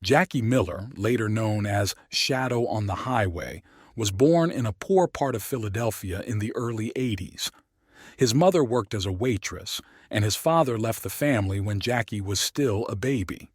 Jackie Miller, later known as Shadow on the Highway, was born in a poor part of Philadelphia in the early 80s. His mother worked as a waitress, and his father left the family when Jackie was still a baby.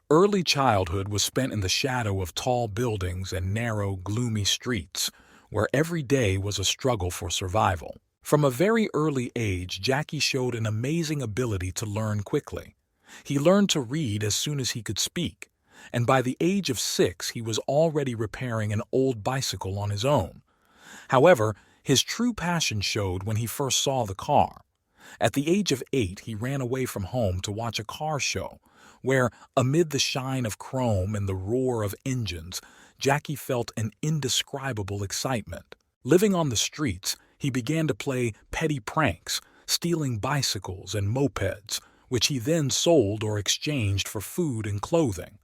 Early childhood was spent in the shadow of tall buildings and narrow, gloomy streets, where every day was a struggle for survival. From a very early age, Jackie showed an amazing ability to learn quickly. He learned to read as soon as he could speak, and by the age of 6 he was already repairing an old bicycle on his own. However, his true passion showed when he first saw the car. At the age of 8, he ran away from home to watch a car show, where, amid the shine of chrome and the roar of engines, Jackie felt an indescribable excitement. Living on the streets, he began to play petty pranks, stealing bicycles and mopeds, which he then sold or exchanged for food and clothing.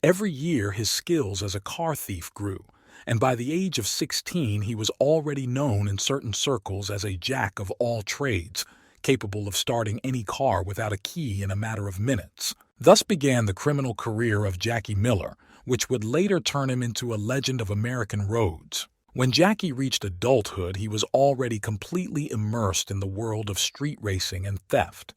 Every year his skills as a car thief grew, and by the age of 16 he was already known in certain circles as a jack of all trades, capable of starting any car without a key in a matter of minutes. Thus began the criminal career of Jackie Miller, which would later turn him into a legend of American roads. When Jackie reached adulthood, he was already completely immersed in the world of street racing and theft.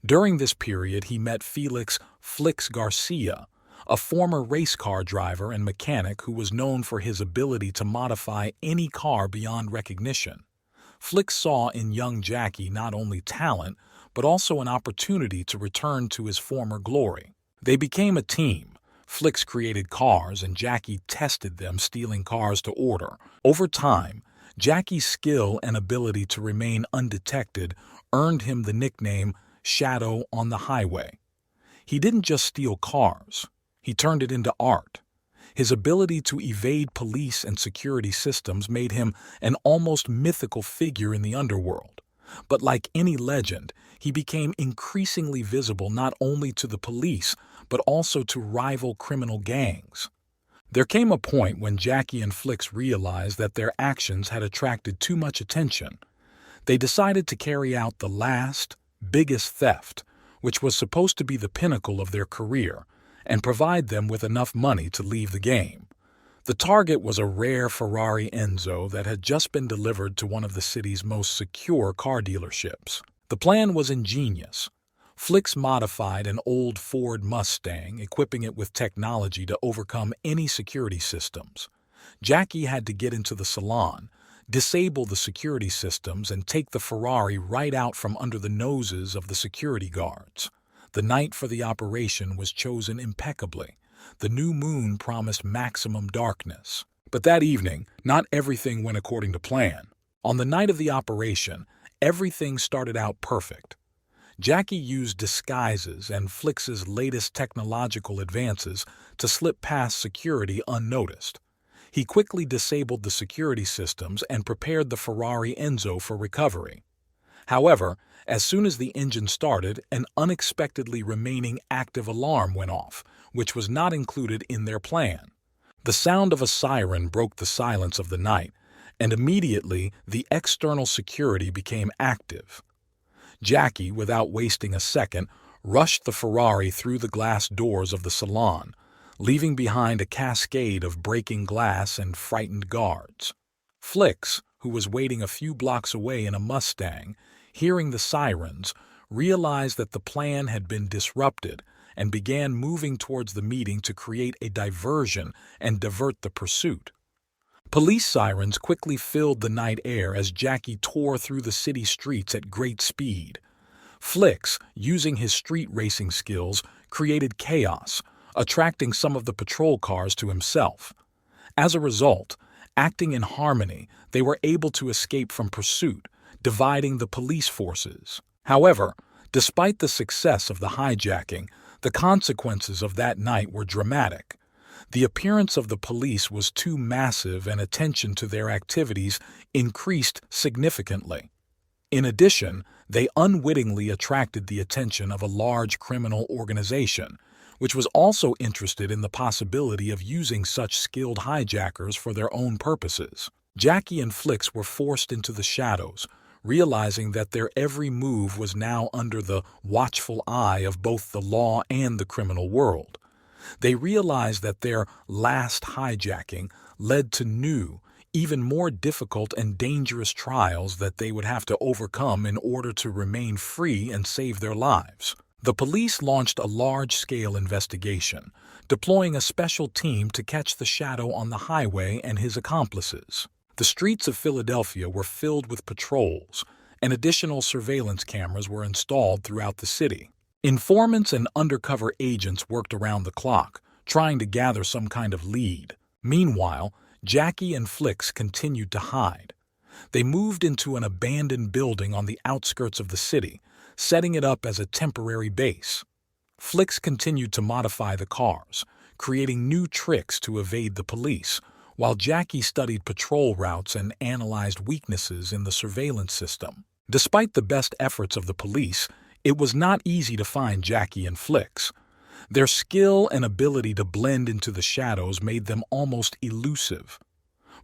During this period, he met Felix "Flix" Garcia, a former race car driver and mechanic who was known for his ability to modify any car beyond recognition. Flix saw in young Jackie not only talent, but also an opportunity to return to his former glory. They became a team. Flix created cars and Jackie tested them, stealing cars to order. Over time, Jackie's skill and ability to remain undetected earned him the nickname Shadow on the Highway. He didn't just steal cars, he turned it into art. His ability to evade police and security systems made him an almost mythical figure in the underworld. But like any legend, he became increasingly visible not only to the police, but also to rival criminal gangs. There came a point when Jackie and Flix realized that their actions had attracted too much attention. They decided to carry out the last, biggest theft, which was supposed to be the pinnacle of their career, and provide them with enough money to leave the game. The target was a rare Ferrari Enzo that had just been delivered to one of the city's most secure car dealerships. The plan was ingenious. Flix modified an old Ford Mustang, equipping it with technology to overcome any security systems. Jackie had to get into the salon, disable the security systems, and take the Ferrari right out from under the noses of the security guards. The night for the operation was chosen impeccably. The new moon promised maximum darkness. But that evening, not everything went according to plan. On the night of the operation, everything started out perfect. Jackie used disguises and Flix's latest technological advances to slip past security unnoticed. He quickly disabled the security systems and prepared the Ferrari Enzo for recovery. However, as soon as the engine started, an unexpectedly remaining active alarm went off, which was not included in their plan. The sound of a siren broke the silence of the night, and immediately the external security became active. Jackie, without wasting a second, rushed the Ferrari through the glass doors of the salon, leaving behind a cascade of breaking glass and frightened guards. Flix, who was waiting a few blocks away in a Mustang, hearing the sirens, realized that the plan had been disrupted and began moving towards the meeting to create a diversion and divert the pursuit. Police sirens quickly filled the night air as Jackie tore through the city streets at great speed. Flix, using his street racing skills, created chaos, attracting some of the patrol cars to himself. As a result, acting in harmony, they were able to escape from pursuit, dividing the police forces. However, despite the success of the hijacking, the consequences of that night were dramatic. The appearance of the police was too massive and attention to their activities increased significantly. In addition, they unwittingly attracted the attention of a large criminal organization, which was also interested in the possibility of using such skilled hijackers for their own purposes. Jackie and Flix were forced into the shadows, realizing that their every move was now under the watchful eye of both the law and the criminal world. They realized that their last hijacking led to new, even more difficult and dangerous trials that they would have to overcome in order to remain free and save their lives. The police launched a large-scale investigation, deploying a special team to catch the Shadow on the highway and his accomplices. The streets of Philadelphia were filled with patrols, and additional surveillance cameras were installed throughout the city. Informants and undercover agents worked around the clock, trying to gather some kind of lead. Meanwhile, Jackie and Flicks continued to hide. They moved into an abandoned building on the outskirts of the city, setting it up as a temporary base. Flicks continued to modify the cars, creating new tricks to evade the police, while Jackie studied patrol routes and analyzed weaknesses in the surveillance system. Despite the best efforts of the police, it was not easy to find Jackie and Flicks. Their skill and ability to blend into the shadows made them almost elusive.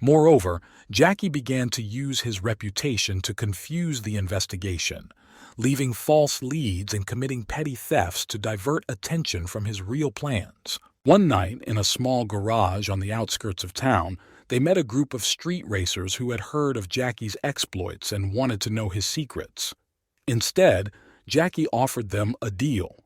Moreover, Jackie began to use his reputation to confuse the investigation, leaving false leads and committing petty thefts to divert attention from his real plans. One night, in a small garage on the outskirts of town, they met a group of street racers who had heard of Jackie's exploits and wanted to know his secrets. Instead, Jackie offered them a deal.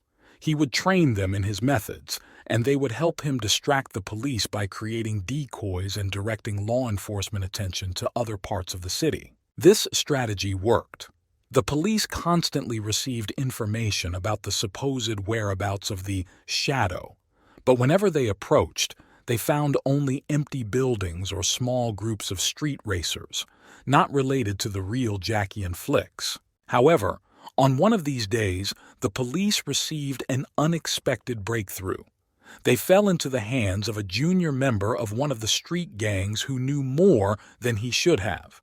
He would train them in his methods, and they would help him distract the police by creating decoys and directing law enforcement attention to other parts of the city. This strategy worked. The police constantly received information about the supposed whereabouts of the Shadow, but whenever they approached, they found only empty buildings or small groups of street racers, not related to the real Jackie and Flicks. However, on one of these days, the police received an unexpected breakthrough. They fell into the hands of a junior member of one of the street gangs who knew more than he should have.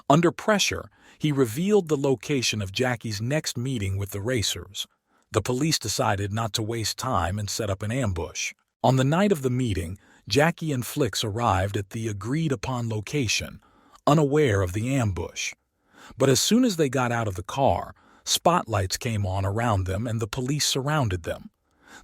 Under pressure, he revealed the location of Jackie's next meeting with the racers. The police decided not to waste time and set up an ambush. On the night of the meeting, Jackie and Flicks arrived at the agreed-upon location, unaware of the ambush. But as soon as they got out of the car, spotlights came on around them and the police surrounded them.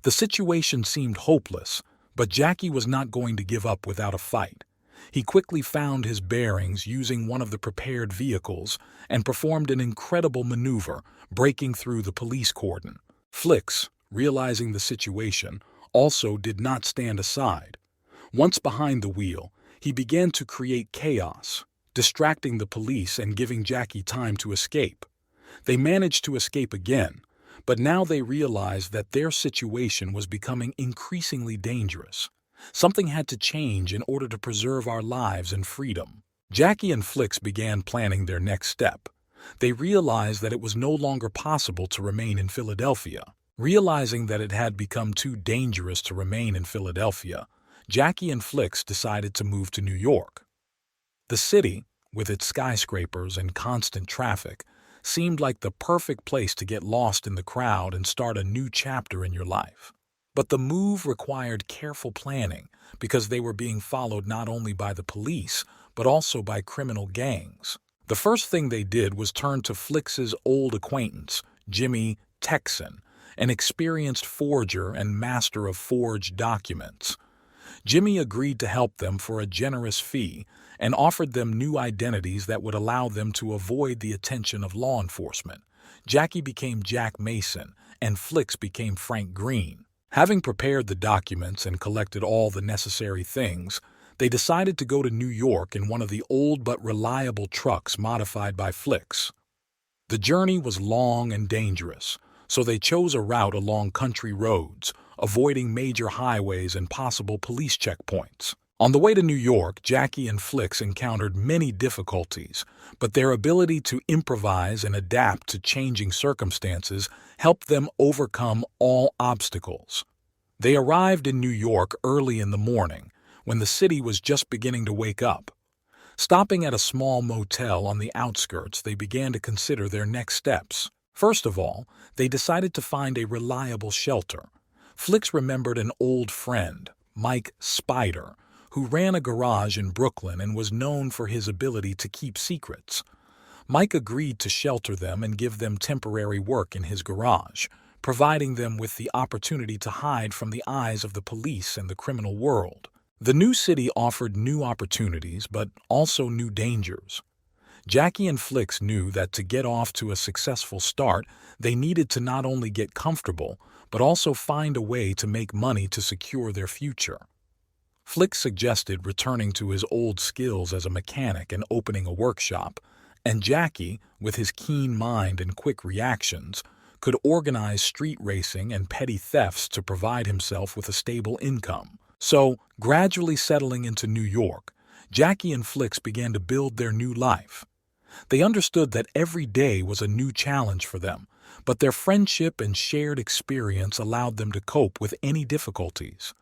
The situation seemed hopeless, but Jackie was not going to give up without a fight. He quickly found his bearings using one of the prepared vehicles and performed an incredible maneuver, breaking through the police cordon. Flicks, realizing the situation, also did not stand aside. Once behind the wheel, he began to create chaos, distracting the police and giving Jackie time to escape. They managed to escape again, but now they realized that their situation was becoming increasingly dangerous. Something had to change in order to preserve our lives and freedom. Jackie and Flicks began planning their next step. They realized that it was no longer possible to remain in Philadelphia. Realizing that it had become too dangerous to remain in Philadelphia, Jackie and Flicks decided to move to New York. The city, with its skyscrapers and constant traffic, seemed like the perfect place to get lost in the crowd and start a new chapter in your life. But the move required careful planning because they were being followed not only by the police, but also by criminal gangs. The first thing they did was turn to Flicks's old acquaintance, Jimmy Texan, an experienced forger and master of forged documents. Jimmy agreed to help them for a generous fee and offered them new identities that would allow them to avoid the attention of law enforcement. Jackie became Jack Mason, and Flicks became Frank Green. Having prepared the documents and collected all the necessary things, they decided to go to New York in one of the old but reliable trucks modified by Flicks. The journey was long and dangerous, so they chose a route along country roads, avoiding major highways and possible police checkpoints. On the way to New York, Jackie and Flicks encountered many difficulties, but their ability to improvise and adapt to changing circumstances helped them overcome all obstacles. They arrived in New York early in the morning, when the city was just beginning to wake up. Stopping at a small motel on the outskirts, they began to consider their next steps. First of all, they decided to find a reliable shelter. Flicks remembered an old friend, Mike Spider, who ran a garage in Brooklyn and was known for his ability to keep secrets. Mike agreed to shelter them and give them temporary work in his garage, providing them with the opportunity to hide from the eyes of the police and the criminal world. The new city offered new opportunities, but also new dangers. Jackie and Flicks knew that to get off to a successful start, they needed to not only get comfortable, but also find a way to make money to secure their future. Flicks suggested returning to his old skills as a mechanic and opening a workshop, and Jackie, with his keen mind and quick reactions, could organize street racing and petty thefts to provide himself with a stable income. So, gradually settling into New York, Jackie and Flicks began to build their new life. They understood that every day was a new challenge for them, but their friendship and shared experience allowed them to cope with any difficulties.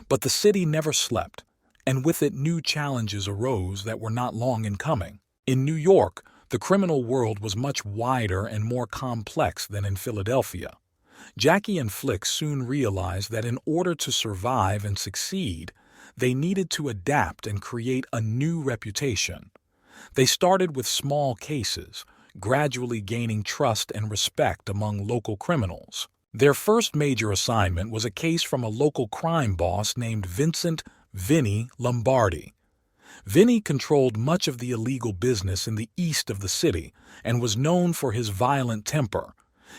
But the city never slept, and with it new challenges arose that were not long in coming. In New York, the criminal world was much wider and more complex than in Philadelphia. Jackie and Flicks soon realized that in order to survive and succeed, they needed to adapt and create a new reputation. They started with small cases, gradually gaining trust and respect among local criminals. Their first major assignment was a case from a local crime boss named Vincent "Vinny" Lombardi. Vinny controlled much of the illegal business in the east of the city and was known for his violent temper.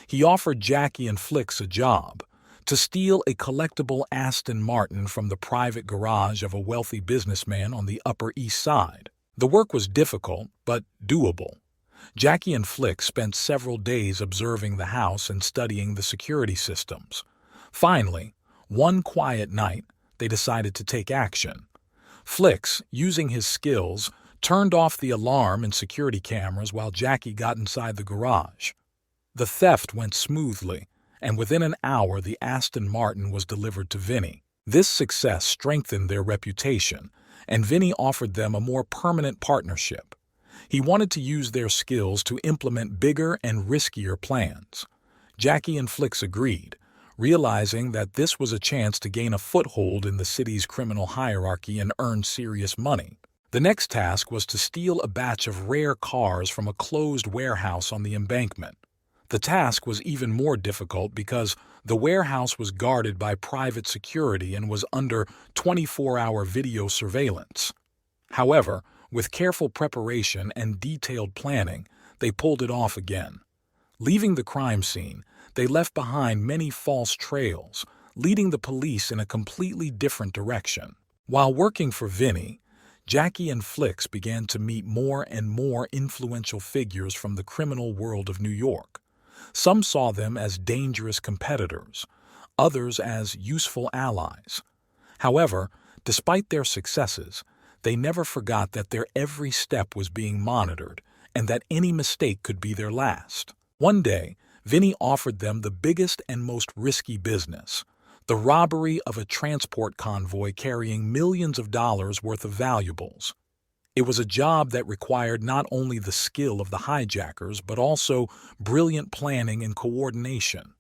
He offered Jackie and Flicks a job: to steal a collectible Aston Martin from the private garage of a wealthy businessman on the Upper East Side. The work was difficult, but doable. Jackie and Flicks spent several days observing the house and studying the security systems. Finally, one quiet night, they decided to take action. Flicks, using his skills, turned off the alarm and security cameras while Jackie got inside the garage. The theft went smoothly, and within an hour the Aston Martin was delivered to Vinny. This success strengthened their reputation, and Vinny offered them a more permanent partnership. He wanted to use their skills to implement bigger and riskier plans. Jackie and Flicks agreed, realizing that this was a chance to gain a foothold in the city's criminal hierarchy and earn serious money. The next task was to steal a batch of rare cars from a closed warehouse on the embankment. The task was even more difficult because the warehouse was guarded by private security and was under 24-hour video surveillance. However, with careful preparation and detailed planning, they pulled it off again. Leaving the crime scene, they left behind many false trails, leading the police in a completely different direction. While working for Vinny, Jackie and Flicks began to meet more and more influential figures from the criminal world of New York. Some saw them as dangerous competitors, others as useful allies. However, despite their successes, they never forgot that their every step was being monitored and that any mistake could be their last. One day, Vinny offered them the biggest and most risky business: the robbery of a transport convoy carrying millions of dollars worth of valuables. It was a job that required not only the skill of the hijackers but also brilliant planning and coordination.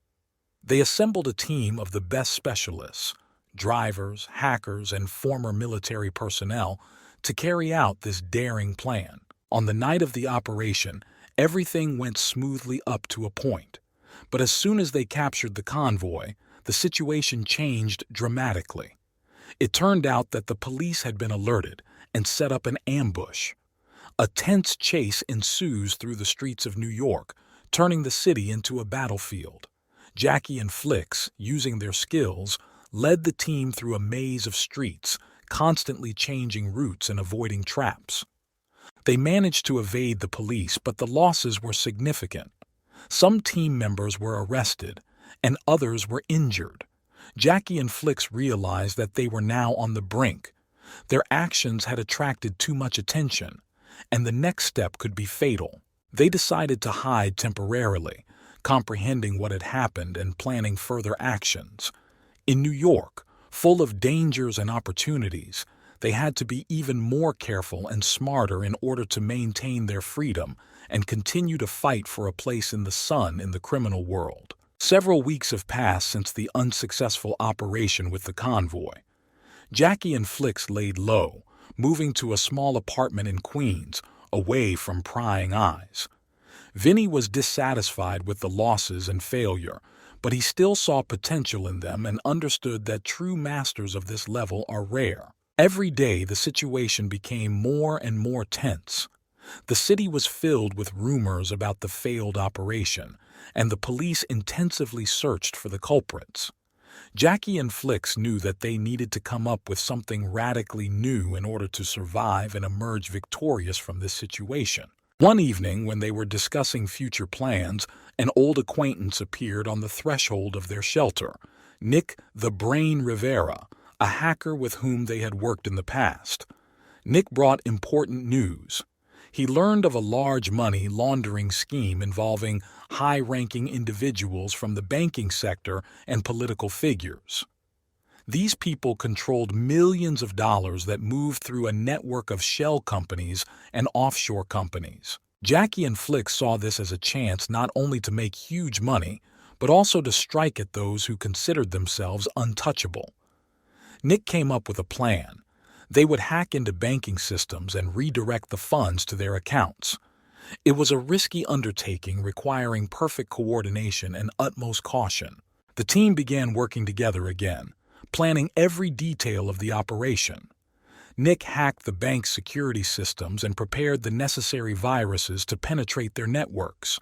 They assembled a team of the best specialists, drivers, hackers, and former military personnel, to carry out this daring plan. On the night of the operation, everything went smoothly up to a point. But as soon as they captured the convoy, the situation changed dramatically. It turned out that the police had been alerted and set up an ambush. A tense chase ensues through the streets of New York, turning the city into a battlefield. Jackie and Flicks, using their skills, led the team through a maze of streets, constantly changing routes and avoiding traps. They managed to evade the police, but the losses were significant. Some team members were arrested, and others were injured. Jackie and Flicks realized that they were now on the brink. Their actions had attracted too much attention, and the next step could be fatal. They decided to hide temporarily, comprehending what had happened and planning further actions. In New York, full of dangers and opportunities, they had to be even more careful and smarter in order to maintain their freedom and continue to fight for a place in the sun in the criminal world. Several weeks have passed since the unsuccessful operation with the convoy. Jackie and Flicks laid low, moving to a small apartment in Queens, away from prying eyes. Vinny was dissatisfied with the losses and failure, but he still saw potential in them and understood that true masters of this level are rare. Every day, the situation became more and more tense. The city was filled with rumors about the failed operation, and the police intensively searched for the culprits. Jackie and Flicks knew that they needed to come up with something radically new in order to survive and emerge victorious from this situation. One evening, when they were discussing future plans, an old acquaintance appeared on the threshold of their shelter, Nick the Brain Rivera, a hacker with whom they had worked in the past. Nick brought important news. He learned of a large money laundering scheme involving high-ranking individuals from the banking sector and political figures. These people controlled millions of dollars that moved through a network of shell companies and offshore companies. Jackie and Flicks saw this as a chance not only to make huge money, but also to strike at those who considered themselves untouchable. Nick came up with a plan. They would hack into banking systems and redirect the funds to their accounts. It was a risky undertaking requiring perfect coordination and utmost caution. The team began working together again, planning every detail of the operation. Nick hacked the bank's security systems and prepared the necessary viruses to penetrate their networks.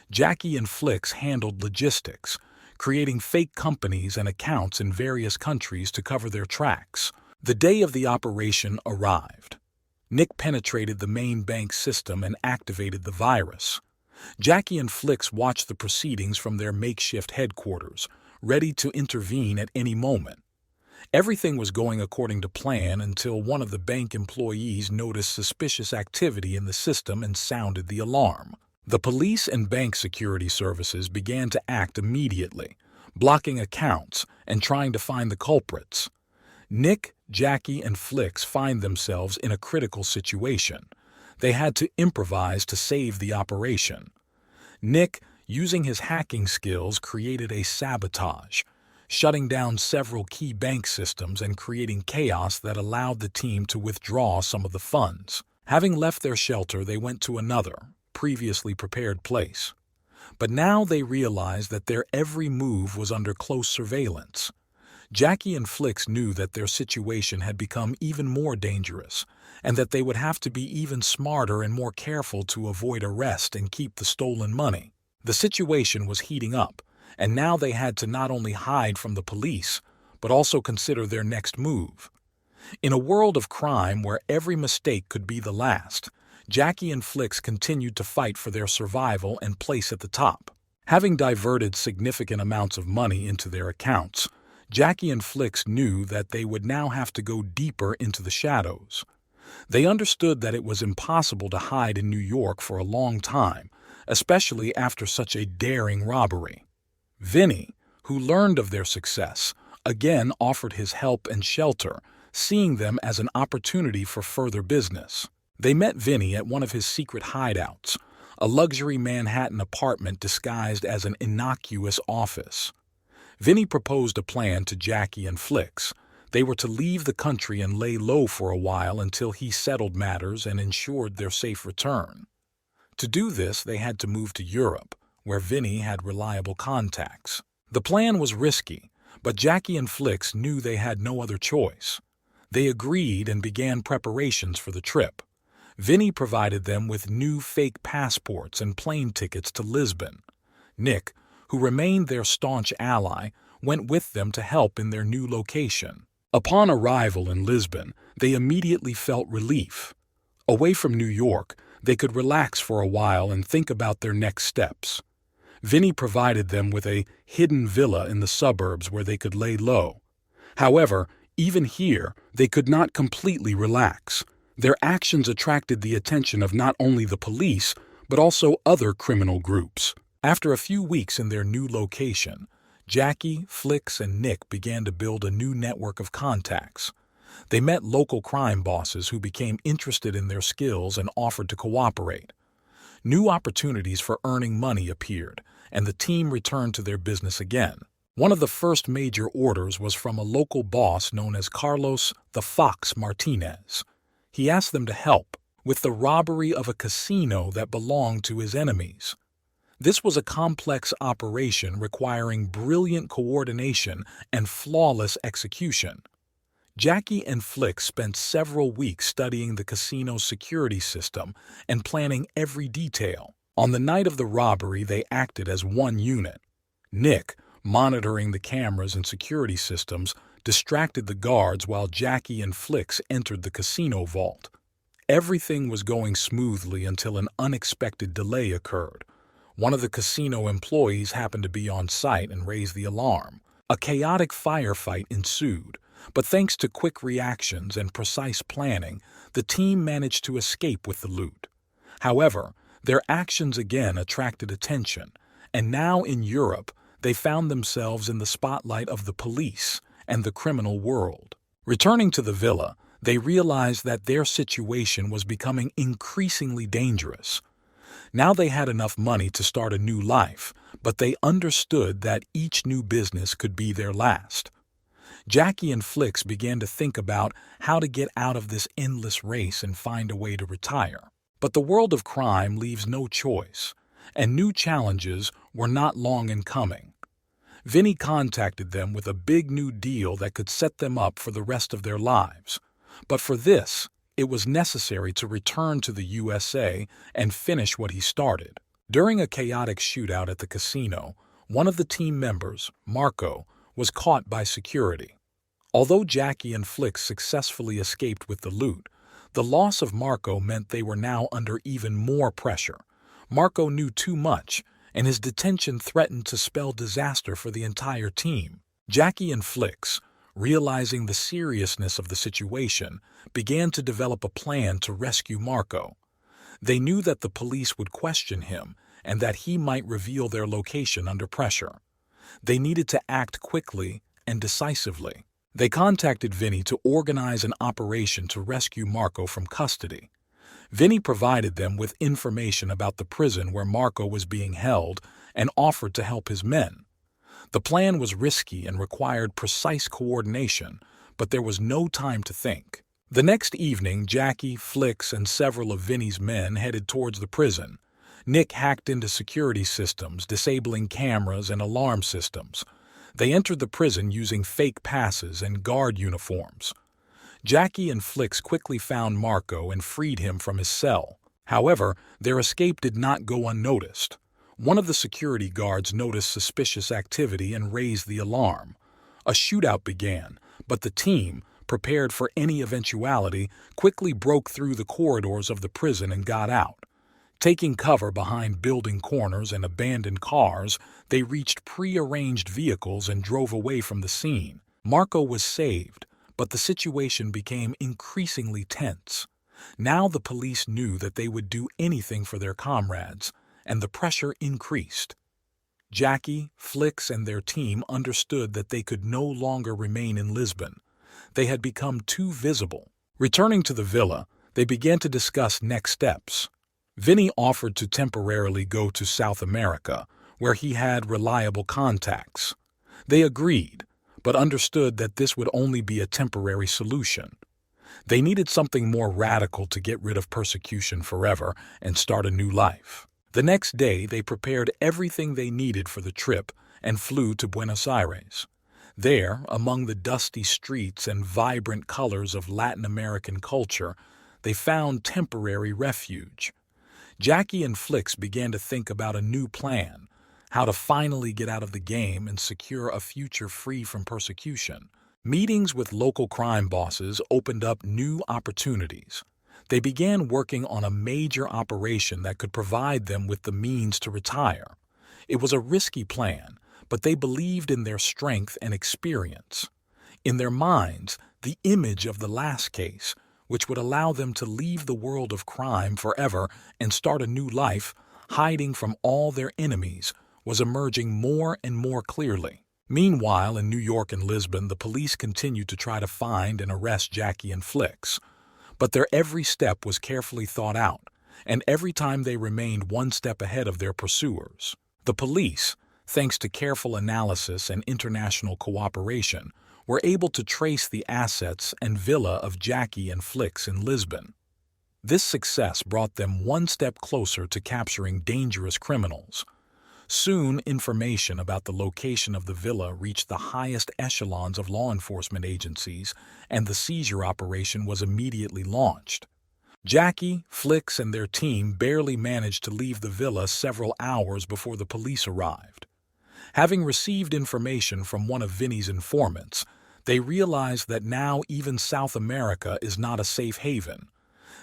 Jackie and Flicks handled logistics, creating fake companies and accounts in various countries to cover their tracks. The day of the operation arrived. Nick penetrated the main bank system and activated the virus. Jackie and Flicks watched the proceedings from their makeshift headquarters, ready to intervene at any moment. Everything was going according to plan until one of the bank employees noticed suspicious activity in the system and sounded the alarm. The police and bank security services began to act immediately, blocking accounts and trying to find the culprits. Nick, Jackie, and Flicks find themselves in a critical situation. They had to improvise to save the operation. Nick, using his hacking skills, created a sabotage, shutting down several key bank systems and creating chaos that allowed the team to withdraw some of the funds. Having left their shelter, they went to another, previously prepared place. But now they realized that their every move was under close surveillance. Jackie and Flicks knew that their situation had become even more dangerous, and that they would have to be even smarter and more careful to avoid arrest and keep the stolen money. The situation was heating up, and now they had to not only hide from the police, but also consider their next move. In a world of crime where every mistake could be the last, Jackie and Flicks continued to fight for their survival and place at the top. Having diverted significant amounts of money into their accounts, Jackie and Flicks knew that they would now have to go deeper into the shadows. They understood that it was impossible to hide in New York for a long time, especially after such a daring robbery. Vinny, who learned of their success, again offered his help and shelter, seeing them as an opportunity for further business. They met Vinny at one of his secret hideouts, a luxury Manhattan apartment disguised as an innocuous office. Vinny proposed a plan to Jackie and Flicks. They were to leave the country and lay low for a while until he settled matters and ensured their safe return. To do this, they had to move to Europe, where Vinny had reliable contacts. The plan was risky, but Jackie and Flicks knew they had no other choice. They agreed and began preparations for the trip. Vinny provided them with new fake passports and plane tickets to Lisbon. Nick, who remained their staunch ally, went with them to help in their new location. Upon arrival in Lisbon, they immediately felt relief. Away from New York, they could relax for a while and think about their next steps. Vinny provided them with a hidden villa in the suburbs where they could lay low. However, even here, they could not completely relax. Their actions attracted the attention of not only the police, but also other criminal groups. After a few weeks in their new location, Jackie, Flicks, and Nick began to build a new network of contacts. They met local crime bosses who became interested in their skills and offered to cooperate. New opportunities for earning money appeared, and the team returned to their business again. One of the first major orders was from a local boss known as Carlos the Fox Martinez. He asked them to help with the robbery of a casino that belonged to his enemies. This was a complex operation requiring brilliant coordination and flawless execution. Jackie and Flick spent several weeks studying the casino's security system and planning every detail. On the night of the robbery, they acted as one unit. Nick, monitoring the cameras and security systems, distracted the guards while Jackie and Flicks entered the casino vault. Everything was going smoothly until an unexpected delay occurred. One of the casino employees happened to be on site and raised the alarm. A chaotic firefight ensued, but thanks to quick reactions and precise planning, the team managed to escape with the loot. However, their actions again attracted attention, and now in Europe, they found themselves in the spotlight of the police and the criminal world. Returning to the villa, they realized that their situation was becoming increasingly dangerous. Now they had enough money to start a new life, but they understood that each new business could be their last. Jackie and Flicks began to think about how to get out of this endless race and find a way to retire. But the world of crime leaves no choice, and new challenges were not long in coming. Vinny contacted them with a big new deal that could set them up for the rest of their lives. But for this, it was necessary to return to the USA and finish what he started. During a chaotic shootout at the casino, one of the team members, Marco, was caught by security. Although Jackie and Flicks successfully escaped with the loot, the loss of Marco meant they were now under even more pressure. Marco knew too much, and his detention threatened to spell disaster for the entire team. Jackie and Flicks, realizing the seriousness of the situation, began to develop a plan to rescue Marco. They knew that the police would question him and that he might reveal their location under pressure. They needed to act quickly and decisively. They contacted Vinny to organize an operation to rescue Marco from custody. Vinny provided them with information about the prison where Marco was being held and offered to help his men. The plan was risky and required precise coordination, but there was no time to think. The next evening, Jackie, Flicks, and several of Vinny's men headed towards the prison. Nick hacked into security systems, disabling cameras and alarm systems. They entered the prison using fake passes and guard uniforms. Jackie and Flicks quickly found Marco and freed him from his cell. However, their escape did not go unnoticed. One of the security guards noticed suspicious activity and raised the alarm. A shootout began, but the team, prepared for any eventuality, quickly broke through the corridors of the prison and got out. Taking cover behind building corners and abandoned cars, they reached pre-arranged vehicles and drove away from the scene. Marco was saved, but the situation became increasingly tense. Now the police knew that they would do anything for their comrades, and the pressure increased. Jackie, Flicks, and their team understood that they could no longer remain in Lisbon. They had become too visible. Returning to the villa, they began to discuss next steps. Vinny offered to temporarily go to South America, where he had reliable contacts. They agreed, but understood that this would only be a temporary solution. They needed something more radical to get rid of persecution forever and start a new life. The next day, they prepared everything they needed for the trip and flew to Buenos Aires. There, among the dusty streets and vibrant colors of Latin American culture, they found temporary refuge. Jackie and Flicks began to think about a new plan, how to finally get out of the game and secure a future free from persecution. Meetings with local crime bosses opened up new opportunities. They began working on a major operation that could provide them with the means to retire. It was a risky plan, but they believed in their strength and experience. In their minds, the image of the last case, which would allow them to leave the world of crime forever and start a new life, hiding from all their enemies, was emerging more and more clearly. Meanwhile, in New York and Lisbon, the police continued to try to find and arrest Jackie and Flicks. But their every step was carefully thought out, and every time they remained one step ahead of their pursuers. The police, thanks to careful analysis and international cooperation, were able to trace the assets and villa of Jackie and Flicks in Lisbon. This success brought them one step closer to capturing dangerous criminals. Soon, information about the location of the villa reached the highest echelons of law enforcement agencies, and the seizure operation was immediately launched. Jackie, Flicks, and their team barely managed to leave the villa several hours before the police arrived. Having received information from one of Vinny's informants, they realized that now even South America is not a safe haven.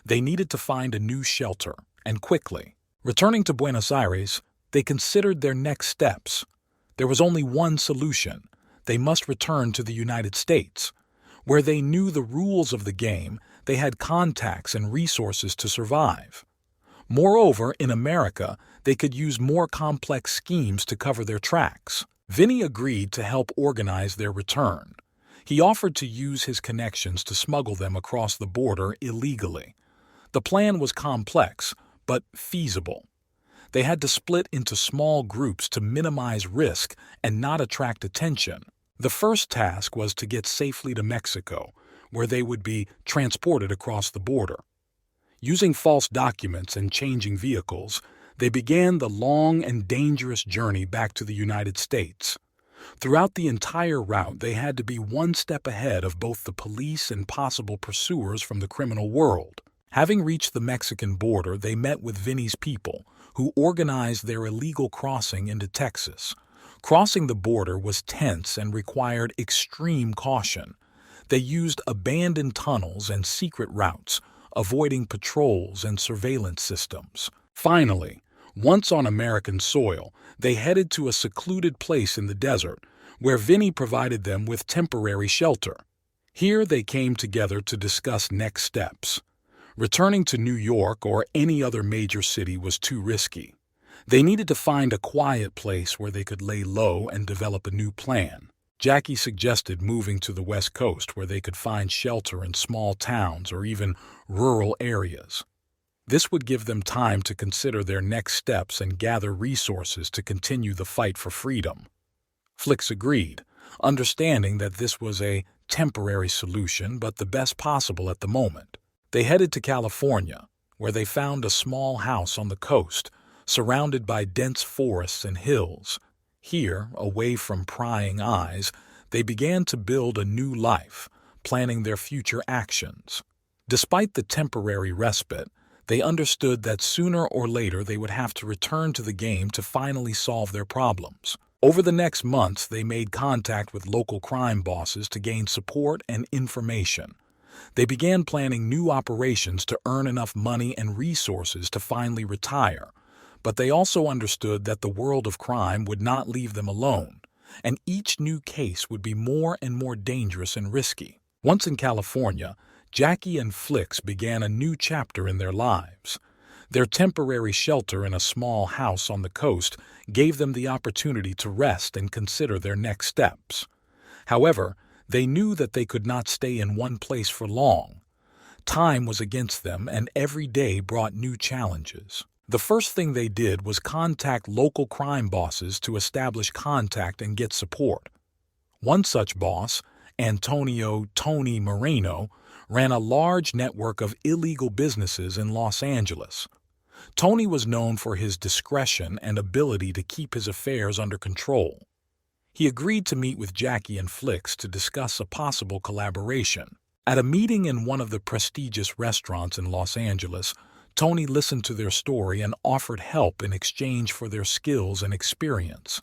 They needed to find a new shelter, and quickly. Returning to Buenos Aires, they considered their next steps. There was only one solution. They must return to the United States. Where they knew the rules of the game, they had contacts and resources to survive. Moreover, in America, they could use more complex schemes to cover their tracks. Vinny agreed to help organize their return. He offered to use his connections to smuggle them across the border illegally. The plan was complex, but feasible. They had to split into small groups to minimize risk and not attract attention. The first task was to get safely to Mexico, where they would be transported across the border. Using false documents and changing vehicles, they began the long and dangerous journey back to the United States. Throughout the entire route, they had to be one step ahead of both the police and possible pursuers from the criminal world. Having reached the Mexican border, they met with Vinny's people, who organized their illegal crossing into Texas. Crossing the border was tense and required extreme caution. They used abandoned tunnels and secret routes, avoiding patrols and surveillance systems. Finally, once on American soil, they headed to a secluded place in the desert, where Vinny provided them with temporary shelter. Here they came together to discuss next steps. Returning to New York or any other major city was too risky. They needed to find a quiet place where they could lay low and develop a new plan. Jackie suggested moving to the West Coast, where they could find shelter in small towns or even rural areas. This would give them time to consider their next steps and gather resources to continue the fight for freedom. Flicks agreed, understanding that this was a temporary solution but the best possible at the moment. They headed to California, where they found a small house on the coast, surrounded by dense forests and hills. Here, away from prying eyes, they began to build a new life, planning their future actions. Despite the temporary respite, they understood that sooner or later they would have to return to the game to finally solve their problems. Over the next months, they made contact with local crime bosses to gain support and information. They began planning new operations to earn enough money and resources to finally retire. But they also understood that the world of crime would not leave them alone, and each new case would be more and more dangerous and risky. Once in California, Jackie and Flicks began a new chapter in their lives. Their temporary shelter in a small house on the coast gave them the opportunity to rest and consider their next steps. However, they knew that they could not stay in one place for long. Time was against them, and every day brought new challenges. The first thing they did was contact local crime bosses to establish contact and get support. One such boss, Antonio "Tony" Moreno, ran a large network of illegal businesses in Los Angeles. Tony was known for his discretion and ability to keep his affairs under control. He agreed to meet with Jackie and Flicks to discuss a possible collaboration. At a meeting in one of the prestigious restaurants in Los Angeles, Tony listened to their story and offered help in exchange for their skills and experience.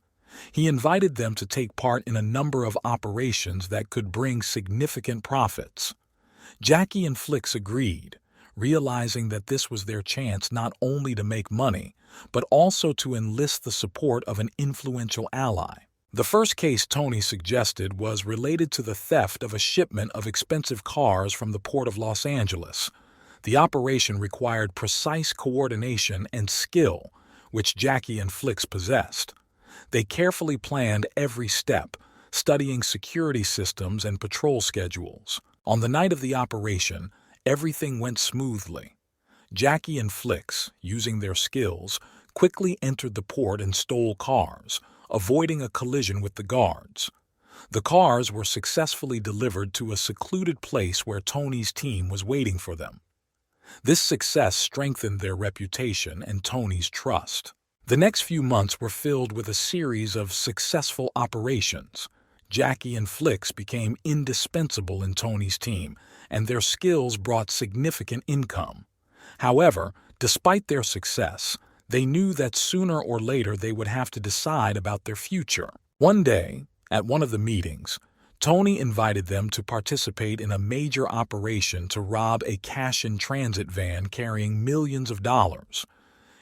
He invited them to take part in a number of operations that could bring significant profits. Jackie and Flicks agreed, realizing that this was their chance not only to make money, but also to enlist the support of an influential ally. The first case Tony suggested was related to the theft of a shipment of expensive cars from the port of Los Angeles. The operation required precise coordination and skill, which Jackie and Flicks possessed. They carefully planned every step, studying security systems and patrol schedules. On the night of the operation, everything went smoothly. Jackie and Flicks, using their skills, quickly entered the port and stole cars, avoiding a collision with the guards. The cars were successfully delivered to a secluded place where Tony's team was waiting for them. This success strengthened their reputation and Tony's trust. The next few months were filled with a series of successful operations. Jackie and Flicks became indispensable in Tony's team, and their skills brought significant income. However, despite their success, they knew that sooner or later they would have to decide about their future. One day, at one of the meetings, Tony invited them to participate in a major operation to rob a cash-in-transit van carrying millions of dollars.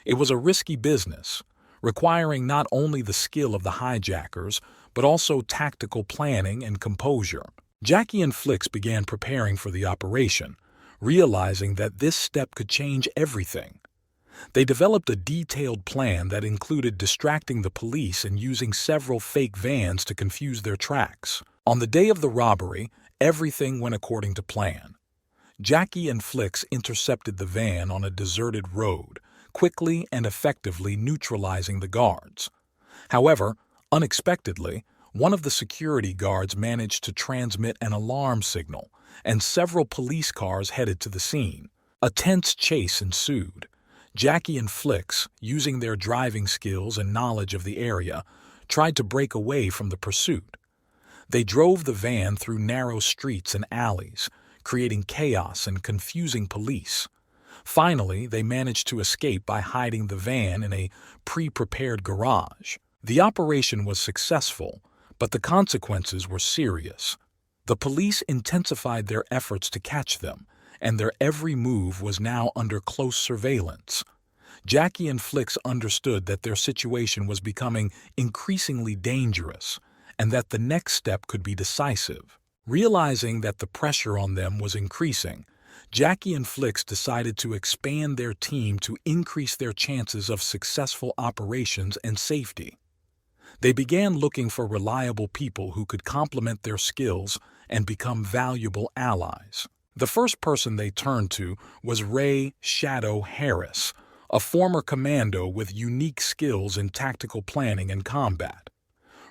It was a risky business, requiring not only the skill of the hijackers, but also tactical planning and composure. Jackie and Flicks began preparing for the operation, realizing that this step could change everything. They developed a detailed plan that included distracting the police and using several fake vans to confuse their tracks. On the day of the robbery, everything went according to plan. Jackie and Flicks intercepted the van on a deserted road, quickly and effectively neutralizing the guards. However, unexpectedly, one of the security guards managed to transmit an alarm signal, and several police cars headed to the scene. A tense chase ensued. Jackie and Flicks, using their driving skills and knowledge of the area, tried to break away from the pursuit. They drove the van through narrow streets and alleys, creating chaos and confusing police. Finally, they managed to escape by hiding the van in a pre-prepared garage. The operation was successful, but the consequences were serious. The police intensified their efforts to catch them, and their every move was now under close surveillance. Jackie and Flicks understood that their situation was becoming increasingly dangerous, and that the next step could be decisive. Realizing that the pressure on them was increasing, Jackie and Flicks decided to expand their team to increase their chances of successful operations and safety. They began looking for reliable people who could complement their skills and become valuable allies. The first person they turned to was Ray "Shadow" Harris, a former commando with unique skills in tactical planning and combat.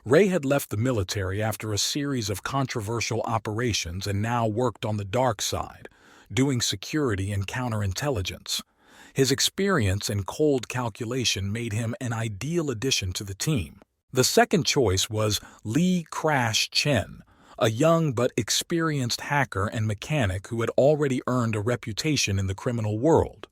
Ray had left the military after a series of controversial operations and now worked on the dark side, doing security and counterintelligence. His experience and cold calculation made him an ideal addition to the team. The second choice was Lee "Crash" Chen, a young but experienced hacker and mechanic who had already earned a reputation in the criminal world.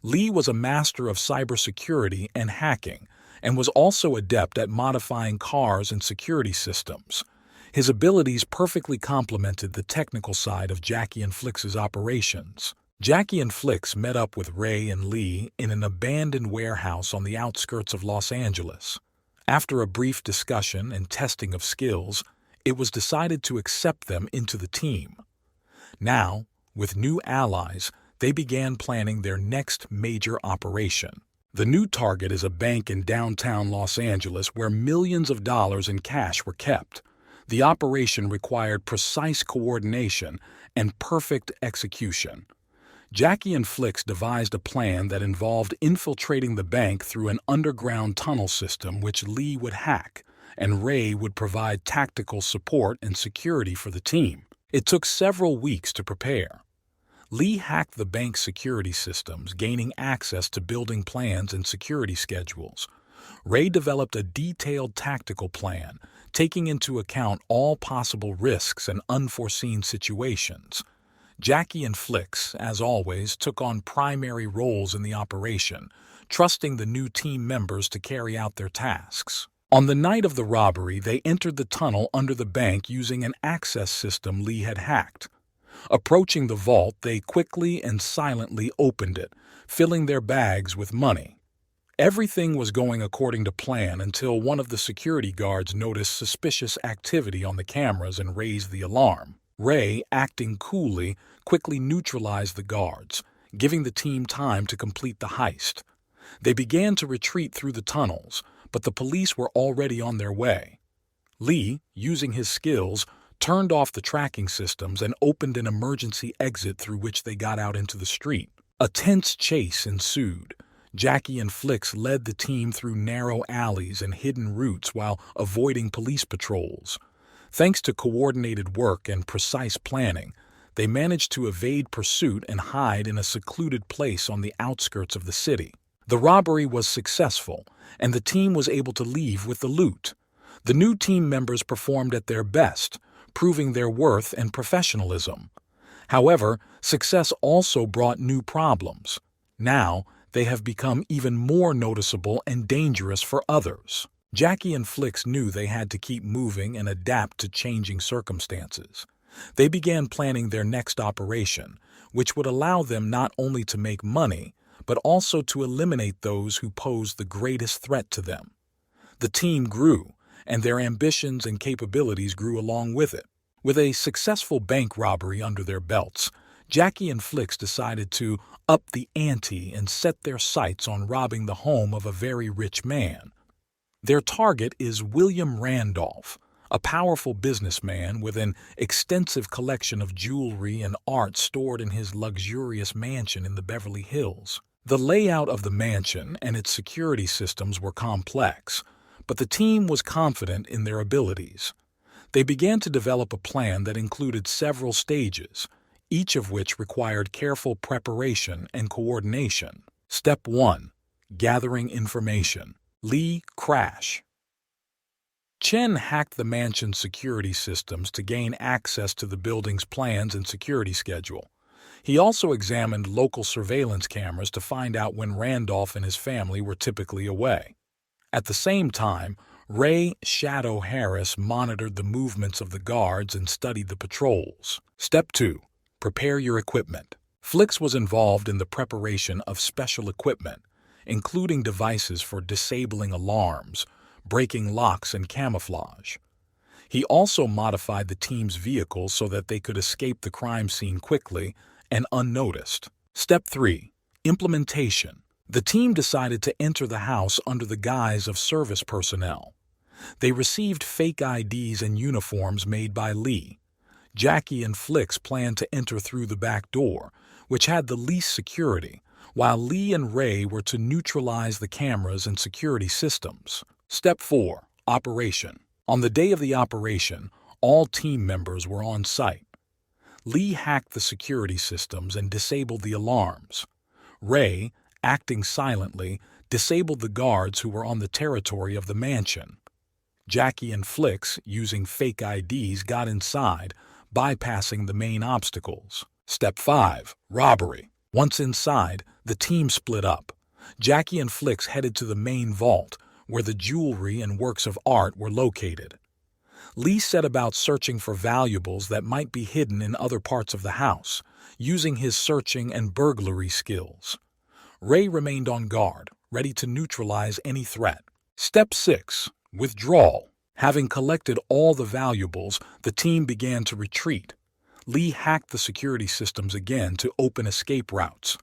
Lee was a master of cybersecurity and hacking, and was also adept at modifying cars and security systems. His abilities perfectly complemented the technical side of Jackie and Flicks's operations. Jackie and Flicks met up with Ray and Lee in an abandoned warehouse on the outskirts of Los Angeles. After a brief discussion and testing of skills, it was decided to accept them into the team. Now, with new allies, they began planning their next major operation. The new target is a bank in downtown Los Angeles where millions of dollars in cash were kept. The operation required precise coordination and perfect execution. Jackie and Flicks devised a plan that involved infiltrating the bank through an underground tunnel system which Lee would hack, and Ray would provide tactical support and security for the team. It took several weeks to prepare. Lee hacked the bank's security systems, gaining access to building plans and security schedules. Ray developed a detailed tactical plan, taking into account all possible risks and unforeseen situations. Jackie and Flicks, as always, took on primary roles in the operation, trusting the new team members to carry out their tasks. On the night of the robbery, they entered the tunnel under the bank using an access system Lee had hacked. Approaching the vault, they quickly and silently opened it, filling their bags with money. Everything was going according to plan until one of the security guards noticed suspicious activity on the cameras and raised the alarm. Ray, acting coolly, quickly neutralized the guards, giving the team time to complete the heist. They began to retreat through the tunnels, but the police were already on their way. Lee, using his skills, turned off the tracking systems and opened an emergency exit through which they got out into the street. A tense chase ensued. Jackie and Flicks led the team through narrow alleys and hidden routes while avoiding police patrols. Thanks to coordinated work and precise planning, they managed to evade pursuit and hide in a secluded place on the outskirts of the city. The robbery was successful, and the team was able to leave with the loot. The new team members performed at their best, proving their worth and professionalism. However, success also brought new problems. Now, they have become even more noticeable and dangerous for others. Jackie and Flicks knew they had to keep moving and adapt to changing circumstances. They began planning their next operation, which would allow them not only to make money, but also to eliminate those who posed the greatest threat to them. The team grew, and their ambitions and capabilities grew along with it. With a successful bank robbery under their belts, Jackie and Flicks decided to up the ante and set their sights on robbing the home of a very rich man. Their target is William Randolph, a powerful businessman with an extensive collection of jewelry and art stored in his luxurious mansion in the Beverly Hills. The layout of the mansion and its security systems were complex, but the team was confident in their abilities. They began to develop a plan that included several stages, each of which required careful preparation and coordination. Step 1. Gathering information. Lee crash. Chen hacked the mansion's security systems to gain access to the building's plans and security schedule. He also examined local surveillance cameras to find out when Randolph and his family were typically away. At the same time, Ray Shadow Harris monitored the movements of the guards and studied the patrols. Step 2. Prepare your equipment. Flicks was involved in the preparation of special equipment, including devices for disabling alarms, breaking locks, and camouflage. He also modified the team's vehicles so that they could escape the crime scene quickly and unnoticed. Step 3. Implementation. The team decided to enter the house under the guise of service personnel. They received fake IDs and uniforms made by Lee. Jackie and Flicks planned to enter through the back door, which had the least security, while Lee and Ray were to neutralize the cameras and security systems. Step 4. Operation. On the day of the operation, all team members were on site. Lee hacked the security systems and disabled the alarms. Ray, acting silently, disabled the guards who were on the territory of the mansion. Jackie and Flicks, using fake IDs, got inside, bypassing the main obstacles. Step 5. Robbery. Once inside, the team split up. Jackie and Flicks headed to the main vault, where the jewelry and works of art were located. Lee set about searching for valuables that might be hidden in other parts of the house, using his searching and burglary skills. Ray remained on guard, ready to neutralize any threat. Step 6. Withdrawal. Having collected all the valuables, the team began to retreat. Lee hacked the security systems again to open escape routes.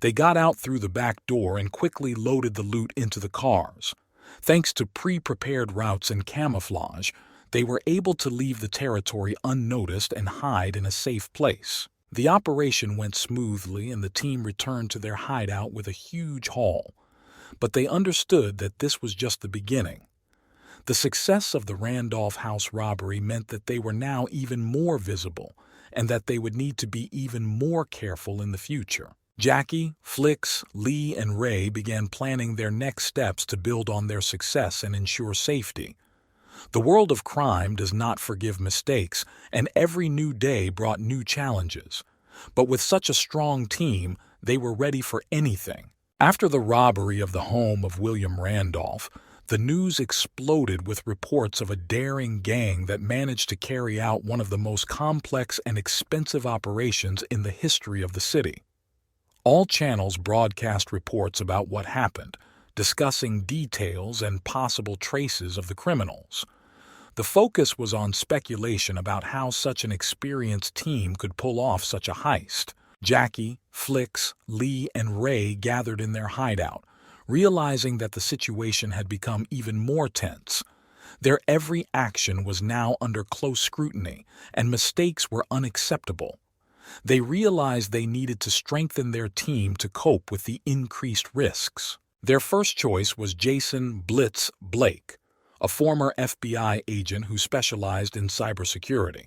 They got out through the back door and quickly loaded the loot into the cars. Thanks to pre-prepared routes and camouflage, they were able to leave the territory unnoticed and hide in a safe place. The operation went smoothly and the team returned to their hideout with a huge haul. But they understood that this was just the beginning. The success of the Randolph house robbery meant that they were now even more visible and that they would need to be even more careful in the future. Jackie, Flicks, Lee, and Ray began planning their next steps to build on their success and ensure safety. The world of crime does not forgive mistakes, and every new day brought new challenges. But with such a strong team, they were ready for anything. After the robbery of the home of William Randolph, the news exploded with reports of a daring gang that managed to carry out one of the most complex and expensive operations in the history of the city. All channels broadcast reports about what happened, discussing details and possible traces of the criminals. The focus was on speculation about how such an experienced team could pull off such a heist. Jackie, Flicks, Lee, and Ray gathered in their hideout, realizing that the situation had become even more tense. Their every action was now under close scrutiny, and mistakes were unacceptable. They realized they needed to strengthen their team to cope with the increased risks. Their first choice was Jason "Blitz" Blake, a former FBI agent who specialized in cybersecurity.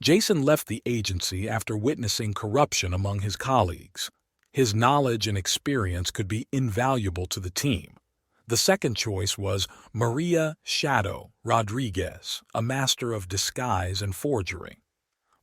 Jason left the agency after witnessing corruption among his colleagues. His knowledge and experience could be invaluable to the team. The second choice was Maria Shadow Rodriguez, a master of disguise and forgery.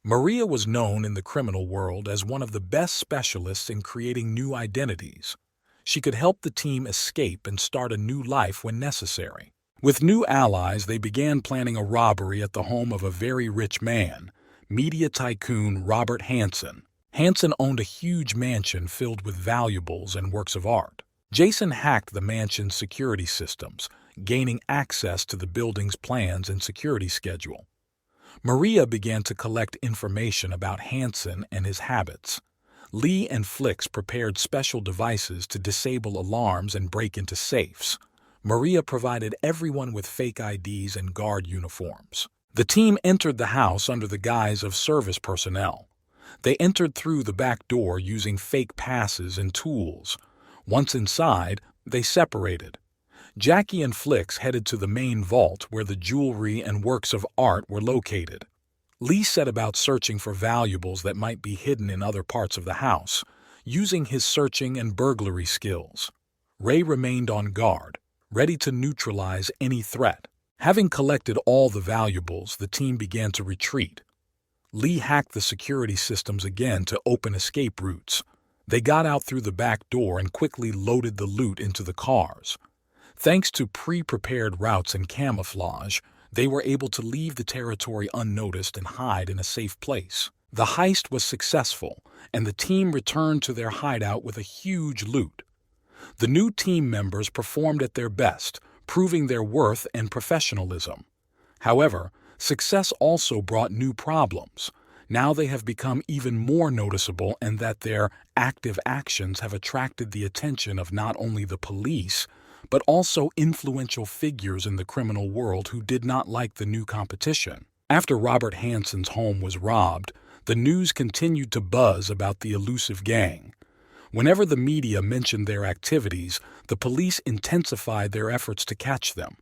Maria was known in the criminal world as one of the best specialists in creating new identities. She could help the team escape and start a new life when necessary. With new allies, they began planning a robbery at the home of a very rich man, media tycoon Robert Hansen. Hansen owned a huge mansion filled with valuables and works of art. Jason hacked the mansion's security systems, gaining access to the building's plans and security schedule. Maria began to collect information about Hansen and his habits. Lee and Flix prepared special devices to disable alarms and break into safes. Maria provided everyone with fake IDs and guard uniforms. The team entered the house under the guise of service personnel. They entered through the back door using fake passes and tools. Once inside, they separated. Jackie and Flix headed to the main vault where the jewelry and works of art were located. Lee set about searching for valuables that might be hidden in other parts of the house, using his searching and burglary skills. Ray remained on guard, ready to neutralize any threat. Having collected all the valuables, the team began to retreat. Lee hacked the security systems again to open escape routes. They got out through the back door and quickly loaded the loot into the cars. Thanks to pre-prepared routes and camouflage, they were able to leave the territory unnoticed and hide in a safe place. The heist was successful, and the team returned to their hideout with a huge loot. The new team members performed at their best, proving their worth and professionalism. However, success also brought new problems. Now they have become even more noticeable, and that their active actions have attracted the attention of not only the police, but also influential figures in the criminal world who did not like the new competition. After Robert Hansen's home was robbed, the news continued to buzz about the elusive gang. Whenever the media mentioned their activities, the police intensified their efforts to catch them.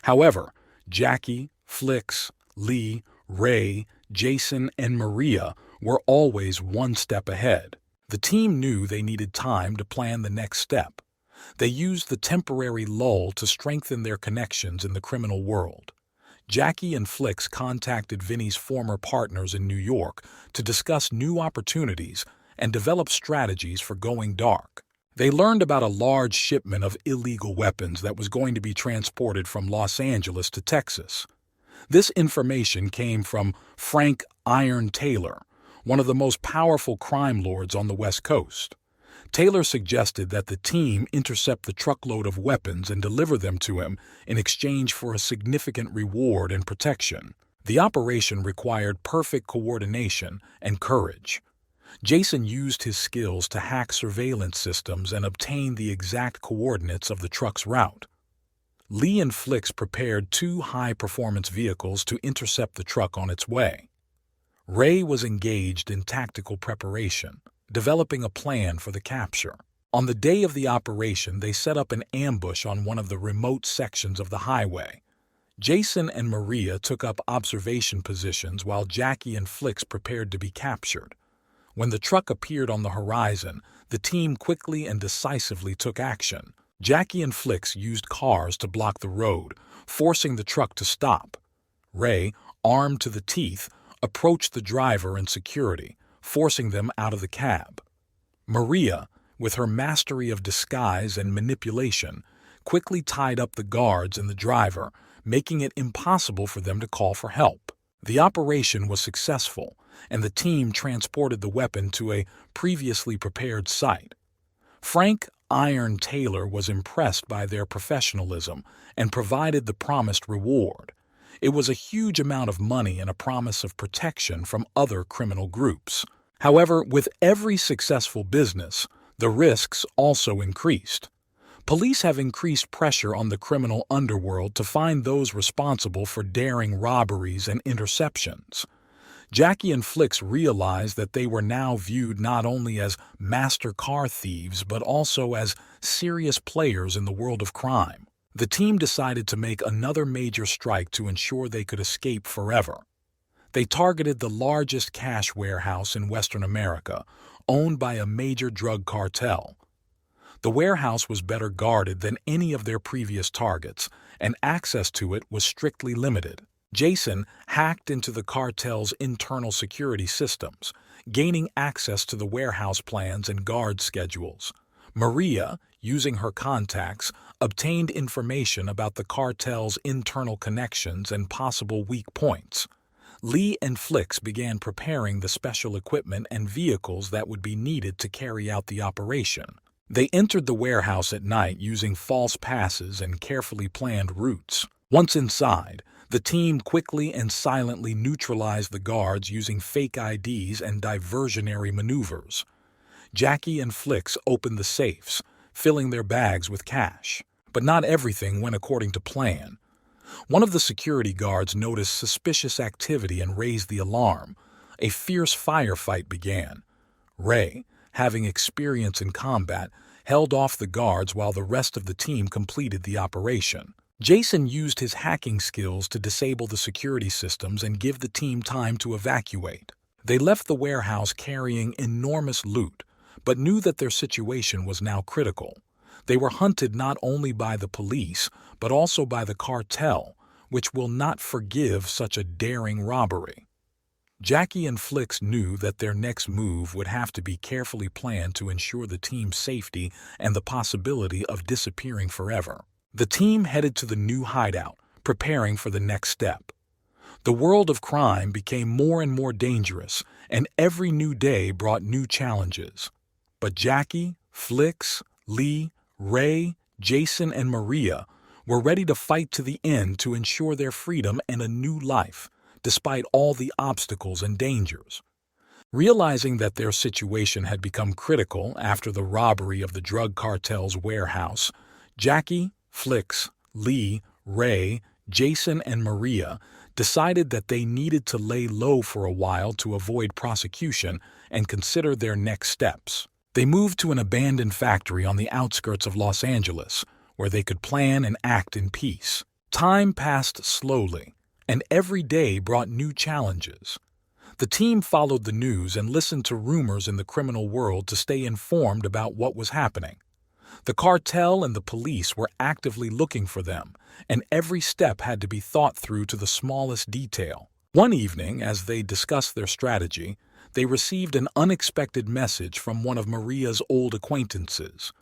However, Jackie, Flix, Lee, Ray, Jason, and Maria were always one step ahead. The team knew they needed time to plan the next step. They used the temporary lull to strengthen their connections in the criminal world. Jackie and Flix contacted Vinny's former partners in New York to discuss new opportunities and develop strategies for going dark. They learned about a large shipment of illegal weapons that was going to be transported from Los Angeles to Texas. This information came from Frank "Iron" Taylor, one of the most powerful crime lords on the West Coast. Taylor suggested that the team intercept the truckload of weapons and deliver them to him in exchange for a significant reward and protection. The operation required perfect coordination and courage. Jason used his skills to hack surveillance systems and obtain the exact coordinates of the truck's route. Lee and Flix prepared 2 high-performance vehicles to intercept the truck on its way. Ray was engaged in tactical preparation, developing a plan for the capture. On the day of the operation, they set up an ambush on one of the remote sections of the highway. Jason and Maria took up observation positions while Jackie and Flix prepared to be captured. When the truck appeared on the horizon, the team quickly and decisively took action. Jackie and Flix used cars to block the road, forcing the truck to stop. Ray, armed to the teeth, approached the driver and security, forcing them out of the cab. Maria, with her mastery of disguise and manipulation, quickly tied up the guards and the driver, making it impossible for them to call for help. The operation was successful, and the team transported the weapon to a previously prepared site. Frank "Iron" Taylor was impressed by their professionalism and provided the promised reward. It was a huge amount of money and a promise of protection from other criminal groups. However, with every successful business, the risks also increased. Police have increased pressure on the criminal underworld to find those responsible for daring robberies and interceptions. Jackie and Flix realized that they were now viewed not only as master car thieves but also as serious players in the world of crime. The team decided to make another major strike to ensure they could escape forever. They targeted the largest cash warehouse in Western America, owned by a major drug cartel. The warehouse was better guarded than any of their previous targets, and access to it was strictly limited. Jason hacked into the cartel's internal security systems, gaining access to the warehouse plans and guard schedules. Maria, using her contacts, obtained information about the cartel's internal connections and possible weak points. Lee and Flix began preparing the special equipment and vehicles that would be needed to carry out the operation. They entered the warehouse at night using false passes and carefully planned routes. Once inside, the team quickly and silently neutralized the guards using fake IDs and diversionary maneuvers. Jackie and Flix opened the safes, filling their bags with cash. But not everything went according to plan. One of the security guards noticed suspicious activity and raised the alarm. A fierce firefight began. Ray, having experience in combat, held off the guards while the rest of the team completed the operation. Jason used his hacking skills to disable the security systems and give the team time to evacuate. They left the warehouse carrying enormous loot, but knew that their situation was now critical. They were hunted not only by the police, but also by the cartel, which will not forgive such a daring robbery. Jackie and Flix knew that their next move would have to be carefully planned to ensure the team's safety and the possibility of disappearing forever. The team headed to the new hideout, preparing for the next step. The world of crime became more and more dangerous, and every new day brought new challenges. But Jackie, Flix, Lee, Ray, Jason, and Maria were ready to fight to the end to ensure their freedom and a new life, despite all the obstacles and dangers. Realizing that their situation had become critical after the robbery of the drug cartel's warehouse, Jackie, Flix, Lee, Ray, Jason, and Maria decided that they needed to lay low for a while to avoid prosecution and consider their next steps. They moved to an abandoned factory on the outskirts of Los Angeles, where they could plan and act in peace. Time passed slowly, and every day brought new challenges. The team followed the news and listened to rumors in the criminal world to stay informed about what was happening. The cartel and the police were actively looking for them, and every step had to be thought through to the smallest detail. One evening, as they discussed their strategy, they received an unexpected message from one of Maria's old acquaintances.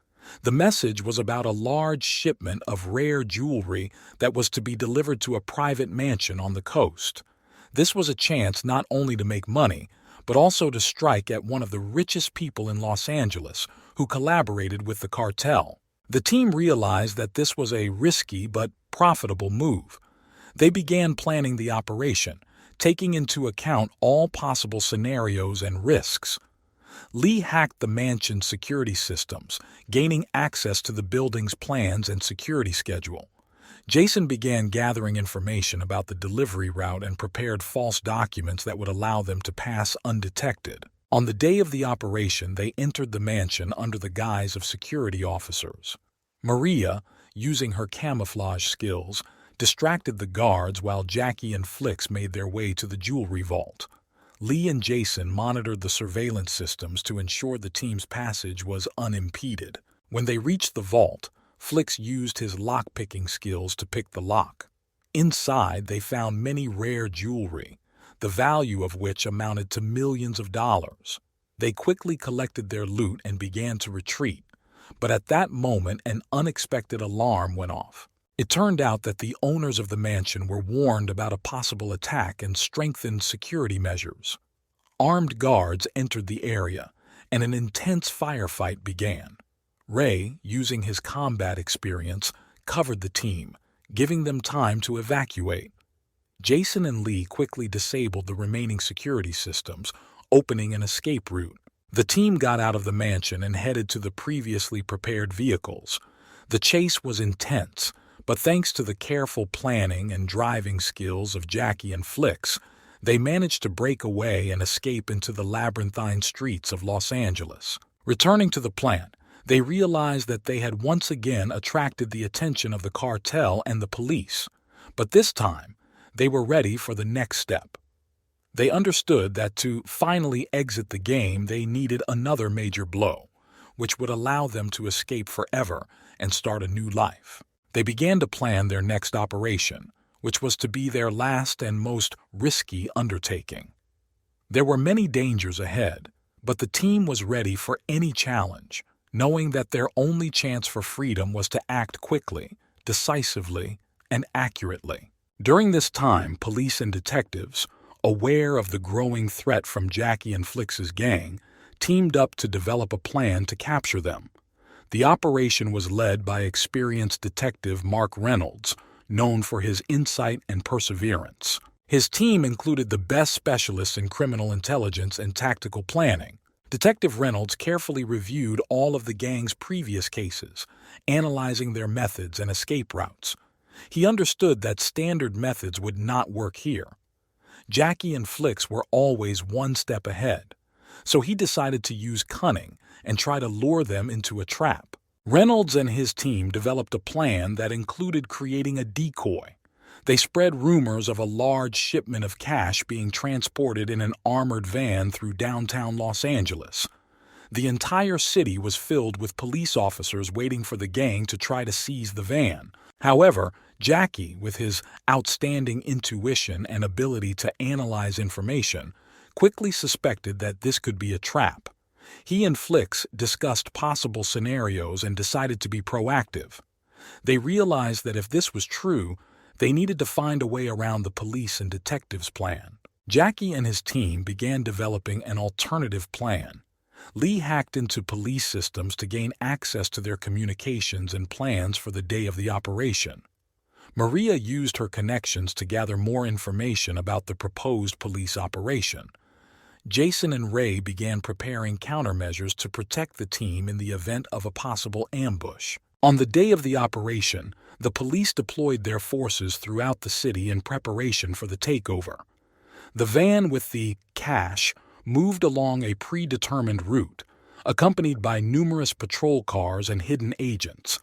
The message was about a large shipment of rare jewelry that was to be delivered to a private mansion on the coast. This was a chance not only to make money, but also to strike at one of the richest people in Los Angeles who collaborated with the cartel. The team realized that this was a risky but profitable move. They began planning the operation, taking into account all possible scenarios and risks. Lee hacked the mansion's security systems, gaining access to the building's plans and security schedule. Jason began gathering information about the delivery route and prepared false documents that would allow them to pass undetected. On the day of the operation, they entered the mansion under the guise of security officers. Maria, using her camouflage skills, distracted the guards while Jackie and Flix made their way to the jewelry vault. Lee and Jason monitored the surveillance systems to ensure the team's passage was unimpeded. When they reached the vault, Flix used his lock-picking skills to pick the lock. Inside, they found many rare jewelry, the value of which amounted to millions of dollars. They quickly collected their loot and began to retreat, but at that moment an unexpected alarm went off. It turned out that the owners of the mansion were warned about a possible attack and strengthened security measures. Armed guards entered the area, and an intense firefight began. Ray, using his combat experience, covered the team, giving them time to evacuate. Jason and Lee quickly disabled the remaining security systems, opening an escape route. The team got out of the mansion and headed to the previously prepared vehicles. The chase was intense, but thanks to the careful planning and driving skills of Jackie and Flix, they managed to break away and escape into the labyrinthine streets of Los Angeles. Returning to the plant, they realized that they had once again attracted the attention of the cartel and the police, but this time they were ready for the next step. They understood that to finally exit the game, they needed another major blow, which would allow them to escape forever and start a new life. They began to plan their next operation, which was to be their last and most risky undertaking. There were many dangers ahead, but the team was ready for any challenge, knowing that their only chance for freedom was to act quickly, decisively, and accurately. During this time, police and detectives, aware of the growing threat from Jackie and Flicks's gang, teamed up to develop a plan to capture them. The operation was led by experienced detective Mark Reynolds, known for his insight and perseverance. His team included the best specialists in criminal intelligence and tactical planning. Detective Reynolds carefully reviewed all of the gang's previous cases, analyzing their methods and escape routes. He understood that standard methods would not work here. Jackie and Flicks were always one step ahead, so he decided to use cunning and try to lure them into a trap. Reynolds and his team developed a plan that included creating a decoy. They spread rumors of a large shipment of cash being transported in an armored van through downtown Los Angeles. The entire city was filled with police officers waiting for the gang to try to seize the van. However, Jackie, with his outstanding intuition and ability to analyze information, quickly suspected that this could be a trap. He and Flicks discussed possible scenarios and decided to be proactive. They realized that if this was true, they needed to find a way around the police and detectives' plan. Jackie and his team began developing an alternative plan. Lee hacked into police systems to gain access to their communications and plans for the day of the operation. Maria used her connections to gather more information about the proposed police operation. Jason and Ray began preparing countermeasures to protect the team in the event of a possible ambush. On the day of the operation, the police deployed their forces throughout the city in preparation for the takeover. The van with the cash moved along a predetermined route, accompanied by numerous patrol cars and hidden agents.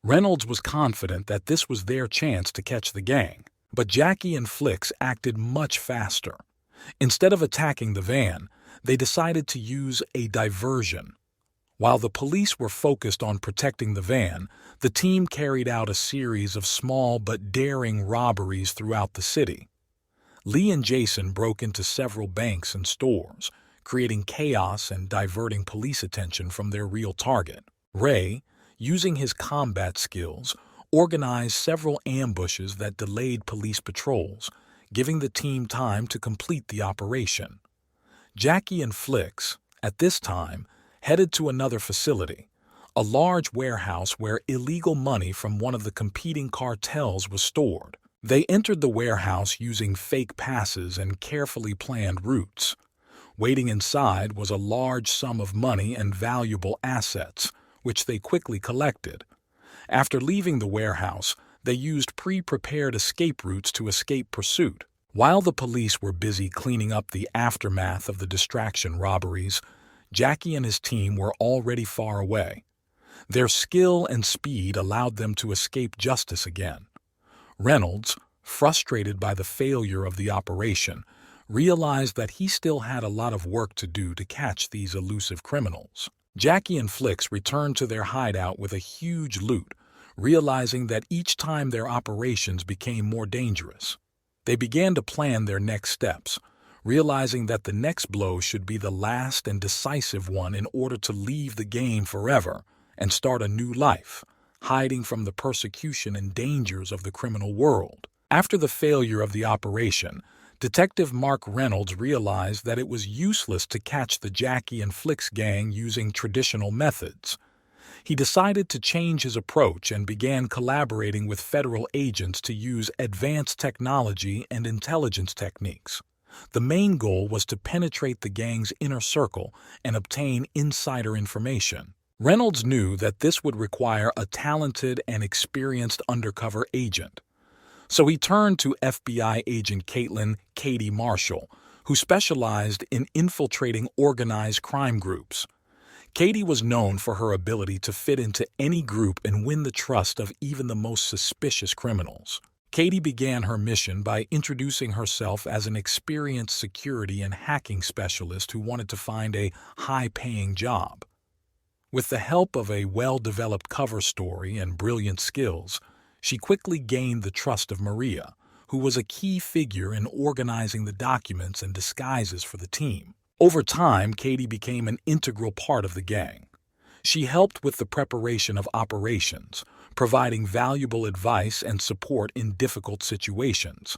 Reynolds was confident that this was their chance to catch the gang, but Jackie and Flicks acted much faster. Instead of attacking the van, they decided to use a diversion. While the police were focused on protecting the van, the team carried out a series of small but daring robberies throughout the city. Lee and Jason broke into several banks and stores, creating chaos and diverting police attention from their real target. Ray, using his combat skills, organized several ambushes that delayed police patrols, giving the team time to complete the operation. Jackie and Flicks, at this time, headed to another facility, a large warehouse where illegal money from one of the competing cartels was stored. They entered the warehouse using fake passes and carefully planned routes. Waiting inside was a large sum of money and valuable assets, which they quickly collected. After leaving the warehouse, they used pre-prepared escape routes to escape pursuit. While the police were busy cleaning up the aftermath of the distraction robberies, Jackie and his team were already far away. Their skill and speed allowed them to escape justice again. Reynolds, frustrated by the failure of the operation, realized that he still had a lot of work to do to catch these elusive criminals. Jackie and Flicks returned to their hideout with a huge loot, realizing that each time their operations became more dangerous. They began to plan their next steps, realizing that the next blow should be the last and decisive one in order to leave the game forever and start a new life, hiding from the persecution and dangers of the criminal world. After the failure of the operation, Detective Mark Reynolds realized that it was useless to catch the Jackie and Flicks gang using traditional methods. He decided to change his approach and began collaborating with federal agents to use advanced technology and intelligence techniques. The main goal was to penetrate the gang's inner circle and obtain insider information. Reynolds knew that this would require a talented and experienced undercover agent. So he turned to FBI agent Caitlin "Katie" Marshall, who specialized in infiltrating organized crime groups. Katie was known for her ability to fit into any group and win the trust of even the most suspicious criminals. Katie began her mission by introducing herself as an experienced security and hacking specialist who wanted to find a high-paying job. With the help of a well-developed cover story and brilliant skills, she quickly gained the trust of Maria, who was a key figure in organizing the documents and disguises for the team. Over time, Katie became an integral part of the gang. She helped with the preparation of operations, providing valuable advice and support in difficult situations.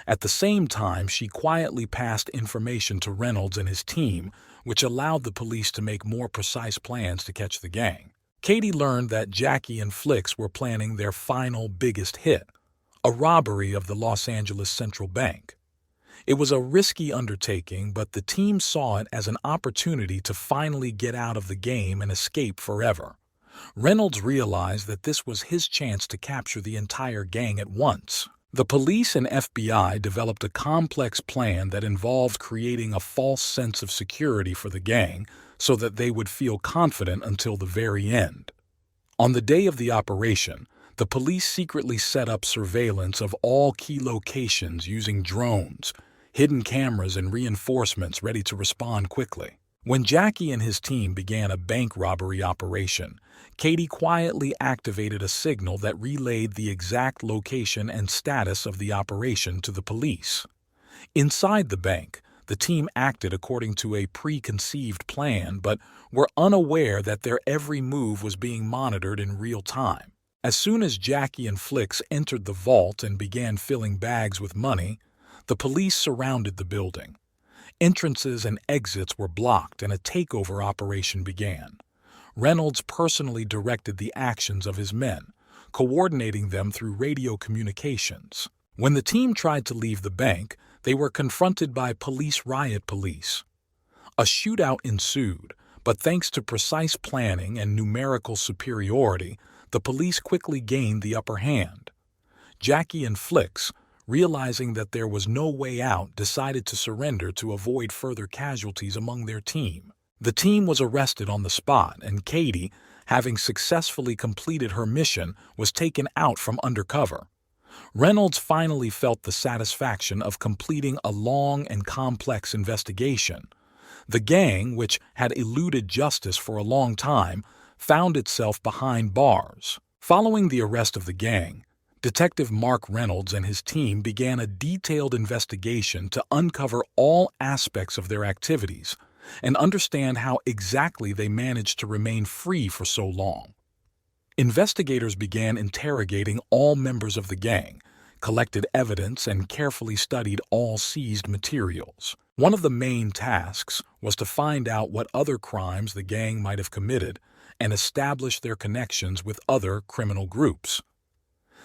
At the same time, she quietly passed information to Reynolds and his team, which allowed the police to make more precise plans to catch the gang. Katie learned that Jackie and Flicks were planning their final biggest hit, a robbery of the Los Angeles Central Bank. It was a risky undertaking, but the team saw it as an opportunity to finally get out of the game and escape forever. Reynolds realized that this was his chance to capture the entire gang at once. The police and FBI developed a complex plan that involved creating a false sense of security for the gang so that they would feel confident until the very end. On the day of the operation, the police secretly set up surveillance of all key locations using drones, hidden cameras, and reinforcements ready to respond quickly. When Jackie and his team began a bank robbery operation, Katie quietly activated a signal that relayed the exact location and status of the operation to the police. Inside the bank, the team acted according to a preconceived plan, but were unaware that their every move was being monitored in real time. As soon as Jackie and Flicks entered the vault and began filling bags with money, the police surrounded the building. Entrances and exits were blocked and a takeover operation began. Reynolds personally directed the actions of his men, coordinating them through radio communications. When the team tried to leave the bank, they were confronted by police riot police. A shootout ensued, but thanks to precise planning and numerical superiority, the police quickly gained the upper hand. Jackie and Flicks, realizing that there was no way out, decided to surrender to avoid further casualties among their team. The team was arrested on the spot, and Katie, having successfully completed her mission, was taken out from undercover. Reynolds finally felt the satisfaction of completing a long and complex investigation. The gang, which had eluded justice for a long time, found itself behind bars. Following the arrest of the gang, Detective Mark Reynolds and his team began a detailed investigation to uncover all aspects of their activities and understand how exactly they managed to remain free for so long. Investigators began interrogating all members of the gang, collected evidence, and carefully studied all seized materials. One of the main tasks was to find out what other crimes the gang might have committed and establish their connections with other criminal groups.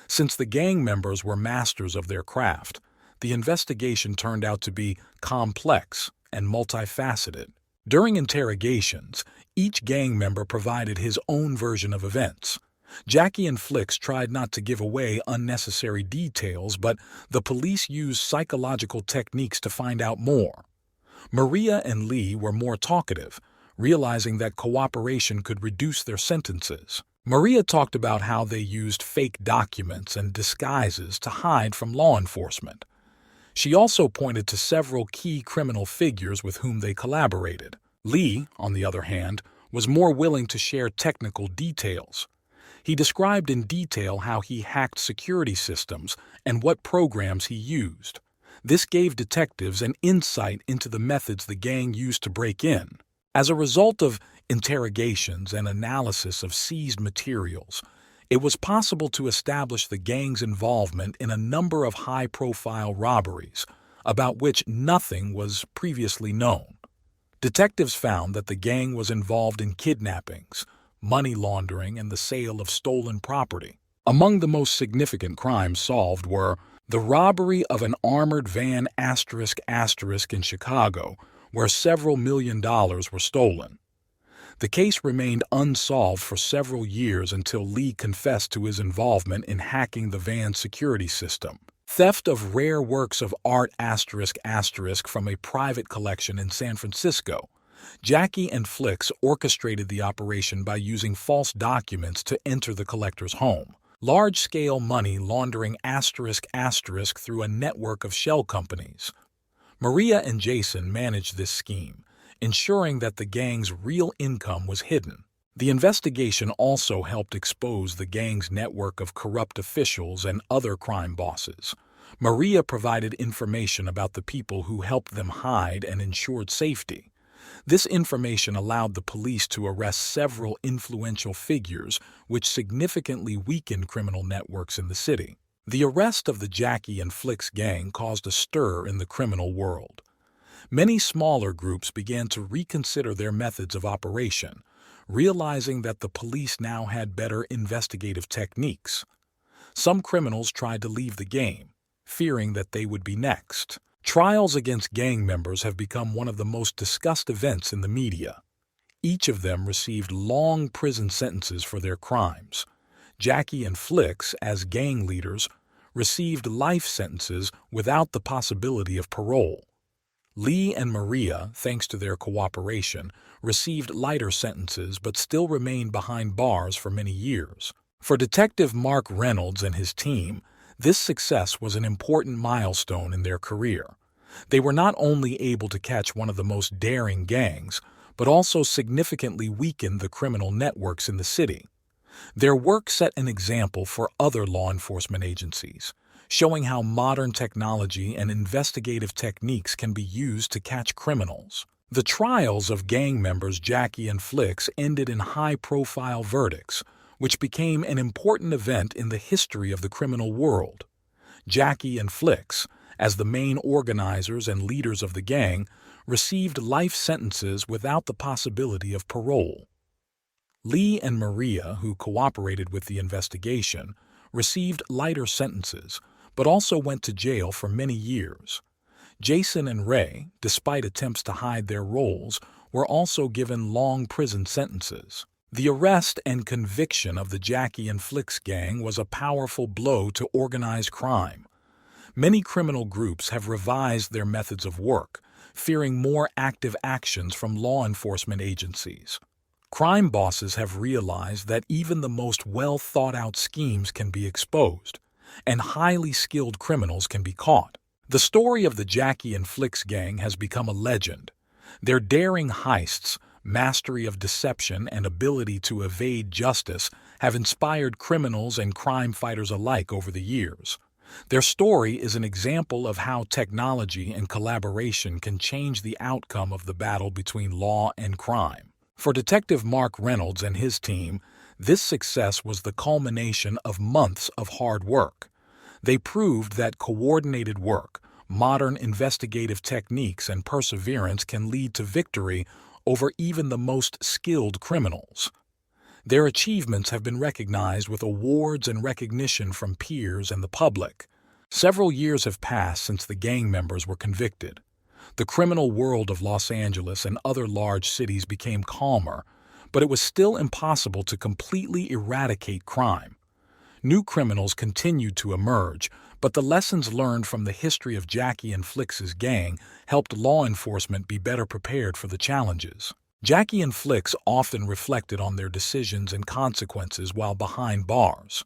Since the gang members were masters of their craft, the investigation turned out to be complex and multifaceted. During interrogations, each gang member provided his own version of events. Jackie and Flicks tried not to give away unnecessary details, but the police used psychological techniques to find out more. Maria and Lee were more talkative, realizing that cooperation could reduce their sentences. Maria talked about how they used fake documents and disguises to hide from law enforcement. She also pointed to several key criminal figures with whom they collaborated. Lee, on the other hand, was more willing to share technical details. He described in detail how he hacked security systems and what programs he used. This gave detectives an insight into the methods the gang used to break in. As a result of interrogations and analysis of seized materials, it was possible to establish the gang's involvement in a number of high-profile robberies, about which nothing was previously known. Detectives found that the gang was involved in kidnappings, money laundering, and the sale of stolen property. Among the most significant crimes solved were the robbery of an armored van *** in Chicago, where several $1 million were stolen. The case remained unsolved for several years until Lee confessed to his involvement in hacking the van's security system. Theft of rare works of art *** from a private collection in San Francisco. Jackie and Flicks orchestrated the operation by using false documents to enter the collector's home. Large-scale money laundering through a network of shell companies. Maria and Jason managed this scheme, ensuring that the gang's real income was hidden. The investigation also helped expose the gang's network of corrupt officials and other crime bosses. Maria provided information about the people who helped them hide and ensured safety. This information allowed the police to arrest several influential figures, which significantly weakened criminal networks in the city. The arrest of the Jackie and Flicks gang caused a stir in the criminal world. Many smaller groups began to reconsider their methods of operation, realizing that the police now had better investigative techniques. Some criminals tried to leave the game, fearing that they would be next. Trials against gang members have become one of the most discussed events in the media. Each of them received long prison sentences for their crimes. Jackie and Flicks, as gang leaders, received life sentences without the possibility of parole. Lee and Maria, thanks to their cooperation, received lighter sentences but still remained behind bars for many years. For Detective Mark Reynolds and his team, this success was an important milestone in their career. They were not only able to catch one of the most daring gangs, but also significantly weakened the criminal networks in the city. Their work set an example for other law enforcement agencies, showing how modern technology and investigative techniques can be used to catch criminals. The trials of gang members Jackie and Flicks ended in high-profile verdicts, which became an important event in the history of the criminal world. Jackie and Flicks, as the main organizers and leaders of the gang, received life sentences without the possibility of parole. Lee and Maria, who cooperated with the investigation, received lighter sentences, but also went to jail for many years. Jason and Ray, despite attempts to hide their roles, were also given long prison sentences. The arrest and conviction of the Jackie and Flicks gang was a powerful blow to organized crime. Many criminal groups have revised their methods of work, fearing more active actions from law enforcement agencies. Crime bosses have realized that even the most well-thought-out schemes can be exposed, and highly skilled criminals can be caught. The story of the Jackie and Flicks gang has become a legend. Their daring heists, mastery of deception, and ability to evade justice have inspired criminals and crime fighters alike over the years. Their story is an example of how technology and collaboration can change the outcome of the battle between law and crime. For Detective Mark Reynolds and his team, this success was the culmination of months of hard work. They proved that coordinated work, modern investigative techniques, and perseverance can lead to victory over even the most skilled criminals. Their achievements have been recognized with awards and recognition from peers and the public. Several years have passed since the gang members were convicted. The criminal world of Los Angeles and other large cities became calmer, but it was still impossible to completely eradicate crime. New criminals continued to emerge, but the lessons learned from the history of Jackie and Flicks' gang helped law enforcement be better prepared for the challenges. Jackie and Flicks often reflected on their decisions and consequences while behind bars.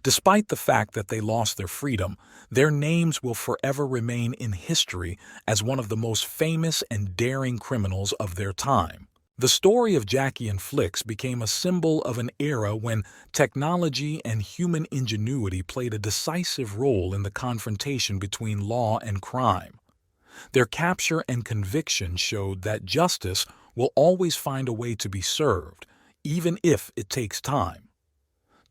Despite the fact that they lost their freedom, their names will forever remain in history as one of the most famous and daring criminals of their time. The story of Jackie and Flicks became a symbol of an era when technology and human ingenuity played a decisive role in the confrontation between law and crime. Their capture and conviction showed that justice will always find a way to be served, even if it takes time.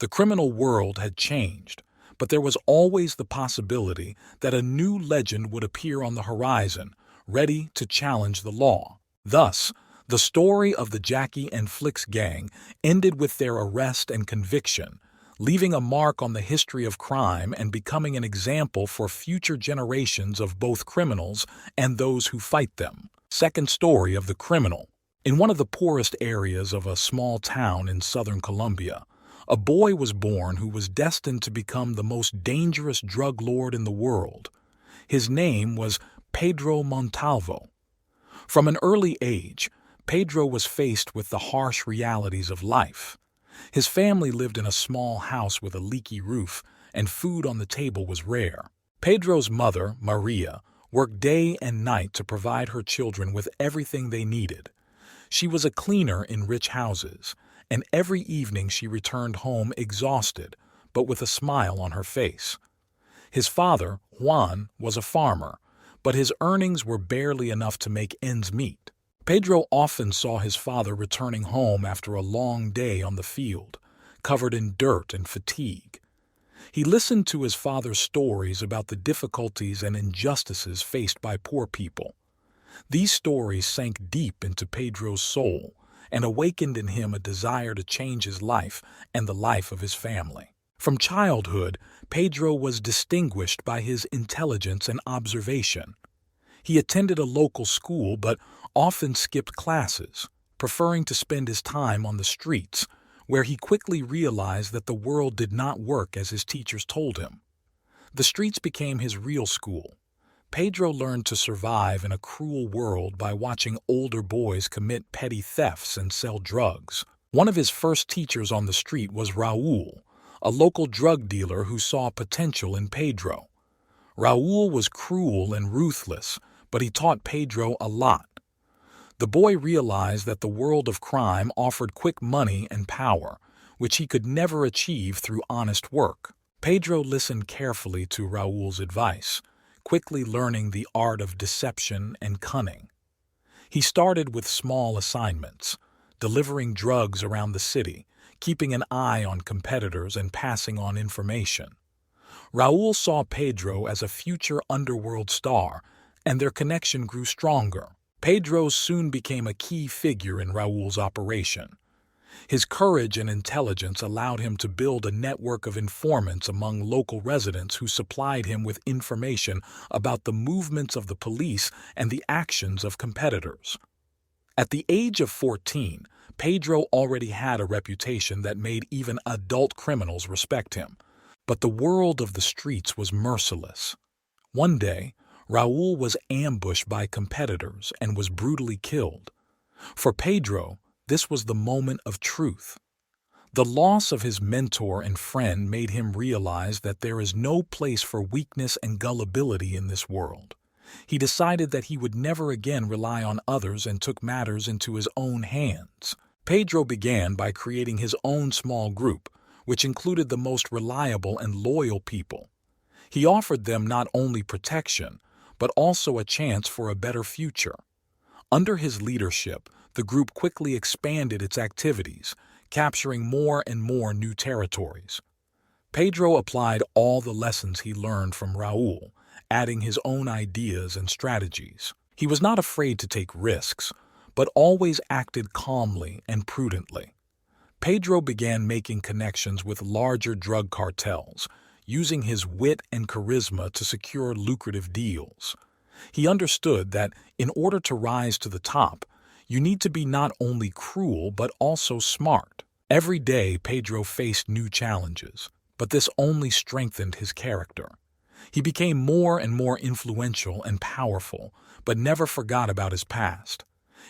The criminal world had changed, but there was always the possibility that a new legend would appear on the horizon, ready to challenge the law. Thus, the story of the Jackie and Flicks gang ended with their arrest and conviction, leaving a mark on the history of crime and becoming an example for future generations of both criminals and those who fight them. Second story of the criminal. In one of the poorest areas of a small town in southern Colombia, a boy was born who was destined to become the most dangerous drug lord in the world. His name was Pedro Montalvo. From an early age, Pedro was faced with the harsh realities of life. His family lived in a small house with a leaky roof, and food on the table was rare. Pedro's mother, Maria, worked day and night to provide her children with everything they needed. She was a cleaner in rich houses, and every evening she returned home exhausted, but with a smile on her face. His father, Juan, was a farmer, but his earnings were barely enough to make ends meet. Pedro often saw his father returning home after a long day on the field, covered in dirt and fatigue. He listened to his father's stories about the difficulties and injustices faced by poor people. These stories sank deep into Pedro's soul and awakened in him a desire to change his life and the life of his family. From childhood, Pedro was distinguished by his intelligence and observation. He attended a local school but often skipped classes, preferring to spend his time on the streets, where he quickly realized that the world did not work as his teachers told him. The streets became his real school. Pedro learned to survive in a cruel world by watching older boys commit petty thefts and sell drugs. One of his first teachers on the street was Raul, a local drug dealer who saw potential in Pedro. Raul was cruel and ruthless, but he taught Pedro a lot. The boy realized that the world of crime offered quick money and power, which he could never achieve through honest work. Pedro listened carefully to Raul's advice, quickly learning the art of deception and cunning. He started with small assignments, delivering drugs around the city, keeping an eye on competitors and passing on information. Raul saw Pedro as a future underworld star, and their connection grew stronger. Pedro soon became a key figure in Raul's operation. His courage and intelligence allowed him to build a network of informants among local residents who supplied him with information about the movements of the police and the actions of competitors. At the age of 14, Pedro already had a reputation that made even adult criminals respect him. But the world of the streets was merciless. One day, Raul was ambushed by competitors and was brutally killed. For Pedro, this was the moment of truth. The loss of his mentor and friend made him realize that there is no place for weakness and gullibility in this world. He decided that he would never again rely on others and took matters into his own hands. Pedro began by creating his own small group, which included the most reliable and loyal people. He offered them not only protection, but also a chance for a better future. Under his leadership, the group quickly expanded its activities, capturing more and more new territories. Pedro applied all the lessons he learned from Raul, adding his own ideas and strategies. He was not afraid to take risks, but always acted calmly and prudently. Pedro began making connections with larger drug cartels, using his wit and charisma to secure lucrative deals. He understood that in order to rise to the top, you need to be not only cruel but also smart. Every day, Pedro faced new challenges, but this only strengthened his character. He became more and more influential and powerful, but never forgot about his past.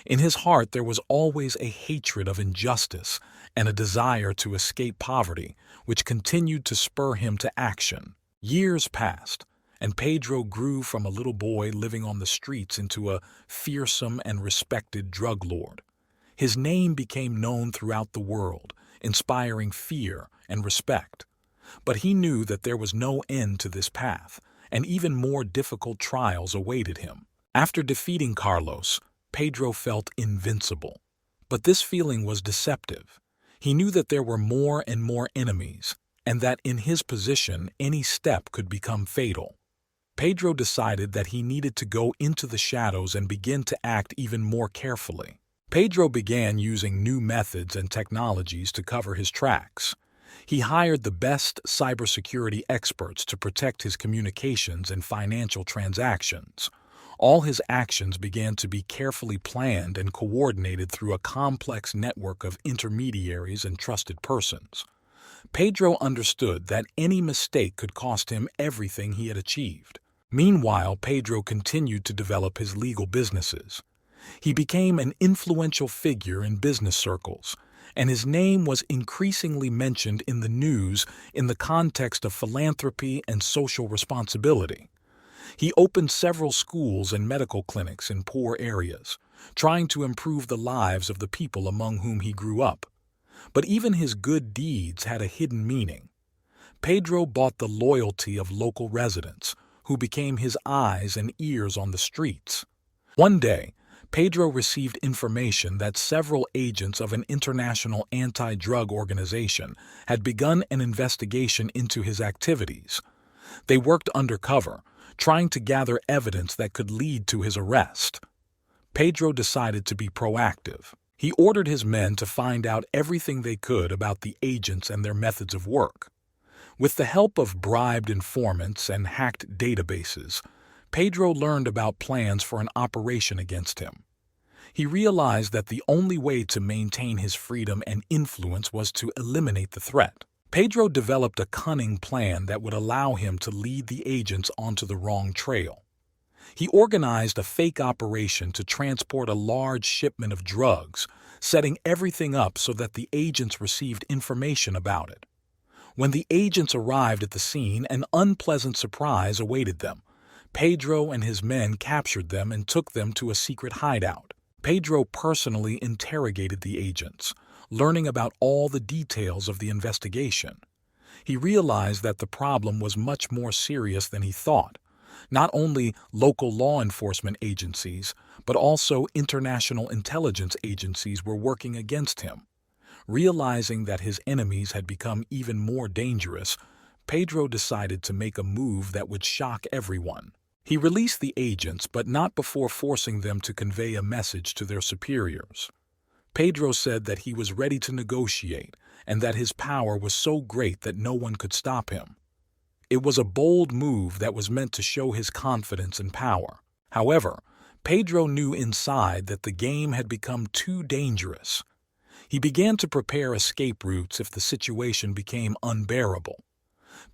In his heart, there was always a hatred of injustice and a desire to escape poverty, which continued to spur him to action. Years passed, and Pedro grew from a little boy living on the streets into a fearsome and respected drug lord. His name became known throughout the world, inspiring fear and respect. But he knew that there was no end to this path, and even more difficult trials awaited him. After defeating Carlos, Pedro felt invincible. But this feeling was deceptive. He knew that there were more and more enemies, and that in his position any step could become fatal. Pedro decided that he needed to go into the shadows and begin to act even more carefully. Pedro began using new methods and technologies to cover his tracks. He hired the best cybersecurity experts to protect his communications and financial transactions. All his actions began to be carefully planned and coordinated through a complex network of intermediaries and trusted persons. Pedro understood that any mistake could cost him everything he had achieved. Meanwhile, Pedro continued to develop his legal businesses. He became an influential figure in business circles, and his name was increasingly mentioned in the news in the context of philanthropy and social responsibility. He opened several schools and medical clinics in poor areas, trying to improve the lives of the people among whom he grew up. But even his good deeds had a hidden meaning. Pedro bought the loyalty of local residents, who became his eyes and ears on the streets. One day, Pedro received information that several agents of an international anti-drug organization had begun an investigation into his activities. They worked undercover, trying to gather evidence that could lead to his arrest. Pedro decided to be proactive. He ordered his men to find out everything they could about the agents and their methods of work. With the help of bribed informants and hacked databases, Pedro learned about plans for an operation against him. He realized that the only way to maintain his freedom and influence was to eliminate the threat. Pedro developed a cunning plan that would allow him to lead the agents onto the wrong trail. He organized a fake operation to transport a large shipment of drugs, setting everything up so that the agents received information about it. When the agents arrived at the scene, an unpleasant surprise awaited them. Pedro and his men captured them and took them to a secret hideout. Pedro personally interrogated the agents, learning about all the details of the investigation. He realized that the problem was much more serious than he thought. Not only local law enforcement agencies, but also international intelligence agencies were working against him. Realizing that his enemies had become even more dangerous, Pedro decided to make a move that would shock everyone. He released the agents, but not before forcing them to convey a message to their superiors. Pedro said that he was ready to negotiate and that his power was so great that no one could stop him. It was a bold move that was meant to show his confidence and power. However, Pedro knew inside that the game had become too dangerous. He began to prepare escape routes if the situation became unbearable.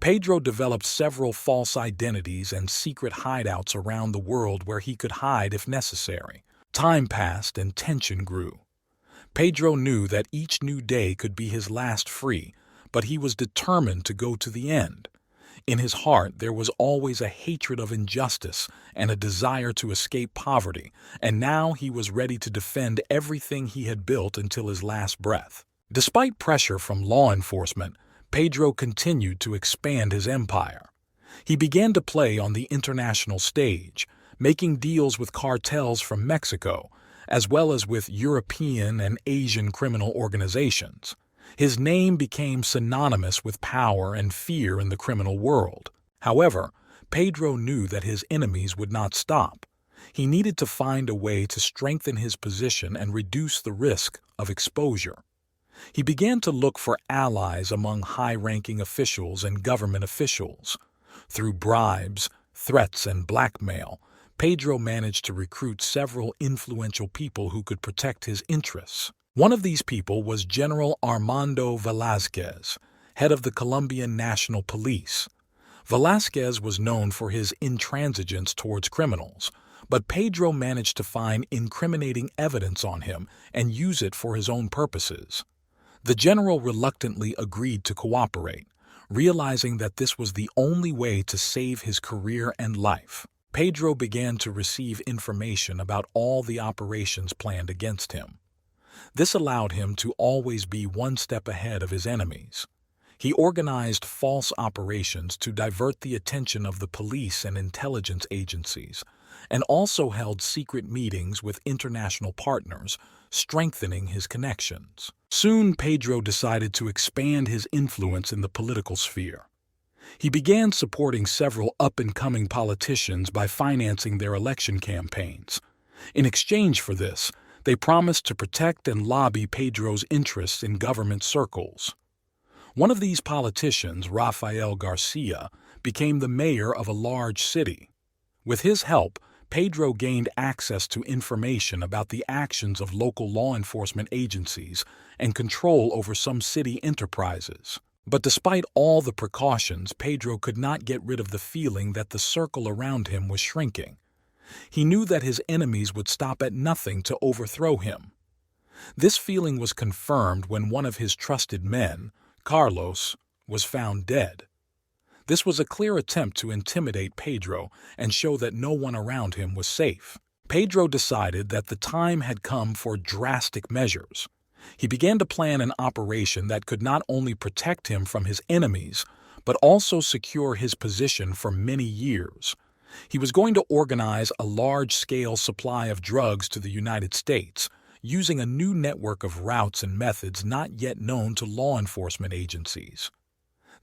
Pedro developed several false identities and secret hideouts around the world where he could hide if necessary. Time passed and tension grew. Pedro knew that each new day could be his last free, but he was determined to go to the end. In his heart there was always a hatred of injustice and a desire to escape poverty, and now he was ready to defend everything he had built until his last breath. Despite pressure from law enforcement, Pedro continued to expand his empire. He began to play on the international stage, making deals with cartels from Mexico, as well as with European and Asian criminal organizations. His name became synonymous with power and fear in the criminal world. However, Pedro knew that his enemies would not stop. He needed to find a way to strengthen his position and reduce the risk of exposure. He began to look for allies among high-ranking officials and government officials. Through bribes, threats, and blackmail, Pedro managed to recruit several influential people who could protect his interests. One of these people was General Armando Velázquez, head of the Colombian National Police. Velázquez was known for his intransigence towards criminals, but Pedro managed to find incriminating evidence on him and use it for his own purposes. The general reluctantly agreed to cooperate, realizing that this was the only way to save his career and life. Pedro began to receive information about all the operations planned against him. This allowed him to always be one step ahead of his enemies. He organized false operations to divert the attention of the police and intelligence agencies, and also held secret meetings with international partners, strengthening his connections. Soon, Pedro decided to expand his influence in the political sphere. He began supporting several up-and-coming politicians by financing their election campaigns. In exchange for this, they promised to protect and lobby Pedro's interests in government circles. One of these politicians, Rafael Garcia, became the mayor of a large city. With his help, Pedro gained access to information about the actions of local law enforcement agencies and control over some city enterprises. But despite all the precautions, Pedro could not get rid of the feeling that the circle around him was shrinking. He knew that his enemies would stop at nothing to overthrow him. This feeling was confirmed when one of his trusted men, Carlos, was found dead. This was a clear attempt to intimidate Pedro and show that no one around him was safe. Pedro decided that the time had come for drastic measures. He began to plan an operation that could not only protect him from his enemies, but also secure his position for many years. He was going to organize a large-scale supply of drugs to the United States, using a new network of routes and methods not yet known to law enforcement agencies.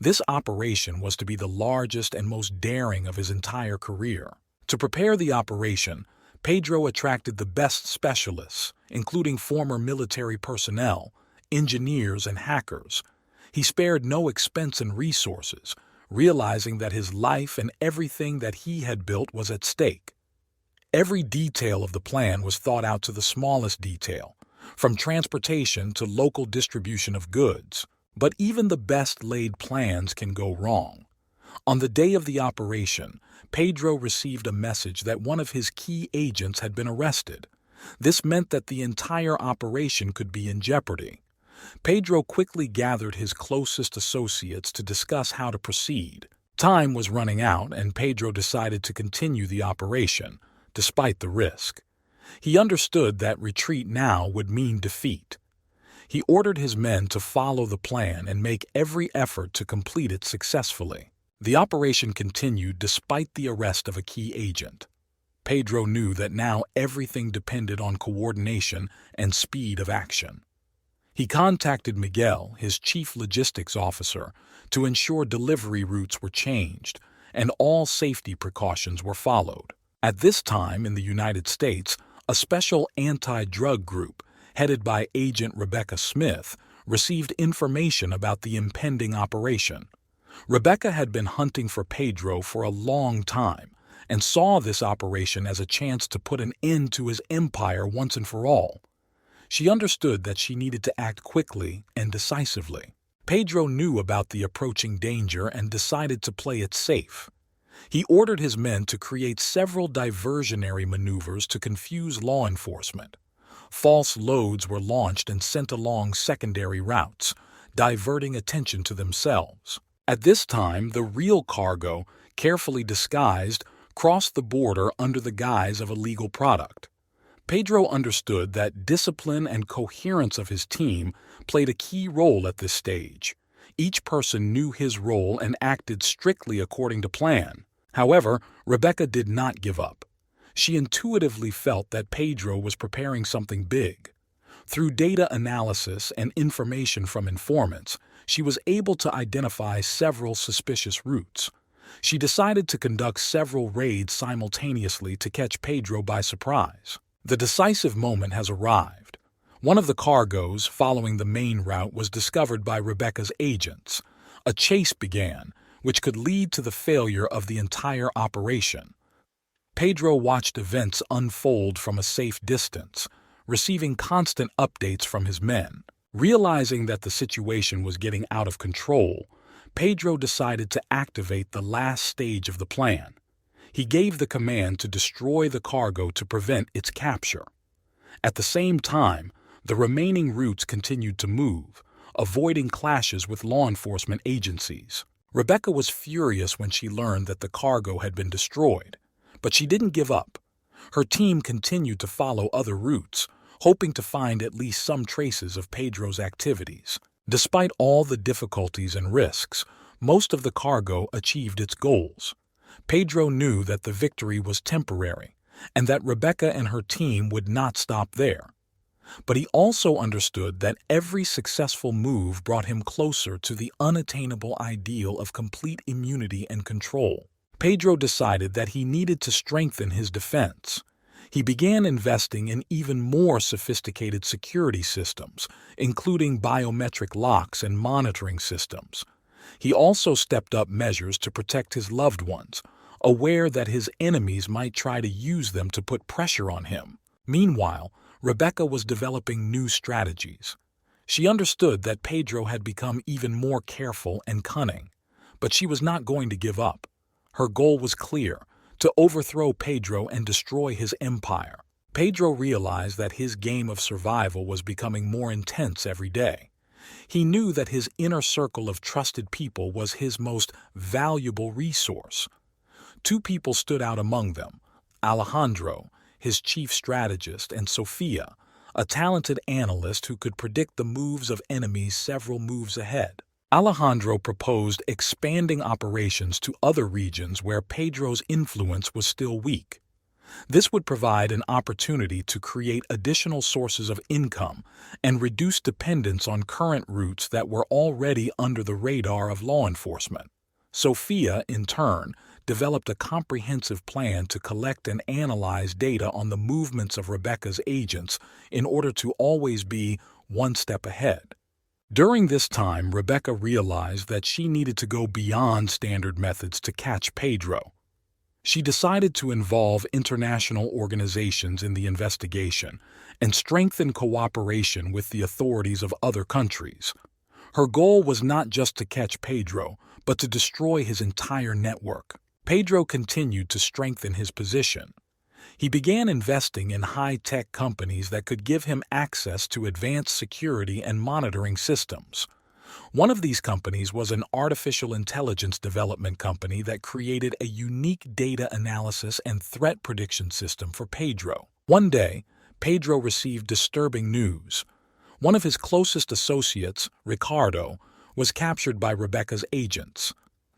This operation was to be the largest and most daring of his entire career. To prepare the operation, Pedro attracted the best specialists, including former military personnel, engineers, and hackers. He spared no expense and resources, realizing that his life and everything that he had built was at stake. Every detail of the plan was thought out to the smallest detail, from transportation to local distribution of goods. But even the best-laid plans can go wrong. On the day of the operation, Pedro received a message that one of his key agents had been arrested. This meant that the entire operation could be in jeopardy. Pedro quickly gathered his closest associates to discuss how to proceed. Time was running out, and Pedro decided to continue the operation, despite the risk. He understood that retreat now would mean defeat. He ordered his men to follow the plan and make every effort to complete it successfully. The operation continued despite the arrest of a key agent. Pedro knew that now everything depended on coordination and speed of action. He contacted Miguel, his chief logistics officer, to ensure delivery routes were changed and all safety precautions were followed. At this time in the United States, a special anti-drug group, headed by Agent Rebecca Smith, received information about the impending operation. Rebecca had been hunting for Pedro for a long time and saw this operation as a chance to put an end to his empire once and for all. She understood that she needed to act quickly and decisively. Pedro knew about the approaching danger and decided to play it safe. He ordered his men to create several diversionary maneuvers to confuse law enforcement. False loads were launched and sent along secondary routes, diverting attention to themselves. At this time, the real cargo, carefully disguised, crossed the border under the guise of a legal product. Pedro understood that discipline and coherence of his team played a key role at this stage. Each person knew his role and acted strictly according to plan. However, Rebecca did not give up. She intuitively felt that Pedro was preparing something big. Through data analysis and information from informants, she was able to identify several suspicious routes. She decided to conduct several raids simultaneously to catch Pedro by surprise. The decisive moment has arrived. One of the cargoes following the main route was discovered by Rebecca's agents. A chase began, which could lead to the failure of the entire operation. Pedro watched events unfold from a safe distance, receiving constant updates from his men. Realizing that the situation was getting out of control, Pedro decided to activate the last stage of the plan. He gave the command to destroy the cargo to prevent its capture. At the same time, the remaining routes continued to move, avoiding clashes with law enforcement agencies. Rebecca was furious when she learned that the cargo had been destroyed, but she didn't give up. Her team continued to follow other routes, hoping to find at least some traces of Pedro's activities. Despite all the difficulties and risks, most of the cargo achieved its goals. Pedro knew that the victory was temporary and that Rebecca and her team would not stop there. But he also understood that every successful move brought him closer to the unattainable ideal of complete immunity and control. Pedro decided that he needed to strengthen his defense. He began investing in even more sophisticated security systems, including biometric locks and monitoring systems. He also stepped up measures to protect his loved ones, aware that his enemies might try to use them to put pressure on him. Meanwhile, Rebecca was developing new strategies. She understood that Pedro had become even more careful and cunning, but she was not going to give up. Her goal was clear: to overthrow Pedro and destroy his empire. Pedro realized that his game of survival was becoming more intense every day. He knew that his inner circle of trusted people was his most valuable resource. Two people stood out among them: Alejandro, his chief strategist, and Sofia, a talented analyst who could predict the moves of enemies several moves ahead. Alejandro proposed expanding operations to other regions where Pedro's influence was still weak. This would provide an opportunity to create additional sources of income and reduce dependence on current routes that were already under the radar of law enforcement. Sofia, in turn, developed a comprehensive plan to collect and analyze data on the movements of Rebecca's agents in order to always be one step ahead. During this time, Rebecca realized that she needed to go beyond standard methods to catch Pedro. She decided to involve international organizations in the investigation and strengthen cooperation with the authorities of other countries. Her goal was not just to catch Pedro, but to destroy his entire network. Pedro continued to strengthen his position. He began investing in high-tech companies that could give him access to advanced security and monitoring systems. One of these companies was an artificial intelligence development company that created a unique data analysis and threat prediction system for Pedro. One day, Pedro received disturbing news. One of his closest associates, Ricardo, was captured by Rebecca's agents.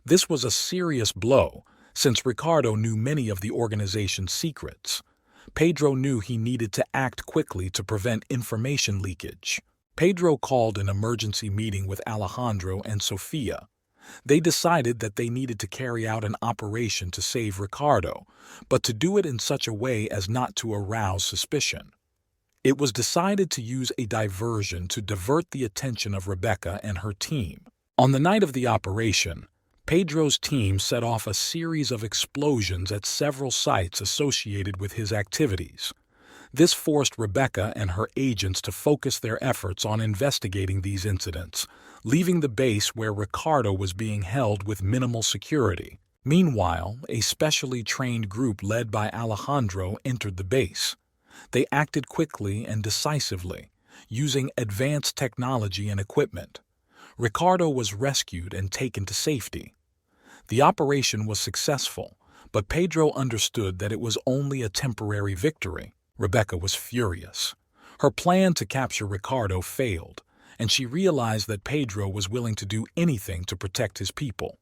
This was a serious blow, since Ricardo knew many of the organization's secrets. Pedro knew he needed to act quickly to prevent information leakage. Pedro called an emergency meeting with Alejandro and Sofia. They decided that they needed to carry out an operation to save Ricardo, but to do it in such a way as not to arouse suspicion. It was decided to use a diversion to divert the attention of Rebecca and her team. On the night of the operation, Pedro's team set off a series of explosions at several sites associated with his activities. This forced Rebecca and her agents to focus their efforts on investigating these incidents, leaving the base where Ricardo was being held with minimal security. Meanwhile, a specially trained group led by Alejandro entered the base. They acted quickly and decisively, using advanced technology and equipment. Ricardo was rescued and taken to safety. The operation was successful, but Pedro understood that it was only a temporary victory. Rebecca was furious. Her plan to capture Ricardo failed, and she realized that Pedro was willing to do anything to protect his people.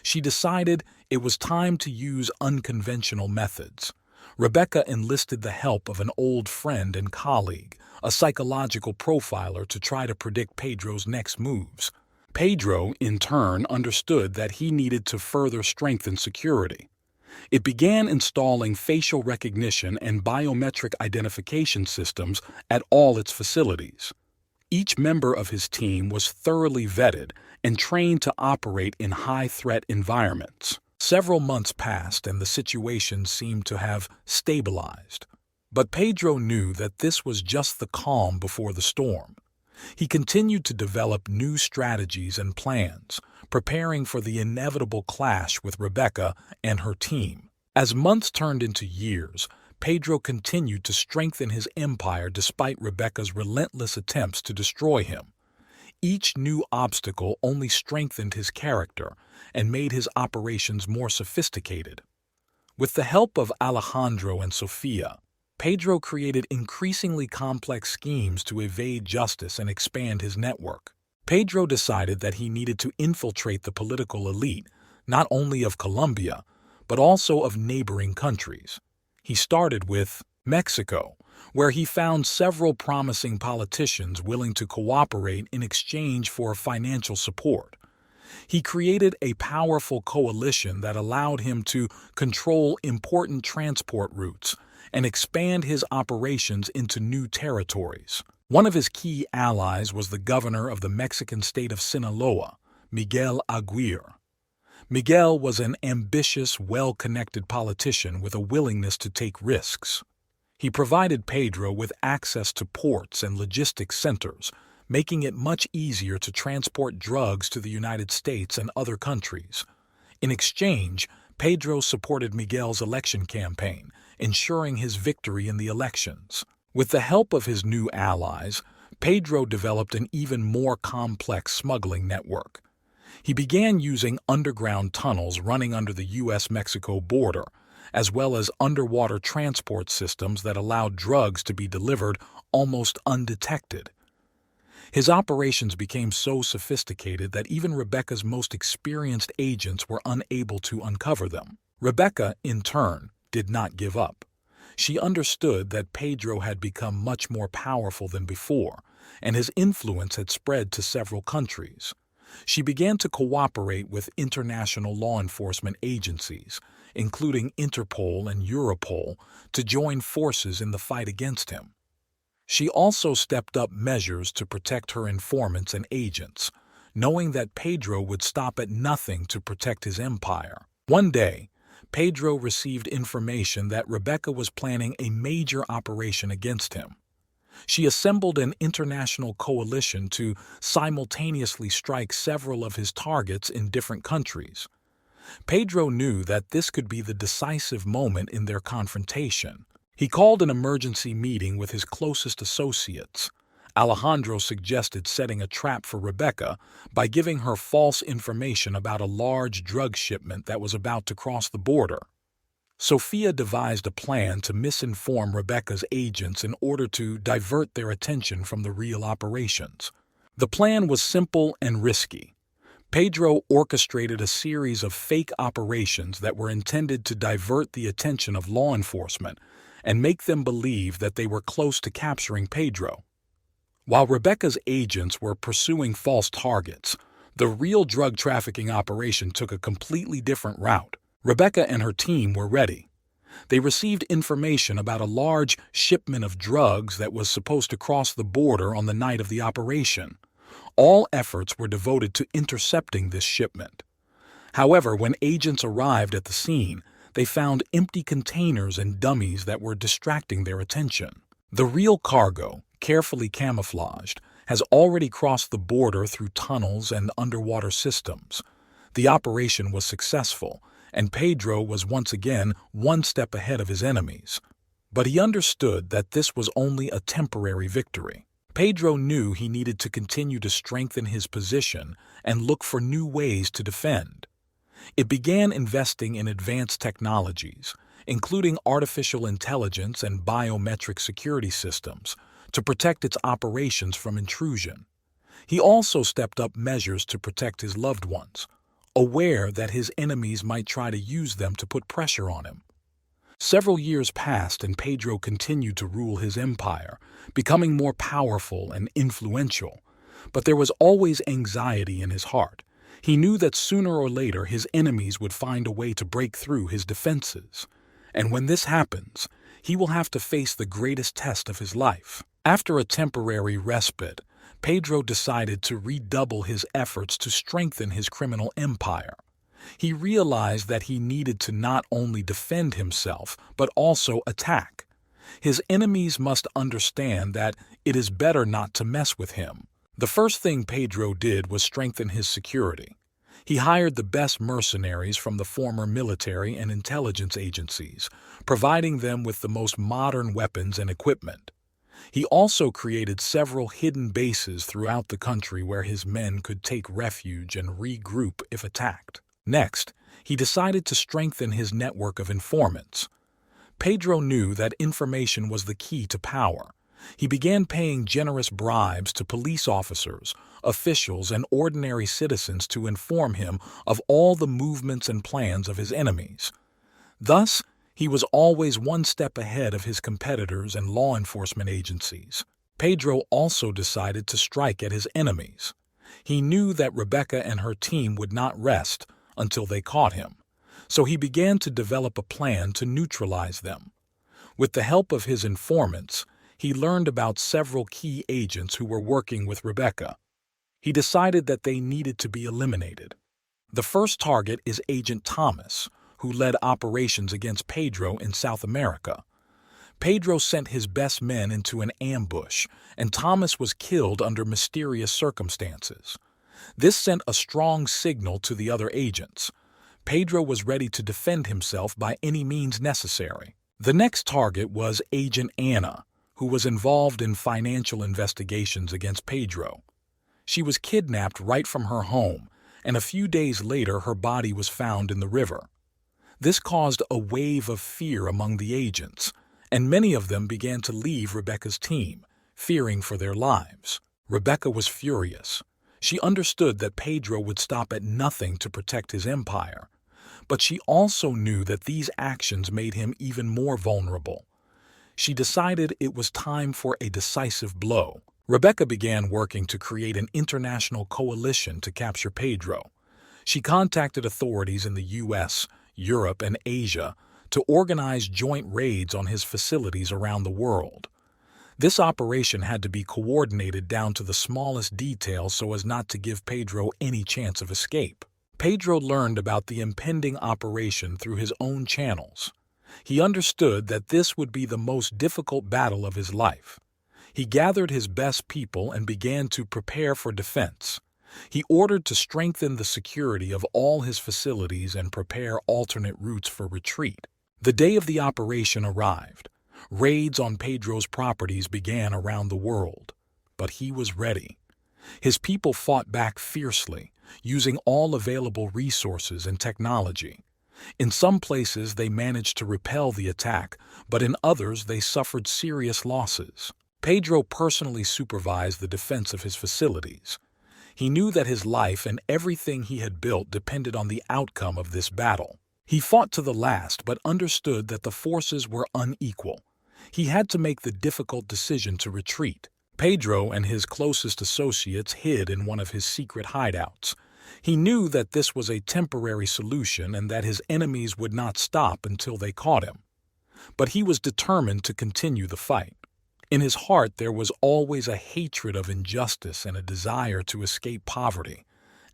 She decided it was time to use unconventional methods. Rebecca enlisted the help of an old friend and colleague, a psychological profiler, to try to predict Pedro's next moves. Pedro, in turn, understood that he needed to further strengthen security. It began installing facial recognition and biometric identification systems at all its facilities. Each member of his team was thoroughly vetted and trained to operate in high-threat environments. Several months passed and the situation seemed to have stabilized. But Pedro knew that this was just the calm before the storm. He continued to develop new strategies and plans, preparing for the inevitable clash with Rebecca and her team. As months turned into years, Pedro continued to strengthen his empire despite Rebecca's relentless attempts to destroy him. Each new obstacle only strengthened his character and made his operations more sophisticated. With the help of Alejandro and Sofia, Pedro created increasingly complex schemes to evade justice and expand his network. Pedro decided that he needed to infiltrate the political elite, not only of Colombia, but also of neighboring countries. He started with Mexico, where he found several promising politicians willing to cooperate in exchange for financial support. He created a powerful coalition that allowed him to control important transport routes and expand his operations into new territories. One of his key allies was the governor of the Mexican state of Sinaloa, Miguel Aguirre. Miguel was an ambitious, well-connected politician with a willingness to take risks. He provided Pedro with access to ports and logistics centers, making it much easier to transport drugs to the United States and other countries. In exchange, Pedro supported Miguel's election campaign, ensuring his victory in the elections. With the help of his new allies, Pedro developed an even more complex smuggling network. He began using underground tunnels running under the U.S.-Mexico border, as well as underwater transport systems that allowed drugs to be delivered almost undetected. His operations became so sophisticated that even Rebecca's most experienced agents were unable to uncover them. Rebecca, in turn, did not give up. She understood that Pedro had become much more powerful than before, and his influence had spread to several countries. She began to cooperate with international law enforcement agencies, including Interpol and Europol, to join forces in the fight against him. She also stepped up measures to protect her informants and agents, knowing that Pedro would stop at nothing to protect his empire. One day, Pedro received information that Rebecca was planning a major operation against him. She assembled an international coalition to simultaneously strike several of his targets in different countries. Pedro knew that this could be the decisive moment in their confrontation. He called an emergency meeting with his closest associates. Alejandro suggested setting a trap for Rebecca by giving her false information about a large drug shipment that was about to cross the border. Sofia devised a plan to misinform Rebecca's agents in order to divert their attention from the real operations. The plan was simple and risky. Pedro orchestrated a series of fake operations that were intended to divert the attention of law enforcement and make them believe that they were close to capturing Pedro. While Rebecca's agents were pursuing false targets, the real drug trafficking operation took a completely different route. Rebecca and her team were ready. They received information about a large shipment of drugs that was supposed to cross the border on the night of the operation. All efforts were devoted to intercepting this shipment. However, when agents arrived at the scene, they found empty containers and dummies that were distracting their attention. The real cargo, carefully camouflaged, has already crossed the border through tunnels and underwater systems. The operation was successful, and Pedro was once again one step ahead of his enemies. But he understood that this was only a temporary victory. Pedro knew he needed to continue to strengthen his position and look for new ways to defend. It began investing in advanced technologies, including artificial intelligence and biometric security systems, to protect its operations from intrusion. He also stepped up measures to protect his loved ones, aware that his enemies might try to use them to put pressure on him. Several years passed and Pedro continued to rule his empire, becoming more powerful and influential. But there was always anxiety in his heart. He knew that sooner or later his enemies would find a way to break through his defenses. And when this happens, he will have to face the greatest test of his life. After a temporary respite, Pedro decided to redouble his efforts to strengthen his criminal empire. He realized that he needed to not only defend himself, but also attack. His enemies must understand that it is better not to mess with him. The first thing Pedro did was strengthen his security. He hired the best mercenaries from the former military and intelligence agencies, providing them with the most modern weapons and equipment. He also created several hidden bases throughout the country where his men could take refuge and regroup if attacked. Next, he decided to strengthen his network of informants. Pedro knew that information was the key to power. He began paying generous bribes to police officers, officials, and ordinary citizens to inform him of all the movements and plans of his enemies. Thus, he was always one step ahead of his competitors and law enforcement agencies. Pedro also decided to strike at his enemies. He knew that Rebecca and her team would not rest until they caught him, so he began to develop a plan to neutralize them. With the help of his informants, he learned about several key agents who were working with Rebecca. He decided that they needed to be eliminated. The first target is Agent Thomas, who led operations against Pedro in South America. Pedro sent his best men into an ambush, and Thomas was killed under mysterious circumstances. This sent a strong signal to the other agents. Pedro was ready to defend himself by any means necessary. The next target was Agent Anna, who was involved in financial investigations against Pedro. She was kidnapped right from her home, and a few days later her body was found in the river. This caused a wave of fear among the agents, and many of them began to leave Rebecca's team, fearing for their lives. Rebecca was furious. She understood that Pedro would stop at nothing to protect his empire, but she also knew that these actions made him even more vulnerable. She decided it was time for a decisive blow. Rebecca began working to create an international coalition to capture Pedro. She contacted authorities in the US, Europe, and Asia to organize joint raids on his facilities around the world. This operation had to be coordinated down to the smallest detail so as not to give Pedro any chance of escape. Pedro learned about the impending operation through his own channels. He understood that this would be the most difficult battle of his life. He gathered his best people and began to prepare for defense. He ordered to strengthen the security of all his facilities and prepare alternate routes for retreat. The day of the operation arrived. Raids on Pedro's properties began around the world, but he was ready. His people fought back fiercely, using all available resources and technology. In some places they managed to repel the attack, but in others they suffered serious losses. Pedro personally supervised the defense of his facilities. He knew that his life and everything he had built depended on the outcome of this battle. He fought to the last but understood that the forces were unequal. He had to make the difficult decision to retreat. Pedro and his closest associates hid in one of his secret hideouts. He knew that this was a temporary solution and that his enemies would not stop until they caught him. But he was determined to continue the fight. In his heart there was always a hatred of injustice and a desire to escape poverty,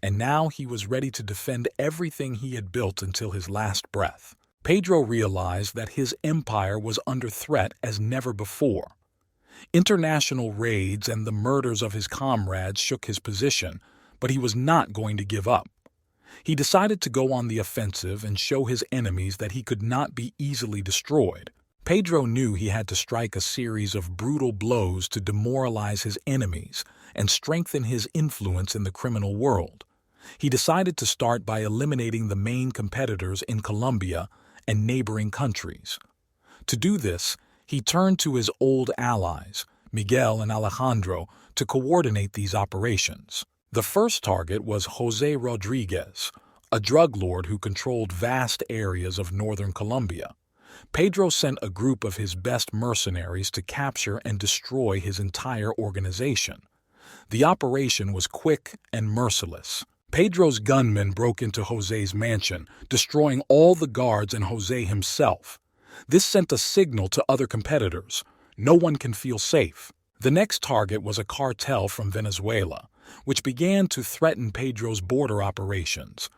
and now he was ready to defend everything he had built until his last breath. Pedro realized that his empire was under threat as never before. International raids and the murders of his comrades shook his position, but he was not going to give up. He decided to go on the offensive and show his enemies that he could not be easily destroyed. Pedro knew he had to strike a series of brutal blows to demoralize his enemies and strengthen his influence in the criminal world. He decided to start by eliminating the main competitors in Colombia and neighboring countries. To do this, he turned to his old allies, Miguel and Alejandro, to coordinate these operations. The first target was José Rodriguez, a drug lord who controlled vast areas of northern Colombia. Pedro sent a group of his best mercenaries to capture and destroy his entire organization. The operation was quick and merciless. Pedro's gunmen broke into José's mansion, destroying all the guards and José himself. This sent a signal to other competitors: no one can feel safe. The next target was a cartel from Venezuela, which began to threaten Pedro's border operations.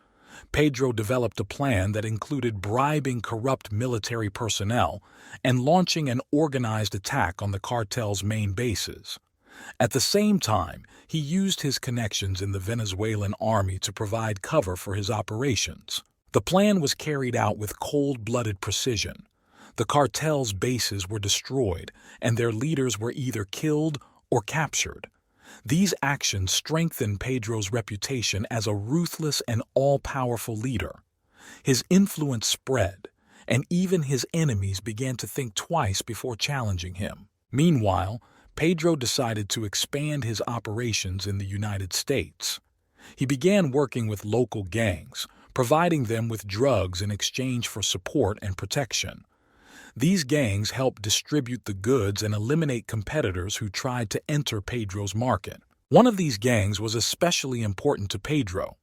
Pedro developed a plan that included bribing corrupt military personnel and launching an organized attack on the cartel's main bases. At the same time, he used his connections in the Venezuelan army to provide cover for his operations. The plan was carried out with cold-blooded precision. The cartel's bases were destroyed, and their leaders were either killed or captured. These actions strengthened Pedro's reputation as a ruthless and all-powerful leader. His influence spread, and even his enemies began to think twice before challenging him. Meanwhile, Pedro decided to expand his operations in the United States. He began working with local gangs, providing them with drugs in exchange for support and protection. These gangs helped distribute the goods and eliminate competitors who tried to enter Pedro's market. One of these gangs was especially important to Pedro.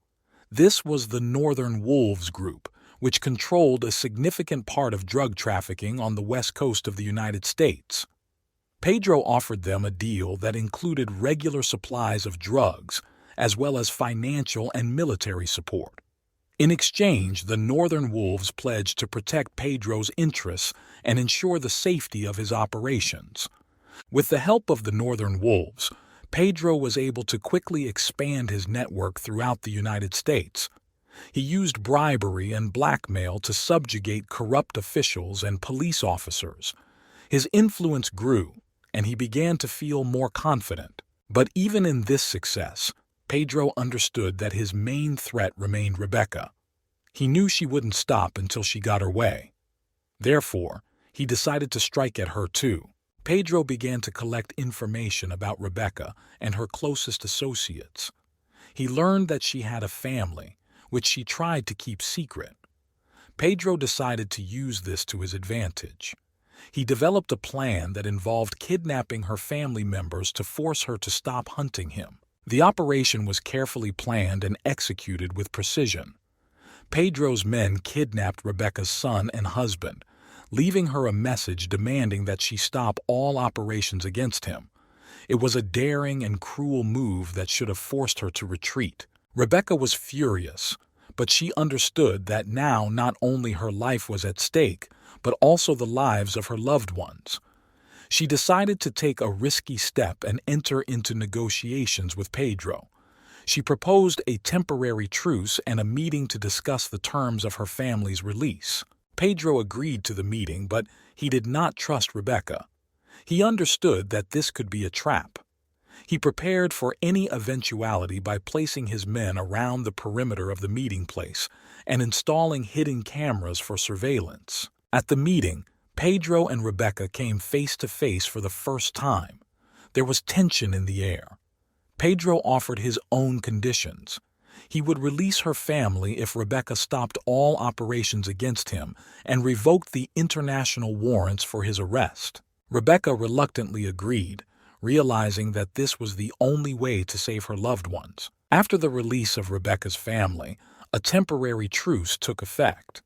This was the Northern Wolves group, which controlled a significant part of drug trafficking on the west coast of the United States. Pedro offered them a deal that included regular supplies of drugs, as well as financial and military support. In exchange, the Northern Wolves pledged to protect Pedro's interests and ensure the safety of his operations. With the help of the Northern Wolves, Pedro was able to quickly expand his network throughout the United States. He used bribery and blackmail to subjugate corrupt officials and police officers. His influence grew, and he began to feel more confident. But even in this success, Pedro understood that his main threat remained Rebecca. He knew she wouldn't stop until she got her way. Therefore, he decided to strike at her too. Pedro began to collect information about Rebecca and her closest associates. He learned that she had a family, which she tried to keep secret. Pedro decided to use this to his advantage. He developed a plan that involved kidnapping her family members to force her to stop hunting him. The operation was carefully planned and executed with precision. Pedro's men kidnapped Rebecca's son and husband, leaving her a message demanding that she stop all operations against him. It was a daring and cruel move that should have forced her to retreat. Rebecca was furious, but she understood that now not only her life was at stake, but also the lives of her loved ones. She decided to take a risky step and enter into negotiations with Pedro. She proposed a temporary truce and a meeting to discuss the terms of her family's release. Pedro agreed to the meeting, but he did not trust Rebecca. He understood that this could be a trap. He prepared for any eventuality by placing his men around the perimeter of the meeting place and installing hidden cameras for surveillance. At the meeting, Pedro and Rebecca came face to face for the first time. There was tension in the air. Pedro offered his own conditions. He would release her family if Rebecca stopped all operations against him and revoked the international warrants for his arrest. Rebecca reluctantly agreed, realizing that this was the only way to save her loved ones. After the release of Rebecca's family, a temporary truce took effect.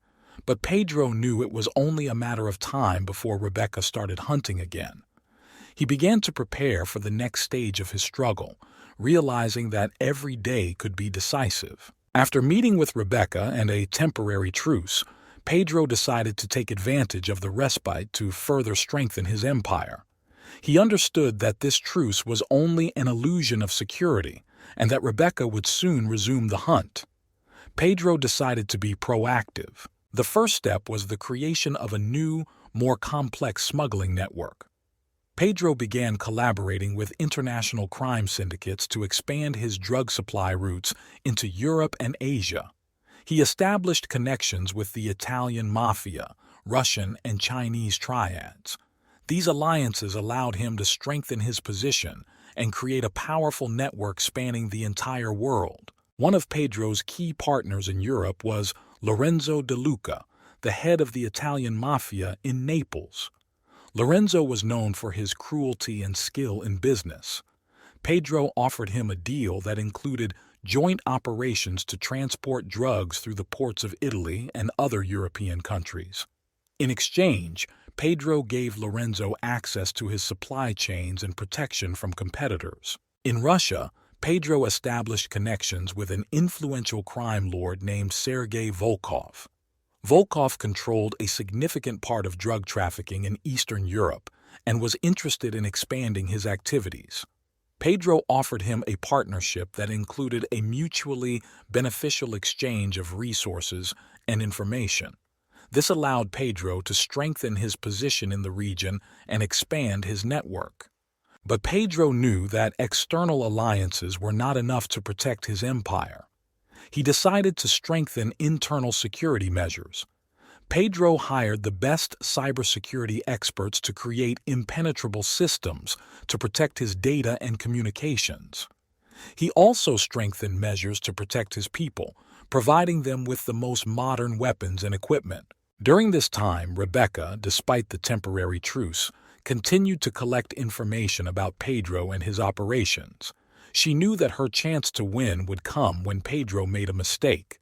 But Pedro knew it was only a matter of time before Rebecca started hunting again. He began to prepare for the next stage of his struggle, realizing that every day could be decisive. After meeting with Rebecca and a temporary truce, Pedro decided to take advantage of the respite to further strengthen his empire. He understood that this truce was only an illusion of security and that Rebecca would soon resume the hunt. Pedro decided to be proactive. The first step was the creation of a new, more complex smuggling network. Pedro began collaborating with international crime syndicates to expand his drug supply routes into Europe and Asia. He established connections with the Italian mafia, Russian and Chinese triads. These alliances allowed him to strengthen his position and create a powerful network spanning the entire world. One of Pedro's key partners in Europe was Lorenzo De Luca, the head of the Italian mafia in Naples. Lorenzo was known for his cruelty and skill in business. Pedro offered him a deal that included joint operations to transport drugs through the ports of Italy and other European countries. In exchange, Pedro gave Lorenzo access to his supply chains and protection from competitors. In Russia, Pedro established connections with an influential crime lord named Sergei Volkov. Volkov controlled a significant part of drug trafficking in Eastern Europe and was interested in expanding his activities. Pedro offered him a partnership that included a mutually beneficial exchange of resources and information. This allowed Pedro to strengthen his position in the region and expand his network. But Pedro knew that external alliances were not enough to protect his empire. He decided to strengthen internal security measures. Pedro hired the best cybersecurity experts to create impenetrable systems to protect his data and communications. He also strengthened measures to protect his people, providing them with the most modern weapons and equipment. During this time, Rebecca, despite the temporary truce, continued to collect information about Pedro and his operations. She knew that her chance to win would come when Pedro made a mistake.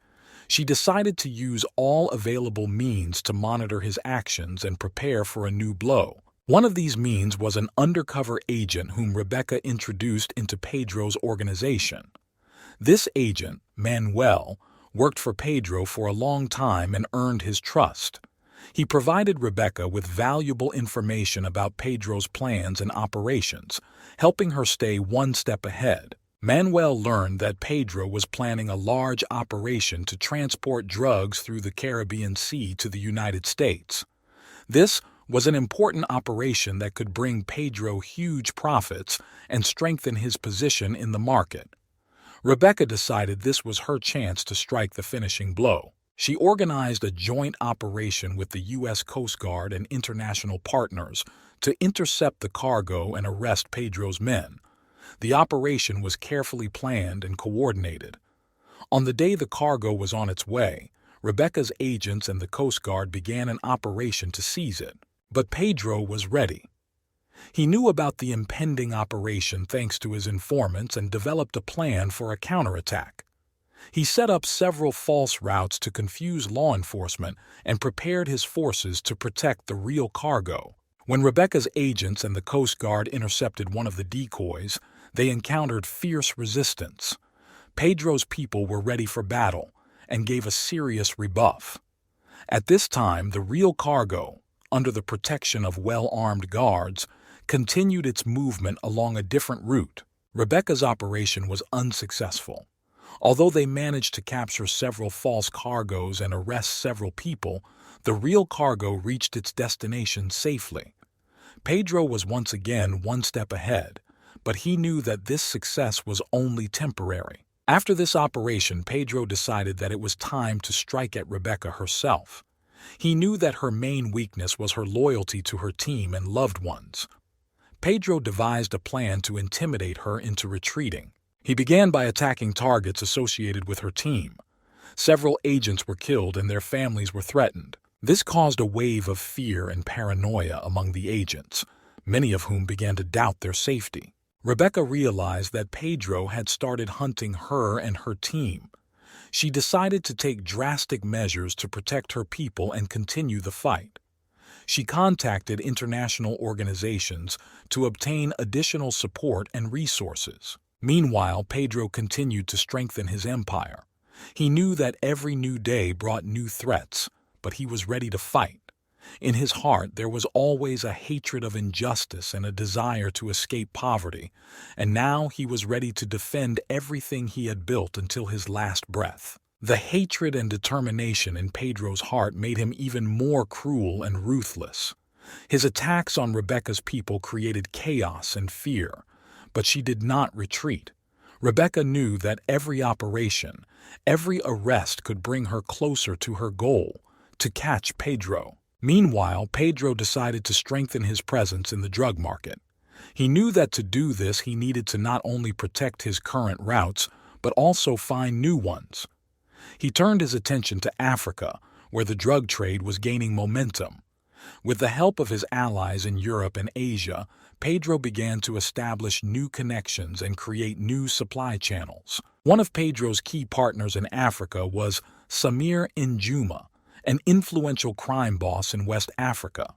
She decided to use all available means to monitor his actions and prepare for a new blow. One of these means was an undercover agent whom Rebecca introduced into Pedro's organization. This agent, Manuel, worked for Pedro for a long time and earned his trust. He provided Rebecca with valuable information about Pedro's plans and operations, helping her stay one step ahead. Manuel learned that Pedro was planning a large operation to transport drugs through the Caribbean Sea to the United States. This was an important operation that could bring Pedro huge profits and strengthen his position in the market. Rebecca decided this was her chance to strike the finishing blow. She organized a joint operation with the U.S. Coast Guard and international partners to intercept the cargo and arrest Pedro's men. The operation was carefully planned and coordinated. On the day the cargo was on its way, Rebecca's agents and the Coast Guard began an operation to seize it. But Pedro was ready. He knew about the impending operation thanks to his informants and developed a plan for a counterattack. He set up several false routes to confuse law enforcement and prepared his forces to protect the real cargo. When Rebecca's agents and the Coast Guard intercepted one of the decoys, they encountered fierce resistance. Pedro's people were ready for battle and gave a serious rebuff. At this time, the real cargo, under the protection of well-armed guards, continued its movement along a different route. Rebecca's operation was unsuccessful. Although they managed to capture several false cargoes and arrest several people, the real cargo reached its destination safely. Pedro was once again one step ahead, but he knew that this success was only temporary. After this operation, Pedro decided that it was time to strike at Rebecca herself. He knew that her main weakness was her loyalty to her team and loved ones. Pedro devised a plan to intimidate her into retreating. He began by attacking targets associated with her team. Several agents were killed and their families were threatened. This caused a wave of fear and paranoia among the agents, many of whom began to doubt their safety. Rebecca realized that Pedro had started hunting her and her team. She decided to take drastic measures to protect her people and continue the fight. She contacted international organizations to obtain additional support and resources. Meanwhile, Pedro continued to strengthen his empire. He knew that every new day brought new threats, but he was ready to fight. In his heart, there was always a hatred of injustice and a desire to escape poverty, and now he was ready to defend everything he had built until his last breath. The hatred and determination in Pedro's heart made him even more cruel and ruthless. His attacks on Rebecca's people created chaos and fear, but she did not retreat. Rebecca knew that every operation, every arrest could bring her closer to her goal, to catch Pedro. Meanwhile, Pedro decided to strengthen his presence in the drug market. He knew that to do this he needed to not only protect his current routes, but also find new ones. He turned his attention to Africa, where the drug trade was gaining momentum. With the help of his allies in Europe and Asia, Pedro began to establish new connections and create new supply channels. One of Pedro's key partners in Africa was Samir Njuma, an influential crime boss in West Africa.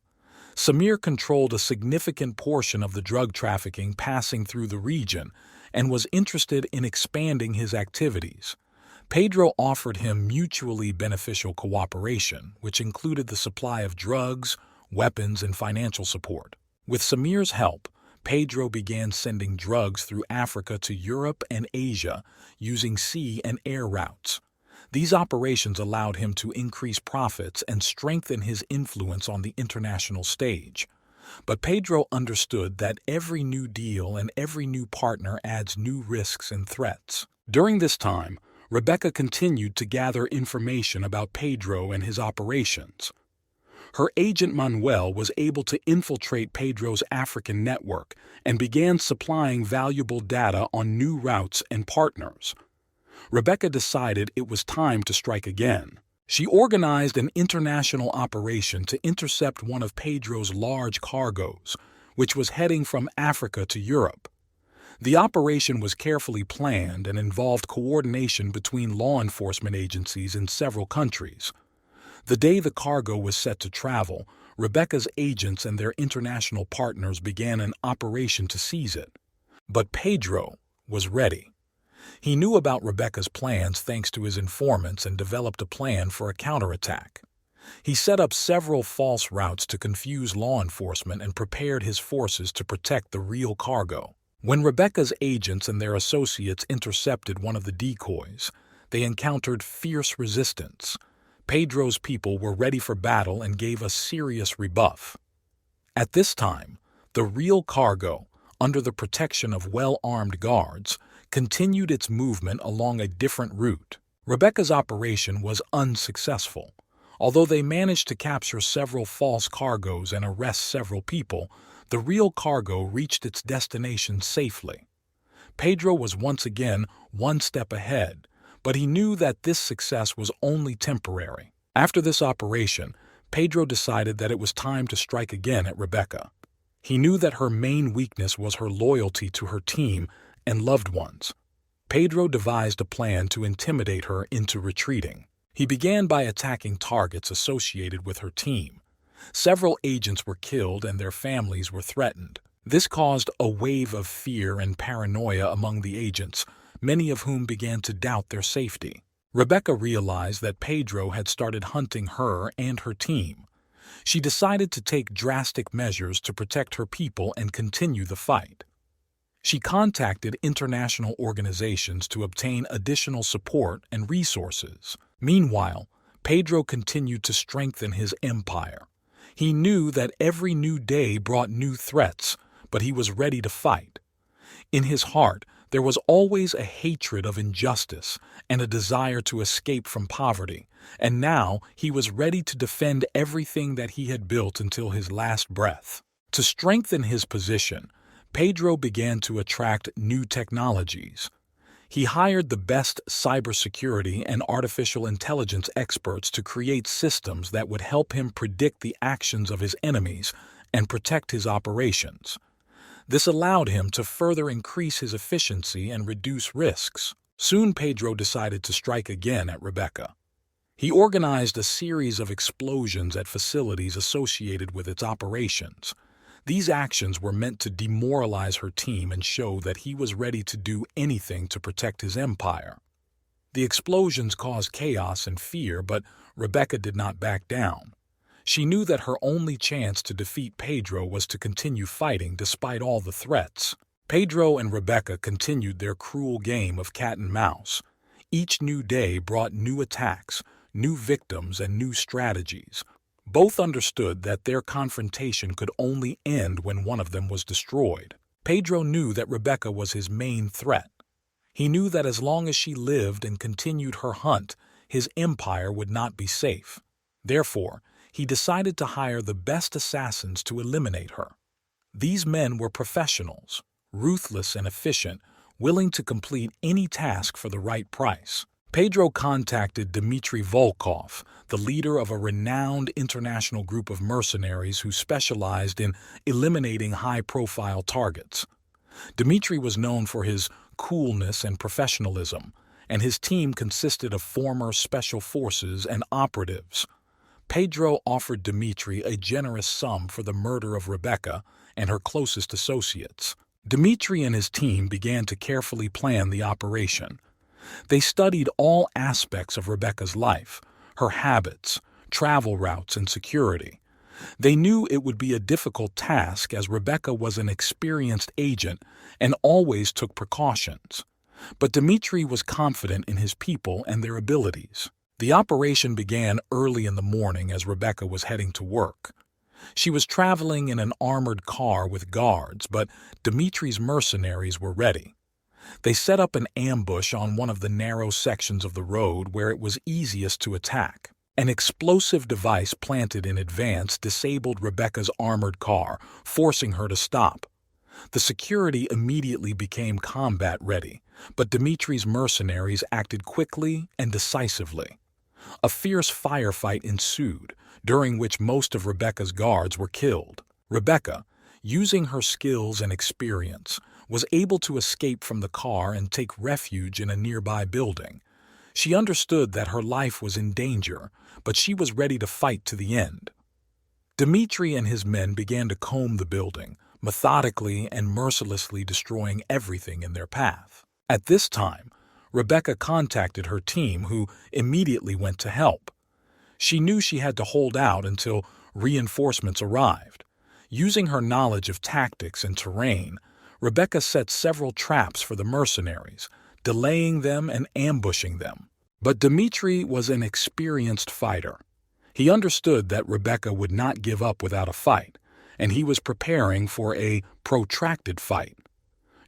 Samir controlled a significant portion of the drug trafficking passing through the region and was interested in expanding his activities. Pedro offered him mutually beneficial cooperation, which included the supply of drugs, weapons, and financial support. With Samir's help, Pedro began sending drugs through Africa to Europe and Asia using sea and air routes. These operations allowed him to increase profits and strengthen his influence on the international stage. But Pedro understood that every new deal and every new partner adds new risks and threats. During this time, Rebecca continued to gather information about Pedro and his operations. Her agent Manuel was able to infiltrate Pedro's African network and began supplying valuable data on new routes and partners. Rebecca decided it was time to strike again. She organized an international operation to intercept one of Pedro's large cargoes, which was heading from Africa to Europe. The operation was carefully planned and involved coordination between law enforcement agencies in several countries. The day the cargo was set to travel, Rebecca's agents and their international partners began an operation to seize it. But Pedro was ready. He knew about Rebecca's plans thanks to his informants and developed a plan for a counterattack. He set up several false routes to confuse law enforcement and prepared his forces to protect the real cargo. When Rebecca's agents and their associates intercepted one of the decoys, they encountered fierce resistance. Pedro's people were ready for battle and gave a serious rebuff. At this time, the real cargo, under the protection of well-armed guards, continued its movement along a different route. Rebecca's operation was unsuccessful. Although they managed to capture several false cargoes and arrest several people, the real cargo reached its destination safely. Pedro was once again one step ahead, but he knew that this success was only temporary. After this operation, Pedro decided that it was time to strike again at Rebecca. He knew that her main weakness was her loyalty to her team and loved ones. Pedro devised a plan to intimidate her into retreating. He began by attacking targets associated with her team. Several agents were killed and their families were threatened. This caused a wave of fear and paranoia among the agents, many of whom began to doubt their safety. Rebecca realized that Pedro had started hunting her and her team. She decided to take drastic measures to protect her people and continue the fight. She contacted international organizations to obtain additional support and resources. Meanwhile, Pedro continued to strengthen his empire. He knew that every new day brought new threats, but he was ready to fight. In his heart, there was always a hatred of injustice and a desire to escape from poverty, and now he was ready to defend everything that he had built until his last breath. To strengthen his position, Pedro began to attract new technologies. He hired the best cybersecurity and artificial intelligence experts to create systems that would help him predict the actions of his enemies and protect his operations. This allowed him to further increase his efficiency and reduce risks. Soon Pedro decided to strike again at Rebecca. He organized a series of explosions at facilities associated with its operations. These actions were meant to demoralize her team and show that he was ready to do anything to protect his empire. The explosions caused chaos and fear, but Rebecca did not back down. She knew that her only chance to defeat Pedro was to continue fighting despite all the threats. Pedro and Rebecca continued their cruel game of cat and mouse. Each new day brought new attacks, new victims, and new strategies. Both understood that their confrontation could only end when one of them was destroyed. Pedro knew that Rebecca was his main threat. He knew that as long as she lived and continued her hunt, his empire would not be safe. Therefore, he decided to hire the best assassins to eliminate her. These men were professionals, ruthless and efficient, willing to complete any task for the right price. Pedro contacted Dmitry Volkov, the leader of a renowned international group of mercenaries who specialized in eliminating high-profile targets. Dmitry was known for his coolness and professionalism, and his team consisted of former special forces and operatives. Pedro offered Dmitry a generous sum for the murder of Rebecca and her closest associates. Dmitry and his team began to carefully plan the operation. They studied all aspects of Rebecca's life, her habits, travel routes, and security. They knew it would be a difficult task as Rebecca was an experienced agent and always took precautions. But Dmitry was confident in his people and their abilities. The operation began early in the morning as Rebecca was heading to work. She was traveling in an armored car with guards, but Dmitry's mercenaries were ready. They set up an ambush on one of the narrow sections of the road where it was easiest to attack. An explosive device planted in advance disabled Rebecca's armored car, forcing her to stop. The security immediately became combat ready, but Dmitry's mercenaries acted quickly and decisively. A fierce firefight ensued, during which most of Rebecca's guards were killed. Rebecca, using her skills and experience, was able to escape from the car and take refuge in a nearby building. She understood that her life was in danger, but she was ready to fight to the end. Dmitry and his men began to comb the building, methodically and mercilessly destroying everything in their path. At this time, Rebecca contacted her team, who immediately went to help. She knew she had to hold out until reinforcements arrived. Using her knowledge of tactics and terrain, Rebecca set several traps for the mercenaries, delaying them and ambushing them. But Dmitri was an experienced fighter. He understood that Rebecca would not give up without a fight, and he was preparing for a protracted fight.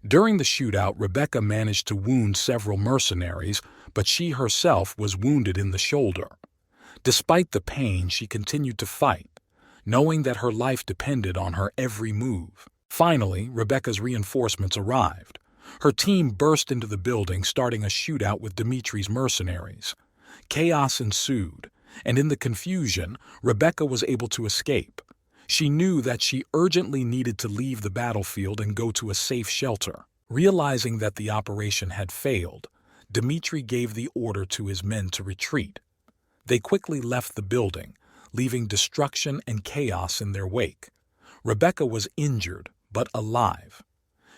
During the shootout, Rebecca managed to wound several mercenaries, but she herself was wounded in the shoulder. Despite the pain, she continued to fight, knowing that her life depended on her every move. Finally, Rebecca's reinforcements arrived. Her team burst into the building, starting a shootout with Dimitri's mercenaries. Chaos ensued, and in the confusion, Rebecca was able to escape. She knew that she urgently needed to leave the battlefield and go to a safe shelter. Realizing that the operation had failed, Dmitri gave the order to his men to retreat. They quickly left the building, leaving destruction and chaos in their wake. Rebecca was injured, but alive.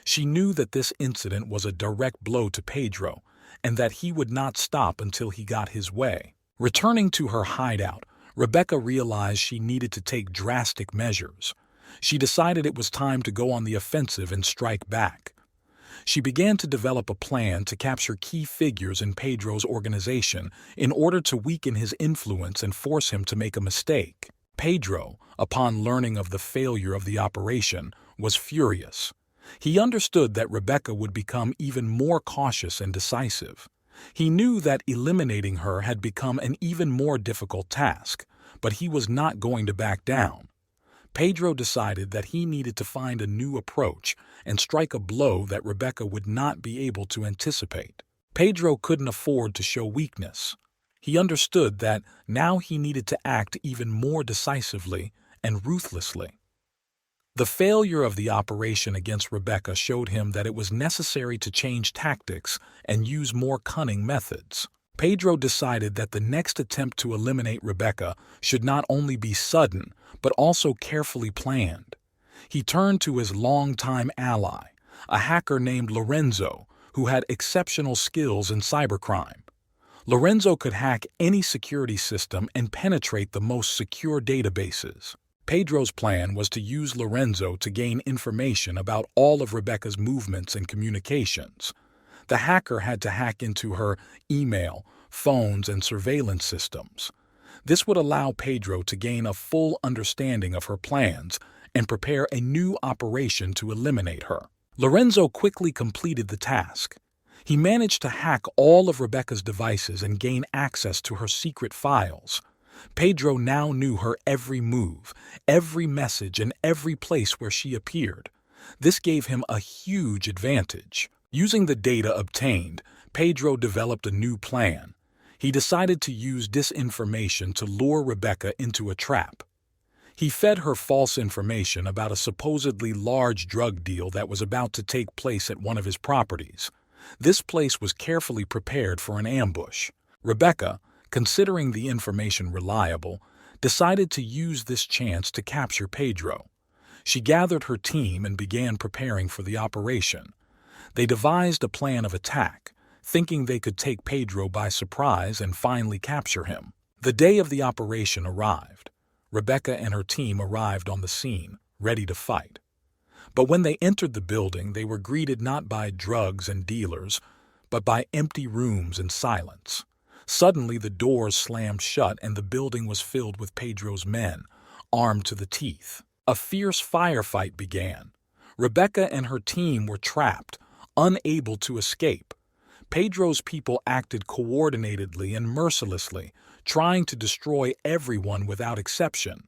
She knew that this incident was a direct blow to Pedro, and that he would not stop until he got his way. Returning to her hideout, Rebecca realized she needed to take drastic measures. She decided it was time to go on the offensive and strike back. She began to develop a plan to capture key figures in Pedro's organization in order to weaken his influence and force him to make a mistake. Pedro, upon learning of the failure of the operation, was furious. He understood that Rebecca would become even more cautious and decisive. He knew that eliminating her had become an even more difficult task, but he was not going to back down. Pedro decided that he needed to find a new approach and strike a blow that Rebecca would not be able to anticipate. Pedro couldn't afford to show weakness. He understood that now he needed to act even more decisively and ruthlessly. The failure of the operation against Rebecca showed him that it was necessary to change tactics and use more cunning methods. Pedro decided that the next attempt to eliminate Rebecca should not only be sudden, but also carefully planned. He turned to his longtime ally, a hacker named Lorenzo, who had exceptional skills in cybercrime. Lorenzo could hack any security system and penetrate the most secure databases. Pedro's plan was to use Lorenzo to gain information about all of Rebecca's movements and communications. The hacker had to hack into her email, phones, and surveillance systems. This would allow Pedro to gain a full understanding of her plans and prepare a new operation to eliminate her. Lorenzo quickly completed the task. He managed to hack all of Rebecca's devices and gain access to her secret files. Pedro now knew her every move, every message, and every place where she appeared. This gave him a huge advantage. Using the data obtained, Pedro developed a new plan. He decided to use disinformation to lure Rebecca into a trap. He fed her false information about a supposedly large drug deal that was about to take place at one of his properties. This place was carefully prepared for an ambush. Rebecca, considering the information reliable, decided to use this chance to capture Pedro. She gathered her team and began preparing for the operation. They devised a plan of attack, thinking they could take Pedro by surprise and finally capture him. The day of the operation arrived. Rebecca and her team arrived on the scene, ready to fight. But when they entered the building, they were greeted not by drugs and dealers, but by empty rooms and silence. Suddenly, the doors slammed shut and the building was filled with Pedro's men, armed to the teeth. A fierce firefight began. Rebecca and her team were trapped, unable to escape. Pedro's people acted coordinatedly and mercilessly, trying to destroy everyone without exception.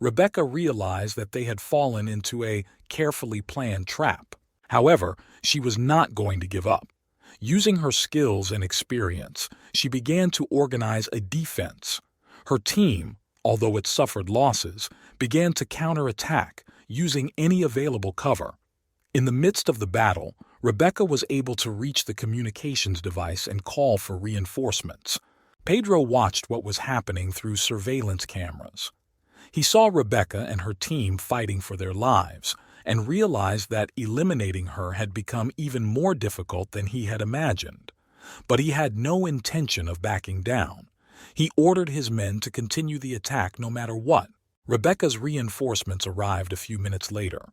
Rebecca realized that they had fallen into a carefully planned trap. However, she was not going to give up. Using her skills and experience, she began to organize a defense. Her team, although it suffered losses, began to counterattack, using any available cover. In the midst of the battle, Rebecca was able to reach the communications device and call for reinforcements. Pedro watched what was happening through surveillance cameras. He saw Rebecca and her team fighting for their lives, and realized that eliminating her had become even more difficult than he had imagined. But he had no intention of backing down. He ordered his men to continue the attack no matter what. Rebecca's reinforcements arrived a few minutes later.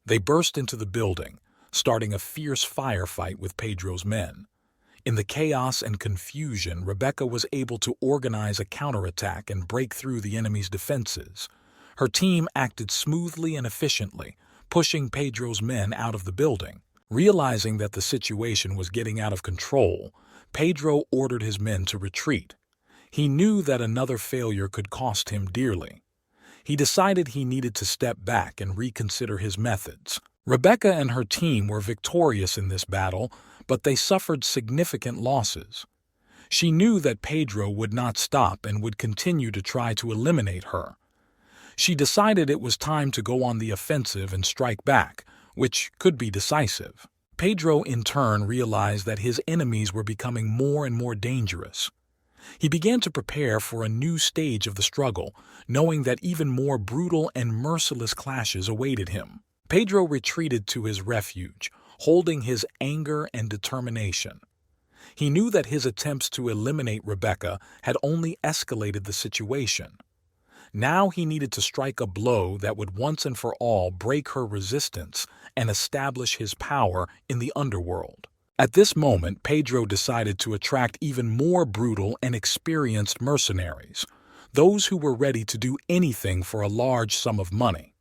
They burst into the building, starting a fierce firefight with Pedro's men. In the chaos and confusion, Rebecca was able to organize a counterattack and break through the enemy's defenses. Her team acted smoothly and efficiently, pushing Pedro's men out of the building. Realizing that the situation was getting out of control, Pedro ordered his men to retreat. He knew that another failure could cost him dearly. He decided he needed to step back and reconsider his methods. Rebecca and her team were victorious in this battle, but they suffered significant losses. She knew that Pedro would not stop and would continue to try to eliminate her. She decided it was time to go on the offensive and strike back, which could be decisive. Pedro, in turn, realized that his enemies were becoming more and more dangerous. He began to prepare for a new stage of the struggle, knowing that even more brutal and merciless clashes awaited him. Pedro retreated to his refuge, holding his anger and determination. He knew that his attempts to eliminate Rebecca had only escalated the situation. Now he needed to strike a blow that would once and for all break her resistance and establish his power in the underworld. At this moment, Pedro decided to attract even more brutal and experienced mercenaries, those who were ready to do anything for a large sum of money.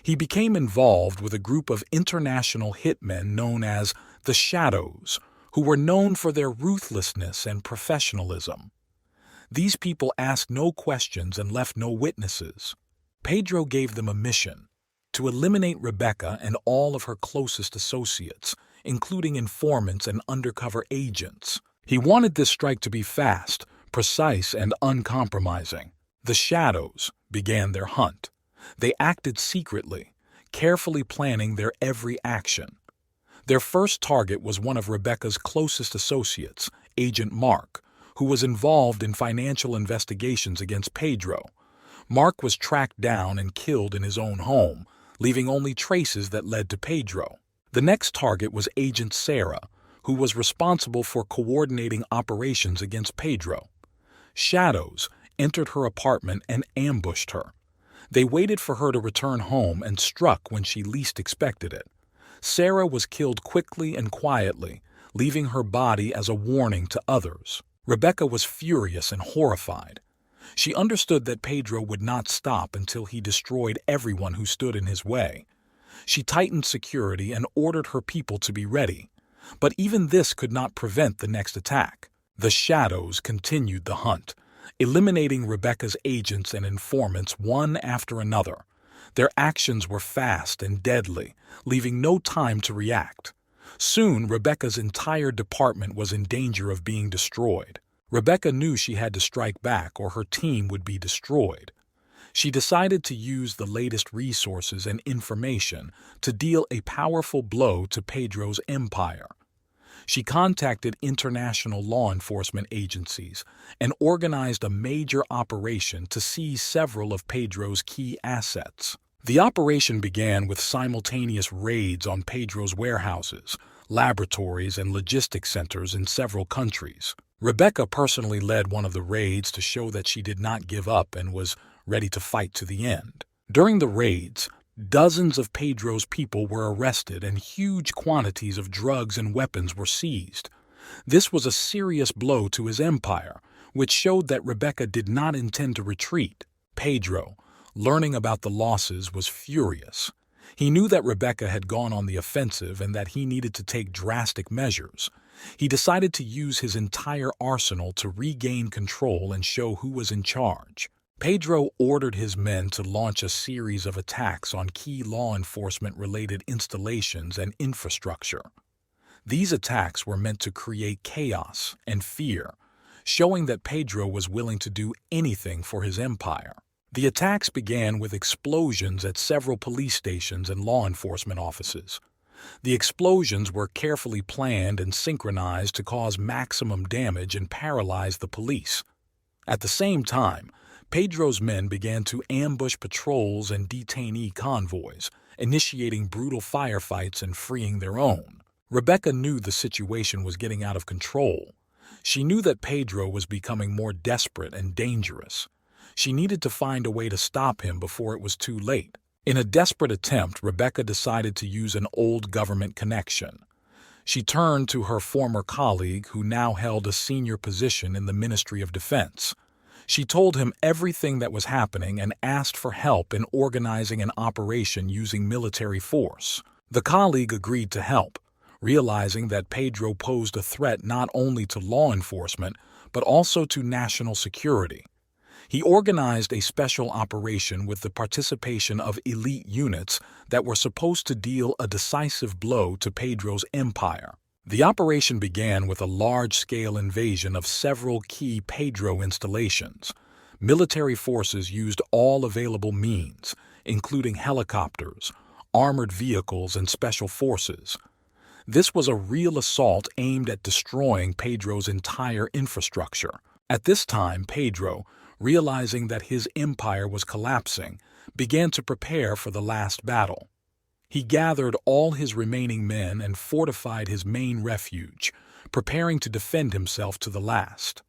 He became involved with a group of international hitmen known as the Shadows, who were known for their ruthlessness and professionalism. These people asked no questions and left no witnesses. Pedro gave them a mission: to eliminate Rebecca and all of her closest associates, including informants and undercover agents. He wanted this strike to be fast, precise, and uncompromising. The Shadows began their hunt. They acted secretly, carefully planning their every action. Their first target was one of Rebecca's closest associates, Agent Mark, who was involved in financial investigations against Pedro. Mark was tracked down and killed in his own home, leaving only traces that led to Pedro. The next target was Agent Sarah, who was responsible for coordinating operations against Pedro. Shadows entered her apartment and ambushed her. They waited for her to return home and struck when she least expected it. Sarah was killed quickly and quietly, leaving her body as a warning to others. Rebecca was furious and horrified. She understood that Pedro would not stop until he destroyed everyone who stood in his way. She tightened security and ordered her people to be ready. But even this could not prevent the next attack. The Shadows continued the hunt, eliminating Rebecca's agents and informants one after another. Their actions were fast and deadly, leaving no time to react. Soon, Rebecca's entire department was in danger of being destroyed. Rebecca knew she had to strike back or her team would be destroyed. She decided to use the latest resources and information to deal a powerful blow to Pedro's empire. She contacted international law enforcement agencies and organized a major operation to seize several of Pedro's key assets. The operation began with simultaneous raids on Pedro's warehouses, laboratories, and logistics centers in several countries. Rebecca personally led one of the raids to show that she did not give up and was ready to fight to the end. During the raids, dozens of Pedro's people were arrested and huge quantities of drugs and weapons were seized. This was a serious blow to his empire, which showed that Rebecca did not intend to retreat. Pedro, learning about the losses, was furious. He knew that Rebecca had gone on the offensive and that he needed to take drastic measures. He decided to use his entire arsenal to regain control and show who was in charge. Pedro ordered his men to launch a series of attacks on key law enforcement-related installations and infrastructure. These attacks were meant to create chaos and fear, showing that Pedro was willing to do anything for his empire. The attacks began with explosions at several police stations and law enforcement offices. The explosions were carefully planned and synchronized to cause maximum damage and paralyze the police. At the same time, Pedro's men began to ambush patrols and detainee convoys, initiating brutal firefights and freeing their own. Rebecca knew the situation was getting out of control. She knew that Pedro was becoming more desperate and dangerous. She needed to find a way to stop him before it was too late. In a desperate attempt, Rebecca decided to use an old government connection. She turned to her former colleague, who now held a senior position in the Ministry of Defense. She told him everything that was happening and asked for help in organizing an operation using military force. The colleague agreed to help, realizing that Pedro posed a threat not only to law enforcement, but also to national security. He organized a special operation with the participation of elite units that were supposed to deal a decisive blow to Pedro's empire. The operation began with a large-scale invasion of several key Pedro installations. Military forces used all available means, including helicopters, armored vehicles, and special forces. This was a real assault aimed at destroying Pedro's entire infrastructure. At this time, Pedro, realizing that his empire was collapsing, began to prepare for the last battle. He gathered all his remaining men and fortified his main refuge, preparing to defend himself to the last.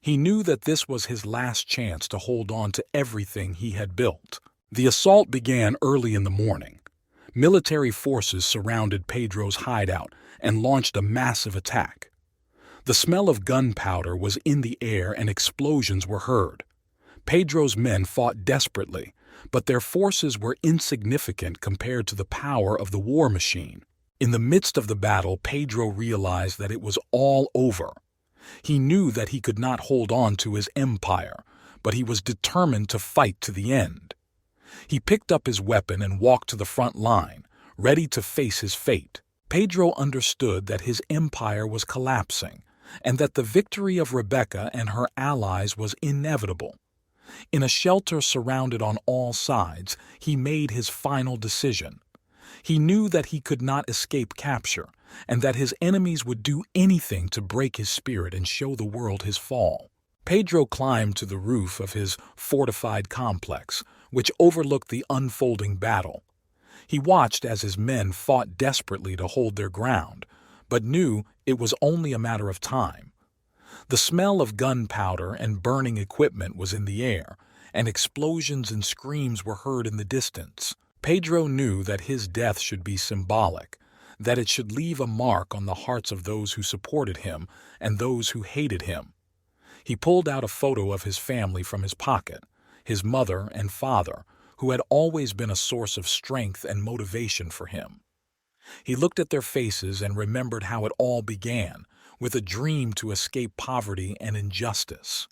He knew that this was his last chance to hold on to everything he had built. The assault began early in the morning. Military forces surrounded Pedro's hideout and launched a massive attack. The smell of gunpowder was in the air and explosions were heard. Pedro's men fought desperately, but their forces were insignificant compared to the power of the war machine. In the midst of the battle, Pedro realized that it was all over. He knew that he could not hold on to his empire, but he was determined to fight to the end. He picked up his weapon and walked to the front line, ready to face his fate. Pedro understood that his empire was collapsing, and that the victory of Rebecca and her allies was inevitable. In a shelter surrounded on all sides, he made his final decision. He knew that he could not escape capture, and that his enemies would do anything to break his spirit and show the world his fall. Pedro climbed to the roof of his fortified complex, which overlooked the unfolding battle. He watched as his men fought desperately to hold their ground, but knew it was only a matter of time. The smell of gunpowder and burning equipment was in the air, and explosions and screams were heard in the distance. Pedro knew that his death should be symbolic, that it should leave a mark on the hearts of those who supported him and those who hated him. He pulled out a photo of his family from his pocket, his mother and father, who had always been a source of strength and motivation for him. He looked at their faces and remembered how it all began, with a dream to escape poverty and injustice.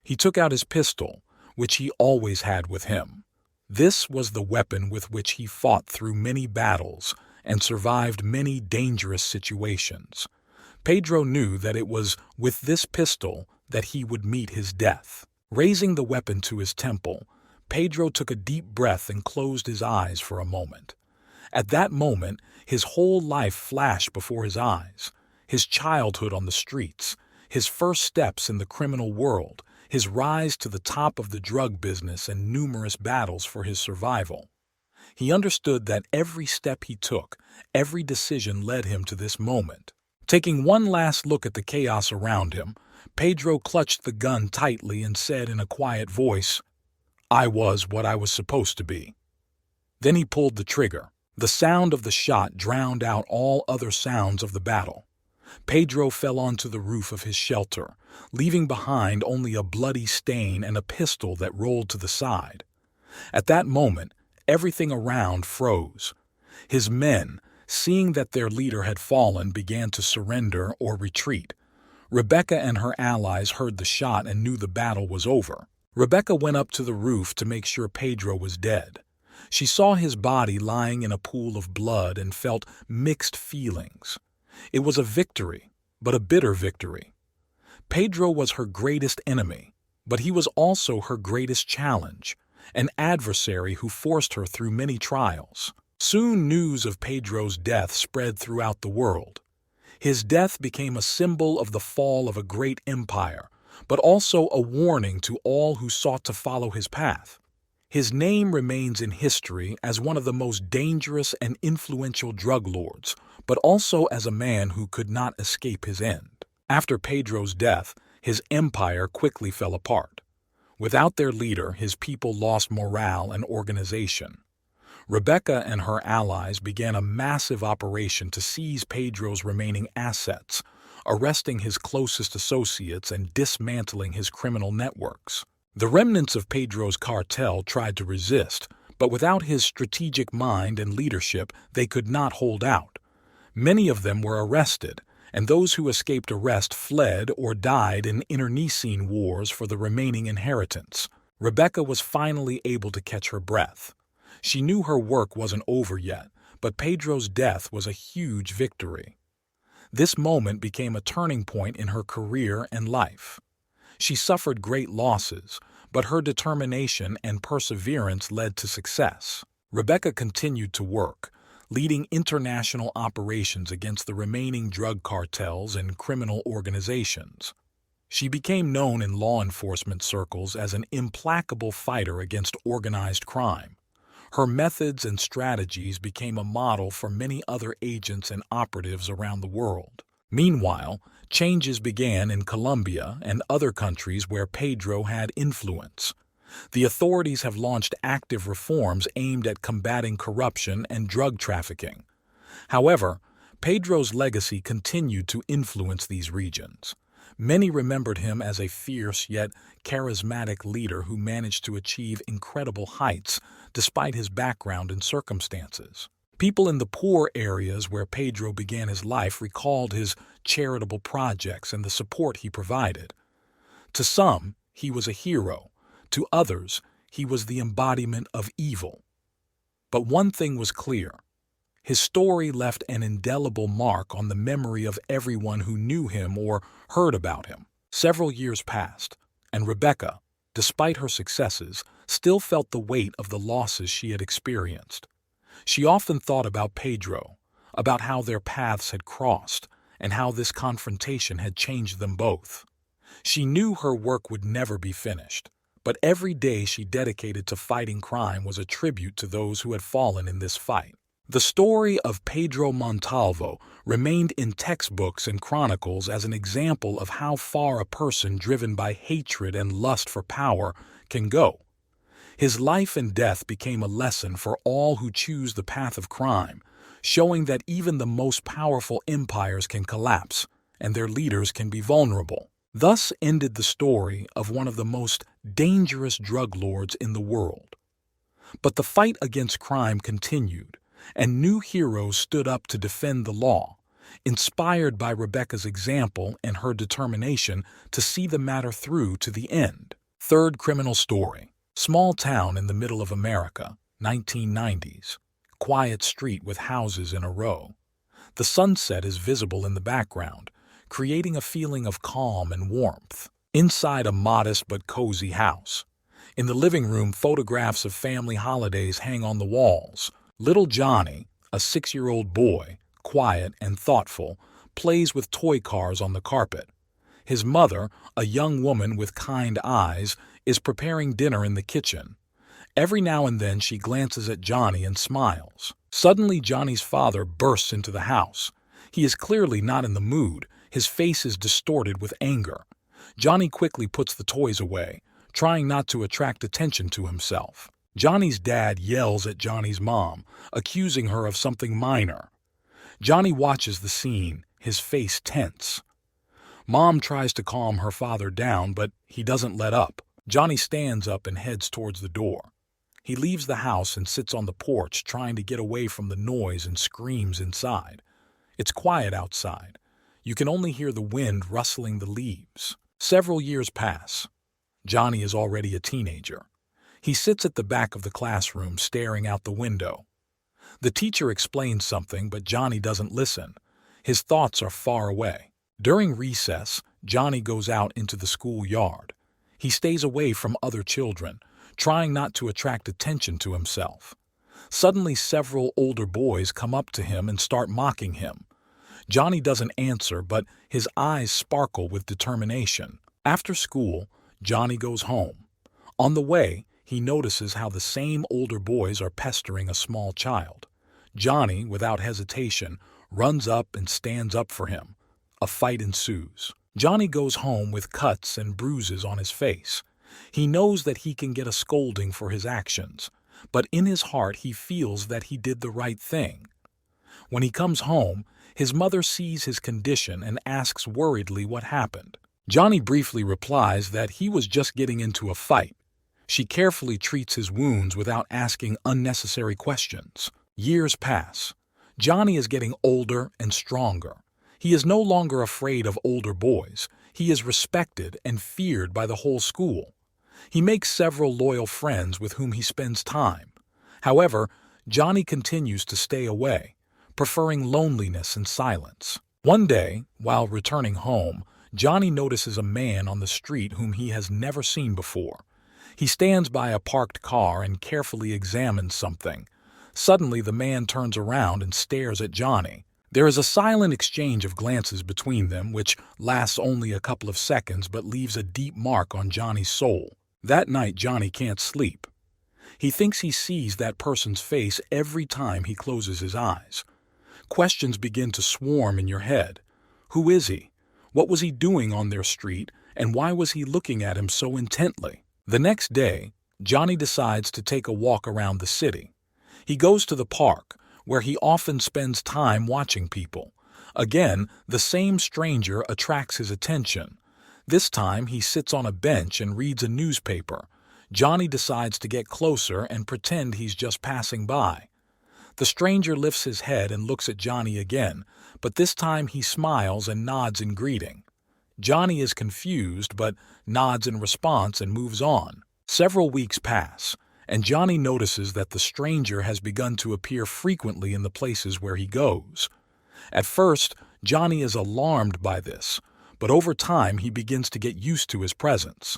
He took out his pistol, which he always had with him. This was the weapon with which he fought through many battles and survived many dangerous situations. Pedro knew that it was with this pistol that he would meet his death. Raising the weapon to his temple, Pedro took a deep breath and closed his eyes for a moment. At that moment, his whole life flashed before his eyes. His childhood on the streets, his first steps in the criminal world, his rise to the top of the drug business, and numerous battles for his survival. He understood that every step he took, every decision led him to this moment. Taking one last look at the chaos around him, Pedro clutched the gun tightly and said in a quiet voice, "I was what I was supposed to be." Then he pulled the trigger. The sound of the shot drowned out all other sounds of the battle. Pedro fell onto the roof of his shelter, leaving behind only a bloody stain and a pistol that rolled to the side. At that moment, everything around froze. His men, seeing that their leader had fallen, began to surrender or retreat. Rebecca and her allies heard the shot and knew the battle was over. Rebecca went up to the roof to make sure Pedro was dead. She saw his body lying in a pool of blood and felt mixed feelings. It was a victory, but a bitter victory. Pedro was her greatest enemy, but he was also her greatest challenge, an adversary who forced her through many trials. Soon news of Pedro's death spread throughout the world. His death became a symbol of the fall of a great empire, but also a warning to all who sought to follow his path. His name remains in history as one of the most dangerous and influential drug lords, but also as a man who could not escape his end. After Pedro's death, his empire quickly fell apart. Without their leader, his people lost morale and organization. Rebecca and her allies began a massive operation to seize Pedro's remaining assets, arresting his closest associates and dismantling his criminal networks. The remnants of Pedro's cartel tried to resist, but without his strategic mind and leadership, they could not hold out. Many of them were arrested, and those who escaped arrest fled or died in internecine wars for the remaining inheritance. Rebecca was finally able to catch her breath. She knew her work wasn't over yet, but Pedro's death was a huge victory. This moment became a turning point in her career and life. She suffered great losses, but her determination and perseverance led to success. Rebecca continued to work, leading international operations against the remaining drug cartels and criminal organizations. She became known in law enforcement circles as an implacable fighter against organized crime. Her methods and strategies became a model for many other agents and operatives around the world. Meanwhile, changes began in Colombia and other countries where Pedro had influence. The authorities have launched active reforms aimed at combating corruption and drug trafficking. However, Pedro's legacy continued to influence these regions. Many remembered him as a fierce yet charismatic leader who managed to achieve incredible heights despite his background and circumstances. People in the poor areas where Pedro began his life recalled his charitable projects and the support he provided. To some, he was a hero. To others, he was the embodiment of evil. But one thing was clear. His story left an indelible mark on the memory of everyone who knew him or heard about him. Several years passed, and Rebecca, despite her successes, still felt the weight of the losses she had experienced. She often thought about Pedro, about how their paths had crossed, and how this confrontation had changed them both. She knew her work would never be finished, but every day she dedicated to fighting crime was a tribute to those who had fallen in this fight. The story of Pedro Montalvo remained in textbooks and chronicles as an example of how far a person driven by hatred and lust for power can go. His life and death became a lesson for all who choose the path of crime, showing that even the most powerful empires can collapse and their leaders can be vulnerable. Thus ended the story of one of the most dangerous drug lords in the world. But the fight against crime continued, and new heroes stood up to defend the law, inspired by Rebecca's example and her determination to see the matter through to the end. Third criminal story. Small town in the middle of America, 1990s. Quiet street with houses in a row. The sunset is visible in the background, creating a feeling of calm and warmth. Inside a modest but cozy house. In the living room, photographs of family holidays hang on the walls. Little Johnny, a 6-year-old boy, quiet and thoughtful, plays with toy cars on the carpet. His mother, a young woman with kind eyes, is preparing dinner in the kitchen. Every now and then she glances at Johnny and smiles. Suddenly Johnny's father bursts into the house. He is clearly not in the mood. His face is distorted with anger. Johnny quickly puts the toys away, trying not to attract attention to himself. Johnny's dad yells at Johnny's mom, accusing her of something minor. Johnny watches the scene, his face tense. Mom tries to calm her father down, but he doesn't let up. Johnny stands up and heads towards the door. He leaves the house and sits on the porch, trying to get away from the noise and screams inside. It's quiet outside. You can only hear the wind rustling the leaves. Several years pass. Johnny is already a teenager. He sits at the back of the classroom, staring out the window. The teacher explains something, but Johnny doesn't listen. His thoughts are far away. During recess, Johnny goes out into the schoolyard. He stays away from other children, trying not to attract attention to himself. Suddenly, several older boys come up to him and start mocking him. Johnny doesn't answer, but his eyes sparkle with determination. After school, Johnny goes home. On the way, he notices how the same older boys are pestering a small child. Johnny, without hesitation, runs up and stands up for him. A fight ensues. Johnny goes home with cuts and bruises on his face. He knows that he can get a scolding for his actions, but in his heart he feels that he did the right thing. When he comes home, his mother sees his condition and asks worriedly what happened. Johnny briefly replies that he was just getting into a fight. She carefully treats his wounds without asking unnecessary questions. Years pass. Johnny is getting older and stronger. He is no longer afraid of older boys. He is respected and feared by the whole school. He makes several loyal friends with whom he spends time. However, Johnny continues to stay away, preferring loneliness and silence. One day, while returning home, Johnny notices a man on the street whom he has never seen before. He stands by a parked car and carefully examines something. Suddenly, the man turns around and stares at Johnny. There is a silent exchange of glances between them, which lasts only a couple of seconds but leaves a deep mark on Johnny's soul. That night, Johnny can't sleep. He thinks he sees that person's face every time he closes his eyes. Questions begin to swarm in your head. Who is he? What was he doing on their street, and why was he looking at him so intently? The next day, Johnny decides to take a walk around the city. He goes to the park, where he often spends time watching people. Again, the same stranger attracts his attention. This time, he sits on a bench and reads a newspaper. Johnny decides to get closer and pretend he's just passing by. The stranger lifts his head and looks at Johnny again, but this time he smiles and nods in greeting. Johnny is confused but nods in response and moves on. Several weeks pass, and Johnny notices that the stranger has begun to appear frequently in the places where he goes. At first, Johnny is alarmed by this, but over time he begins to get used to his presence.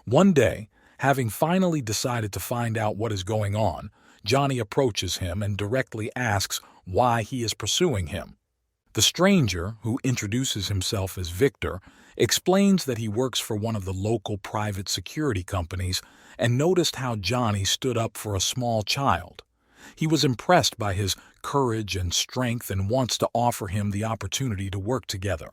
One day, having finally decided to find out what is going on, Johnny approaches him and directly asks why he is pursuing him. The stranger, who introduces himself as Victor, explains that he works for one of the local private security companies and noticed how Johnny stood up for a small child. He was impressed by his courage and strength and wants to offer him the opportunity to work together.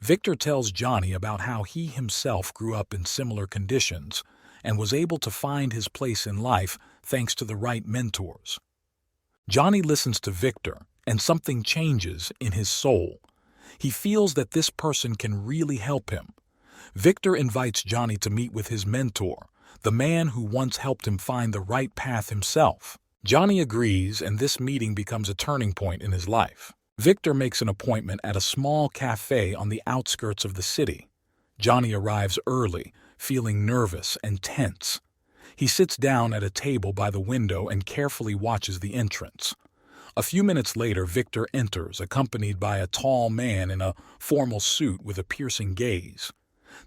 Victor tells Johnny about how he himself grew up in similar conditions and was able to find his place in life thanks to the right mentors. Johnny listens to Victor, and something changes in his soul. He feels that this person can really help him. Victor invites Johnny to meet with his mentor, the man who once helped him find the right path himself. Johnny agrees, and this meeting becomes a turning point in his life. Victor makes an appointment at a small cafe on the outskirts of the city. Johnny arrives early, feeling nervous and tense. He sits down at a table by the window and carefully watches the entrance. A few minutes later, Victor enters, accompanied by a tall man in a formal suit with a piercing gaze.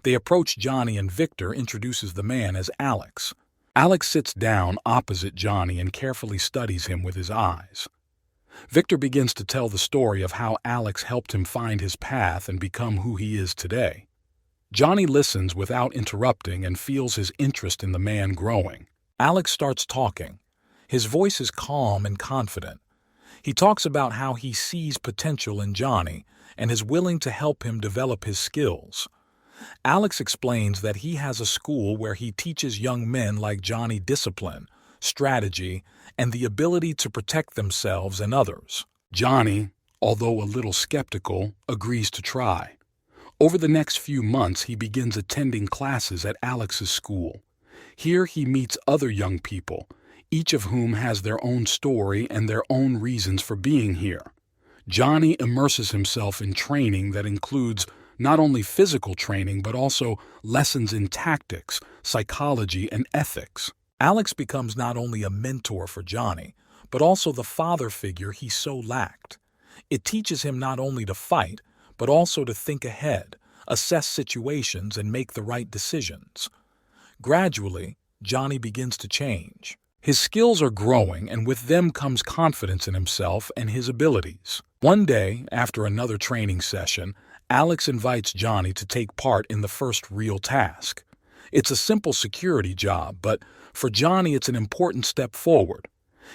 They approach Johnny, and Victor introduces the man as Alex. Alex sits down opposite Johnny and carefully studies him with his eyes. Victor begins to tell the story of how Alex helped him find his path and become who he is today. Johnny listens without interrupting and feels his interest in the man growing. Alex starts talking. His voice is calm and confident. He talks about how he sees potential in Johnny and is willing to help him develop his skills. Alex explains that he has a school where he teaches young men like Johnny discipline, strategy, and the ability to protect themselves and others. Johnny, although a little skeptical, agrees to try. Over the next few months, he begins attending classes at Alex's school. Here he meets other young people, each of whom has their own story and their own reasons for being here. Johnny immerses himself in training that includes not only physical training but also lessons in tactics, psychology, and ethics. Alex becomes not only a mentor for Johnny, but also the father figure he so lacked. It teaches him not only to fight, but also to think ahead, assess situations, and make the right decisions. Gradually, Johnny begins to change. His skills are growing, and with them comes confidence in himself and his abilities. One day, after another training session, Alex invites Johnny to take part in the first real task. It's a simple security job, but for Johnny it's an important step forward.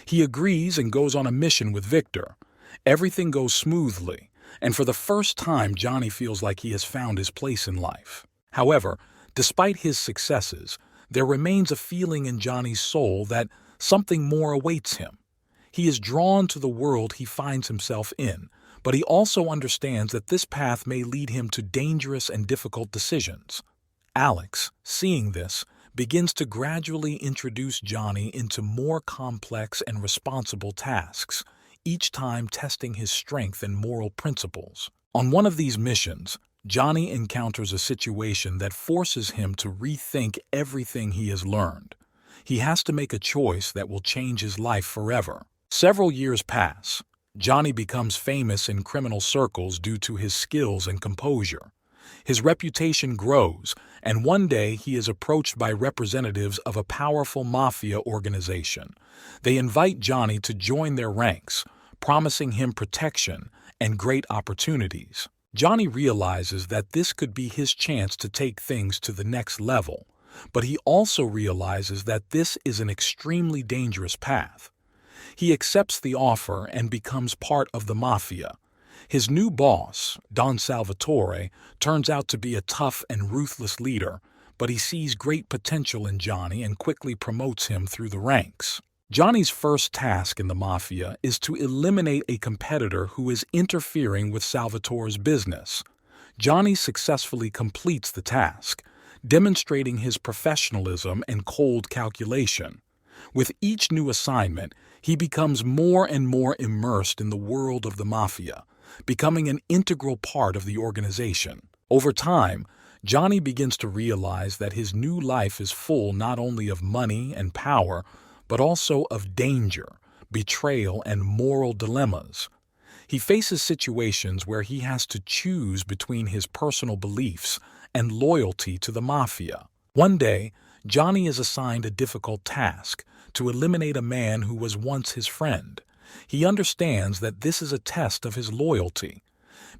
He agrees and goes on a mission with Victor. Everything goes smoothly, and for the first time Johnny feels like he has found his place in life. However, despite his successes, there remains a feeling in Johnny's soul that something more awaits him. He is drawn to the world he finds himself in, but he also understands that this path may lead him to dangerous and difficult decisions. Alex, seeing this, begins to gradually introduce Johnny into more complex and responsible tasks, each time testing his strength and moral principles. On one of these missions, Johnny encounters a situation that forces him to rethink everything he has learned. He has to make a choice that will change his life forever. Several years pass. Johnny becomes famous in criminal circles due to his skills and composure. His reputation grows, and one day he is approached by representatives of a powerful mafia organization. They invite Johnny to join their ranks, promising him protection and great opportunities. Johnny realizes that this could be his chance to take things to the next level, but he also realizes that this is an extremely dangerous path. He accepts the offer and becomes part of the mafia. His new boss, Don Salvatore, turns out to be a tough and ruthless leader, but he sees great potential in Johnny and quickly promotes him through the ranks. Johnny's first task in the mafia is to eliminate a competitor who is interfering with Salvatore's business. Johnny successfully completes the task, demonstrating his professionalism and cold calculation. With each new assignment, he becomes more and more immersed in the world of the mafia, becoming an integral part of the organization. Over time, Johnny begins to realize that his new life is full not only of money and power, but also of danger, betrayal, and moral dilemmas. He faces situations where he has to choose between his personal beliefs and loyalty to the mafia. One day, Johnny is assigned a difficult task: to eliminate a man who was once his friend. He understands that this is a test of his loyalty.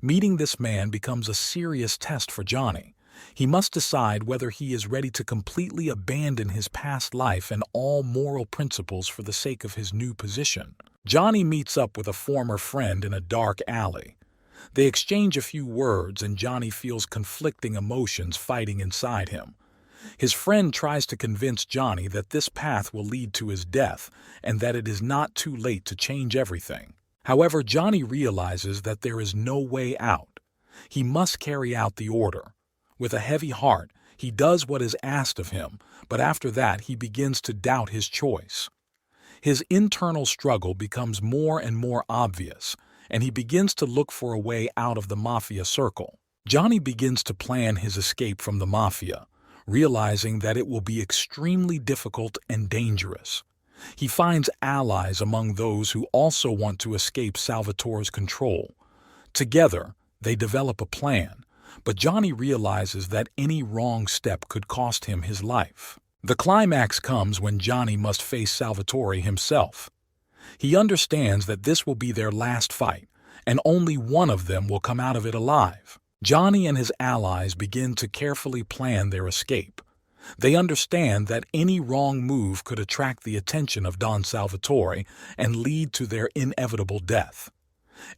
Meeting this man becomes a serious test for Johnny. He must decide whether he is ready to completely abandon his past life and all moral principles for the sake of his new position. Johnny meets up with a former friend in a dark alley. They exchange a few words, and Johnny feels conflicting emotions fighting inside him. His friend tries to convince Johnny that this path will lead to his death and that it is not too late to change everything. However, Johnny realizes that there is no way out. He must carry out the order. With a heavy heart, he does what is asked of him, but after that he begins to doubt his choice. His internal struggle becomes more and more obvious, and he begins to look for a way out of the mafia circle. Johnny begins to plan his escape from the mafia, realizing that it will be extremely difficult and dangerous. He finds allies among those who also want to escape Salvatore's control. Together, they develop a plan, but Johnny realizes that any wrong step could cost him his life. The climax comes when Johnny must face Salvatore himself. He understands that this will be their last fight, and only one of them will come out of it alive. Johnny and his allies begin to carefully plan their escape. They understand that any wrong move could attract the attention of Don Salvatore and lead to their inevitable death.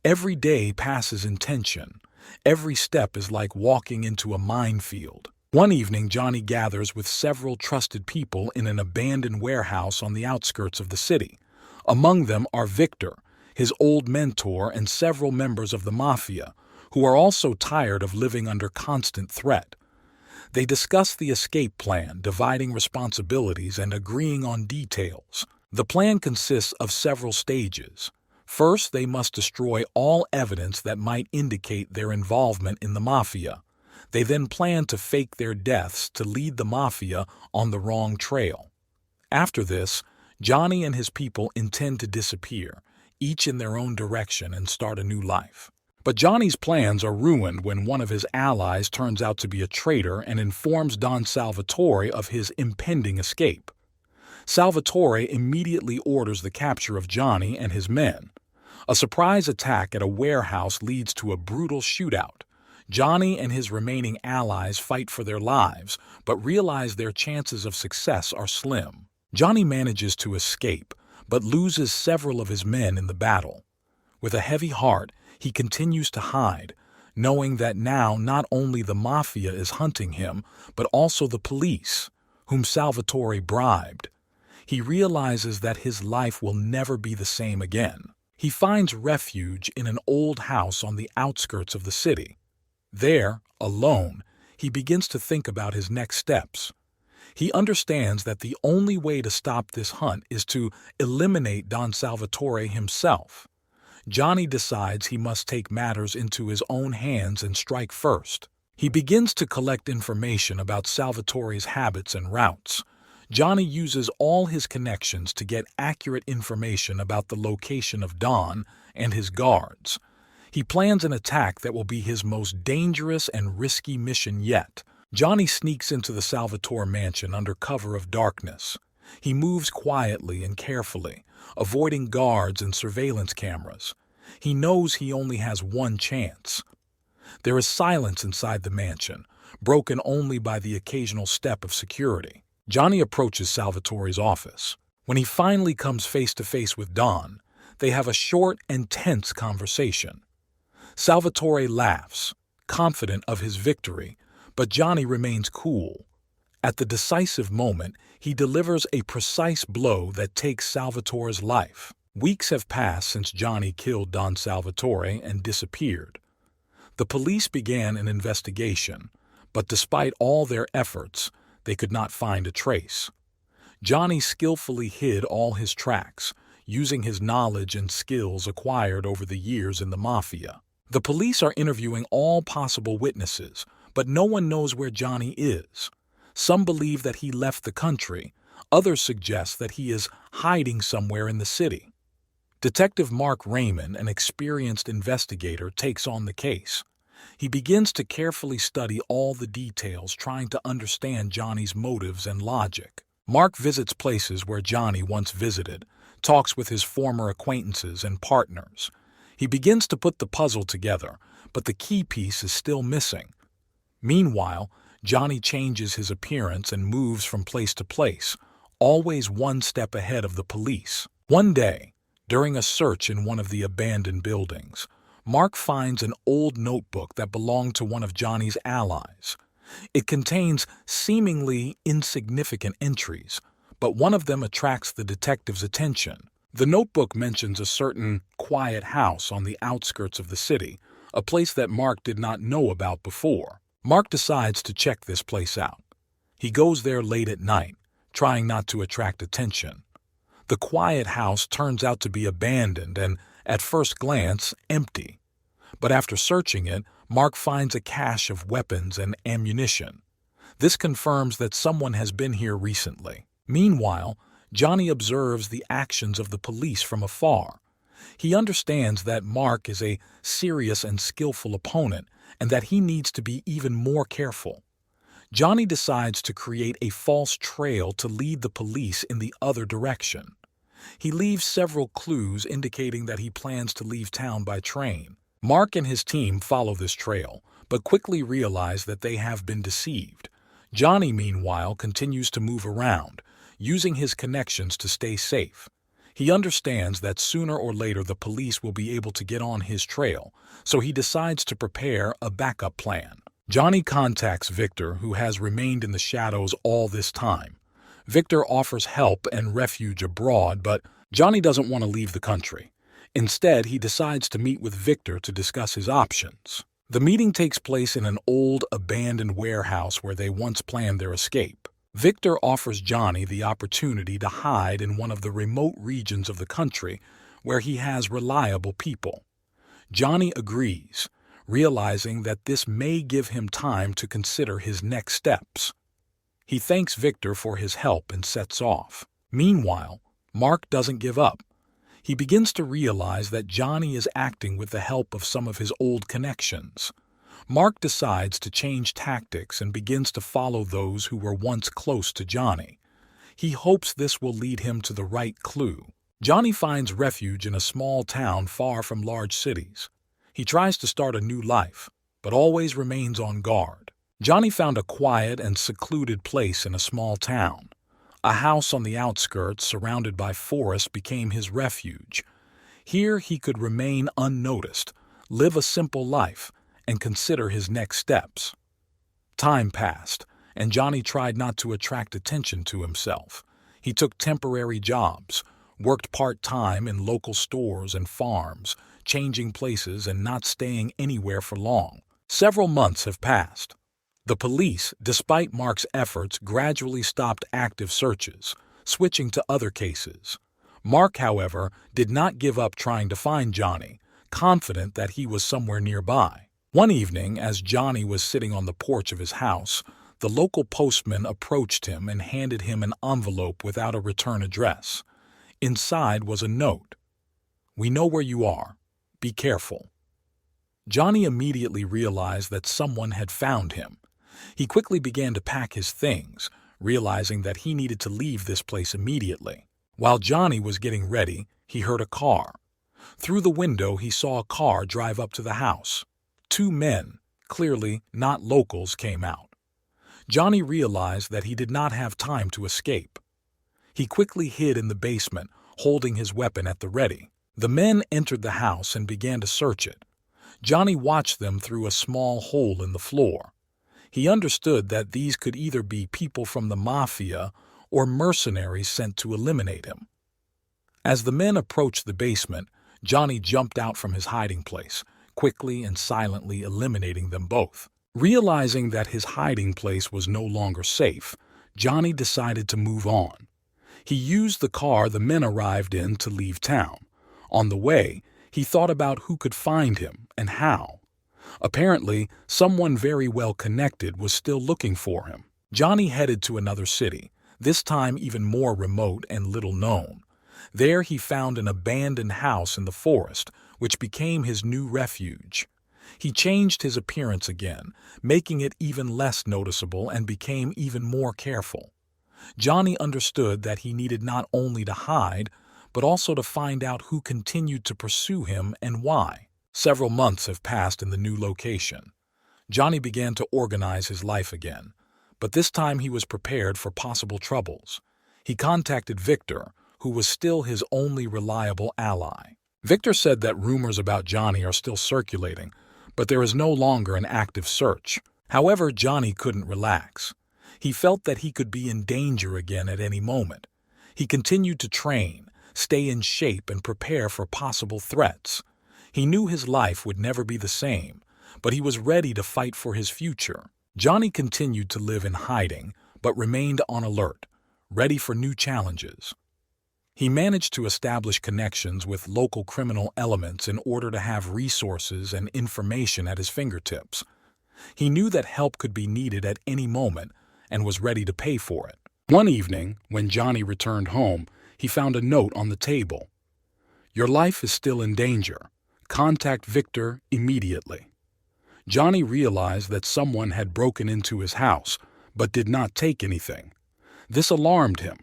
Every day passes in tension. Every step is like walking into a minefield. One evening, Johnny gathers with several trusted people in an abandoned warehouse on the outskirts of the city. Among them are Victor, his old mentor, and several members of the mafia, who are also tired of living under constant threat. They discuss the escape plan, dividing responsibilities and agreeing on details. The plan consists of several stages. First, they must destroy all evidence that might indicate their involvement in the mafia. They then plan to fake their deaths to lead the mafia on the wrong trail. After this, Johnny and his people intend to disappear, each in their own direction, and start a new life. But Johnny's plans are ruined when one of his allies turns out to be a traitor and informs Don Salvatore of his impending escape. Salvatore immediately orders the capture of Johnny and his men. A surprise attack at a warehouse leads to a brutal shootout. Johnny and his remaining allies fight for their lives, but realize their chances of success are slim. Johnny manages to escape, but loses several of his men in the battle. With a heavy heart, he continues to hide, knowing that now not only the mafia is hunting him, but also the police, whom Salvatore bribed. He realizes that his life will never be the same again. He finds refuge in an old house on the outskirts of the city. There, alone, he begins to think about his next steps. He understands that the only way to stop this hunt is to eliminate Don Salvatore himself. Johnny decides he must take matters into his own hands and strike first. He begins to collect information about Salvatore's habits and routes. Johnny uses all his connections to get accurate information about the location of Don and his guards. He plans an attack that will be his most dangerous and risky mission yet. Johnny sneaks into the Salvatore mansion under cover of darkness. He moves quietly and carefully, avoiding guards and surveillance cameras. He knows he only has one chance. There is silence inside the mansion, broken only by the occasional step of security. Johnny approaches Salvatore's office. When he finally comes face to face with Don, they have a short and tense conversation. Salvatore laughs, confident of his victory, but Johnny remains cool. At the decisive moment, he delivers a precise blow that takes Salvatore's life. Weeks have passed since Johnny killed Don Salvatore and disappeared. The police began an investigation, but despite all their efforts, they could not find a trace. Johnny skillfully hid all his tracks, using his knowledge and skills acquired over the years in the mafia. The police are interviewing all possible witnesses, but no one knows where Johnny is. Some believe that he left the country. Others suggest that he is hiding somewhere in the city. Detective Mark Raymond, an experienced investigator, takes on the case. He begins to carefully study all the details, trying to understand Johnny's motives and logic. Mark visits places where Johnny once visited, talks with his former acquaintances and partners. He begins to put the puzzle together, but the key piece is still missing. Meanwhile, Johnny changes his appearance and moves from place to place, always one step ahead of the police. One day, during a search in one of the abandoned buildings, Mark finds an old notebook that belonged to one of Johnny's allies. It contains seemingly insignificant entries, but one of them attracts the detective's attention. The notebook mentions a certain quiet house on the outskirts of the city, a place that Mark did not know about before. Mark decides to check this place out. He goes there late at night, trying not to attract attention. The quiet house turns out to be abandoned and, at first glance, empty. But after searching it, Mark finds a cache of weapons and ammunition. This confirms that someone has been here recently. Meanwhile, Johnny observes the actions of the police from afar. He understands that Mark is a serious and skillful opponent and that he needs to be even more careful. Johnny decides to create a false trail to lead the police in the other direction. He leaves several clues indicating that he plans to leave town by train. Mark and his team follow this trail, but quickly realize that they have been deceived. Johnny, meanwhile, continues to move around, using his connections to stay safe. He understands that sooner or later the police will be able to get on his trail, so he decides to prepare a backup plan. Johnny contacts Victor, who has remained in the shadows all this time. Victor offers help and refuge abroad, but Johnny doesn't want to leave the country. Instead, he decides to meet with Victor to discuss his options. The meeting takes place in an old, abandoned warehouse where they once planned their escape. Victor offers Johnny the opportunity to hide in one of the remote regions of the country where he has reliable people. Johnny agrees, realizing that this may give him time to consider his next steps. He thanks Victor for his help and sets off. Meanwhile, Mark doesn't give up. He begins to realize that Johnny is acting with the help of some of his old connections. Mark decides to change tactics and begins to follow those who were once close to Johnny. He hopes this will lead him to the right clue. Johnny finds refuge in a small town far from large cities. He tries to start a new life, but always remains on guard. Johnny found a quiet and secluded place in a small town. A house on the outskirts surrounded by forest became his refuge. Here he could remain unnoticed, live a simple life, and consider his next steps. Time passed, and Johnny tried not to attract attention to himself. He took temporary jobs, worked part-time in local stores and farms, changing places and not staying anywhere for long. Several months have passed. The police, despite Mark's efforts, gradually stopped active searches, switching to other cases. Mark, however, did not give up trying to find Johnny, confident that he was somewhere nearby. One evening, as Johnny was sitting on the porch of his house, the local postman approached him and handed him an envelope without a return address. Inside was a note. "We know where you are. Be careful." Johnny immediately realized that someone had found him. He quickly began to pack his things, realizing that he needed to leave this place immediately. While Johnny was getting ready, he heard a car. Through the window, he saw a car drive up to the house. Two men, clearly not locals, came out. Johnny realized that he did not have time to escape. He quickly hid in the basement, holding his weapon at the ready. The men entered the house and began to search it. Johnny watched them through a small hole in the floor. He understood that these could either be people from the mafia or mercenaries sent to eliminate him. As the men approached the basement, Johnny jumped out from his hiding place, quickly and silently eliminating them both. Realizing that his hiding place was no longer safe, Johnny decided to move on. He used the car the men arrived in to leave town. On the way, he thought about who could find him and how. Apparently, someone very well connected was still looking for him. Johnny headed to another city, this time even more remote and little known. There he found an abandoned house in the forest, which became his new refuge. He changed his appearance again, making it even less noticeable, and became even more careful. Johnny understood that he needed not only to hide, but also to find out who continued to pursue him and why. Several months have passed in the new location. Johnny began to organize his life again, but this time he was prepared for possible troubles. He contacted Victor, who was still his only reliable ally. Victor said that rumors about Johnny are still circulating, but there is no longer an active search. However, Johnny couldn't relax. He felt that he could be in danger again at any moment. He continued to train, stay in shape, and prepare for possible threats. He knew his life would never be the same, but he was ready to fight for his future. Johnny continued to live in hiding, but remained on alert, ready for new challenges. He managed to establish connections with local criminal elements in order to have resources and information at his fingertips. He knew that help could be needed at any moment and was ready to pay for it. One evening, when Johnny returned home, he found a note on the table. "Your life is still in danger. Contact Victor immediately." Johnny realized that someone had broken into his house, but did not take anything. This alarmed him.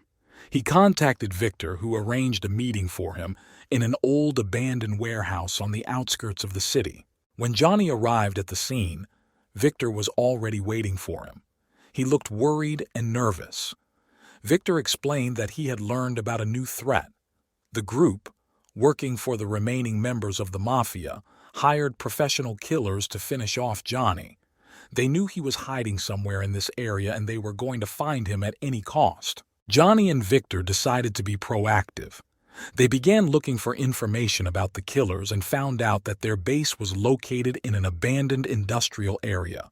He contacted Victor, who arranged a meeting for him in an old abandoned warehouse on the outskirts of the city. When Johnny arrived at the scene, Victor was already waiting for him. He looked worried and nervous. Victor explained that he had learned about a new threat. The group, working for the remaining members of the mafia, hired professional killers to finish off Johnny. They knew he was hiding somewhere in this area and they were going to find him at any cost. Johnny and Victor decided to be proactive. They began looking for information about the killers and found out that their base was located in an abandoned industrial area.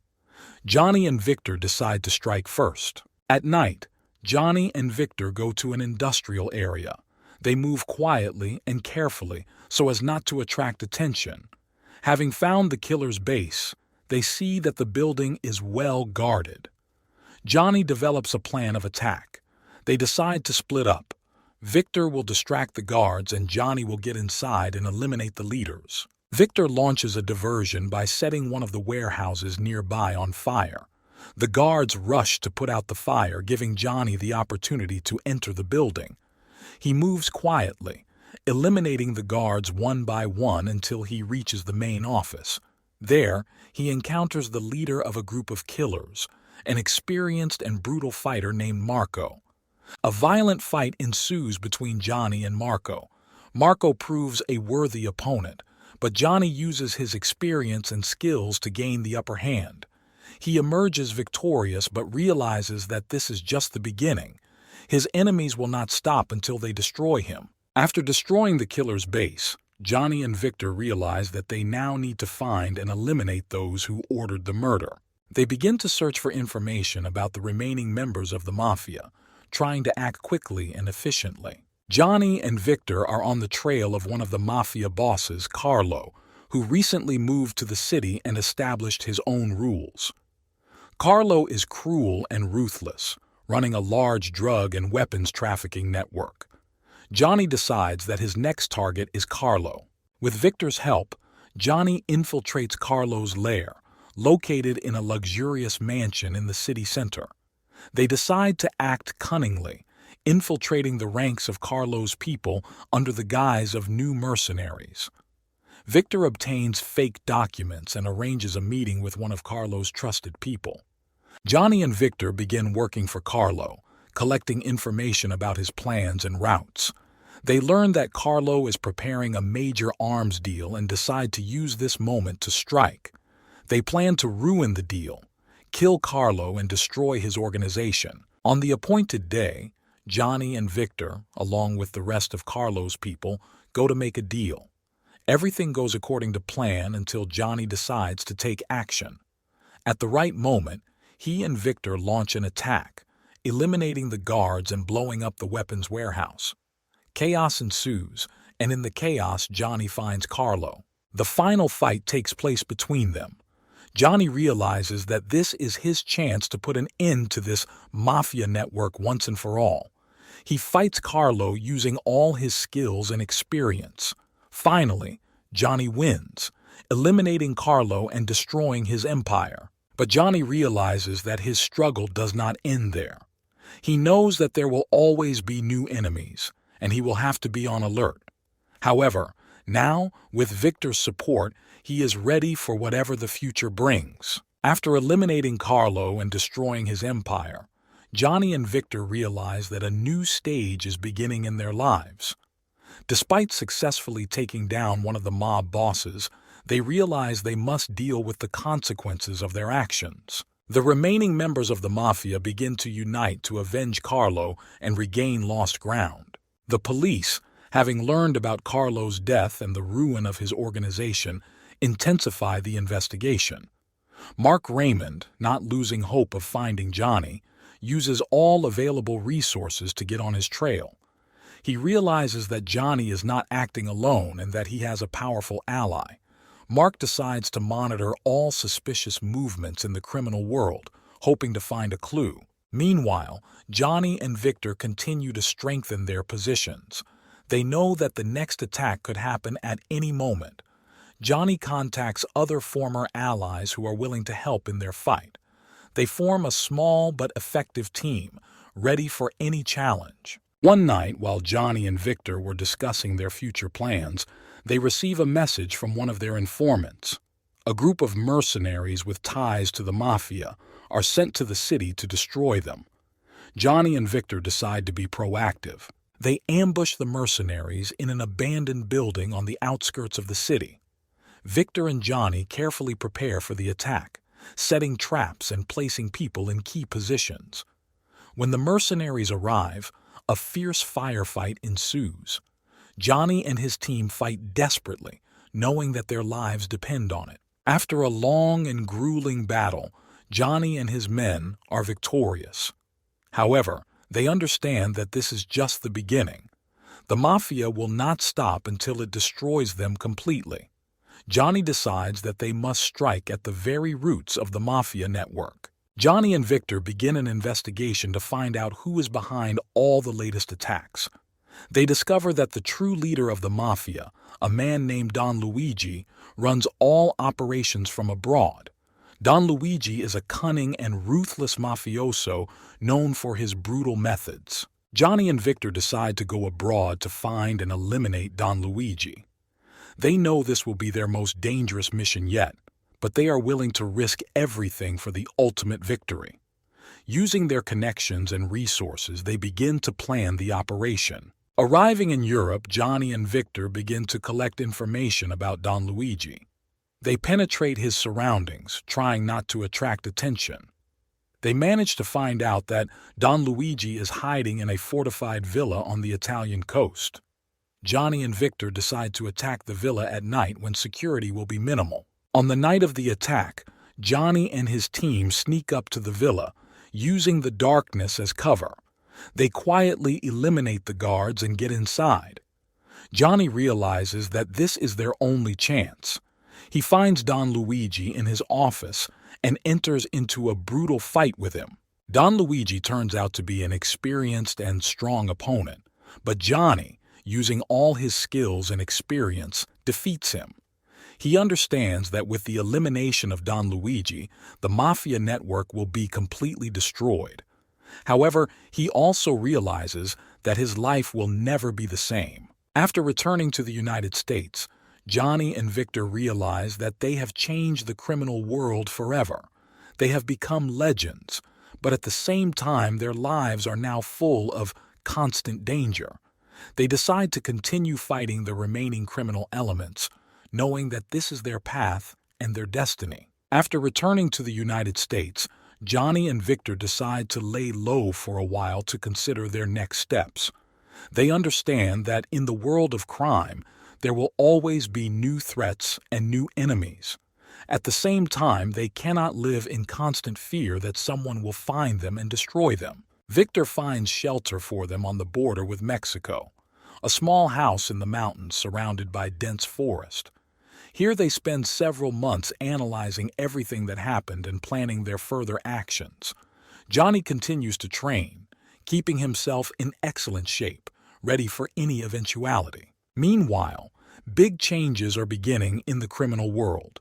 Johnny and Victor decide to strike first. At night, Johnny and Victor go to an industrial area. They move quietly and carefully so as not to attract attention. Having found the killer's base, they see that the building is well guarded. Johnny develops a plan of attack. They decide to split up. Victor will distract the guards and Johnny will get inside and eliminate the leaders. Victor launches a diversion by setting one of the warehouses nearby on fire. The guards rush to put out the fire, giving Johnny the opportunity to enter the building. He moves quietly, eliminating the guards one by one until he reaches the main office. There, he encounters the leader of a group of killers, an experienced and brutal fighter named Marco. A violent fight ensues between Johnny and Marco. Marco proves a worthy opponent, but Johnny uses his experience and skills to gain the upper hand. He emerges victorious but realizes that this is just the beginning. His enemies will not stop until they destroy him. After destroying the killer's base, Johnny and Victor realize that they now need to find and eliminate those who ordered the murder. They begin to search for information about the remaining members of the mafia, trying to act quickly and efficiently. Johnny and Victor are on the trail of one of the mafia bosses, Carlo, who recently moved to the city and established his own rules. Carlo is cruel and ruthless, running a large drug and weapons trafficking network. Johnny decides that his next target is Carlo. With Victor's help, Johnny infiltrates Carlo's lair, located in a luxurious mansion in the city center. They decide to act cunningly, infiltrating the ranks of Carlo's people under the guise of new mercenaries. Victor obtains fake documents and arranges a meeting with one of Carlo's trusted people. Johnny and Victor begin working for Carlo, collecting information about his plans and routes. They learn that Carlo is preparing a major arms deal and decide to use this moment to strike. They plan to ruin the deal, kill Carlo, and destroy his organization. On the appointed day, Johnny and Victor, along with the rest of Carlo's people, go to make a deal. Everything goes according to plan until Johnny decides to take action. At the right moment, he and Victor launch an attack, eliminating the guards and blowing up the weapons warehouse. Chaos ensues, and in the chaos, Johnny finds Carlo. The final fight takes place between them. Johnny realizes that this is his chance to put an end to this mafia network once and for all. He fights Carlo using all his skills and experience. Finally, Johnny wins, eliminating Carlo and destroying his empire. But Johnny realizes that his struggle does not end there. He knows that there will always be new enemies, and he will have to be on alert. However, now, with Victor's support, he is ready for whatever the future brings. After eliminating Carlo and destroying his empire, Johnny and Victor realize that a new stage is beginning in their lives. Despite successfully taking down one of the mob bosses, they realize they must deal with the consequences of their actions. The remaining members of the mafia begin to unite to avenge Carlo and regain lost ground. The police, having learned about Carlo's death and the ruin of his organization, intensify the investigation. Mark Raymond, not losing hope of finding Johnny, uses all available resources to get on his trail. He realizes that Johnny is not acting alone and that he has a powerful ally. Mark decides to monitor all suspicious movements in the criminal world, hoping to find a clue. Meanwhile, Johnny and Victor continue to strengthen their positions. They know that the next attack could happen at any moment. Johnny contacts other former allies who are willing to help in their fight. They form a small but effective team, ready for any challenge. One night, while Johnny and Victor were discussing their future plans, they receive a message from one of their informants. A group of mercenaries with ties to the mafia are sent to the city to destroy them. Johnny and Victor decide to be proactive. They ambush the mercenaries in an abandoned building on the outskirts of the city. Victor and Johnny carefully prepare for the attack, setting traps and placing people in key positions. When the mercenaries arrive, a fierce firefight ensues. Johnny and his team fight desperately, knowing that their lives depend on it. After a long and grueling battle, Johnny and his men are victorious. However, they understand that this is just the beginning. The mafia will not stop until it destroys them completely. Johnny decides that they must strike at the very roots of the mafia network. Johnny and Victor begin an investigation to find out who is behind all the latest attacks. They discover that the true leader of the mafia, a man named Don Luigi, runs all operations from abroad. Don Luigi is a cunning and ruthless mafioso known for his brutal methods. Johnny and Victor decide to go abroad to find and eliminate Don Luigi. They know this will be their most dangerous mission yet, but they are willing to risk everything for the ultimate victory. Using their connections and resources, they begin to plan the operation. Arriving in Europe, Johnny and Victor begin to collect information about Don Luigi. They penetrate his surroundings, trying not to attract attention. They manage to find out that Don Luigi is hiding in a fortified villa on the Italian coast. Johnny and Victor decide to attack the villa at night when security will be minimal. On the night of the attack, Johnny and his team sneak up to the villa, using the darkness as cover. They quietly eliminate the guards and get inside. Johnny realizes that this is their only chance. He finds Don Luigi in his office and enters into a brutal fight with him. Don Luigi turns out to be an experienced and strong opponent, but Johnny, using all his skills and experience, defeats him. He understands that with the elimination of Don Luigi, the Mafia network will be completely destroyed. However, he also realizes that his life will never be the same. After returning to the United States, Johnny and Victor realize that they have changed the criminal world forever. They have become legends, but at the same time their lives are now full of constant danger. They decide to continue fighting the remaining criminal elements, knowing that this is their path and their destiny. After returning to the United States, Johnny and Victor decide to lay low for a while to consider their next steps. They understand that in the world of crime, there will always be new threats and new enemies. At the same time, they cannot live in constant fear that someone will find them and destroy them. Victor finds shelter for them on the border with Mexico, a small house in the mountains surrounded by dense forest. Here they spend several months analyzing everything that happened and planning their further actions. Johnny continues to train, keeping himself in excellent shape, ready for any eventuality. Meanwhile, big changes are beginning in the criminal world.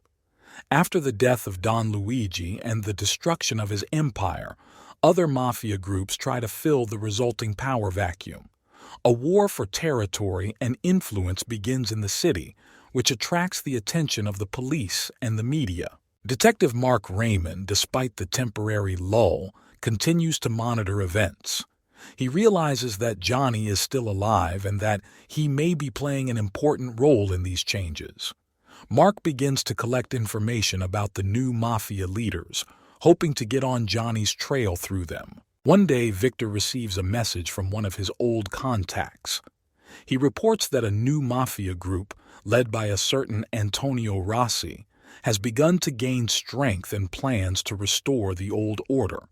After the death of Don Luigi and the destruction of his empire, other mafia groups try to fill the resulting power vacuum. A war for territory and influence begins in the city, which attracts the attention of the police and the media. Detective Mark Raymond, despite the temporary lull, continues to monitor events. He realizes that Johnny is still alive and that he may be playing an important role in these changes. Mark begins to collect information about the new mafia leaders, hoping to get on Johnny's trail through them. One day, Victor receives a message from one of his old contacts. He reports that a new mafia group, led by a certain Antonio Rossi, has begun to gain strength and plans to restore the old order.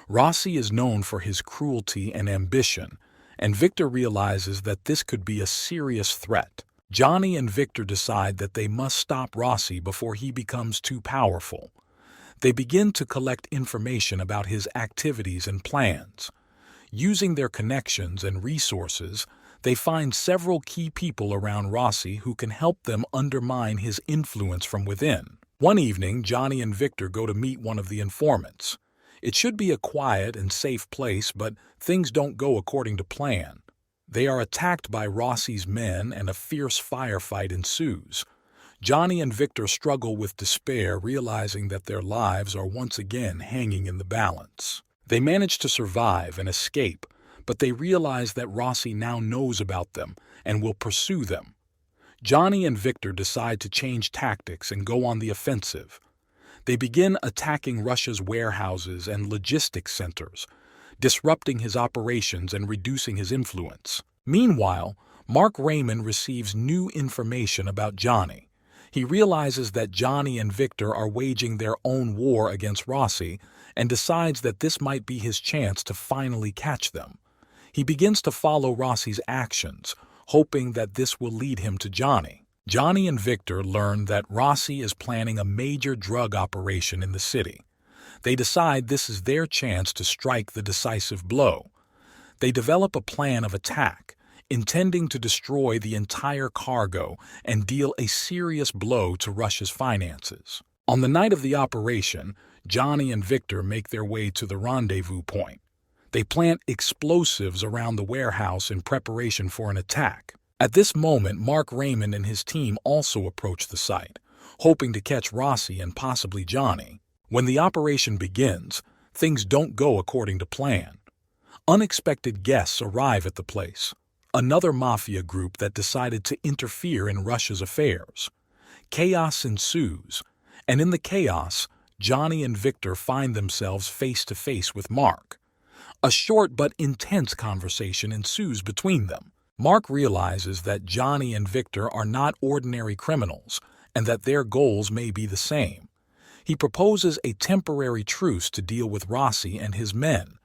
Rossi is known for his cruelty and ambition, and Victor realizes that this could be a serious threat. Johnny and Victor decide that they must stop Rossi before he becomes too powerful. They begin to collect information about his activities and plans. Using their connections and resources, they find several key people around Rossi who can help them undermine his influence from within. One evening, Johnny and Victor go to meet one of the informants. It should be a quiet and safe place, but things don't go according to plan. They are attacked by Rossi's men and a fierce firefight ensues. Johnny and Victor struggle with despair, realizing that their lives are once again hanging in the balance. They manage to survive and escape, but they realize that Rossi now knows about them and will pursue them. Johnny and Victor decide to change tactics and go on the offensive. They begin attacking Russia's warehouses and logistics centers, disrupting his operations and reducing his influence. Meanwhile, Mark Raymond receives new information about Johnny. He realizes that Johnny and Victor are waging their own war against Rossi and decides that this might be his chance to finally catch them. He begins to follow Rossi's actions, hoping that this will lead him to Johnny. Johnny and Victor learn that Rossi is planning a major drug operation in the city. They decide this is their chance to strike the decisive blow. They develop a plan of attack, intending to destroy the entire cargo and deal a serious blow to Russia's finances. On the night of the operation, Johnny and Victor make their way to the rendezvous point. They plant explosives around the warehouse in preparation for an attack. At this moment, Mark Raymond and his team also approach the site, hoping to catch Rossi and possibly Johnny. When the operation begins, things don't go according to plan. Unexpected guests arrive at the place, another mafia group that decided to interfere in Russia's affairs. Chaos ensues, and in the chaos, Johnny and Victor find themselves face to face with Mark. A short but intense conversation ensues between them. Mark realizes that Johnny and Victor are not ordinary criminals and that their goals may be the same. He proposes a temporary truce to deal with Rossi and his men.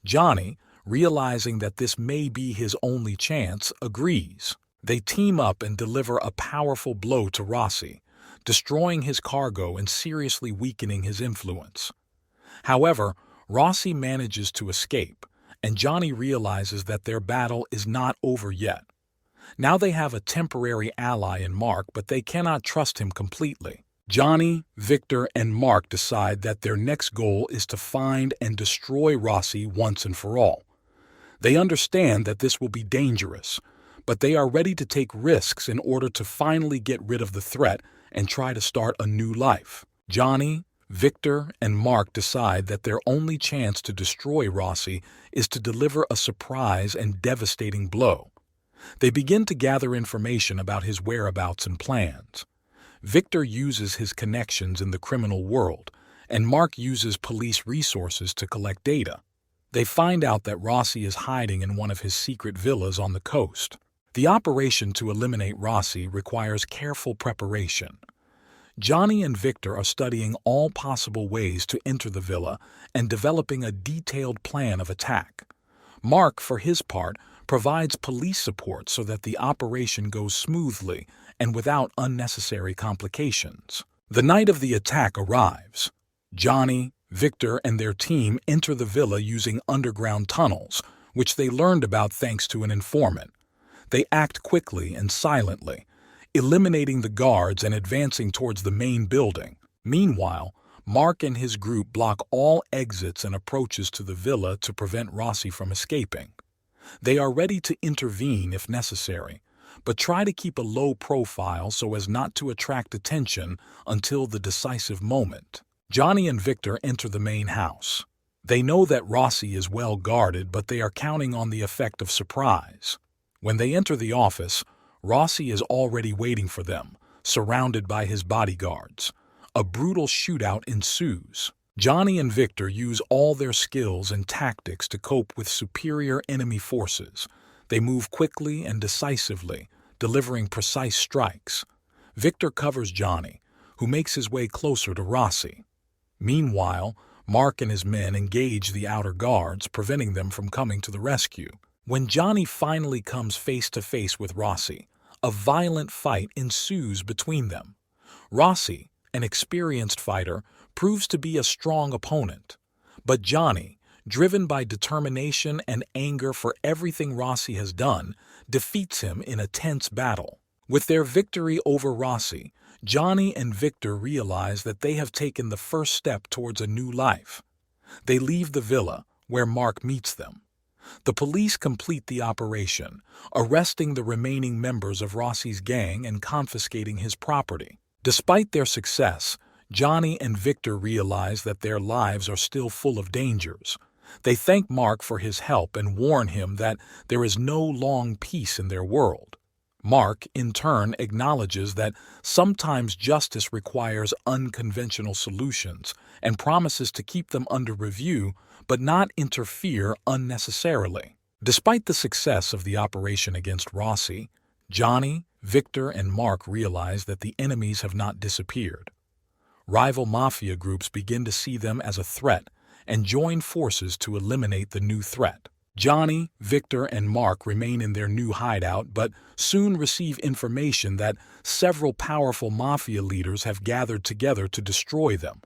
Johnny, realizing that this may be his only chance, agrees. They team up and deliver a powerful blow to Rossi, destroying his cargo and seriously weakening his influence. However, Rossi manages to escape, and Johnny realizes that their battle is not over yet. Now they have a temporary ally in Mark, but they cannot trust him completely. Johnny, Victor, and Mark decide that their next goal is to find and destroy Rossi once and for all. They understand that this will be dangerous, but they are ready to take risks in order to finally get rid of the threat and try to start a new life. Johnny, Victor, and Mark decide that their only chance to destroy Rossi is to deliver a surprise and devastating blow. They begin to gather information about his whereabouts and plans. Victor uses his connections in the criminal world, and Mark uses police resources to collect data. They find out that Rossi is hiding in one of his secret villas on the coast. The operation to eliminate Rossi requires careful preparation. Johnny and Victor are studying all possible ways to enter the villa and developing a detailed plan of attack. Mark, for his part, provides police support so that the operation goes smoothly and without unnecessary complications. The night of the attack arrives. Johnny, Victor, and their team enter the villa using underground tunnels, which they learned about thanks to an informant. They act quickly and silently, eliminating the guards and advancing towards the main building. Meanwhile, Mark and his group block all exits and approaches to the villa to prevent Rossi from escaping. They are ready to intervene if necessary, but try to keep a low profile so as not to attract attention until the decisive moment. Johnny and Victor enter the main house. They know that Rossi is well guarded, but they are counting on the effect of surprise. When they enter the office, Rossi is already waiting for them, surrounded by his bodyguards. A brutal shootout ensues. Johnny and Victor use all their skills and tactics to cope with superior enemy forces. They move quickly and decisively, delivering precise strikes. Victor covers Johnny, who makes his way closer to Rossi. Meanwhile, Mark and his men engage the outer guards, preventing them from coming to the rescue. When Johnny finally comes face to face with Rossi, a violent fight ensues between them. Rossi, an experienced fighter, proves to be a strong opponent. But Johnny, driven by determination and anger for everything Rossi has done, defeats him in a tense battle. With their victory over Rossi, Johnny and Victor realize that they have taken the first step towards a new life. They leave the villa, where Mark meets them. The police complete the operation, arresting the remaining members of Rossi's gang and confiscating his property. Despite their success, Johnny and Victor realize that their lives are still full of dangers. They thank Mark for his help and warn him that there is no long peace in their world. Mark, in turn, acknowledges that sometimes justice requires unconventional solutions and promises to keep them under review but not interfere unnecessarily. Despite the success of the operation against Rossi, Johnny, Victor, and Mark realize that the enemies have not disappeared. Rival mafia groups begin to see them as a threat and join forces to eliminate the new threat. Johnny, Victor, and Mark remain in their new hideout but soon receive information that several powerful mafia leaders have gathered together to destroy them.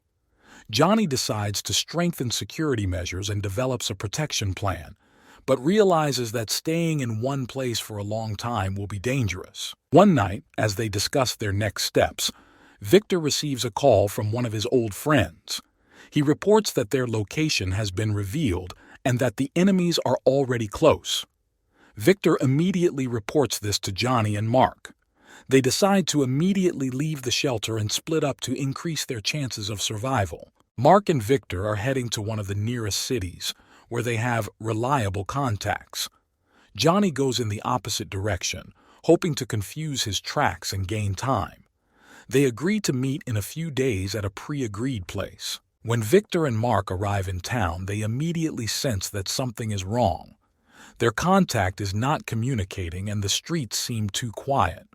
Johnny decides to strengthen security measures and develops a protection plan, but realizes that staying in one place for a long time will be dangerous. One night, as they discuss their next steps, Victor receives a call from one of his old friends. He reports that their location has been revealed and that the enemies are already close. Victor immediately reports this to Johnny and Mark. They decide to immediately leave the shelter and split up to increase their chances of survival. Mark and Victor are heading to one of the nearest cities, where they have reliable contacts. Johnny goes in the opposite direction, hoping to confuse his tracks and gain time. They agree to meet in a few days at a pre-agreed place. When Victor and Mark arrive in town, they immediately sense that something is wrong. Their contact is not communicating and the streets seem too quiet.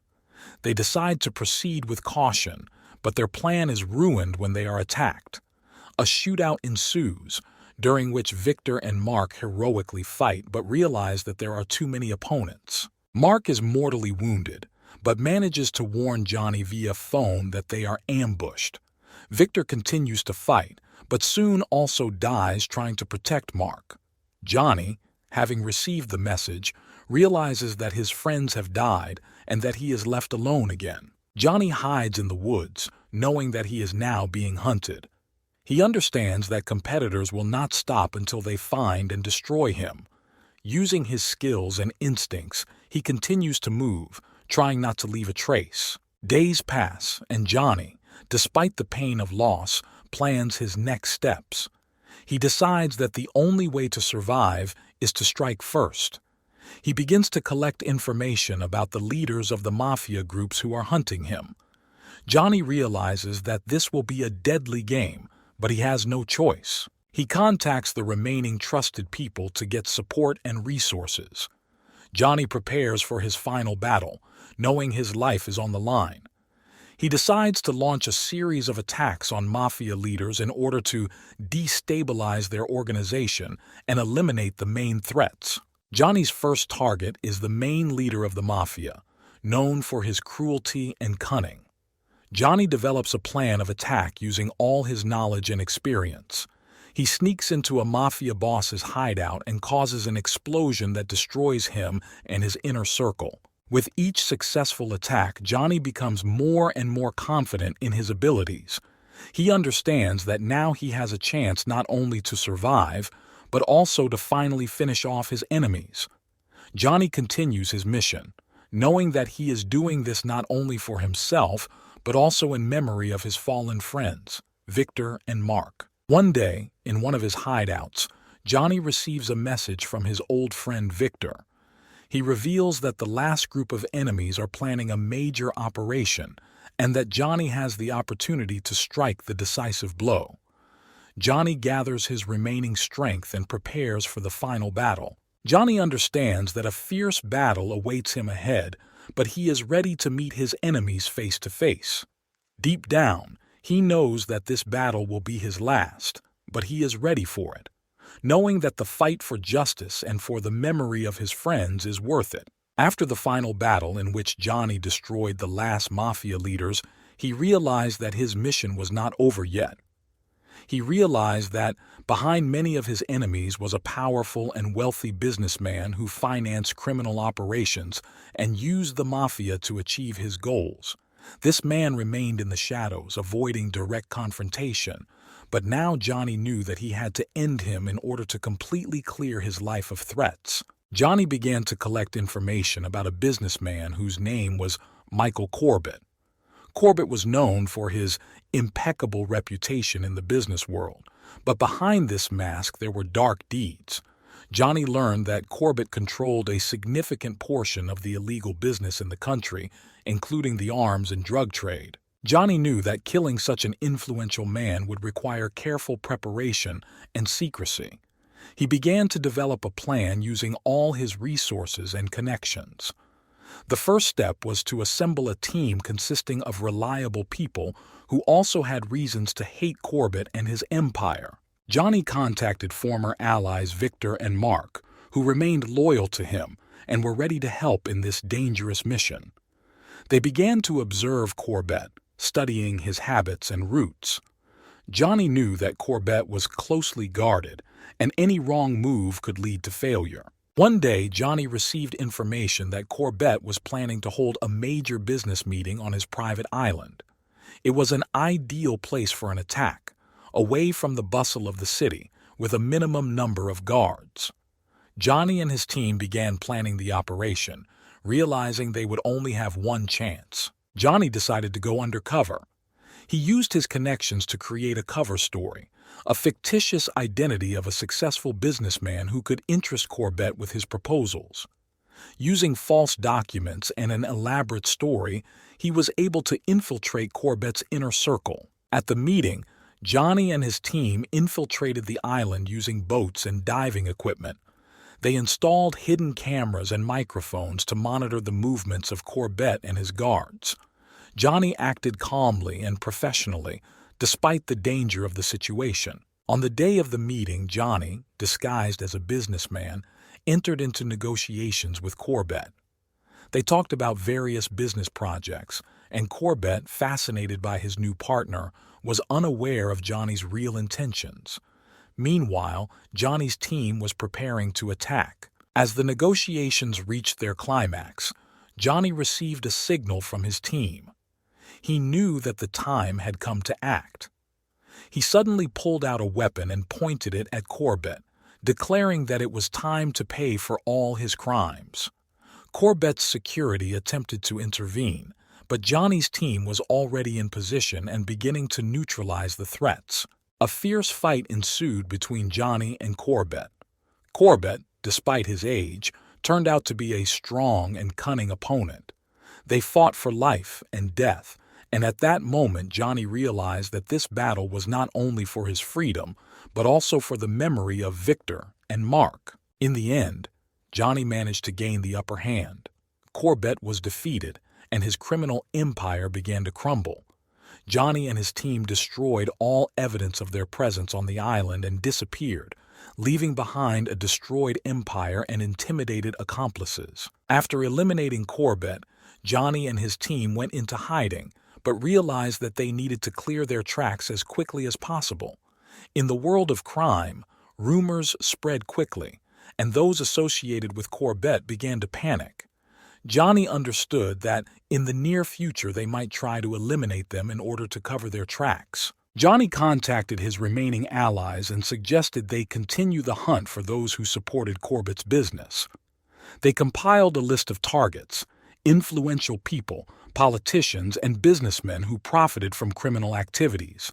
They decide to proceed with caution, but their plan is ruined when they are attacked. A shootout ensues, during which Victor and Mark heroically fight but realize that there are too many opponents. Mark is mortally wounded, but manages to warn Johnny via phone that they are ambushed. Victor continues to fight, but soon also dies trying to protect Mark. Johnny, having received the message, realizes that his friends have died and that he is left alone again. Johnny hides in the woods, knowing that he is now being hunted. He understands that competitors will not stop until they find and destroy him. Using his skills and instincts, he continues to move, trying not to leave a trace. Days pass, and Johnny, despite the pain of loss, plans his next steps. He decides that the only way to survive is to strike first. He begins to collect information about the leaders of the mafia groups who are hunting him. Johnny realizes that this will be a deadly game, but he has no choice. He contacts the remaining trusted people to get support and resources. Johnny prepares for his final battle, knowing his life is on the line. He decides to launch a series of attacks on mafia leaders in order to destabilize their organization and eliminate the main threats. Johnny's first target is the main leader of the mafia, known for his cruelty and cunning. Johnny develops a plan of attack using all his knowledge and experience. He sneaks into a mafia boss's hideout and causes an explosion that destroys him and his inner circle. With each successful attack, Johnny becomes more and more confident in his abilities. He understands that now he has a chance not only to survive, but also to finally finish off his enemies. Johnny continues his mission, knowing that he is doing this not only for himself, but also in memory of his fallen friends, Victor and Mark. One day, in one of his hideouts, Johnny receives a message from his old friend Victor. He reveals that the last group of enemies are planning a major operation and that Johnny has the opportunity to strike the decisive blow. Johnny gathers his remaining strength and prepares for the final battle. Johnny understands that a fierce battle awaits him ahead, but he is ready to meet his enemies face to face. Deep down, he knows that this battle will be his last, but he is ready for it, knowing that the fight for justice and for the memory of his friends is worth it. After the final battle in which Johnny destroyed the last mafia leaders, he realized that his mission was not over yet. He realized that behind many of his enemies was a powerful and wealthy businessman who financed criminal operations and used the mafia to achieve his goals. This man remained in the shadows, avoiding direct confrontation, but now Johnny knew that he had to end him in order to completely clear his life of threats. Johnny began to collect information about a businessman whose name was Michael Corbett. Corbett was known for his impeccable reputation in the business world, but behind this mask there were dark deeds. Johnny learned that Corbett controlled a significant portion of the illegal business in the country, including the arms and drug trade. Johnny knew that killing such an influential man would require careful preparation and secrecy. He began to develop a plan using all his resources and connections. The first step was to assemble a team consisting of reliable people who also had reasons to hate Corbett and his empire. Johnny contacted former allies Victor and Mark, who remained loyal to him and were ready to help in this dangerous mission. They began to observe Corbett, studying his habits and routes. Johnny knew that Corbett was closely guarded, and any wrong move could lead to failure. One day, Johnny received information that Corbett was planning to hold a major business meeting on his private island. It was an ideal place for an attack, away from the bustle of the city, with a minimum number of guards. Johnny and his team began planning the operation, realizing they would only have one chance. Johnny decided to go undercover. He used his connections to create a cover story, a fictitious identity of a successful businessman who could interest Corbett with his proposals. Using false documents and an elaborate story, he was able to infiltrate Corbett's inner circle. At the meeting, Johnny and his team infiltrated the island using boats and diving equipment. They installed hidden cameras and microphones to monitor the movements of Corbett and his guards. Johnny acted calmly and professionally, despite the danger of the situation. On the day of the meeting, Johnny, disguised as a businessman, entered into negotiations with Corbett. They talked about various business projects, and Corbett, fascinated by his new partner, was unaware of Johnny's real intentions. Meanwhile, Johnny's team was preparing to attack. As the negotiations reached their climax, Johnny received a signal from his team. He knew that the time had come to act. He suddenly pulled out a weapon and pointed it at Corbett, declaring that it was time to pay for all his crimes. Corbett's security attempted to intervene, but Johnny's team was already in position and beginning to neutralize the threats. A fierce fight ensued between Johnny and Corbett. Corbett, despite his age, turned out to be a strong and cunning opponent. They fought for life and death, and at that moment Johnny realized that this battle was not only for his freedom, but also for the memory of Victor and Mark. In the end, Johnny managed to gain the upper hand. Corbett was defeated, and his criminal empire began to crumble. Johnny and his team destroyed all evidence of their presence on the island and disappeared, leaving behind a destroyed empire and intimidated accomplices. After eliminating Corbett, Johnny and his team went into hiding, but realized that they needed to clear their tracks as quickly as possible. In the world of crime, rumors spread quickly, and those associated with Corbett began to panic. Johnny understood that in the near future they might try to eliminate them in order to cover their tracks. Johnny contacted his remaining allies and suggested they continue the hunt for those who supported Corbett's business. They compiled a list of targets, influential people, politicians, and businessmen who profited from criminal activities.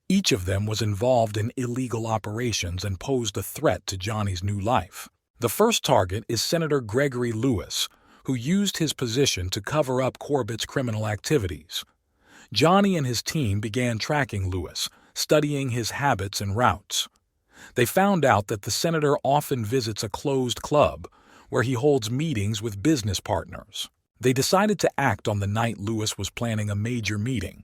Each of them was involved in illegal operations and posed a threat to Johnny's new life. The first target is Senator Gregory Lewis, who used his position to cover up Corbett's criminal activities. Johnny and his team began tracking Lewis, studying his habits and routes. They found out that the senator often visits a closed club, where he holds meetings with business partners. They decided to act on the night Lewis was planning a major meeting.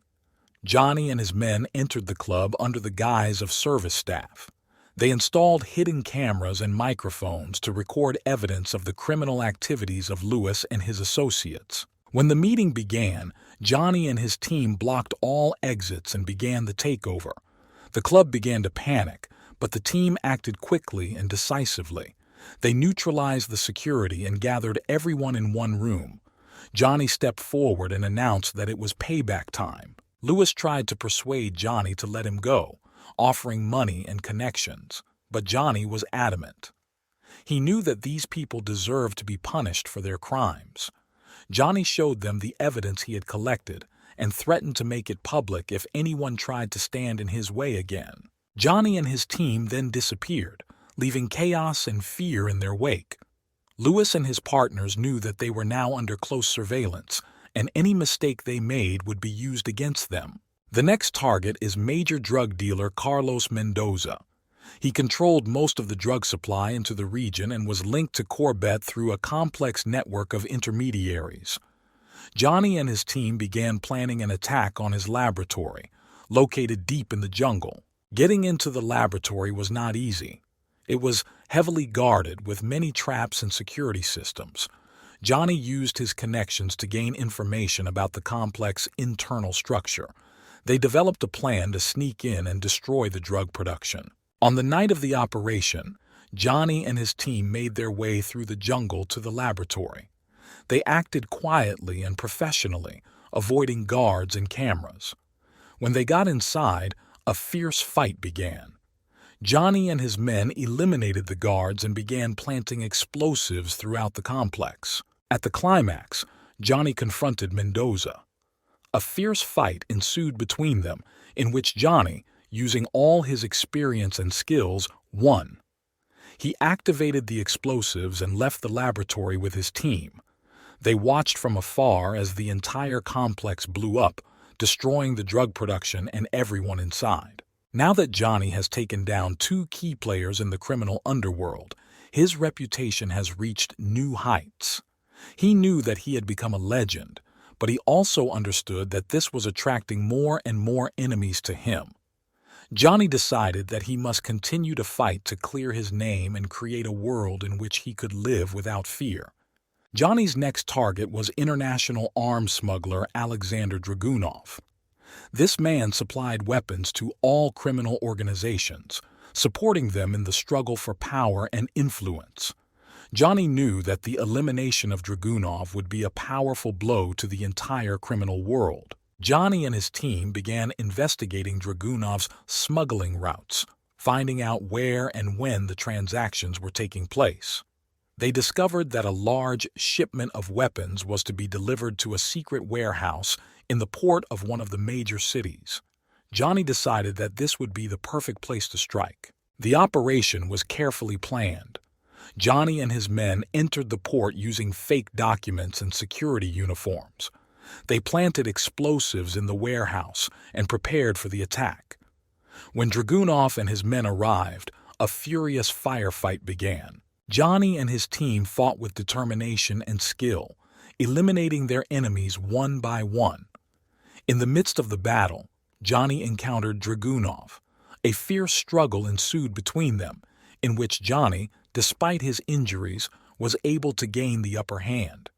Johnny and his men entered the club under the guise of service staff. They installed hidden cameras and microphones to record evidence of the criminal activities of Lewis and his associates. When the meeting began, Johnny and his team blocked all exits and began the takeover. The club began to panic, but the team acted quickly and decisively. They neutralized the security and gathered everyone in one room. Johnny stepped forward and announced that it was payback time. Lewis tried to persuade Johnny to let him go, offering money and connections, but Johnny was adamant. He knew that these people deserved to be punished for their crimes. Johnny showed them the evidence he had collected and threatened to make it public if anyone tried to stand in his way again. Johnny and his team then disappeared, leaving chaos and fear in their wake. Lewis and his partners knew that they were now under close surveillance, and any mistake they made would be used against them. The next target is major drug dealer Carlos Mendoza. He controlled most of the drug supply into the region and was linked to Corbett through a complex network of intermediaries. Johnny and his team began planning an attack on his laboratory, located deep in the jungle. Getting into the laboratory was not easy. It was heavily guarded with many traps and security systems. Johnny used his connections to gain information about the complex internal structure. They developed a plan to sneak in and destroy the drug production. On the night of the operation, Johnny and his team made their way through the jungle to the laboratory. They acted quietly and professionally, avoiding guards and cameras. When they got inside, a fierce fight began. Johnny and his men eliminated the guards and began planting explosives throughout the complex. At the climax, Johnny confronted Mendoza. A fierce fight ensued between them, in which Johnny, using all his experience and skills, won. He activated the explosives and left the laboratory with his team. They watched from afar as the entire complex blew up, destroying the drug production and everyone inside. Now that Johnny has taken down two key players in the criminal underworld, his reputation has reached new heights. He knew that he had become a legend, but he also understood that this was attracting more and more enemies to him. Johnny decided that he must continue to fight to clear his name and create a world in which he could live without fear. Johnny's next target was international arms smuggler Alexander Dragunov. This man supplied weapons to all criminal organizations, supporting them in the struggle for power and influence. Johnny knew that the elimination of Dragunov would be a powerful blow to the entire criminal world. Johnny and his team began investigating Dragunov's smuggling routes, finding out where and when the transactions were taking place. They discovered that a large shipment of weapons was to be delivered to a secret warehouse in the port of one of the major cities. Johnny decided that this would be the perfect place to strike. The operation was carefully planned. Johnny and his men entered the port using fake documents and security uniforms. They planted explosives in the warehouse and prepared for the attack. When Dragunov and his men arrived, a furious firefight began. Johnny and his team fought with determination and skill, eliminating their enemies one by one. In the midst of the battle, Johnny encountered Dragunov. A fierce struggle ensued between them, in which Johnny, despite his injuries, was able to gain the upper hand.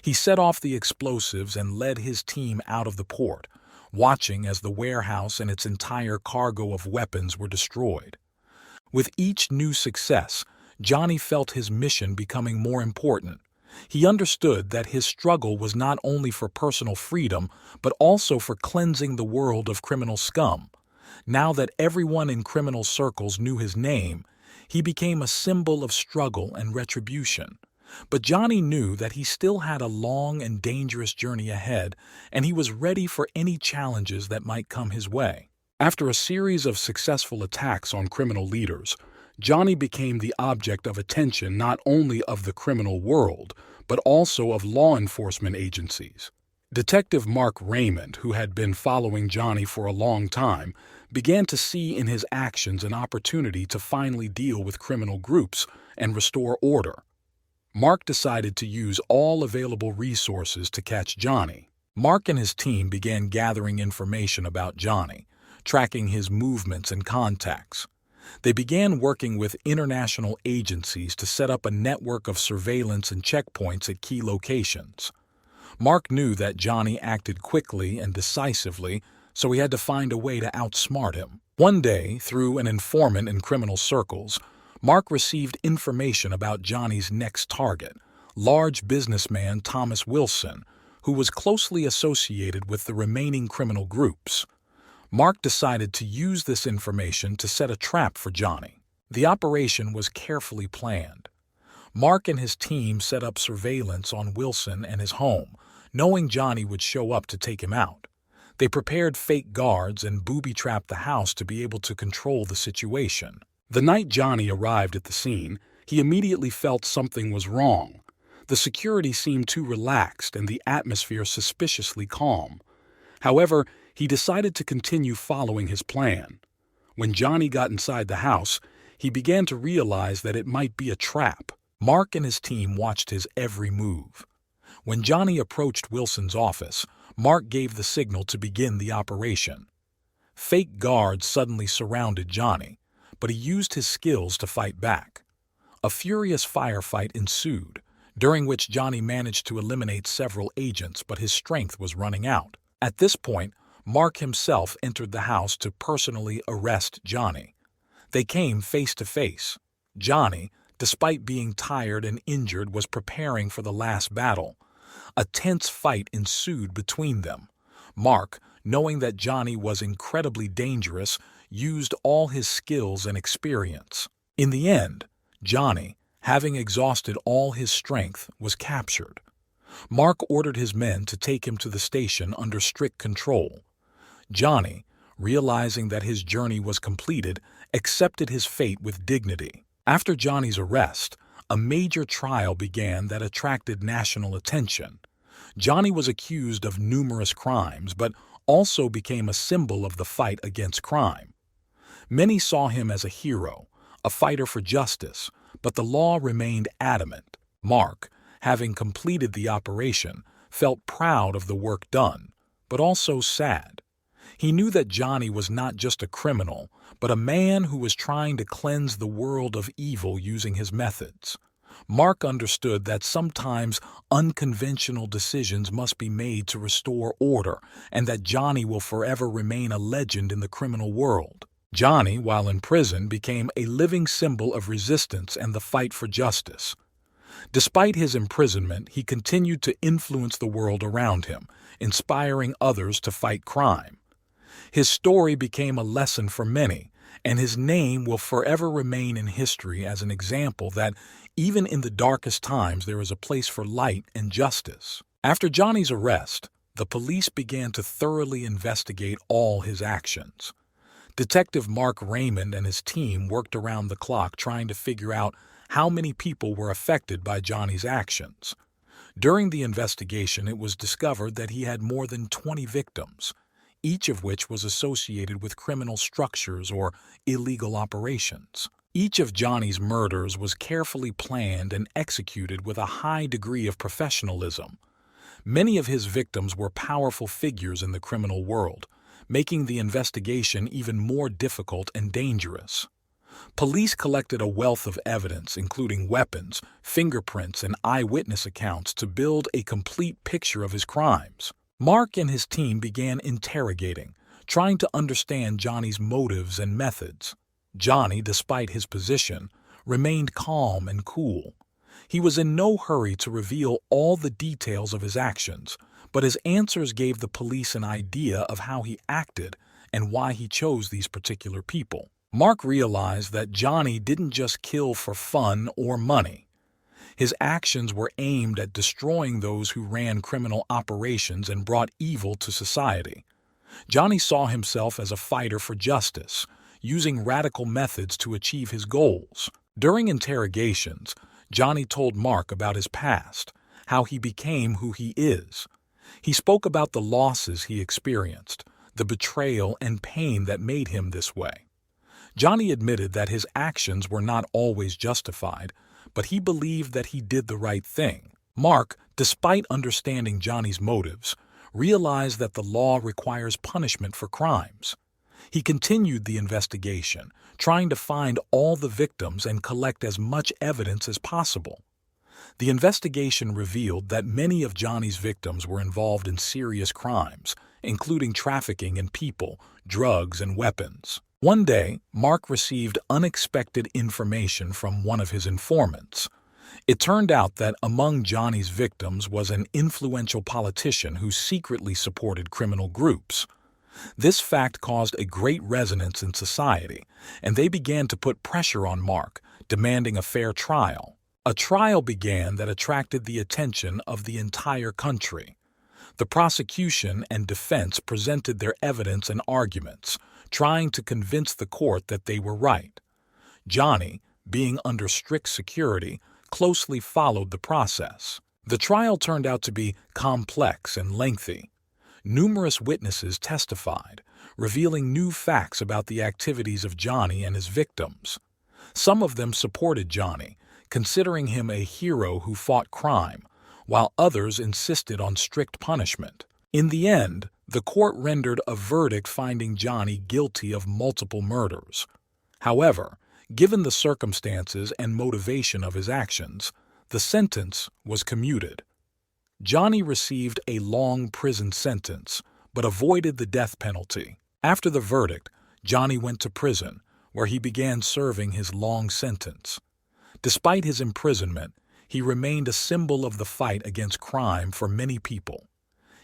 He set off the explosives and led his team out of the port, watching as the warehouse and its entire cargo of weapons were destroyed. With each new success, Johnny felt his mission becoming more important. He understood that his struggle was not only for personal freedom, but also for cleansing the world of criminal scum. Now that everyone in criminal circles knew his name, he became a symbol of struggle and retribution. But Johnny knew that he still had a long and dangerous journey ahead, and he was ready for any challenges that might come his way. After a series of successful attacks on criminal leaders, Johnny became the object of attention not only of the criminal world, but also of law enforcement agencies. Detective Mark Raymond, who had been following Johnny for a long time, began to see in his actions an opportunity to finally deal with criminal groups and restore order. Mark decided to use all available resources to catch Johnny. Mark and his team began gathering information about Johnny, tracking his movements and contacts. They began working with international agencies to set up a network of surveillance and checkpoints at key locations. Mark knew that Johnny acted quickly and decisively, so he had to find a way to outsmart him. One day, through an informant in criminal circles, Mark received information about Johnny's next target, large businessman Thomas Wilson, who was closely associated with the remaining criminal groups. Mark decided to use this information to set a trap for Johnny. The operation was carefully planned. Mark and his team set up surveillance on Wilson and his home, knowing Johnny would show up to take him out. They prepared fake guards and booby-trapped the house to be able to control the situation. The night Johnny arrived at the scene, he immediately felt something was wrong. The security seemed too relaxed and the atmosphere suspiciously calm. However, he decided to continue following his plan. When Johnny got inside the house, he began to realize that it might be a trap. Mark and his team watched his every move. When Johnny approached Wilson's office, Mark gave the signal to begin the operation. Fake guards suddenly surrounded Johnny, but he used his skills to fight back. A furious firefight ensued, during which Johnny managed to eliminate several agents, but his strength was running out. At this point, Mark himself entered the house to personally arrest Johnny. They came face to face. Johnny, despite being tired and injured, was preparing for the last battle. A tense fight ensued between them. Mark, knowing that Johnny was incredibly dangerous, used all his skills and experience. In the end, Johnny, having exhausted all his strength, was captured. Mark ordered his men to take him to the station under strict control. Johnny, realizing that his journey was completed, accepted his fate with dignity. After Johnny's arrest, a major trial began that attracted national attention. Johnny was accused of numerous crimes, but also became a symbol of the fight against crime. Many saw him as a hero, a fighter for justice, but the law remained adamant. Mark, having completed the operation, felt proud of the work done, but also sad. He knew that Johnny was not just a criminal, but a man who was trying to cleanse the world of evil using his methods. Mark understood that sometimes unconventional decisions must be made to restore order, and that Johnny will forever remain a legend in the criminal world. Johnny, while in prison, became a living symbol of resistance and the fight for justice. Despite his imprisonment, he continued to influence the world around him, inspiring others to fight crime. His story became a lesson for many, and his name will forever remain in history as an example that even in the darkest times there is a place for light and justice. After Johnny's arrest, the police began to thoroughly investigate all his actions. Detective Mark Raymond and his team worked around the clock trying to figure out how many people were affected by Johnny's actions. During the investigation, it was discovered that he had more than 20 victims, each of which was associated with criminal structures or illegal operations. Each of Johnny's murders was carefully planned and executed with a high degree of professionalism. Many of his victims were powerful figures in the criminal world, making the investigation even more difficult and dangerous. Police collected a wealth of evidence, including weapons, fingerprints, and eyewitness accounts, to build a complete picture of his crimes. Mark and his team began interrogating, trying to understand Johnny's motives and methods. Johnny, despite his position, remained calm and cool. He was in no hurry to reveal all the details of his actions, but his answers gave the police an idea of how he acted and why he chose these particular people. Mark realized that Johnny didn't just kill for fun or money. His actions were aimed at destroying those who ran criminal operations and brought evil to society. Johnny saw himself as a fighter for justice, using radical methods to achieve his goals. During interrogations, Johnny told Mark about his past, how he became who he is. He spoke about the losses he experienced, the betrayal and pain that made him this way. Johnny admitted that his actions were not always justified, but he believed that he did the right thing. Mark, despite understanding Johnny's motives, realized that the law requires punishment for crimes. He continued the investigation, trying to find all the victims and collect as much evidence as possible. The investigation revealed that many of Johnny's victims were involved in serious crimes, including trafficking in people, drugs, and weapons. One day, Mark received unexpected information from one of his informants. It turned out that among Johnny's victims was an influential politician who secretly supported criminal groups. This fact caused a great resonance in society, and they began to put pressure on Mark, demanding a fair trial. A trial began that attracted the attention of the entire country. The prosecution and defense presented their evidence and arguments, trying to convince the court that they were right. Johnny, being under strict security, closely followed the process. The trial turned out to be complex and lengthy. Numerous witnesses testified, revealing new facts about the activities of Johnny and his victims. Some of them supported Johnny, considering him a hero who fought crime, while others insisted on strict punishment. In the end, the court rendered a verdict finding Johnny guilty of multiple murders. However, given the circumstances and motivation of his actions, the sentence was commuted. Johnny received a long prison sentence, but avoided the death penalty. After the verdict, Johnny went to prison, where he began serving his long sentence. Despite his imprisonment, he remained a symbol of the fight against crime for many people.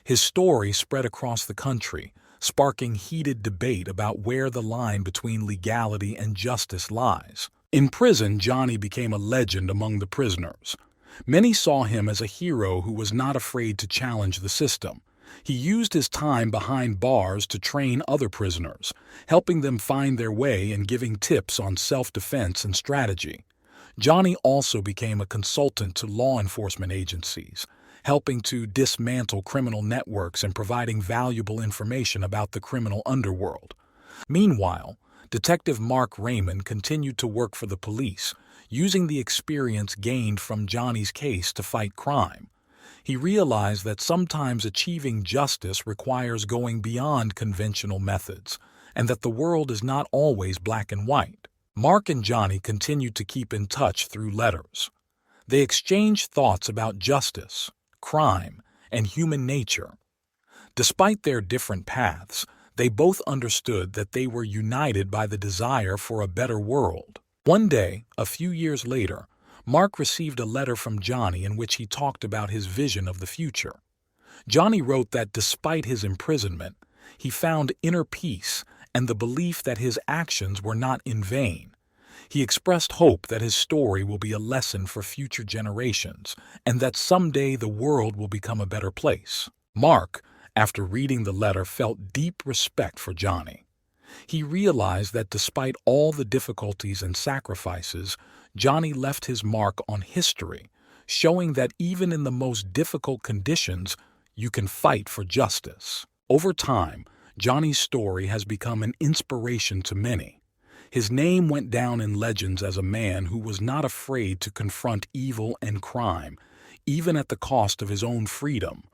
His story spread across the country, sparking heated debate about where the line between legality and justice lies. In prison, Johnny became a legend among the prisoners. Many saw him as a hero who was not afraid to challenge the system. He used his time behind bars to train other prisoners, helping them find their way and giving tips on self-defense and strategy. Johnny also became a consultant to law enforcement agencies, helping to dismantle criminal networks and providing valuable information about the criminal underworld. Meanwhile, Detective Mark Raymond continued to work for the police, using the experience gained from Johnny's case to fight crime. He realized that sometimes achieving justice requires going beyond conventional methods, and that the world is not always black and white. Mark and Johnny continued to keep in touch through letters. They exchanged thoughts about justice, crime, and human nature. Despite their different paths, they both understood that they were united by the desire for a better world. One day, a few years later, Mark received a letter from Johnny in which he talked about his vision of the future. Johnny wrote that despite his imprisonment, he found inner peace and the belief that his actions were not in vain. He expressed hope that his story will be a lesson for future generations and that someday the world will become a better place. Mark, after reading the letter, felt deep respect for Johnny. He realized that despite all the difficulties and sacrifices, Johnny left his mark on history, showing that even in the most difficult conditions, you can fight for justice. Over time, Johnny's story has become an inspiration to many. His name went down in legends as a man who was not afraid to confront evil and crime, even at the cost of his own freedom.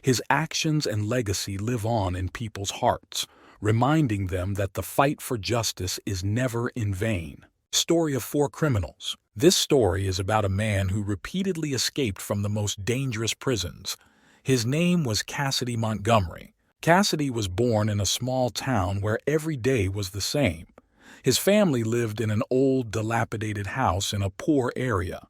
His actions and legacy live on in people's hearts, reminding them that the fight for justice is never in vain. Story of Four Criminals. This story is about a man who repeatedly escaped from the most dangerous prisons. His name was Cassidy Montgomery. Cassidy was born in a small town where every day was the same. His family lived in an old, dilapidated house in a poor area.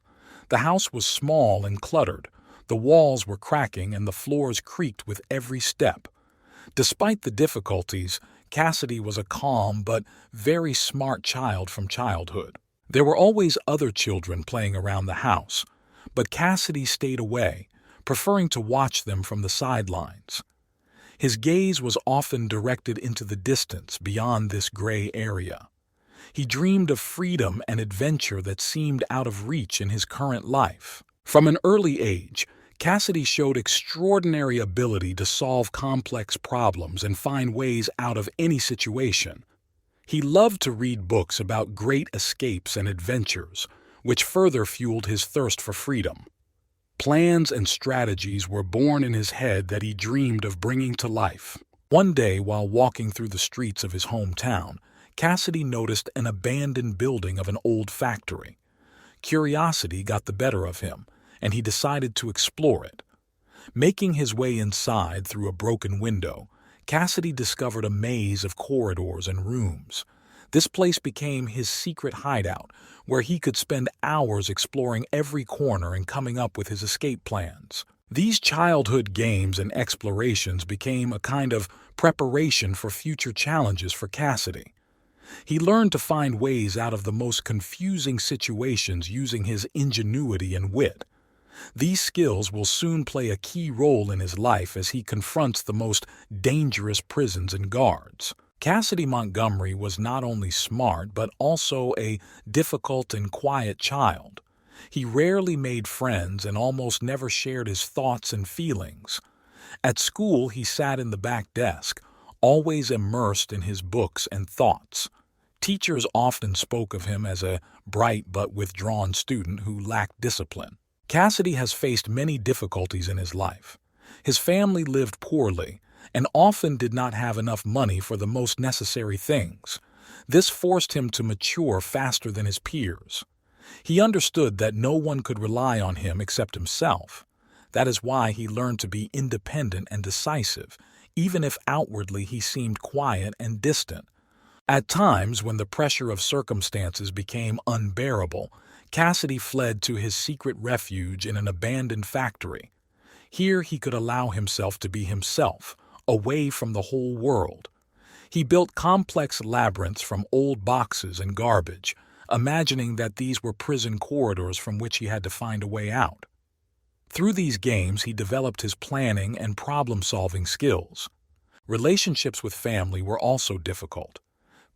The house was small and cluttered. The walls were cracking and the floors creaked with every step. Despite the difficulties, Cassidy was a calm but very smart child from childhood. There were always other children playing around the house, but Cassidy stayed away, preferring to watch them from the sidelines. His gaze was often directed into the distance beyond this gray area. He dreamed of freedom and adventure that seemed out of reach in his current life. From an early age, Cassidy showed extraordinary ability to solve complex problems and find ways out of any situation. He loved to read books about great escapes and adventures, which further fueled his thirst for freedom. Plans and strategies were born in his head that he dreamed of bringing to life. One day, while walking through the streets of his hometown, Cassidy noticed an abandoned building of an old factory. Curiosity got the better of him, and he decided to explore it. Making his way inside through a broken window, Cassidy discovered a maze of corridors and rooms. This place became his secret hideout, where he could spend hours exploring every corner and coming up with his escape plans. These childhood games and explorations became a kind of preparation for future challenges for Cassidy. He learned to find ways out of the most confusing situations using his ingenuity and wit. These skills will soon play a key role in his life as he confronts the most dangerous prisons and guards. Cassidy Montgomery was not only smart but also a difficult and quiet child. He rarely made friends and almost never shared his thoughts and feelings. At school, he sat in the back desk, always immersed in his books and thoughts. Teachers often spoke of him as a bright but withdrawn student who lacked discipline. Cassidy has faced many difficulties in his life. His family lived poorly and often did not have enough money for the most necessary things. This forced him to mature faster than his peers. He understood that no one could rely on him except himself. That is why he learned to be independent and decisive, even if outwardly he seemed quiet and distant. At times, when the pressure of circumstances became unbearable, Cassidy fled to his secret refuge in an abandoned factory. Here he could allow himself to be himself, away from the whole world. He built complex labyrinths from old boxes and garbage, imagining that these were prison corridors from which he had to find a way out. Through these games, he developed his planning and problem-solving skills. Relationships with family were also difficult.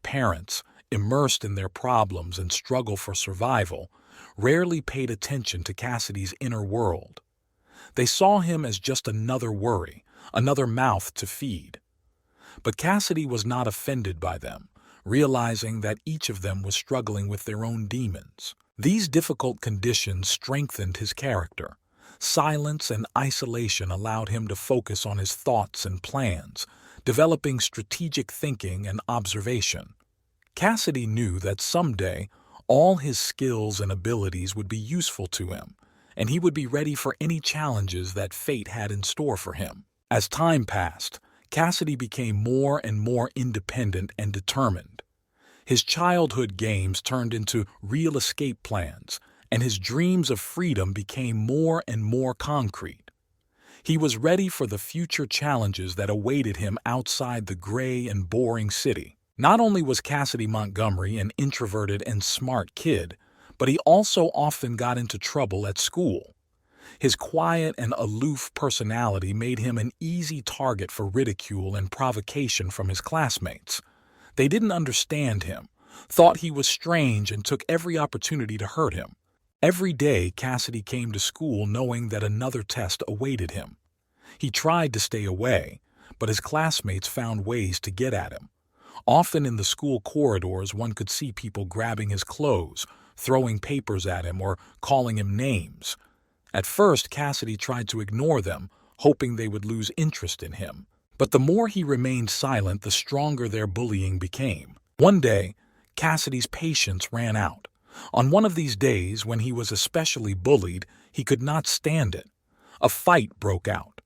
Parents, immersed in their problems and struggle for survival, rarely paid attention to Cassidy's inner world. They saw him as just another worry, another mouth to feed. But Cassidy was not offended by them, realizing that each of them was struggling with their own demons. These difficult conditions strengthened his character. Silence and isolation allowed him to focus on his thoughts and plans, developing strategic thinking and observation. Cassidy knew that someday all his skills and abilities would be useful to him, and he would be ready for any challenges that fate had in store for him. As time passed, Cassidy became more and more independent and determined. His childhood games turned into real escape plans, and his dreams of freedom became more and more concrete. He was ready for the future challenges that awaited him outside the gray and boring city. Not only was Cassidy Montgomery an introverted and smart kid, but he also often got into trouble at school. His quiet and aloof personality made him an easy target for ridicule and provocation from his classmates. They didn't understand him, thought he was strange, and took every opportunity to hurt him. Every day, Cassidy came to school knowing that another test awaited him. He tried to stay away, but his classmates found ways to get at him. Often in the school corridors, one could see people grabbing his clothes, throwing papers at him, or calling him names. At first, Cassidy tried to ignore them, hoping they would lose interest in him. But the more he remained silent, the stronger their bullying became. One day, Cassidy's patience ran out. On one of these days, when he was especially bullied, he could not stand it. A fight broke out.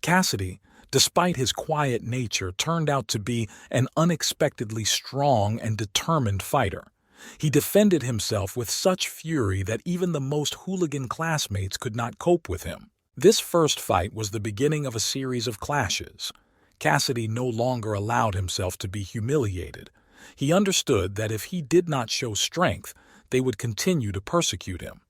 Cassidy, despite his quiet nature, turned out to be an unexpectedly strong and determined fighter. He defended himself with such fury that even the most hooligan classmates could not cope with him. This first fight was the beginning of a series of clashes. Cassidy no longer allowed himself to be humiliated. He understood that if he did not show strength, they would continue to persecute him.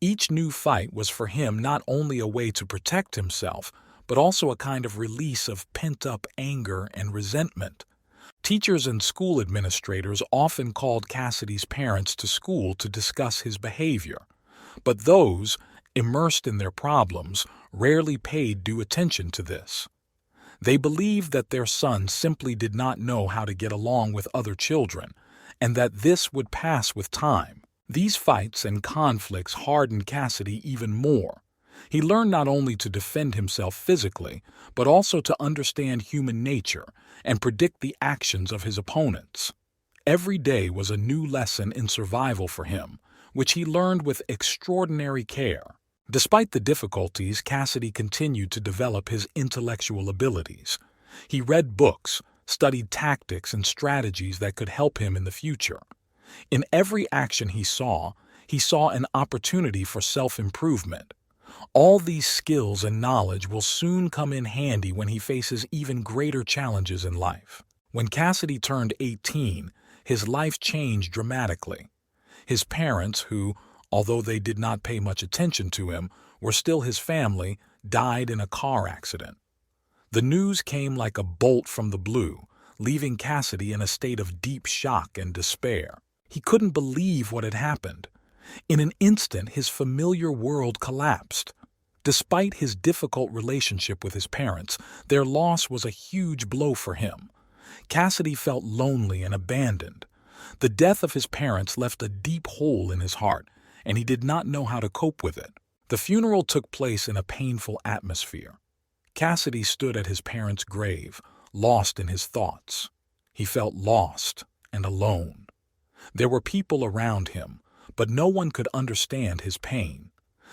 Each new fight was for him not only a way to protect himself, but also a kind of release of pent-up anger and resentment. Teachers and school administrators often called Cassidy's parents to school to discuss his behavior, but those, immersed in their problems, rarely paid due attention to this. They believed that their son simply did not know how to get along with other children, and that this would pass with time. These fights and conflicts hardened Cassidy even more. He learned not only to defend himself physically, but also to understand human nature and predict the actions of his opponents. Every day was a new lesson in survival for him, which he learned with extraordinary care. Despite the difficulties, Cassidy continued to develop his intellectual abilities. He read books, studied tactics and strategies that could help him in the future. In every action he saw an opportunity for self-improvement. All these skills and knowledge will soon come in handy when he faces even greater challenges in life. When Cassidy turned 18, his life changed dramatically. His parents, who, although they did not pay much attention to him, were still his family, died in a car accident. The news came like a bolt from the blue, leaving Cassidy in a state of deep shock and despair. He couldn't believe what had happened. In an instant, his familiar world collapsed. Despite his difficult relationship with his parents, their loss was a huge blow for him. Cassidy felt lonely and abandoned. The death of his parents left a deep hole in his heart, and he did not know how to cope with it. The funeral took place in a painful atmosphere. Cassidy stood at his parents' grave, lost in his thoughts. He felt lost and alone. There were people around him, but no one could understand his pain.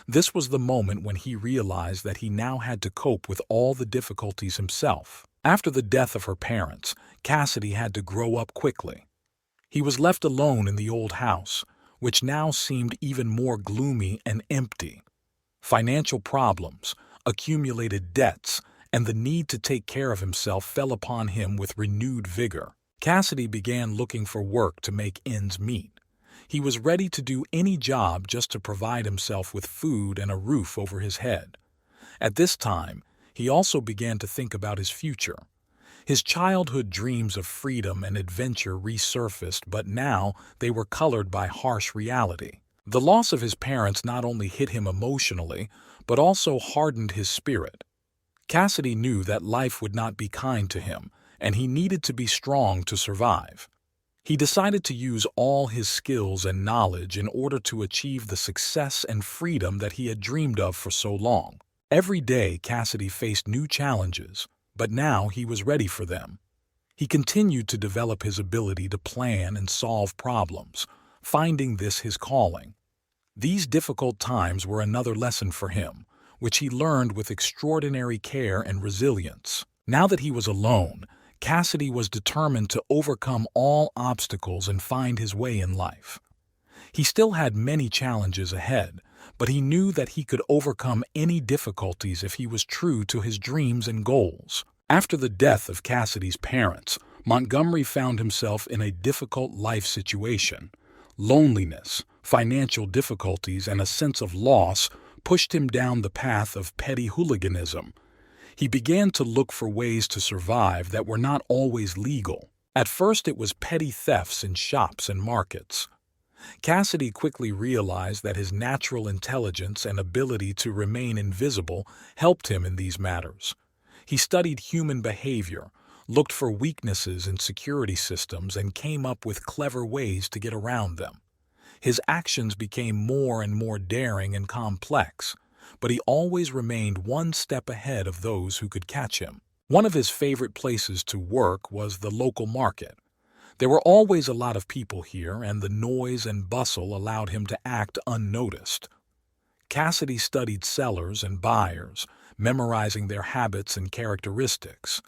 This was the moment when he realized that he now had to cope with all the difficulties himself. After the death of her parents, Cassidy had to grow up quickly. He was left alone in the old house, which now seemed even more gloomy and empty. Financial problems, accumulated debts, and the need to take care of himself fell upon him with renewed vigor. Cassidy began looking for work to make ends meet. He was ready to do any job just to provide himself with food and a roof over his head. At this time, he also began to think about his future. His childhood dreams of freedom and adventure resurfaced, but now they were colored by harsh reality. The loss of his parents not only hit him emotionally, but also hardened his spirit. Cassidy knew that life would not be kind to him, and he needed to be strong to survive. He decided to use all his skills and knowledge in order to achieve the success and freedom that he had dreamed of for so long. Every day, Cassidy faced new challenges, but now he was ready for them. He continued to develop his ability to plan and solve problems, finding this his calling. These difficult times were another lesson for him, which he learned with extraordinary care and resilience. Now that he was alone, Cassidy was determined to overcome all obstacles and find his way in life. He still had many challenges ahead, but he knew that he could overcome any difficulties if he was true to his dreams and goals. After the death of Cassidy's parents, Montgomery found himself in a difficult life situation. Loneliness, financial difficulties, and a sense of loss pushed him down the path of petty hooliganism. He began to look for ways to survive that were not always legal. At first, it was petty thefts in shops and markets. Cassidy quickly realized that his natural intelligence and ability to remain invisible helped him in these matters. He studied human behavior, looked for weaknesses in security systems, and came up with clever ways to get around them. His actions became more and more daring and complex, but he always remained one step ahead of those who could catch him. One of his favorite places to work was the local market. There were always a lot of people here, and the noise and bustle allowed him to act unnoticed. Cassidy studied sellers and buyers, memorizing their habits and characteristics.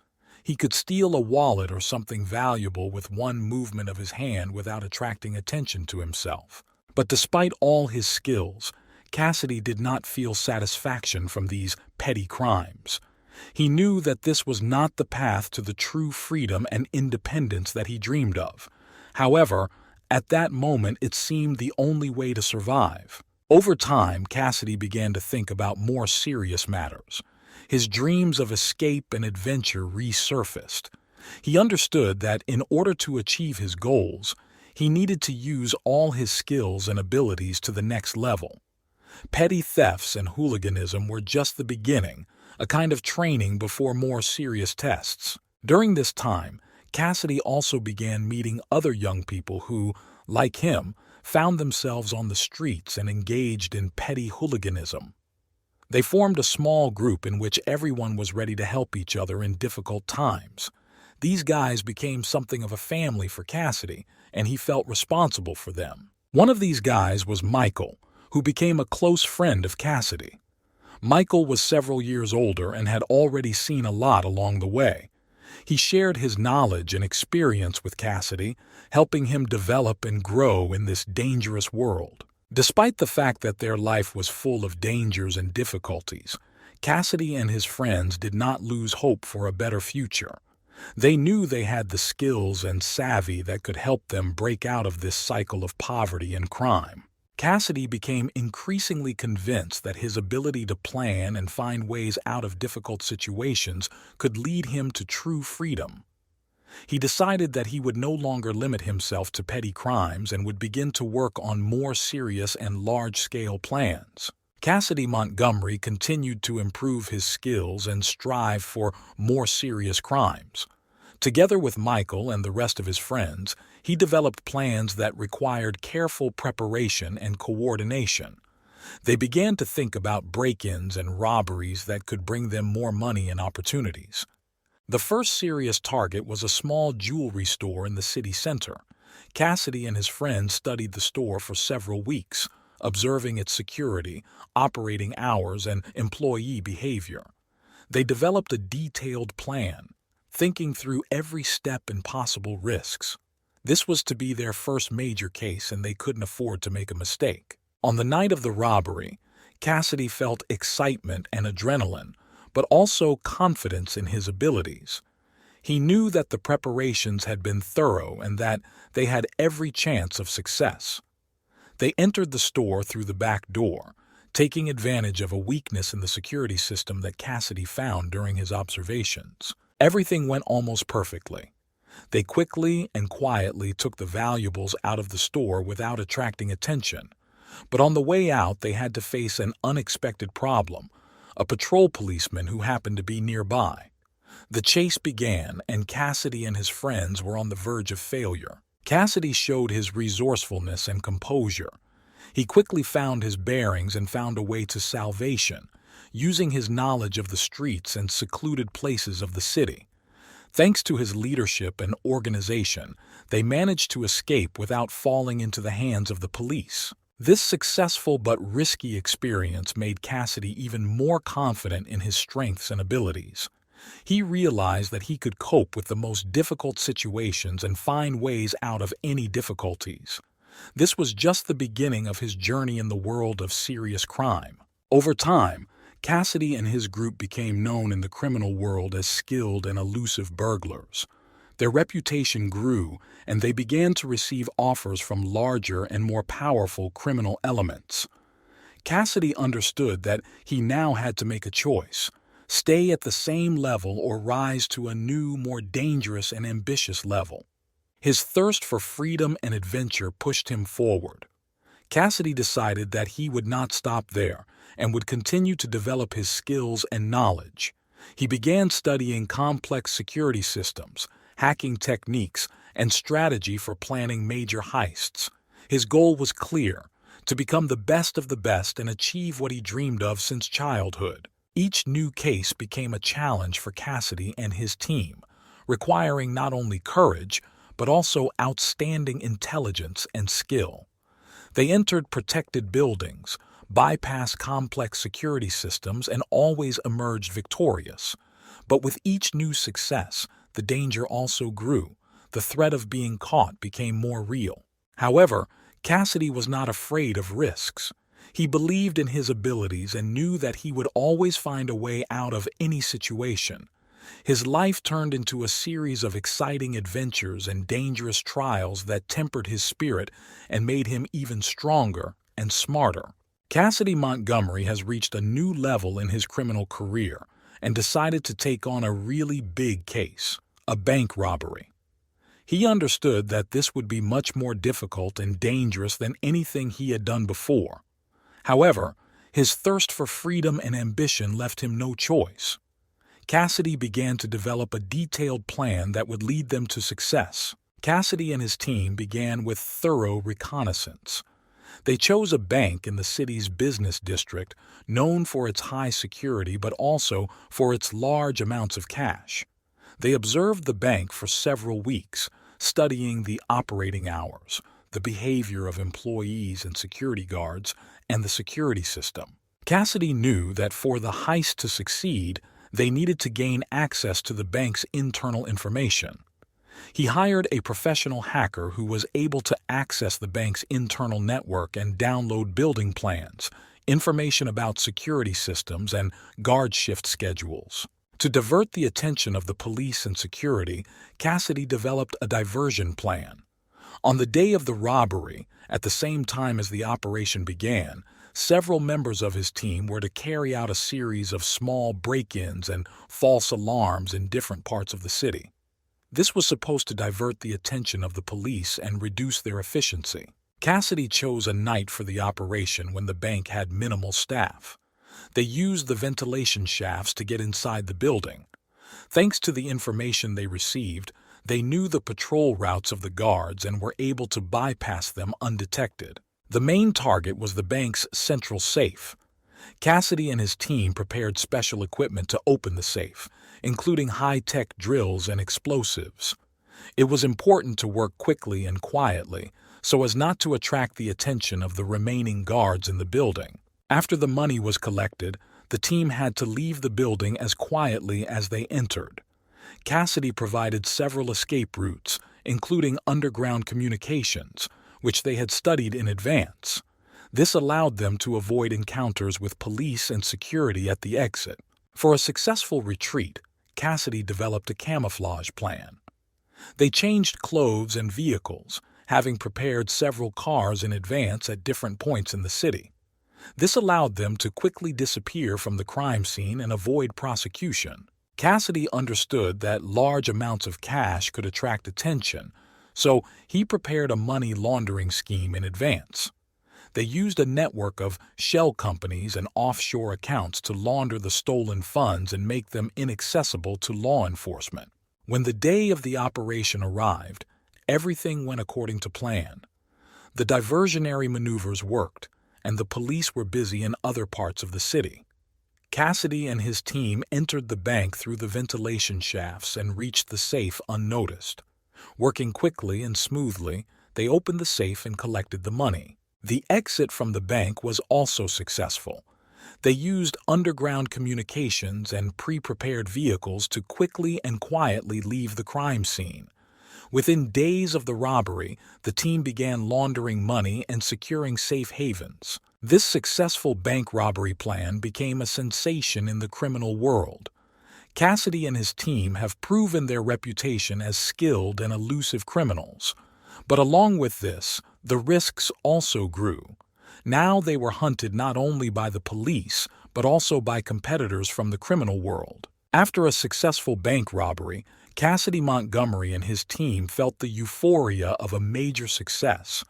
He could steal a wallet or something valuable with one movement of his hand without attracting attention to himself. But despite all his skills, Cassidy did not feel satisfaction from these petty crimes. He knew that this was not the path to the true freedom and independence that he dreamed of. However, at that moment it seemed the only way to survive. Over time, Cassidy began to think about more serious matters. His dreams of escape and adventure resurfaced. He understood that in order to achieve his goals, he needed to use all his skills and abilities to the next level. Petty thefts and hooliganism were just the beginning, a kind of training before more serious tests. During this time, Cassidy also began meeting other young people who, like him, found themselves on the streets and engaged in petty hooliganism. They formed a small group in which everyone was ready to help each other in difficult times. These guys became something of a family for Cassidy, and he felt responsible for them. One of these guys was Michael, who became a close friend of Cassidy. Michael was several years older and had already seen a lot along the way. He shared his knowledge and experience with Cassidy, helping him develop and grow in this dangerous world. Despite the fact that their life was full of dangers and difficulties, Cassidy and his friends did not lose hope for a better future. They knew they had the skills and savvy that could help them break out of this cycle of poverty and crime. Cassidy became increasingly convinced that his ability to plan and find ways out of difficult situations could lead him to true freedom. He decided that he would no longer limit himself to petty crimes and would begin to work on more serious and large-scale plans. Cassidy Montgomery continued to improve his skills and strive for more serious crimes. Together with Michael and the rest of his friends, he developed plans that required careful preparation and coordination. They began to think about break-ins and robberies that could bring them more money and opportunities. The first serious target was a small jewelry store in the city center. Cassidy and his friends studied the store for several weeks, observing its security, operating hours, and employee behavior. They developed a detailed plan, thinking through every step and possible risks. This was to be their first major case, and they couldn't afford to make a mistake. On the night of the robbery, Cassidy felt excitement and adrenaline, but also confidence in his abilities. He knew that the preparations had been thorough and that they had every chance of success. They entered the store through the back door, taking advantage of a weakness in the security system that Cassidy found during his observations. Everything went almost perfectly. They quickly and quietly took the valuables out of the store without attracting attention. But on the way out, they had to face an unexpected problem: a patrol policeman who happened to be nearby. The chase began, and Cassidy and his friends were on the verge of failure. Cassidy showed his resourcefulness and composure. He quickly found his bearings and found a way to salvation, using his knowledge of the streets and secluded places of the city. Thanks to his leadership and organization, they managed to escape without falling into the hands of the police. This successful but risky experience made Cassidy even more confident in his strengths and abilities. He realized that he could cope with the most difficult situations and find ways out of any difficulties. This was just the beginning of his journey in the world of serious crime. Over time, Cassidy and his group became known in the criminal world as skilled and elusive burglars. Their reputation grew, and they began to receive offers from larger and more powerful criminal elements. Cassidy understood that he now had to make a choice: stay at the same level or rise to a new, more dangerous and ambitious level. His thirst for freedom and adventure pushed him forward. Cassidy decided that he would not stop there and would continue to develop his skills and knowledge. He began studying complex security systems, hacking techniques, and strategy for planning major heists. His goal was clear: to become the best of the best and achieve what he dreamed of since childhood. Each new case became a challenge for Cassidy and his team, requiring not only courage, but also outstanding intelligence and skill. They entered protected buildings, bypassed complex security systems, and always emerged victorious. But with each new success, the danger also grew. The threat of being caught became more real. However, Cassidy was not afraid of risks. He believed in his abilities and knew that he would always find a way out of any situation. His life turned into a series of exciting adventures and dangerous trials that tempered his spirit and made him even stronger and smarter. Cassidy Montgomery has reached a new level in his criminal career and decided to take on a really big case: a bank robbery. He understood that this would be much more difficult and dangerous than anything he had done before. However, his thirst for freedom and ambition left him no choice. Cassidy began to develop a detailed plan that would lead them to success. Cassidy and his team began with thorough reconnaissance. They chose a bank in the city's business district, known for its high security but also for its large amounts of cash. They observed the bank for several weeks, studying the operating hours, the behavior of employees and security guards, and the security system. Cassidy knew that for the heist to succeed, they needed to gain access to the bank's internal information. He hired a professional hacker who was able to access the bank's internal network and download building plans, information about security systems, and guard shift schedules. To divert the attention of the police and security, Cassidy developed a diversion plan. On the day of the robbery, at the same time as the operation began, several members of his team were to carry out a series of small break-ins and false alarms in different parts of the city. This was supposed to divert the attention of the police and reduce their efficiency. Cassidy chose a night for the operation when the bank had minimal staff. They used the ventilation shafts to get inside the building. Thanks to the information they received, they knew the patrol routes of the guards and were able to bypass them undetected. The main target was the bank's central safe. Cassidy and his team prepared special equipment to open the safe, including high-tech drills and explosives. It was important to work quickly and quietly, so as not to attract the attention of the remaining guards in the building. After the money was collected, the team had to leave the building as quietly as they entered. Cassidy provided several escape routes, including underground communications, which they had studied in advance. This allowed them to avoid encounters with police and security at the exit. For a successful retreat, Cassidy developed a camouflage plan. They changed clothes and vehicles, having prepared several cars in advance at different points in the city. This allowed them to quickly disappear from the crime scene and avoid prosecution. Cassidy understood that large amounts of cash could attract attention, so he prepared a money laundering scheme in advance. They used a network of shell companies and offshore accounts to launder the stolen funds and make them inaccessible to law enforcement. When the day of the operation arrived, everything went according to plan. The diversionary maneuvers worked, and the police were busy in other parts of the city. Cassidy and his team entered the bank through the ventilation shafts and reached the safe unnoticed. Working quickly and smoothly, they opened the safe and collected the money. The exit from the bank was also successful. They used underground communications and pre-prepared vehicles to quickly and quietly leave the crime scene. Within days of the robbery, the team began laundering money and securing safe havens. This successful bank robbery plan became a sensation in the criminal world. Cassidy and his team have proven their reputation as skilled and elusive criminals. But along with this, the risks also grew. Now they were hunted not only by the police, but also by competitors from the criminal world. After a successful bank robbery, Cassidy Montgomery and his team felt the euphoria of a major success.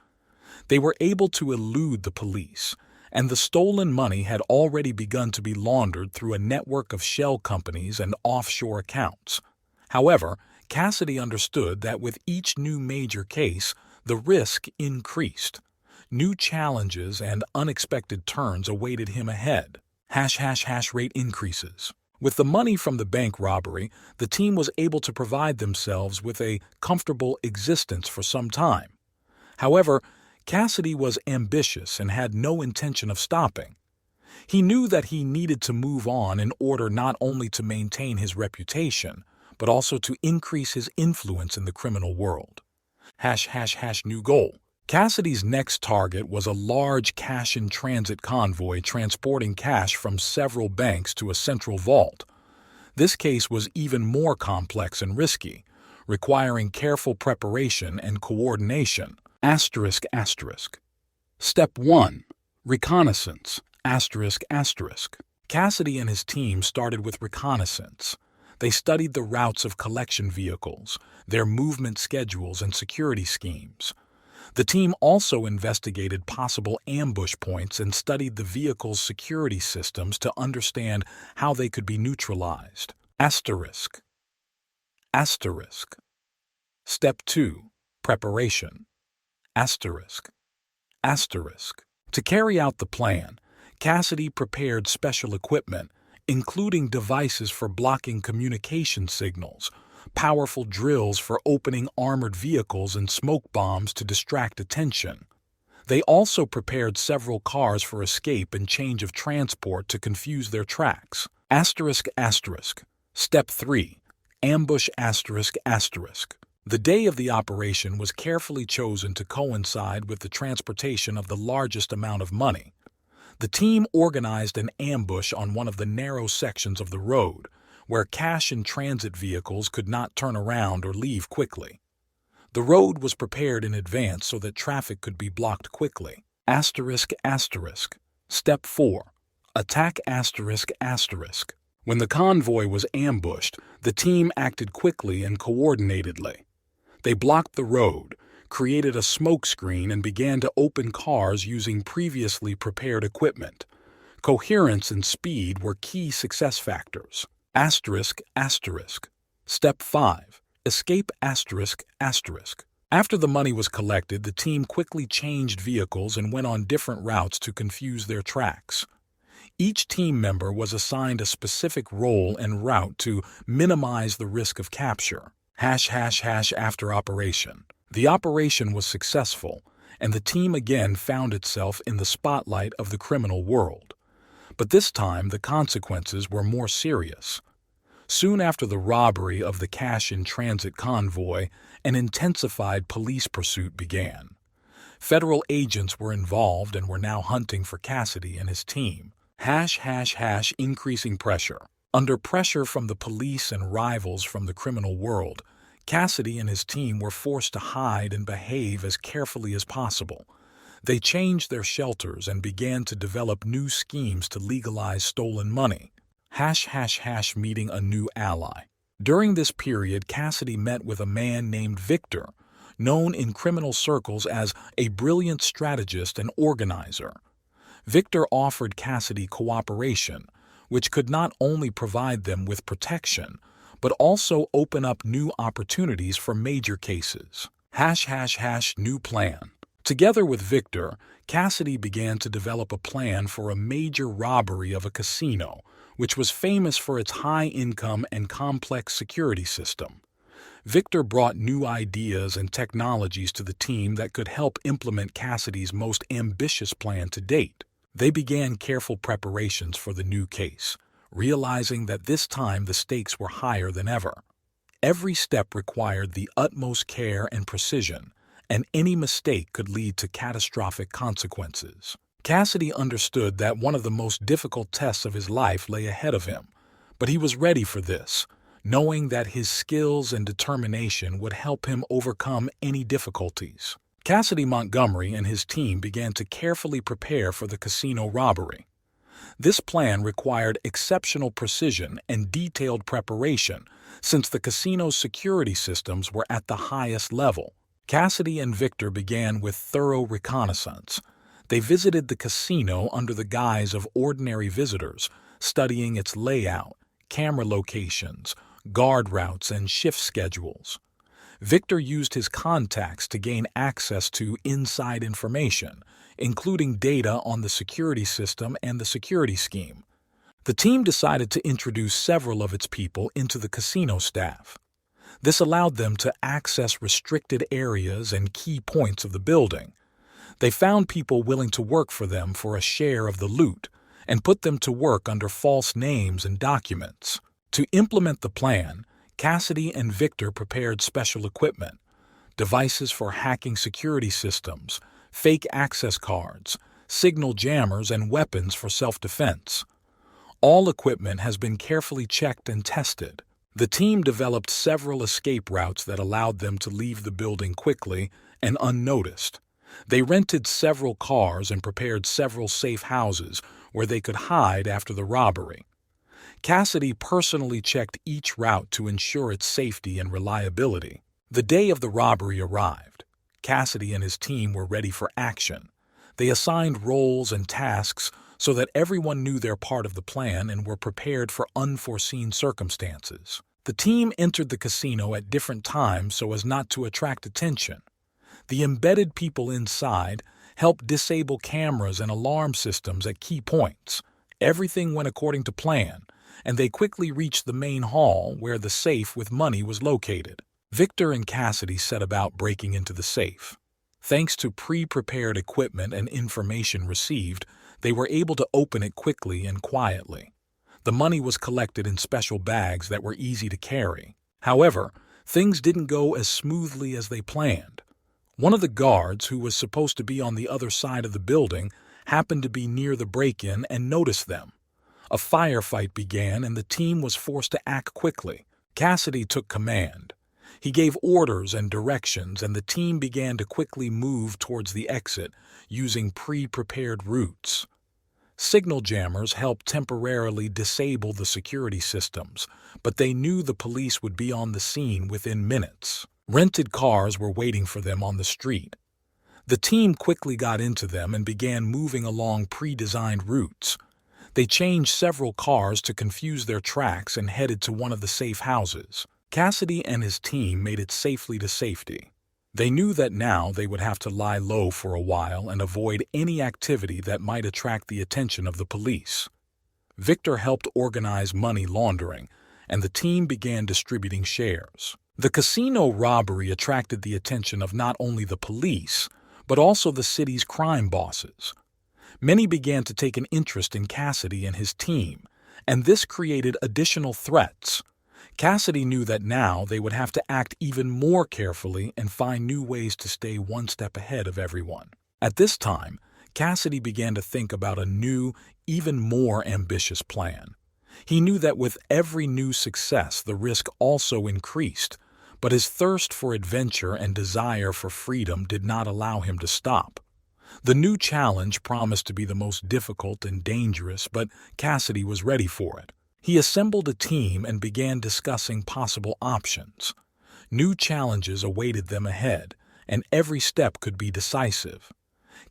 They were able to elude the police, and the stolen money had already begun to be laundered through a network of shell companies and offshore accounts. However, Cassidy understood that with each new major case, the risk increased. New challenges and unexpected turns awaited him ahead. Rate increases. With the money from the bank robbery, the team was able to provide themselves with a comfortable existence for some time. However, Cassidy was ambitious and had no intention of stopping. He knew that he needed to move on in order not only to maintain his reputation, but also to increase his influence in the criminal world. New goal. Cassidy's next target was a large cash-in-transit convoy transporting cash from several banks to a central vault. This case was even more complex and risky, requiring careful preparation and coordination. Step 1. Reconnaissance. Cassidy and his team started with reconnaissance. They studied the routes of collection vehicles, their movement schedules, and security schemes. The team also investigated possible ambush points and studied the vehicle's security systems to understand how they could be neutralized. Step 2. Preparation. To carry out the plan, Cassidy prepared special equipment, including devices for blocking communication signals, powerful drills for opening armored vehicles, and smoke bombs to distract attention. They also prepared several cars for escape and change of transport to confuse their tracks. Step 3. Ambush. The day of the operation was carefully chosen to coincide with the transportation of the largest amount of money. The team organized an ambush on one of the narrow sections of the road, where cash-in-transit vehicles could not turn around or leave quickly. The road was prepared in advance so that traffic could be blocked quickly. Step 4. Attack. When the convoy was ambushed, the team acted quickly and coordinatedly. They blocked the road, created a smoke screen, and began to open cars using previously prepared equipment. Coherence and speed were key success factors. Step 5. Escape. After the money was collected, the team quickly changed vehicles and went on different routes to confuse their tracks. Each team member was assigned a specific role and route to minimize the risk of capture. After operation. The operation was successful, and the team again found itself in the spotlight of the criminal world. But this time the consequences were more serious. Soon after the robbery of the cash-in-transit convoy, an intensified police pursuit began. Federal agents were involved and were now hunting for Cassidy and his team. Increasing pressure. Under pressure from the police and rivals from the criminal world, Cassidy and his team were forced to hide and behave as carefully as possible. They changed their shelters and began to develop new schemes to legalize stolen money. Meeting a new ally. During this period, Cassidy met with a man named Victor, known in criminal circles as a brilliant strategist and organizer. Victor offered Cassidy cooperation, which could not only provide them with protection, but also open up new opportunities for major cases. New plan. Together with Victor, Cassidy began to develop a plan for a major robbery of a casino, which was famous for its high income and complex security system. Victor brought new ideas and technologies to the team that could help implement Cassidy's most ambitious plan to date. They began careful preparations for the new case, realizing that this time the stakes were higher than ever. Every step required the utmost care and precision, and any mistake could lead to catastrophic consequences. Cassidy understood that one of the most difficult tests of his life lay ahead of him, but he was ready for this, knowing that his skills and determination would help him overcome any difficulties. Cassidy Montgomery and his team began to carefully prepare for the casino robbery. This plan required exceptional precision and detailed preparation, since the casino's security systems were at the highest level. Cassidy and Victor began with thorough reconnaissance. They visited the casino under the guise of ordinary visitors, studying its layout, camera locations, guard routes, and shift schedules. Victor used his contacts to gain access to inside information, including data on the security system and the security scheme. The team decided to introduce several of its people into the casino staff. This allowed them to access restricted areas and key points of the building. They found people willing to work for them for a share of the loot and put them to work under false names and documents. To implement the plan, Cassidy and Victor prepared special equipment, devices for hacking security systems, fake access cards, signal jammers, and weapons for self-defense. All equipment has been carefully checked and tested. The team developed several escape routes that allowed them to leave the building quickly and unnoticed. They rented several cars and prepared several safe houses where they could hide after the robbery. Cassidy personally checked each route to ensure its safety and reliability. The day of the robbery arrived. Cassidy and his team were ready for action. They assigned roles and tasks so that everyone knew their part of the plan and were prepared for unforeseen circumstances. The team entered the casino at different times so as not to attract attention. The embedded people inside helped disable cameras and alarm systems at key points. Everything went according to plan, and they quickly reached the main hall where the safe with money was located. Victor and Cassidy set about breaking into the safe. Thanks to pre-prepared equipment and information received, they were able to open it quickly and quietly. The money was collected in special bags that were easy to carry. However, things didn't go as smoothly as they planned. One of the guards, who was supposed to be on the other side of the building, happened to be near the break-in and noticed them. A firefight began and the team was forced to act quickly. Cassidy took command. He gave orders and directions, and the team began to quickly move towards the exit using pre-prepared routes. Signal jammers helped temporarily disable the security systems, but they knew the police would be on the scene within minutes. Rented cars were waiting for them on the street. The team quickly got into them and began moving along pre-designed routes. They changed several cars to confuse their tracks and headed to one of the safe houses. Cassidy and his team made it safely to safety. They knew that now they would have to lie low for a while and avoid any activity that might attract the attention of the police. Victor helped organize money laundering, and the team began distributing shares. The casino robbery attracted the attention of not only the police, but also the city's crime bosses. Many began to take an interest in Cassidy and his team, and this created additional threats. Cassidy knew that now they would have to act even more carefully and find new ways to stay one step ahead of everyone. At this time, Cassidy began to think about a new, even more ambitious plan. He knew that with every new success, the risk also increased, but his thirst for adventure and desire for freedom did not allow him to stop. The new challenge promised to be the most difficult and dangerous, but Cassidy was ready for it. He assembled a team and began discussing possible options. New challenges awaited them ahead, and every step could be decisive.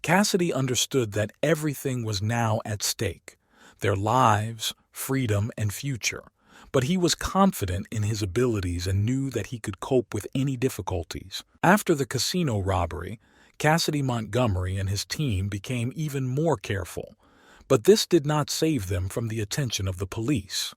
Cassidy understood that everything was now at stake, their lives, freedom, and future, but he was confident in his abilities and knew that he could cope with any difficulties. After the casino robbery, Cassidy Montgomery and his team became even more careful, but this did not save them from the attention of the police.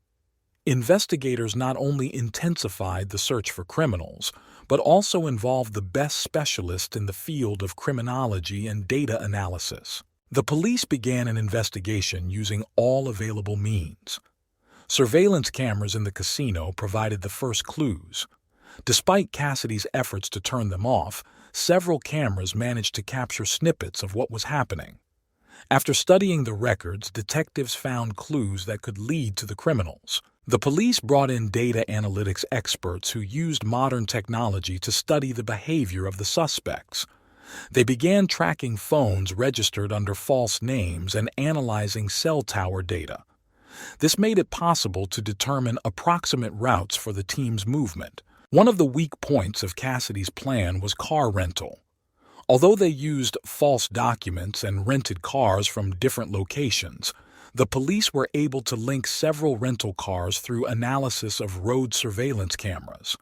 Investigators not only intensified the search for criminals, but also involved the best specialists in the field of criminology and data analysis. The police began an investigation using all available means. Surveillance cameras in the casino provided the first clues. Despite Cassidy's efforts to turn them off, several cameras managed to capture snippets of what was happening. After studying the records, detectives found clues that could lead to the criminals. The police brought in data analytics experts who used modern technology to study the behavior of the suspects. They began tracking phones registered under false names and analyzing cell tower data. This made it possible to determine approximate routes for the team's movement. One of the weak points of Cassidy's plan was car rental. Although they used false documents and rented cars from different locations, the police were able to link several rental cars through analysis of road surveillance cameras.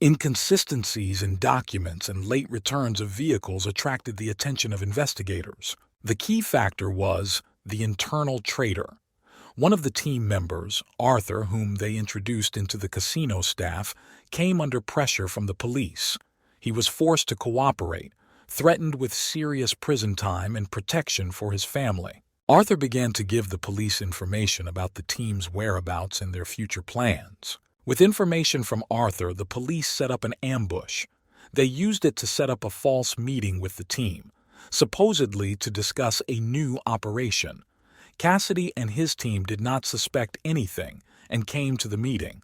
Inconsistencies in documents and late returns of vehicles attracted the attention of investigators. The key factor was the internal traitor. One of the team members, Arthur, whom they introduced into the casino staff, came under pressure from the police. He was forced to cooperate, threatened with serious prison time and protection for his family. Arthur began to give the police information about the team's whereabouts and their future plans. With information from Arthur, the police set up an ambush. They used it to set up a false meeting with the team, supposedly to discuss a new operation. Cassidy and his team did not suspect anything and came to the meeting.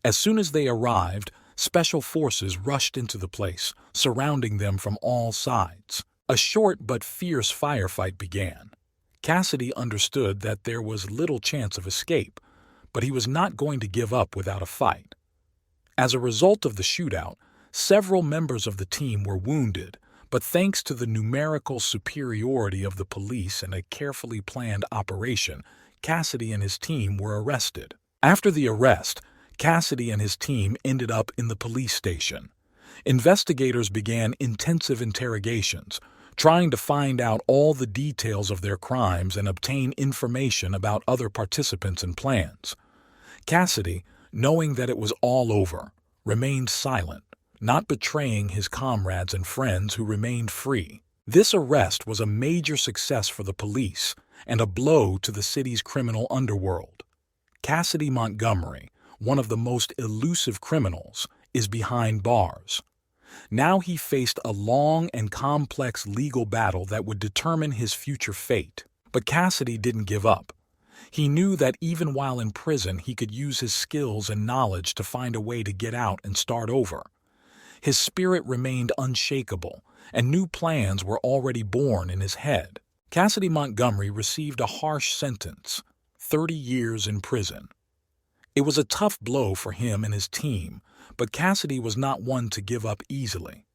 As soon as they arrived, special forces rushed into the place, surrounding them from all sides. A short but fierce firefight began. Cassidy understood that there was little chance of escape, but he was not going to give up without a fight. As a result of the shootout, several members of the team were wounded, but thanks to the numerical superiority of the police and a carefully planned operation, Cassidy and his team were arrested. After the arrest, Cassidy and his team ended up in the police station. Investigators began intensive interrogations, trying to find out all the details of their crimes and obtain information about other participants and plans. Cassidy, knowing that it was all over, remained silent, not betraying his comrades and friends who remained free. This arrest was a major success for the police and a blow to the city's criminal underworld. Cassidy Montgomery, one of the most elusive criminals, is behind bars. Now he faced a long and complex legal battle that would determine his future fate. But Cassidy didn't give up. He knew that even while in prison, he could use his skills and knowledge to find a way to get out and start over. His spirit remained unshakable, and new plans were already born in his head. Cassidy Montgomery received a harsh sentence, 30 years in prison. It was a tough blow for him and his team, but Cassidy was not one to give up easily.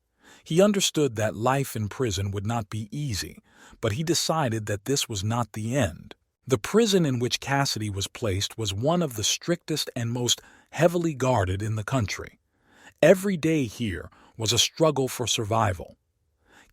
He understood that life in prison would not be easy, but he decided that this was not the end. The prison in which Cassidy was placed was one of the strictest and most heavily guarded in the country. Every day here was a struggle for survival.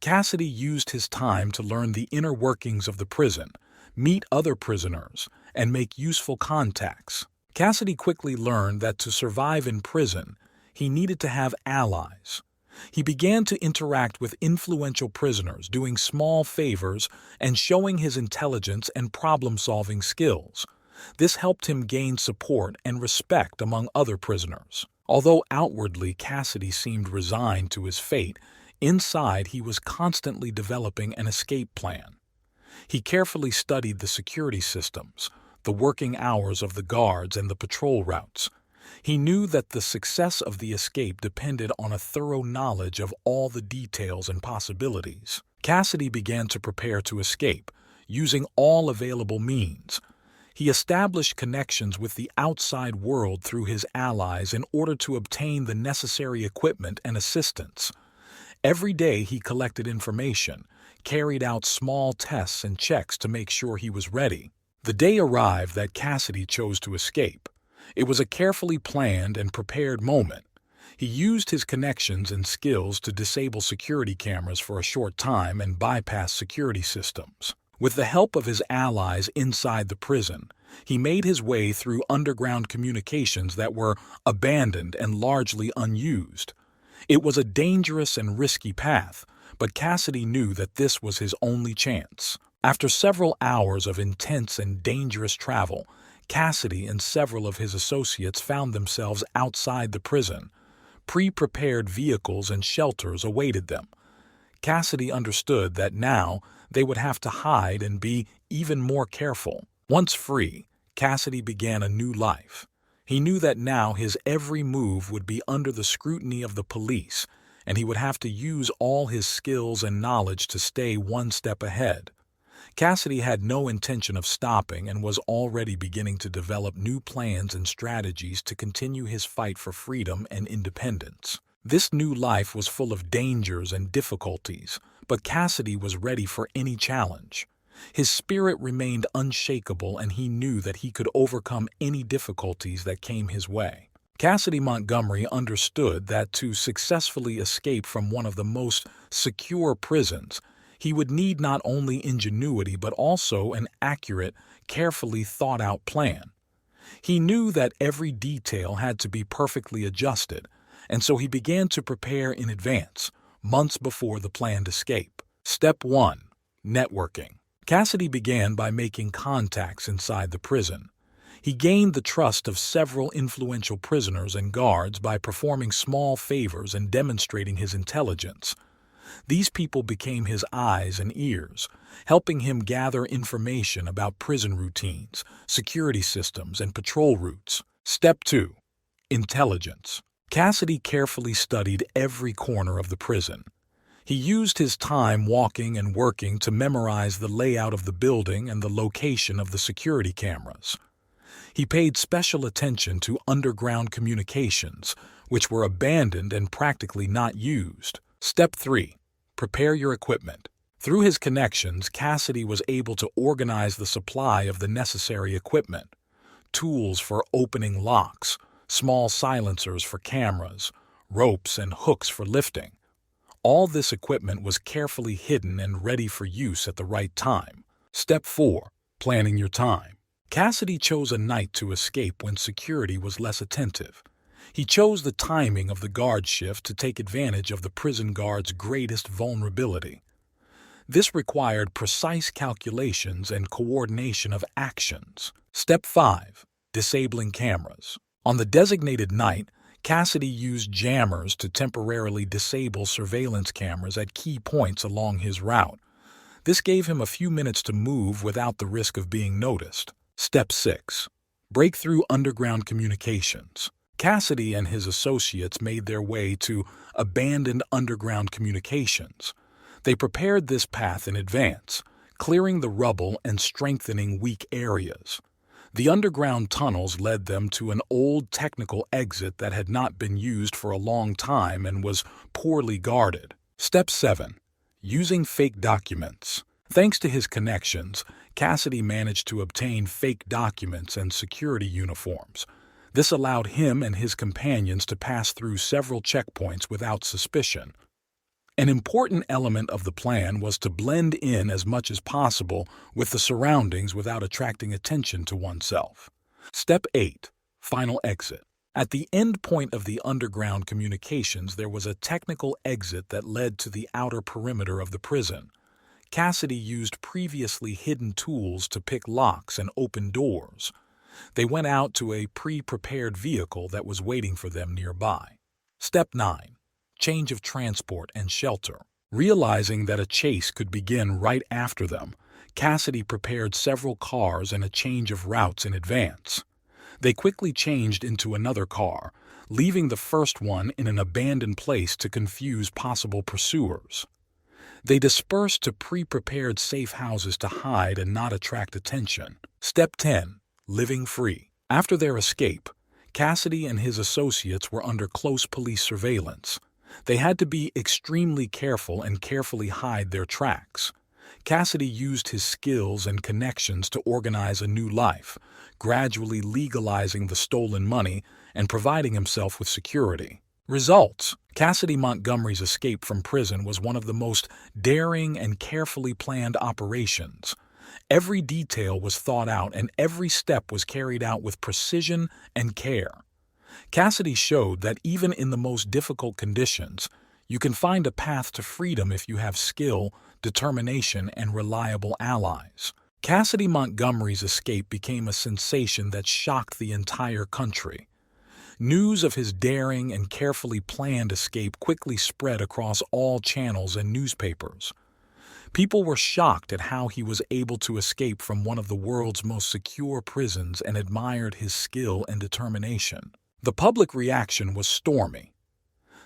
Cassidy used his time to learn the inner workings of the prison, meet other prisoners, and make useful contacts. Cassidy quickly learned that to survive in prison, he needed to have allies. He began to interact with influential prisoners, doing small favors and showing his intelligence and problem-solving skills. This helped him gain support and respect among other prisoners. Although outwardly Cassidy seemed resigned to his fate, inside he was constantly developing an escape plan. He carefully studied the security systems, the working hours of the guards, and the patrol routes. He knew that the success of the escape depended on a thorough knowledge of all the details and possibilities. Cassidy began to prepare to escape, using all available means. He established connections with the outside world through his allies in order to obtain the necessary equipment and assistance. Every day he collected information, carried out small tests and checks to make sure he was ready. The day arrived that Cassidy chose to escape. It was a carefully planned and prepared moment. He used his connections and skills to disable security cameras for a short time and bypass security systems. With the help of his allies inside the prison, he made his way through underground communications that were abandoned and largely unused. It was a dangerous and risky path, but Cassidy knew that this was his only chance. After several hours of intense and dangerous travel, Cassidy and several of his associates found themselves outside the prison. Pre-prepared vehicles and shelters awaited them. Cassidy understood that now they would have to hide and be even more careful. Once free, Cassidy began a new life. He knew that now his every move would be under the scrutiny of the police, and he would have to use all his skills and knowledge to stay one step ahead. Cassidy had no intention of stopping and was already beginning to develop new plans and strategies to continue his fight for freedom and independence. This new life was full of dangers and difficulties, but Cassidy was ready for any challenge. His spirit remained unshakable, and he knew that he could overcome any difficulties that came his way. Cassidy Montgomery understood that to successfully escape from one of the most secure prisons, he would need not only ingenuity but also an accurate, carefully thought-out plan. He knew that every detail had to be perfectly adjusted, and so he began to prepare in advance, months before the planned escape. Step 1. Networking. Cassidy began by making contacts inside the prison. He gained the trust of several influential prisoners and guards by performing small favors and demonstrating his intelligence. These people became his eyes and ears, helping him gather information about prison routines, security systems, and patrol routes. Step 2. Intelligence. Cassidy carefully studied every corner of the prison. He used his time walking and working to memorize the layout of the building and the location of the security cameras. He paid special attention to underground communications, which were abandoned and practically not used. Step 3. Prepare your equipment. Through his connections, Cassidy was able to organize the supply of the necessary equipment: tools for opening locks, small silencers for cameras, ropes and hooks for lifting. All this equipment was carefully hidden and ready for use at the right time. Step 4. Planning your time. Cassidy chose a night to escape when security was less attentive. He chose the timing of the guard shift to take advantage of the prison guard's greatest vulnerability. This required precise calculations and coordination of actions. Step 5. Disabling cameras. On the designated night, Cassidy used jammers to temporarily disable surveillance cameras at key points along his route. This gave him a few minutes to move without the risk of being noticed. Step 6. Break through underground communications. Cassidy and his associates made their way to abandoned underground communications. They prepared this path in advance, clearing the rubble and strengthening weak areas. The underground tunnels led them to an old technical exit that had not been used for a long time and was poorly guarded. Step 7. Using fake documents. Thanks to his connections, Cassidy managed to obtain fake documents and security uniforms. This allowed him and his companions to pass through several checkpoints without suspicion. An important element of the plan was to blend in as much as possible with the surroundings without attracting attention to oneself. Step 8. Final exit. At the end point of the underground communications, there was a technical exit that led to the outer perimeter of the prison. Cassidy used previously hidden tools to pick locks and open doors. They went out to a pre-prepared vehicle that was waiting for them nearby. Step 9. Change of transport and shelter. Realizing that a chase could begin right after them, Cassidy prepared several cars and a change of routes in advance. They quickly changed into another car, leaving the first one in an abandoned place to confuse possible pursuers. They dispersed to pre-prepared safe houses to hide and not attract attention. Step 10. Living free. After their escape, Cassidy and his associates were under close police surveillance. They had to be extremely careful and carefully hide their tracks. Cassidy used his skills and connections to organize a new life, gradually legalizing the stolen money and providing himself with security. Results: Cassidy Montgomery's escape from prison was one of the most daring and carefully planned operations. Every detail was thought out and every step was carried out with precision and care. Cassidy showed that even in the most difficult conditions, you can find a path to freedom if you have skill, determination, and reliable allies. Cassidy Montgomery's escape became a sensation that shocked the entire country. News of his daring and carefully planned escape quickly spread across all channels and newspapers. People were shocked at how he was able to escape from one of the world's most secure prisons and admired his skill and determination. The public reaction was stormy.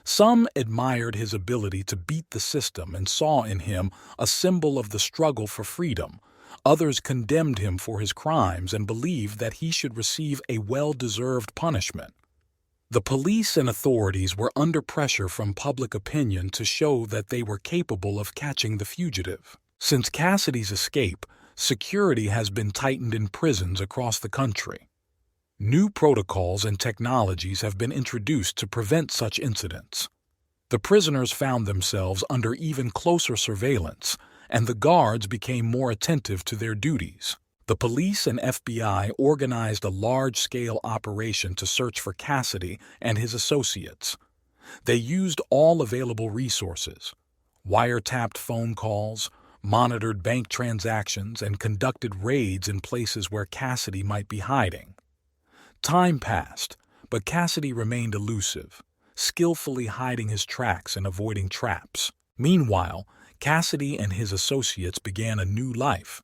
Some admired his ability to beat the system and saw in him a symbol of the struggle for freedom. Others condemned him for his crimes and believed that he should receive a well-deserved punishment. The police and authorities were under pressure from public opinion to show that they were capable of catching the fugitive. Since Cassidy's escape, security has been tightened in prisons across the country. New protocols and technologies have been introduced to prevent such incidents. The prisoners found themselves under even closer surveillance, and the guards became more attentive to their duties. The police and FBI organized a large-scale operation to search for Cassidy and his associates. They used all available resources, wiretapped phone calls, monitored bank transactions, and conducted raids in places where Cassidy might be hiding. Time passed, but Cassidy remained elusive, skillfully hiding his tracks and avoiding traps. Meanwhile, Cassidy and his associates began a new life.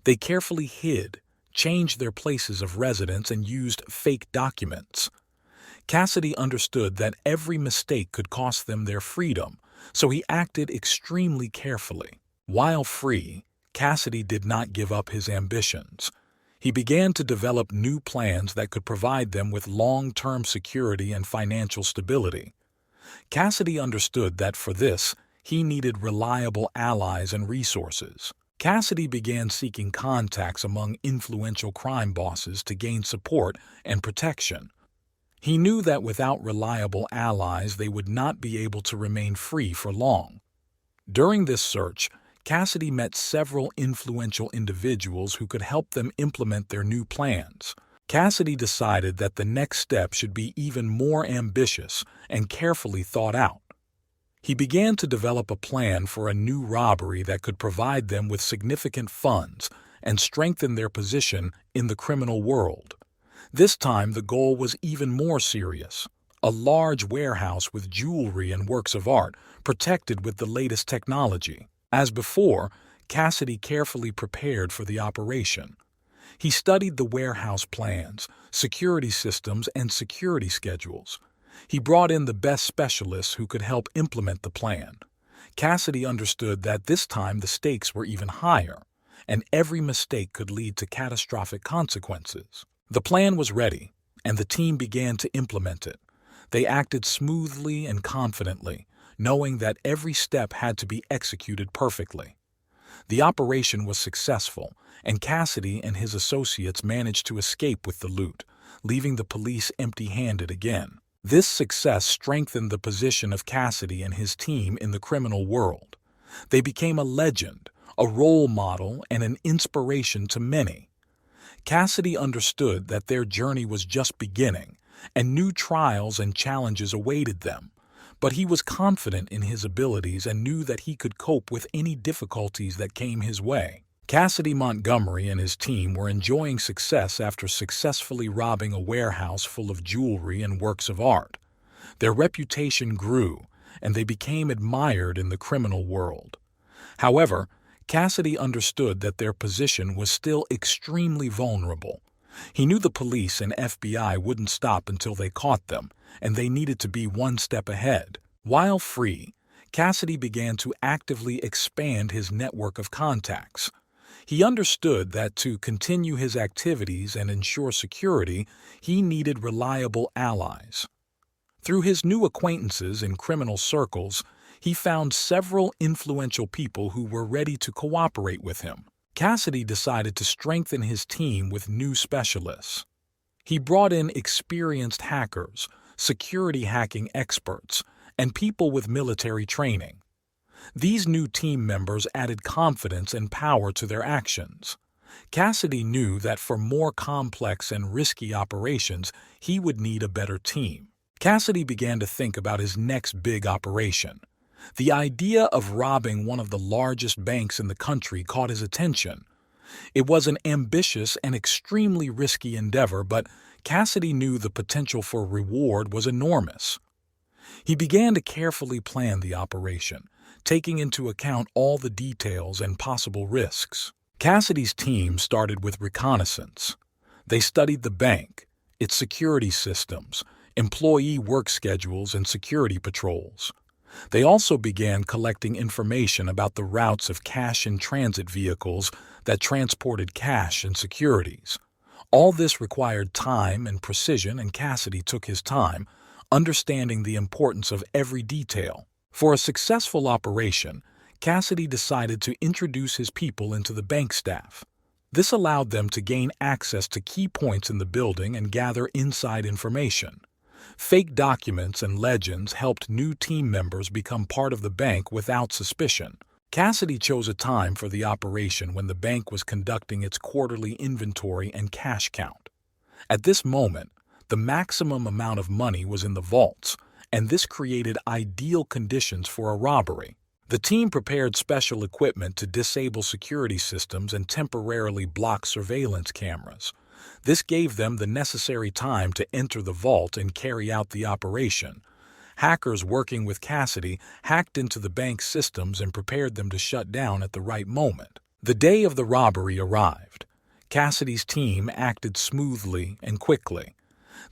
They carefully hid, changed their places of residence, and used fake documents. Cassidy understood that every mistake could cost them their freedom, so he acted extremely carefully. While free, Cassidy did not give up his ambitions. He began to develop new plans that could provide them with long-term security and financial stability. Cassidy understood that for this, he needed reliable allies and resources. Cassidy began seeking contacts among influential crime bosses to gain support and protection. He knew that without reliable allies, they would not be able to remain free for long. During this search, Cassidy met several influential individuals who could help them implement their new plans. Cassidy decided that the next step should be even more ambitious and carefully thought out. He began to develop a plan for a new robbery that could provide them with significant funds and strengthen their position in the criminal world. This time the goal was even more serious: a large warehouse with jewelry and works of art protected with the latest technology. As before, Cassidy carefully prepared for the operation. He studied the warehouse plans, security systems, and security schedules. He brought in the best specialists who could help implement the plan. Cassidy understood that this time the stakes were even higher, and every mistake could lead to catastrophic consequences. The plan was ready, and the team began to implement it. They acted smoothly and confidently, knowing that every step had to be executed perfectly. The operation was successful, and Cassidy and his associates managed to escape with the loot, leaving the police empty-handed again. This success strengthened the position of Cassidy and his team in the criminal world. They became a legend, a role model, and an inspiration to many. Cassidy understood that their journey was just beginning, and new trials and challenges awaited them. But he was confident in his abilities and knew that he could cope with any difficulties that came his way. Cassidy Montgomery and his team were enjoying success after successfully robbing a warehouse full of jewelry and works of art. Their reputation grew, and they became admired in the criminal world. However, Cassidy understood that their position was still extremely vulnerable. He knew the police and FBI wouldn't stop until they caught them, and they needed to be one step ahead. While free, Cassidy began to actively expand his network of contacts. He understood that to continue his activities and ensure security, he needed reliable allies. Through his new acquaintances in criminal circles, he found several influential people who were ready to cooperate with him. Cassidy decided to strengthen his team with new specialists. He brought in experienced hackers, security hacking experts, and people with military training. These new team members added confidence and power to their actions. Cassidy knew that for more complex and risky operations, he would need a better team. Cassidy began to think about his next big operation. The idea of robbing one of the largest banks in the country caught his attention. It was an ambitious and extremely risky endeavor, but Cassidy knew the potential for reward was enormous. He began to carefully plan the operation, taking into account all the details and possible risks. Cassidy's team started with reconnaissance. They studied the bank, its security systems, employee work schedules, and security patrols. They also began collecting information about the routes of cash-in-transit vehicles that transported cash and securities. All this required time and precision, and Cassidy took his time, understanding the importance of every detail. For a successful operation, Cassidy decided to introduce his people into the bank staff. This allowed them to gain access to key points in the building and gather inside information. Fake documents and legends helped new team members become part of the bank without suspicion. Cassidy chose a time for the operation when the bank was conducting its quarterly inventory and cash count. At this moment, the maximum amount of money was in the vaults, and this created ideal conditions for a robbery. The team prepared special equipment to disable security systems and temporarily block surveillance cameras. This gave them the necessary time to enter the vault and carry out the operation. Hackers working with Cassidy hacked into the bank's systems and prepared them to shut down at the right moment. The day of the robbery arrived. Cassidy's team acted smoothly and quickly.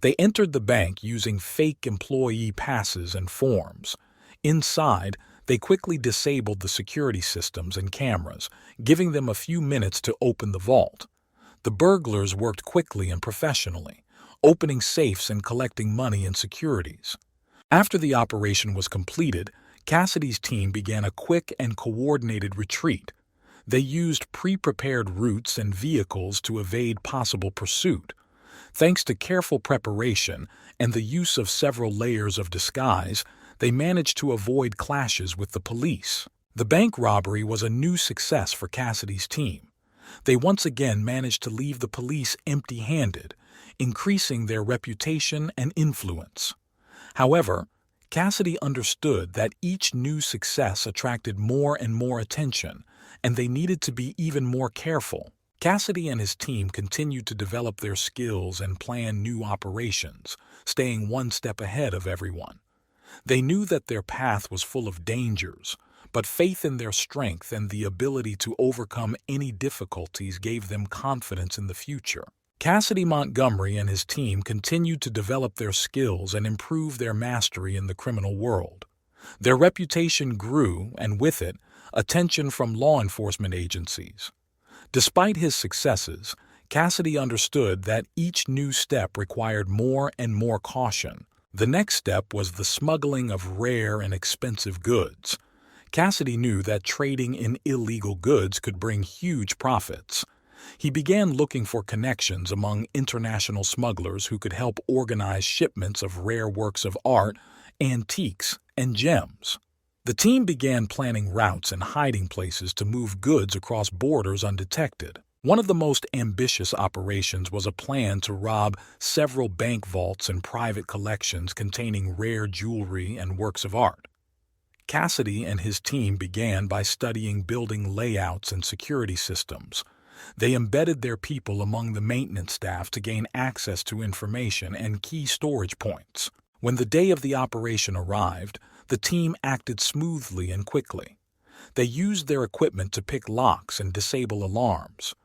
They entered the bank using fake employee passes and forms. Inside, they quickly disabled the security systems and cameras, giving them a few minutes to open the vault. The burglars worked quickly and professionally, opening safes and collecting money and securities. After the operation was completed, Cassidy's team began a quick and coordinated retreat. They used pre-prepared routes and vehicles to evade possible pursuit. Thanks to careful preparation and the use of several layers of disguise, they managed to avoid clashes with the police. The bank robbery was a new success for Cassidy's team. They once again managed to leave the police empty-handed, increasing their reputation and influence. However, Cassidy understood that each new success attracted more and more attention, and they needed to be even more careful. Cassidy and his team continued to develop their skills and plan new operations, staying one step ahead of everyone. They knew that their path was full of dangers, but faith in their strength and the ability to overcome any difficulties gave them confidence in the future. Cassidy Montgomery and his team continued to develop their skills and improve their mastery in the criminal world. Their reputation grew, and with it, attention from law enforcement agencies. Despite his successes, Cassidy understood that each new step required more and more caution. The next step was the smuggling of rare and expensive goods. Cassidy knew that trading in illegal goods could bring huge profits. He began looking for connections among international smugglers who could help organize shipments of rare works of art, antiques, and gems. The team began planning routes and hiding places to move goods across borders undetected. One of the most ambitious operations was a plan to rob several bank vaults and private collections containing rare jewelry and works of art. Cassidy and his team began by studying building layouts and security systems. They embedded their people among the maintenance staff to gain access to information and key storage points. When the day of the operation arrived, the team acted smoothly and quickly. They used their equipment to pick locks and disable alarms.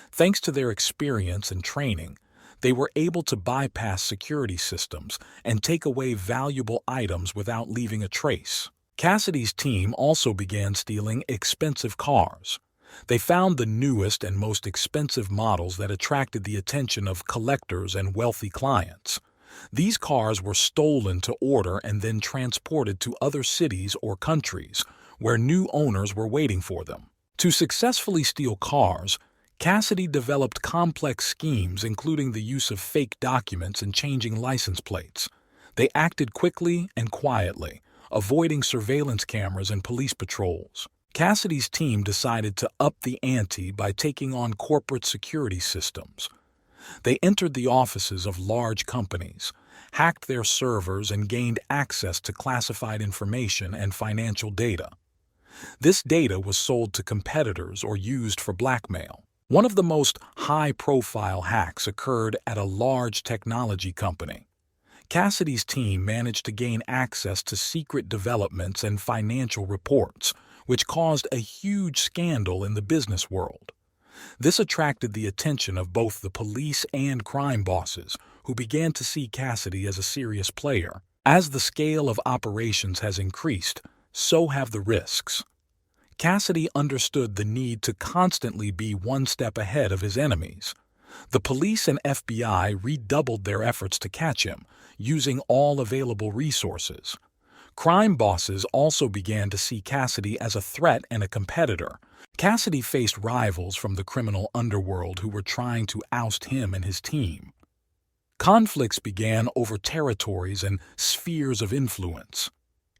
Thanks to their experience and training, they were able to bypass security systems and take away valuable items without leaving a trace. Cassidy's team also began stealing expensive cars. They found the newest and most expensive models that attracted the attention of collectors and wealthy clients. These cars were stolen to order and then transported to other cities or countries where new owners were waiting for them. To successfully steal cars, Cassidy developed complex schemes including the use of fake documents and changing license plates. They acted quickly and quietly, avoiding surveillance cameras and police patrols. Cassidy's team decided to up the ante by taking on corporate security systems. They entered the offices of large companies, hacked their servers, and gained access to classified information and financial data. This data was sold to competitors or used for blackmail. One of the most high-profile hacks occurred at a large technology company. Cassidy's team managed to gain access to secret developments and financial reports, which caused a huge scandal in the business world. This attracted the attention of both the police and crime bosses, who began to see Cassidy as a serious player. As the scale of operations has increased, so have the risks. Cassidy understood the need to constantly be one step ahead of his enemies. The police and FBI redoubled their efforts to catch him, using all available resources. Crime bosses also began to see Cassidy as a threat and a competitor. Cassidy faced rivals from the criminal underworld who were trying to oust him and his team. Conflicts began over territories and spheres of influence.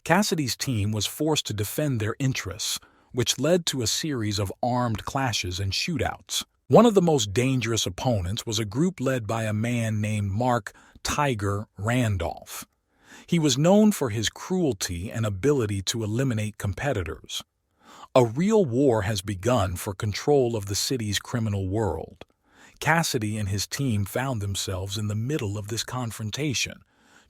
Cassidy's team was forced to defend their interests, which led to a series of armed clashes and shootouts. One of the most dangerous opponents was a group led by a man named Mark "Tiger" Randolph. He was known for his cruelty and ability to eliminate competitors. A real war has begun for control of the city's criminal world. Cassidy and his team found themselves in the middle of this confrontation,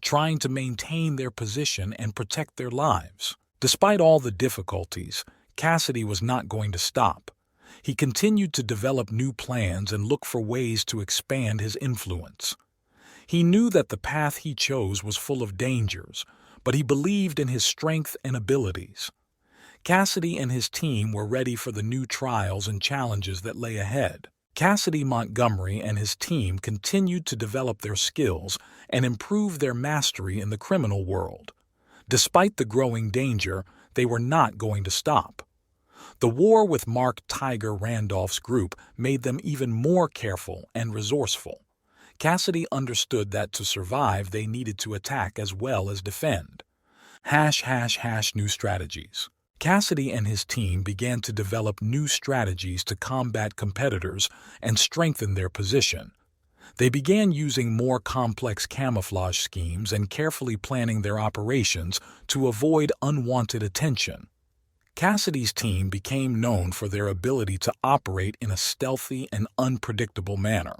trying to maintain their position and protect their lives. Despite all the difficulties, Cassidy was not going to stop. He continued to develop new plans and look for ways to expand his influence. He knew that the path he chose was full of dangers, but he believed in his strength and abilities. Cassidy and his team were ready for the new trials and challenges that lay ahead. Cassidy Montgomery and his team continued to develop their skills and improve their mastery in the criminal world. Despite the growing danger, they were not going to stop. The war with Mark "Tiger" Randolph's group made them even more careful and resourceful. Cassidy understood that to survive they needed to attack as well as defend. New strategies. Cassidy and his team began to develop new strategies to combat competitors and strengthen their position. They began using more complex camouflage schemes and carefully planning their operations to avoid unwanted attention. Cassidy's team became known for their ability to operate in a stealthy and unpredictable manner.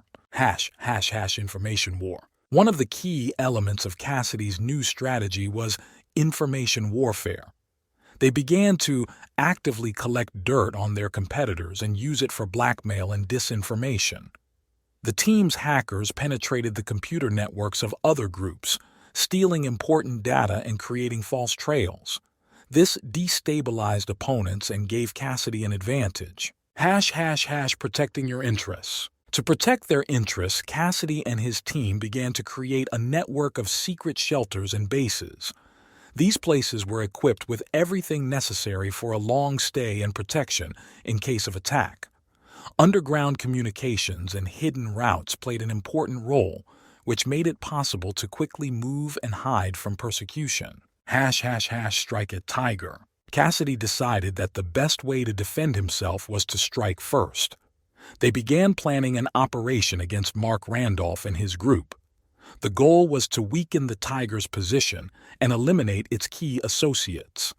Information war. One of the key elements of Cassidy's new strategy was information warfare. They began to actively collect dirt on their competitors and use it for blackmail and disinformation. The team's hackers penetrated the computer networks of other groups, stealing important data and creating false trails. This destabilized opponents and gave Cassidy an advantage. Protecting your interests. To protect their interests, Cassidy and his team began to create a network of secret shelters and bases. These places were equipped with everything necessary for a long stay and protection in case of attack. Underground communications and hidden routes played an important role, which made it possible to quickly move and hide from persecution. Strike at Tiger. Cassidy decided that the best way to defend himself was to strike first. They began planning an operation against Mark Randolph and his group. The goal was to weaken the Tiger's position and eliminate its key associates.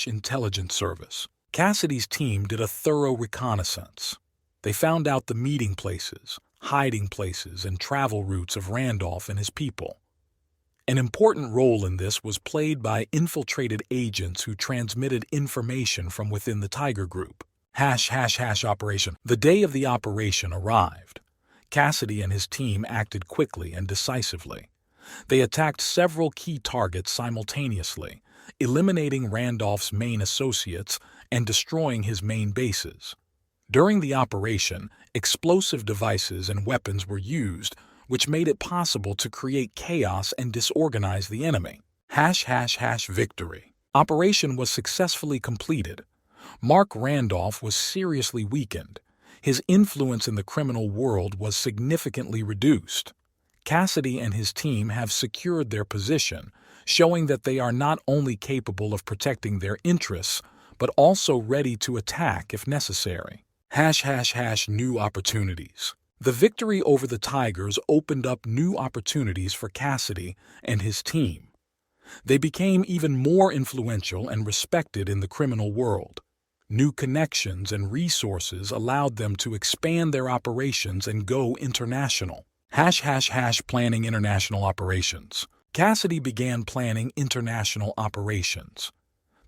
Intelligence service. Cassidy's team did a thorough reconnaissance. They found out the meeting places, hiding places, and travel routes of Randolph and his people. An important role in this was played by infiltrated agents who transmitted information from within the Tiger Group. Operation. The day of the operation arrived. Cassidy and his team acted quickly and decisively. They attacked several key targets simultaneously, eliminating Randolph's main associates and destroying his main bases. During the operation, explosive devices and weapons were used, which made it possible to create chaos and disorganize the enemy. Victory. Operation was successfully completed. Mark Randolph was seriously weakened. His influence in the criminal world was significantly reduced. Cassidy and his team have secured their position, showing that they are not only capable of protecting their interests, but also ready to attack if necessary. New opportunities. The victory over the Tigers opened up new opportunities for Cassidy and his team. They became even more influential and respected in the criminal world. New connections and resources allowed them to expand their operations and go international. Planning international operations. Cassidy began planning international operations.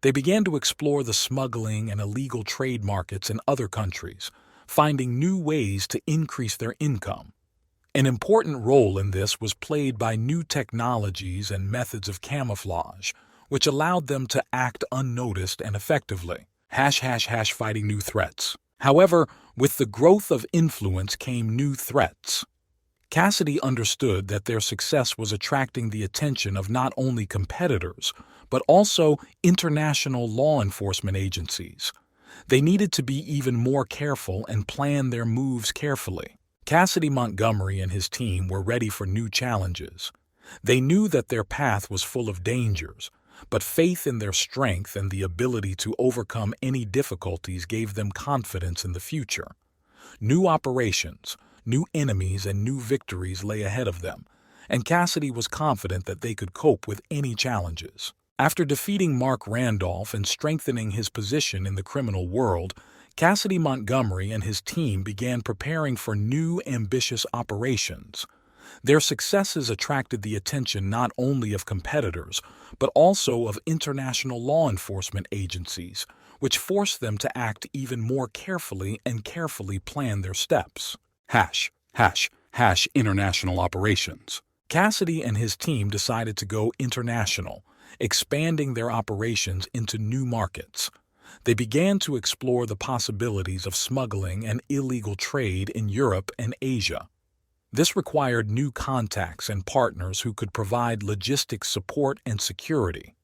They began to explore the smuggling and illegal trade markets in other countries, finding new ways to increase their income. An important role in this was played by new technologies and methods of camouflage, which allowed them to act unnoticed and effectively. Fighting new threats. However, with the growth of influence came new threats. Cassidy understood that their success was attracting the attention of not only competitors, but also international law enforcement agencies. They needed to be even more careful and plan their moves carefully. Cassidy Montgomery and his team were ready for new challenges. They knew that their path was full of dangers, but faith in their strength and the ability to overcome any difficulties gave them confidence in the future. New operations, new enemies, and new victories lay ahead of them, and Cassidy was confident that they could cope with any challenges. After defeating Mark Randolph and strengthening his position in the criminal world, Cassidy Montgomery and his team began preparing for new, ambitious operations. Their successes attracted the attention not only of competitors, but also of international law enforcement agencies, which forced them to act even more carefully and carefully plan their steps. International operations. Cassidy and his team decided to go international, expanding their operations into new markets. They began to explore the possibilities of smuggling and illegal trade in Europe and Asia. This required new contacts and partners who could provide logistics support and security.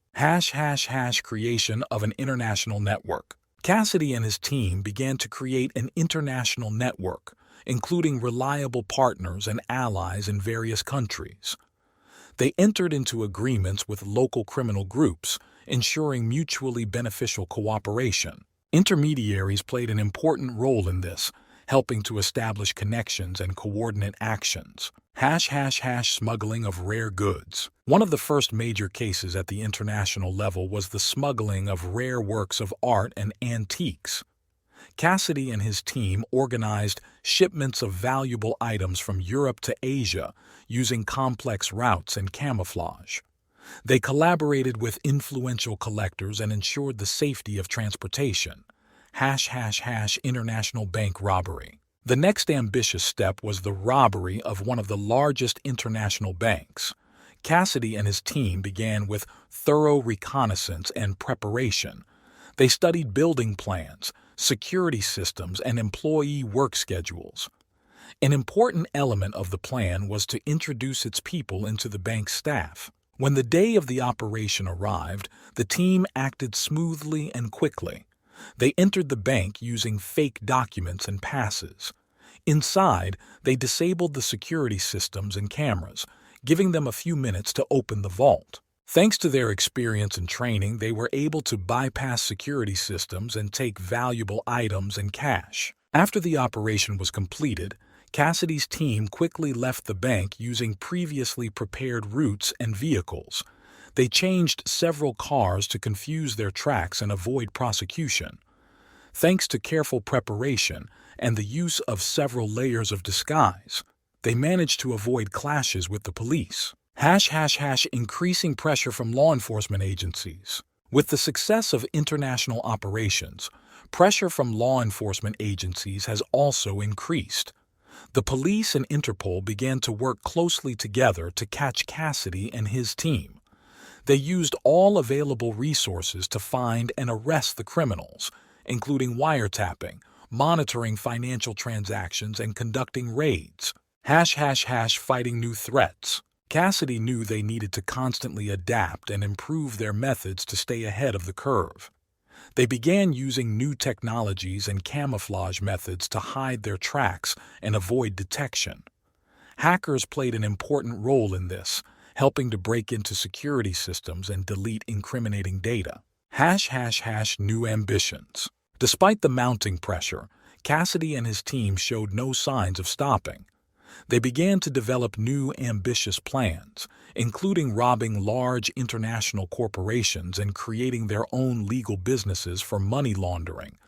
Creation of an international network. Cassidy and his team began to create an international network, including reliable partners and allies in various countries. They entered into agreements with local criminal groups, ensuring mutually beneficial cooperation. Intermediaries played an important role in this, helping to establish connections and coordinate actions. Smuggling of rare goods. One of the first major cases at the international level was the smuggling of rare works of art and antiques. Cassidy and his team organized shipments of valuable items from Europe to Asia using complex routes and camouflage. They collaborated with influential collectors and ensured the safety of transportation. International bank robbery. The next ambitious step was the robbery of one of the largest international banks. Cassidy and his team began with thorough reconnaissance and preparation. They studied building plans, security systems, and employee work schedules. An important element of the plan was to introduce its people into the bank's staff. When the day of the operation arrived, the team acted smoothly and quickly. They entered the bank using fake documents and passes. Inside, they disabled the security systems and cameras, giving them a few minutes to open the vault. Thanks to their experience and training, they were able to bypass security systems and take valuable items and cash. After the operation was completed, Cassidy's team quickly left the bank using previously prepared routes and vehicles. They changed several cars to confuse their tracks and avoid prosecution. Thanks to careful preparation and the use of several layers of disguise, they managed to avoid clashes with the police. Increasing pressure from law enforcement agencies. With the success of international operations, pressure from law enforcement agencies has also increased. The police and Interpol began to work closely together to catch Cassidy and his team. They used all available resources to find and arrest the criminals, including wiretapping, monitoring financial transactions, and conducting raids. Fighting new threats. Cassidy knew they needed to constantly adapt and improve their methods to stay ahead of the curve. They began using new technologies and camouflage methods to hide their tracks and avoid detection. Hackers played an important role in this, helping to break into security systems and delete incriminating data. New ambitions. Despite the mounting pressure, Cassidy and his team showed no signs of stopping. They began to develop new ambitious plans, including robbing large international corporations and creating their own legal businesses for money laundering.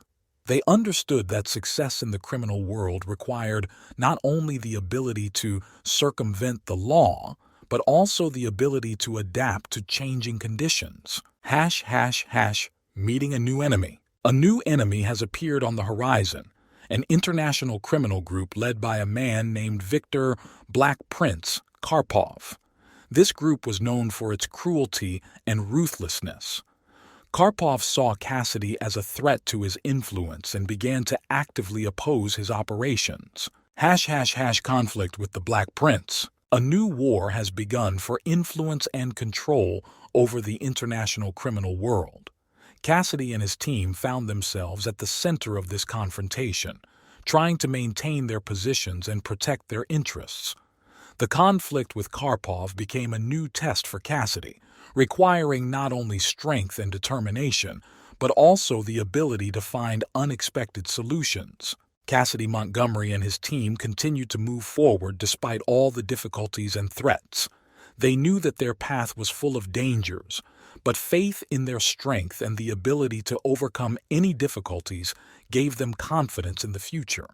They understood that success in the criminal world required not only the ability to circumvent the law, but also the ability to adapt to changing conditions. Meeting a new enemy. A new enemy has appeared on the horizon, an international criminal group led by a man named Victor Black Prince Karpov. This group was known for its cruelty and ruthlessness. Karpov saw Cassidy as a threat to his influence and began to actively oppose his operations. Conflict with the Black Prince. A new war has begun for influence and control over the international criminal world. Cassidy and his team found themselves at the center of this confrontation, trying to maintain their positions and protect their interests. The conflict with Karpov became a new test for Cassidy, requiring not only strength and determination, but also the ability to find unexpected solutions. Cassidy Montgomery and his team continued to move forward despite all the difficulties and threats. They knew that their path was full of dangers, but faith in their strength and the ability to overcome any difficulties gave them confidence in the future.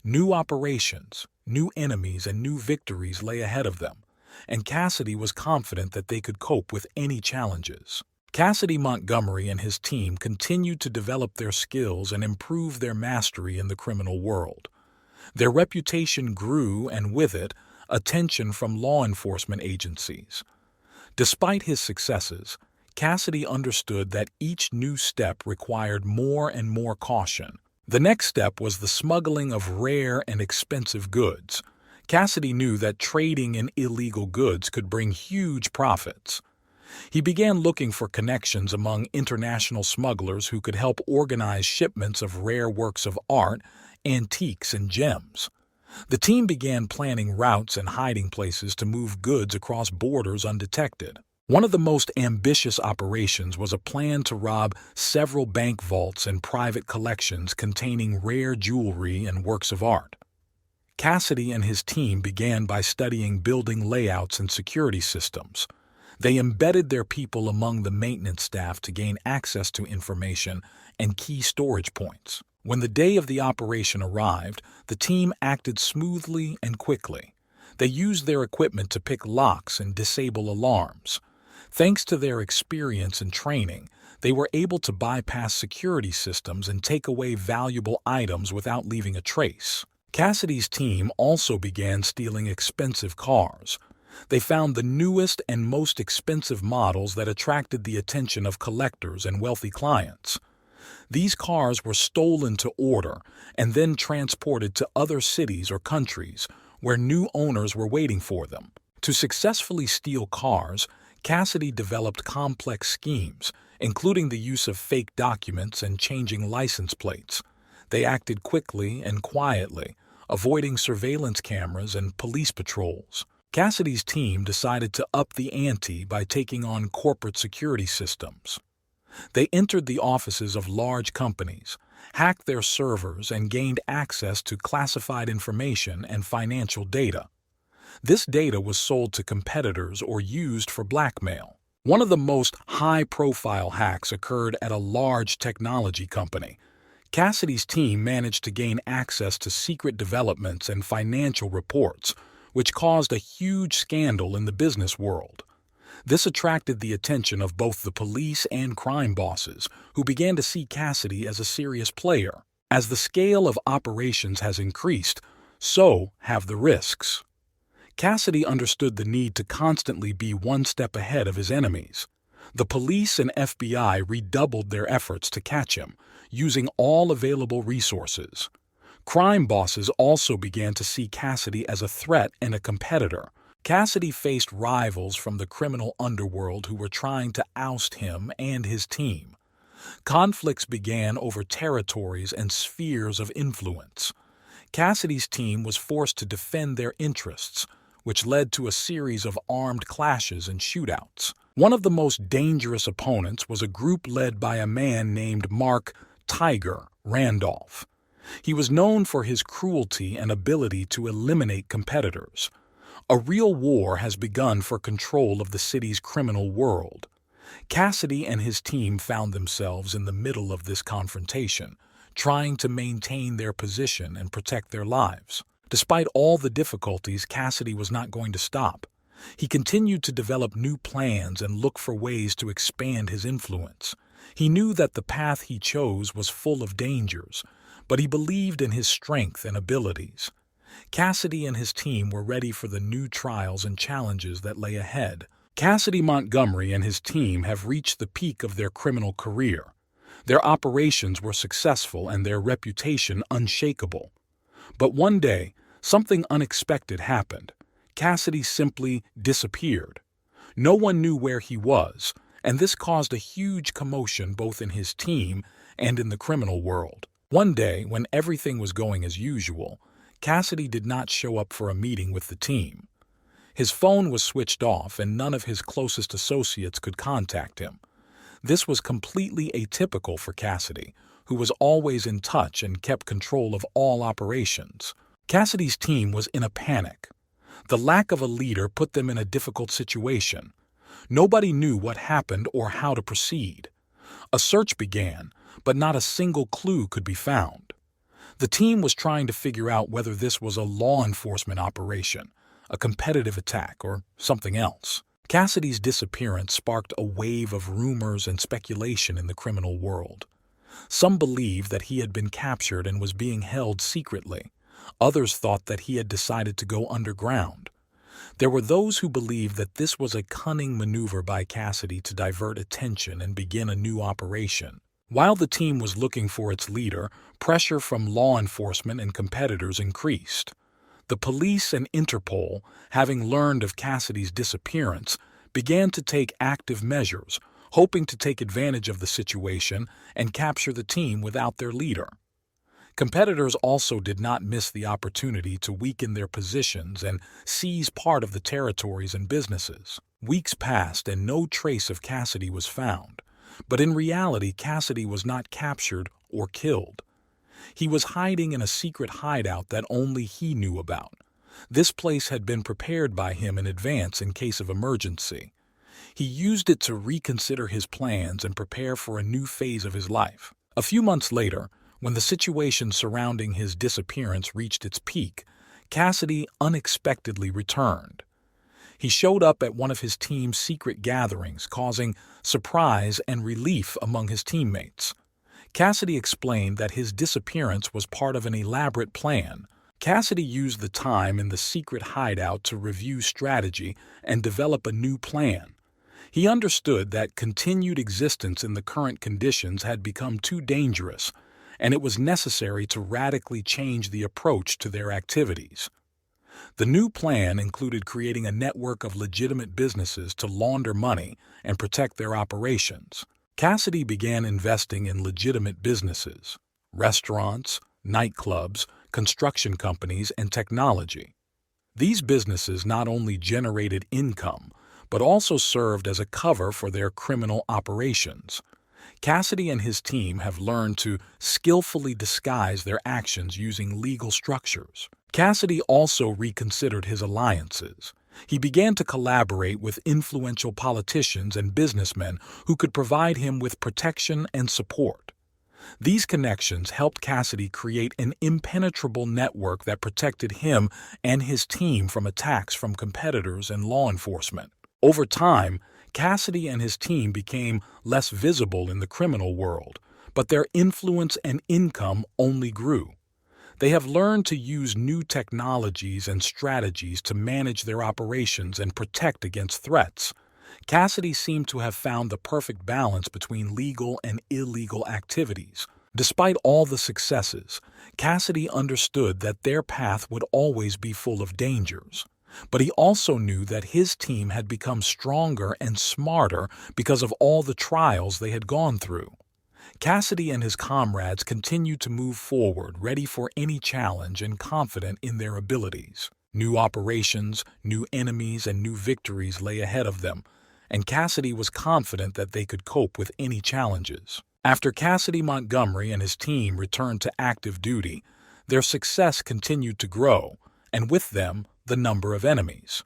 New operations, new enemies, and new victories lay ahead of them, and Cassidy was confident that they could cope with any challenges. Cassidy Montgomery and his team continued to develop their skills and improve their mastery in the criminal world. Their reputation grew, and with it, attention from law enforcement agencies. Despite his successes, Cassidy understood that each new step required more and more caution. The next step was the smuggling of rare and expensive goods. Cassidy knew that trading in illegal goods could bring huge profits. He began looking for connections among international smugglers who could help organize shipments of rare works of art, antiques, and gems. The team began planning routes and hiding places to move goods across borders undetected. One of the most ambitious operations was a plan to rob several bank vaults and private collections containing rare jewelry and works of art. Cassidy and his team began by studying building layouts and security systems. They embedded their people among the maintenance staff to gain access to information and key storage points. When the day of the operation arrived, the team acted smoothly and quickly. They used their equipment to pick locks and disable alarms. Thanks to their experience and training, they were able to bypass security systems and take away valuable items without leaving a trace. Cassidy's team also began stealing expensive cars. They found the newest and most expensive models that attracted the attention of collectors and wealthy clients. These cars were stolen to order and then transported to other cities or countries where new owners were waiting for them. To successfully steal cars, Cassidy developed complex schemes, including the use of fake documents and changing license plates. They acted quickly and quietly, avoiding surveillance cameras and police patrols. Cassidy's team decided to up the ante by taking on corporate security systems. They entered the offices of large companies, hacked their servers, and gained access to classified information and financial data. This data was sold to competitors or used for blackmail. One of the most high-profile hacks occurred at a large technology company. Cassidy's team managed to gain access to secret developments and financial reports, which caused a huge scandal in the business world. This attracted the attention of both the police and crime bosses, who began to see Cassidy as a serious player. As the scale of operations has increased, so have the risks. Cassidy understood the need to constantly be one step ahead of his enemies. The police and FBI redoubled their efforts to catch him, using all available resources. Crime bosses also began to see Cassidy as a threat and a competitor. Cassidy faced rivals from the criminal underworld who were trying to oust him and his team. Conflicts began over territories and spheres of influence. Cassidy's team was forced to defend their interests, which led to a series of armed clashes and shootouts. One of the most dangerous opponents was a group led by a man named Mark "Tiger" Randolph. He was known for his cruelty and ability to eliminate competitors. A real war has begun for control of the city's criminal world. Cassidy and his team found themselves in the middle of this confrontation, trying to maintain their position and protect their lives. Despite all the difficulties, Cassidy was not going to stop. He continued to develop new plans and look for ways to expand his influence. He knew that the path he chose was full of dangers, but he believed in his strength and abilities. Cassidy and his team were ready for the new trials and challenges that lay ahead. Cassidy Montgomery and his team have reached the peak of their criminal career. Their operations were successful and their reputation unshakable. But one day, something unexpected happened. Cassidy simply disappeared. No one knew where he was, and this caused a huge commotion both in his team and in the criminal world. One day, when everything was going as usual, Cassidy did not show up for a meeting with the team. His phone was switched off and none of his closest associates could contact him. This was completely atypical for Cassidy, who was always in touch and kept control of all operations. Cassidy's team was in a panic. The lack of a leader put them in a difficult situation. Nobody knew what happened or how to proceed. A search began, but not a single clue could be found. The team was trying to figure out whether this was a law enforcement operation, a competitive attack, or something else. Cassidy's disappearance sparked a wave of rumors and speculation in the criminal world. Some believed that he had been captured and was being held secretly. Others thought that he had decided to go underground. There were those who believed that this was a cunning maneuver by Cassidy to divert attention and begin a new operation. While the team was looking for its leader, pressure from law enforcement and competitors increased. The police and Interpol, having learned of Cassidy's disappearance, began to take active measures, hoping to take advantage of the situation and capture the team without their leader. Competitors also did not miss the opportunity to weaken their positions and seize part of the territories and businesses. Weeks passed and no trace of Cassidy was found, but in reality Cassidy was not captured or killed. He was hiding in a secret hideout that only he knew about. This place had been prepared by him in advance in case of emergency. He used it to reconsider his plans and prepare for a new phase of his life. A few months later, when the situation surrounding his disappearance reached its peak, Cassidy unexpectedly returned. He showed up at one of his team's secret gatherings, causing surprise and relief among his teammates. Cassidy explained that his disappearance was part of an elaborate plan. Cassidy used the time in the secret hideout to review strategy and develop a new plan. He understood that continued existence in the current conditions had become too dangerous, and it was necessary to radically change the approach to their activities. The new plan included creating a network of legitimate businesses to launder money and protect their operations. Cassidy began investing in legitimate businesses, restaurants, nightclubs, construction companies, and technology. These businesses not only generated income, but also served as a cover for their criminal operations. Cassidy and his team have learned to skillfully disguise their actions using legal structures. Cassidy also reconsidered his alliances. He began to collaborate with influential politicians and businessmen who could provide him with protection and support. These connections helped Cassidy create an impenetrable network that protected him and his team from attacks from competitors and law enforcement. Over time, Cassidy and his team became less visible in the criminal world, but their influence and income only grew. They have learned to use new technologies and strategies to manage their operations and protect against threats. Cassidy seemed to have found the perfect balance between legal and illegal activities, Despite all the successes, Cassidy understood that their path would always be full of dangers. But he also knew that his team had become stronger and smarter because of all the trials they had gone through. Cassidy and his comrades continued to move forward, ready for any challenge and confident in their abilities. New operations, new enemies, and new victories lay ahead of them, and Cassidy was confident that they could cope with any challenges. After Cassidy Montgomery and his team returned to active duty, their success continued to grow, and with them, the number of enemies.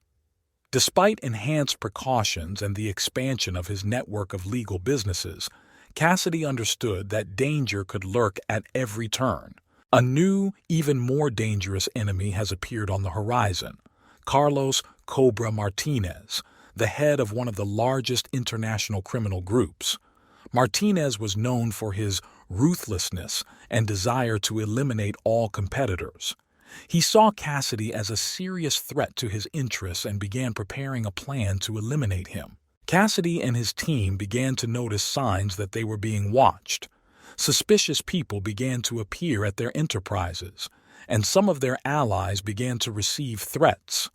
Despite enhanced precautions and the expansion of his network of legal businesses, Cassidy understood that danger could lurk at every turn. A new, even more dangerous enemy has appeared on the horizon: Carlos "Cobra" Martinez, the head of one of the largest international criminal groups. Martinez was known for his ruthlessness and desire to eliminate all competitors. He saw Cassidy as a serious threat to his interests and began preparing a plan to eliminate him. Cassidy and his team began to notice signs that they were being watched. Suspicious people began to appear at their enterprises, and some of their allies began to receive threats.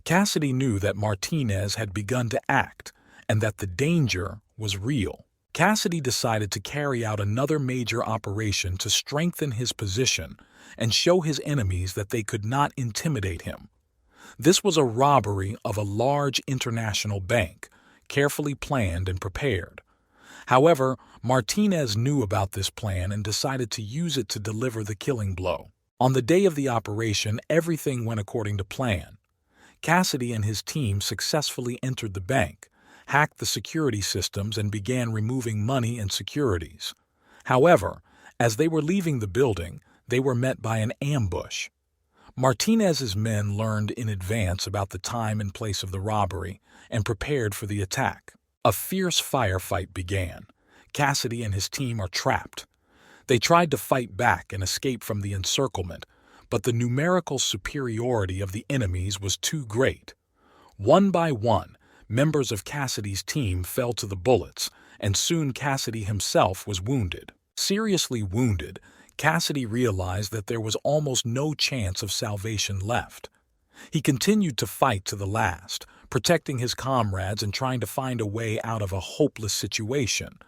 Cassidy knew that Martinez had begun to act and that the danger was real. Cassidy decided to carry out another major operation to strengthen his position and show his enemies that they could not intimidate him. This was a robbery of a large international bank, carefully planned and prepared. However, Martinez knew about this plan and decided to use it to deliver the killing blow. On the day of the operation, everything went according to plan. Cassidy and his team successfully entered the bank, hacked the security systems, and began removing money and securities. However, as they were leaving the building, they were met by an ambush. Martinez's men learned in advance about the time and place of the robbery and prepared for the attack. A fierce firefight began. Cassidy and his team are trapped. They tried to fight back and escape from the encirclement, but the numerical superiority of the enemies was too great. One by one, members of Cassidy's team fell to the bullets, and soon Cassidy himself was wounded. Seriously wounded, Cassidy realized that there was almost no chance of salvation left. He continued to fight to the last, protecting his comrades and trying to find a way out of a hopeless situation.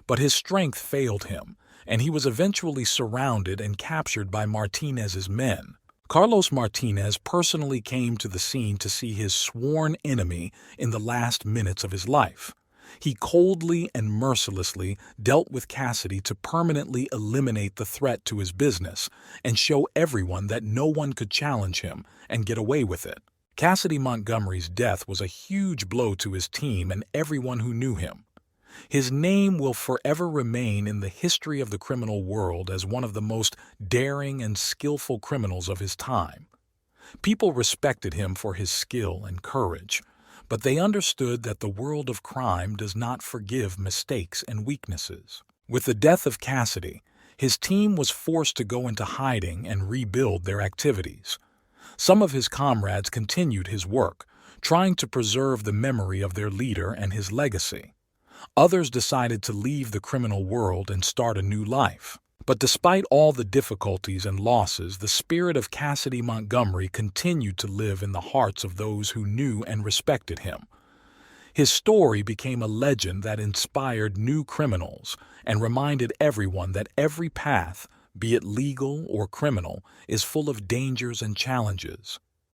But his strength failed him, and he was eventually surrounded and captured by Martinez's men. Carlos Martinez personally came to the scene to see his sworn enemy in the last minutes of his life. He coldly and mercilessly dealt with Cassidy to permanently eliminate the threat to his business and show everyone that no one could challenge him and get away with it. Cassidy Montgomery's death was a huge blow to his team and everyone who knew him. His name will forever remain in the history of the criminal world as one of the most daring and skillful criminals of his time. People respected him for his skill and courage, but they understood that the world of crime does not forgive mistakes and weaknesses. With the death of Cassidy, his team was forced to go into hiding and rebuild their activities. Some of his comrades continued his work, trying to preserve the memory of their leader and his legacy. Others decided to leave the criminal world and start a new life. But despite all the difficulties and losses, the spirit of Cassidy Montgomery continued to live in the hearts of those who knew and respected him. His story became a legend that inspired new criminals and reminded everyone that every path, be it legal or criminal, is full of dangers and challenges.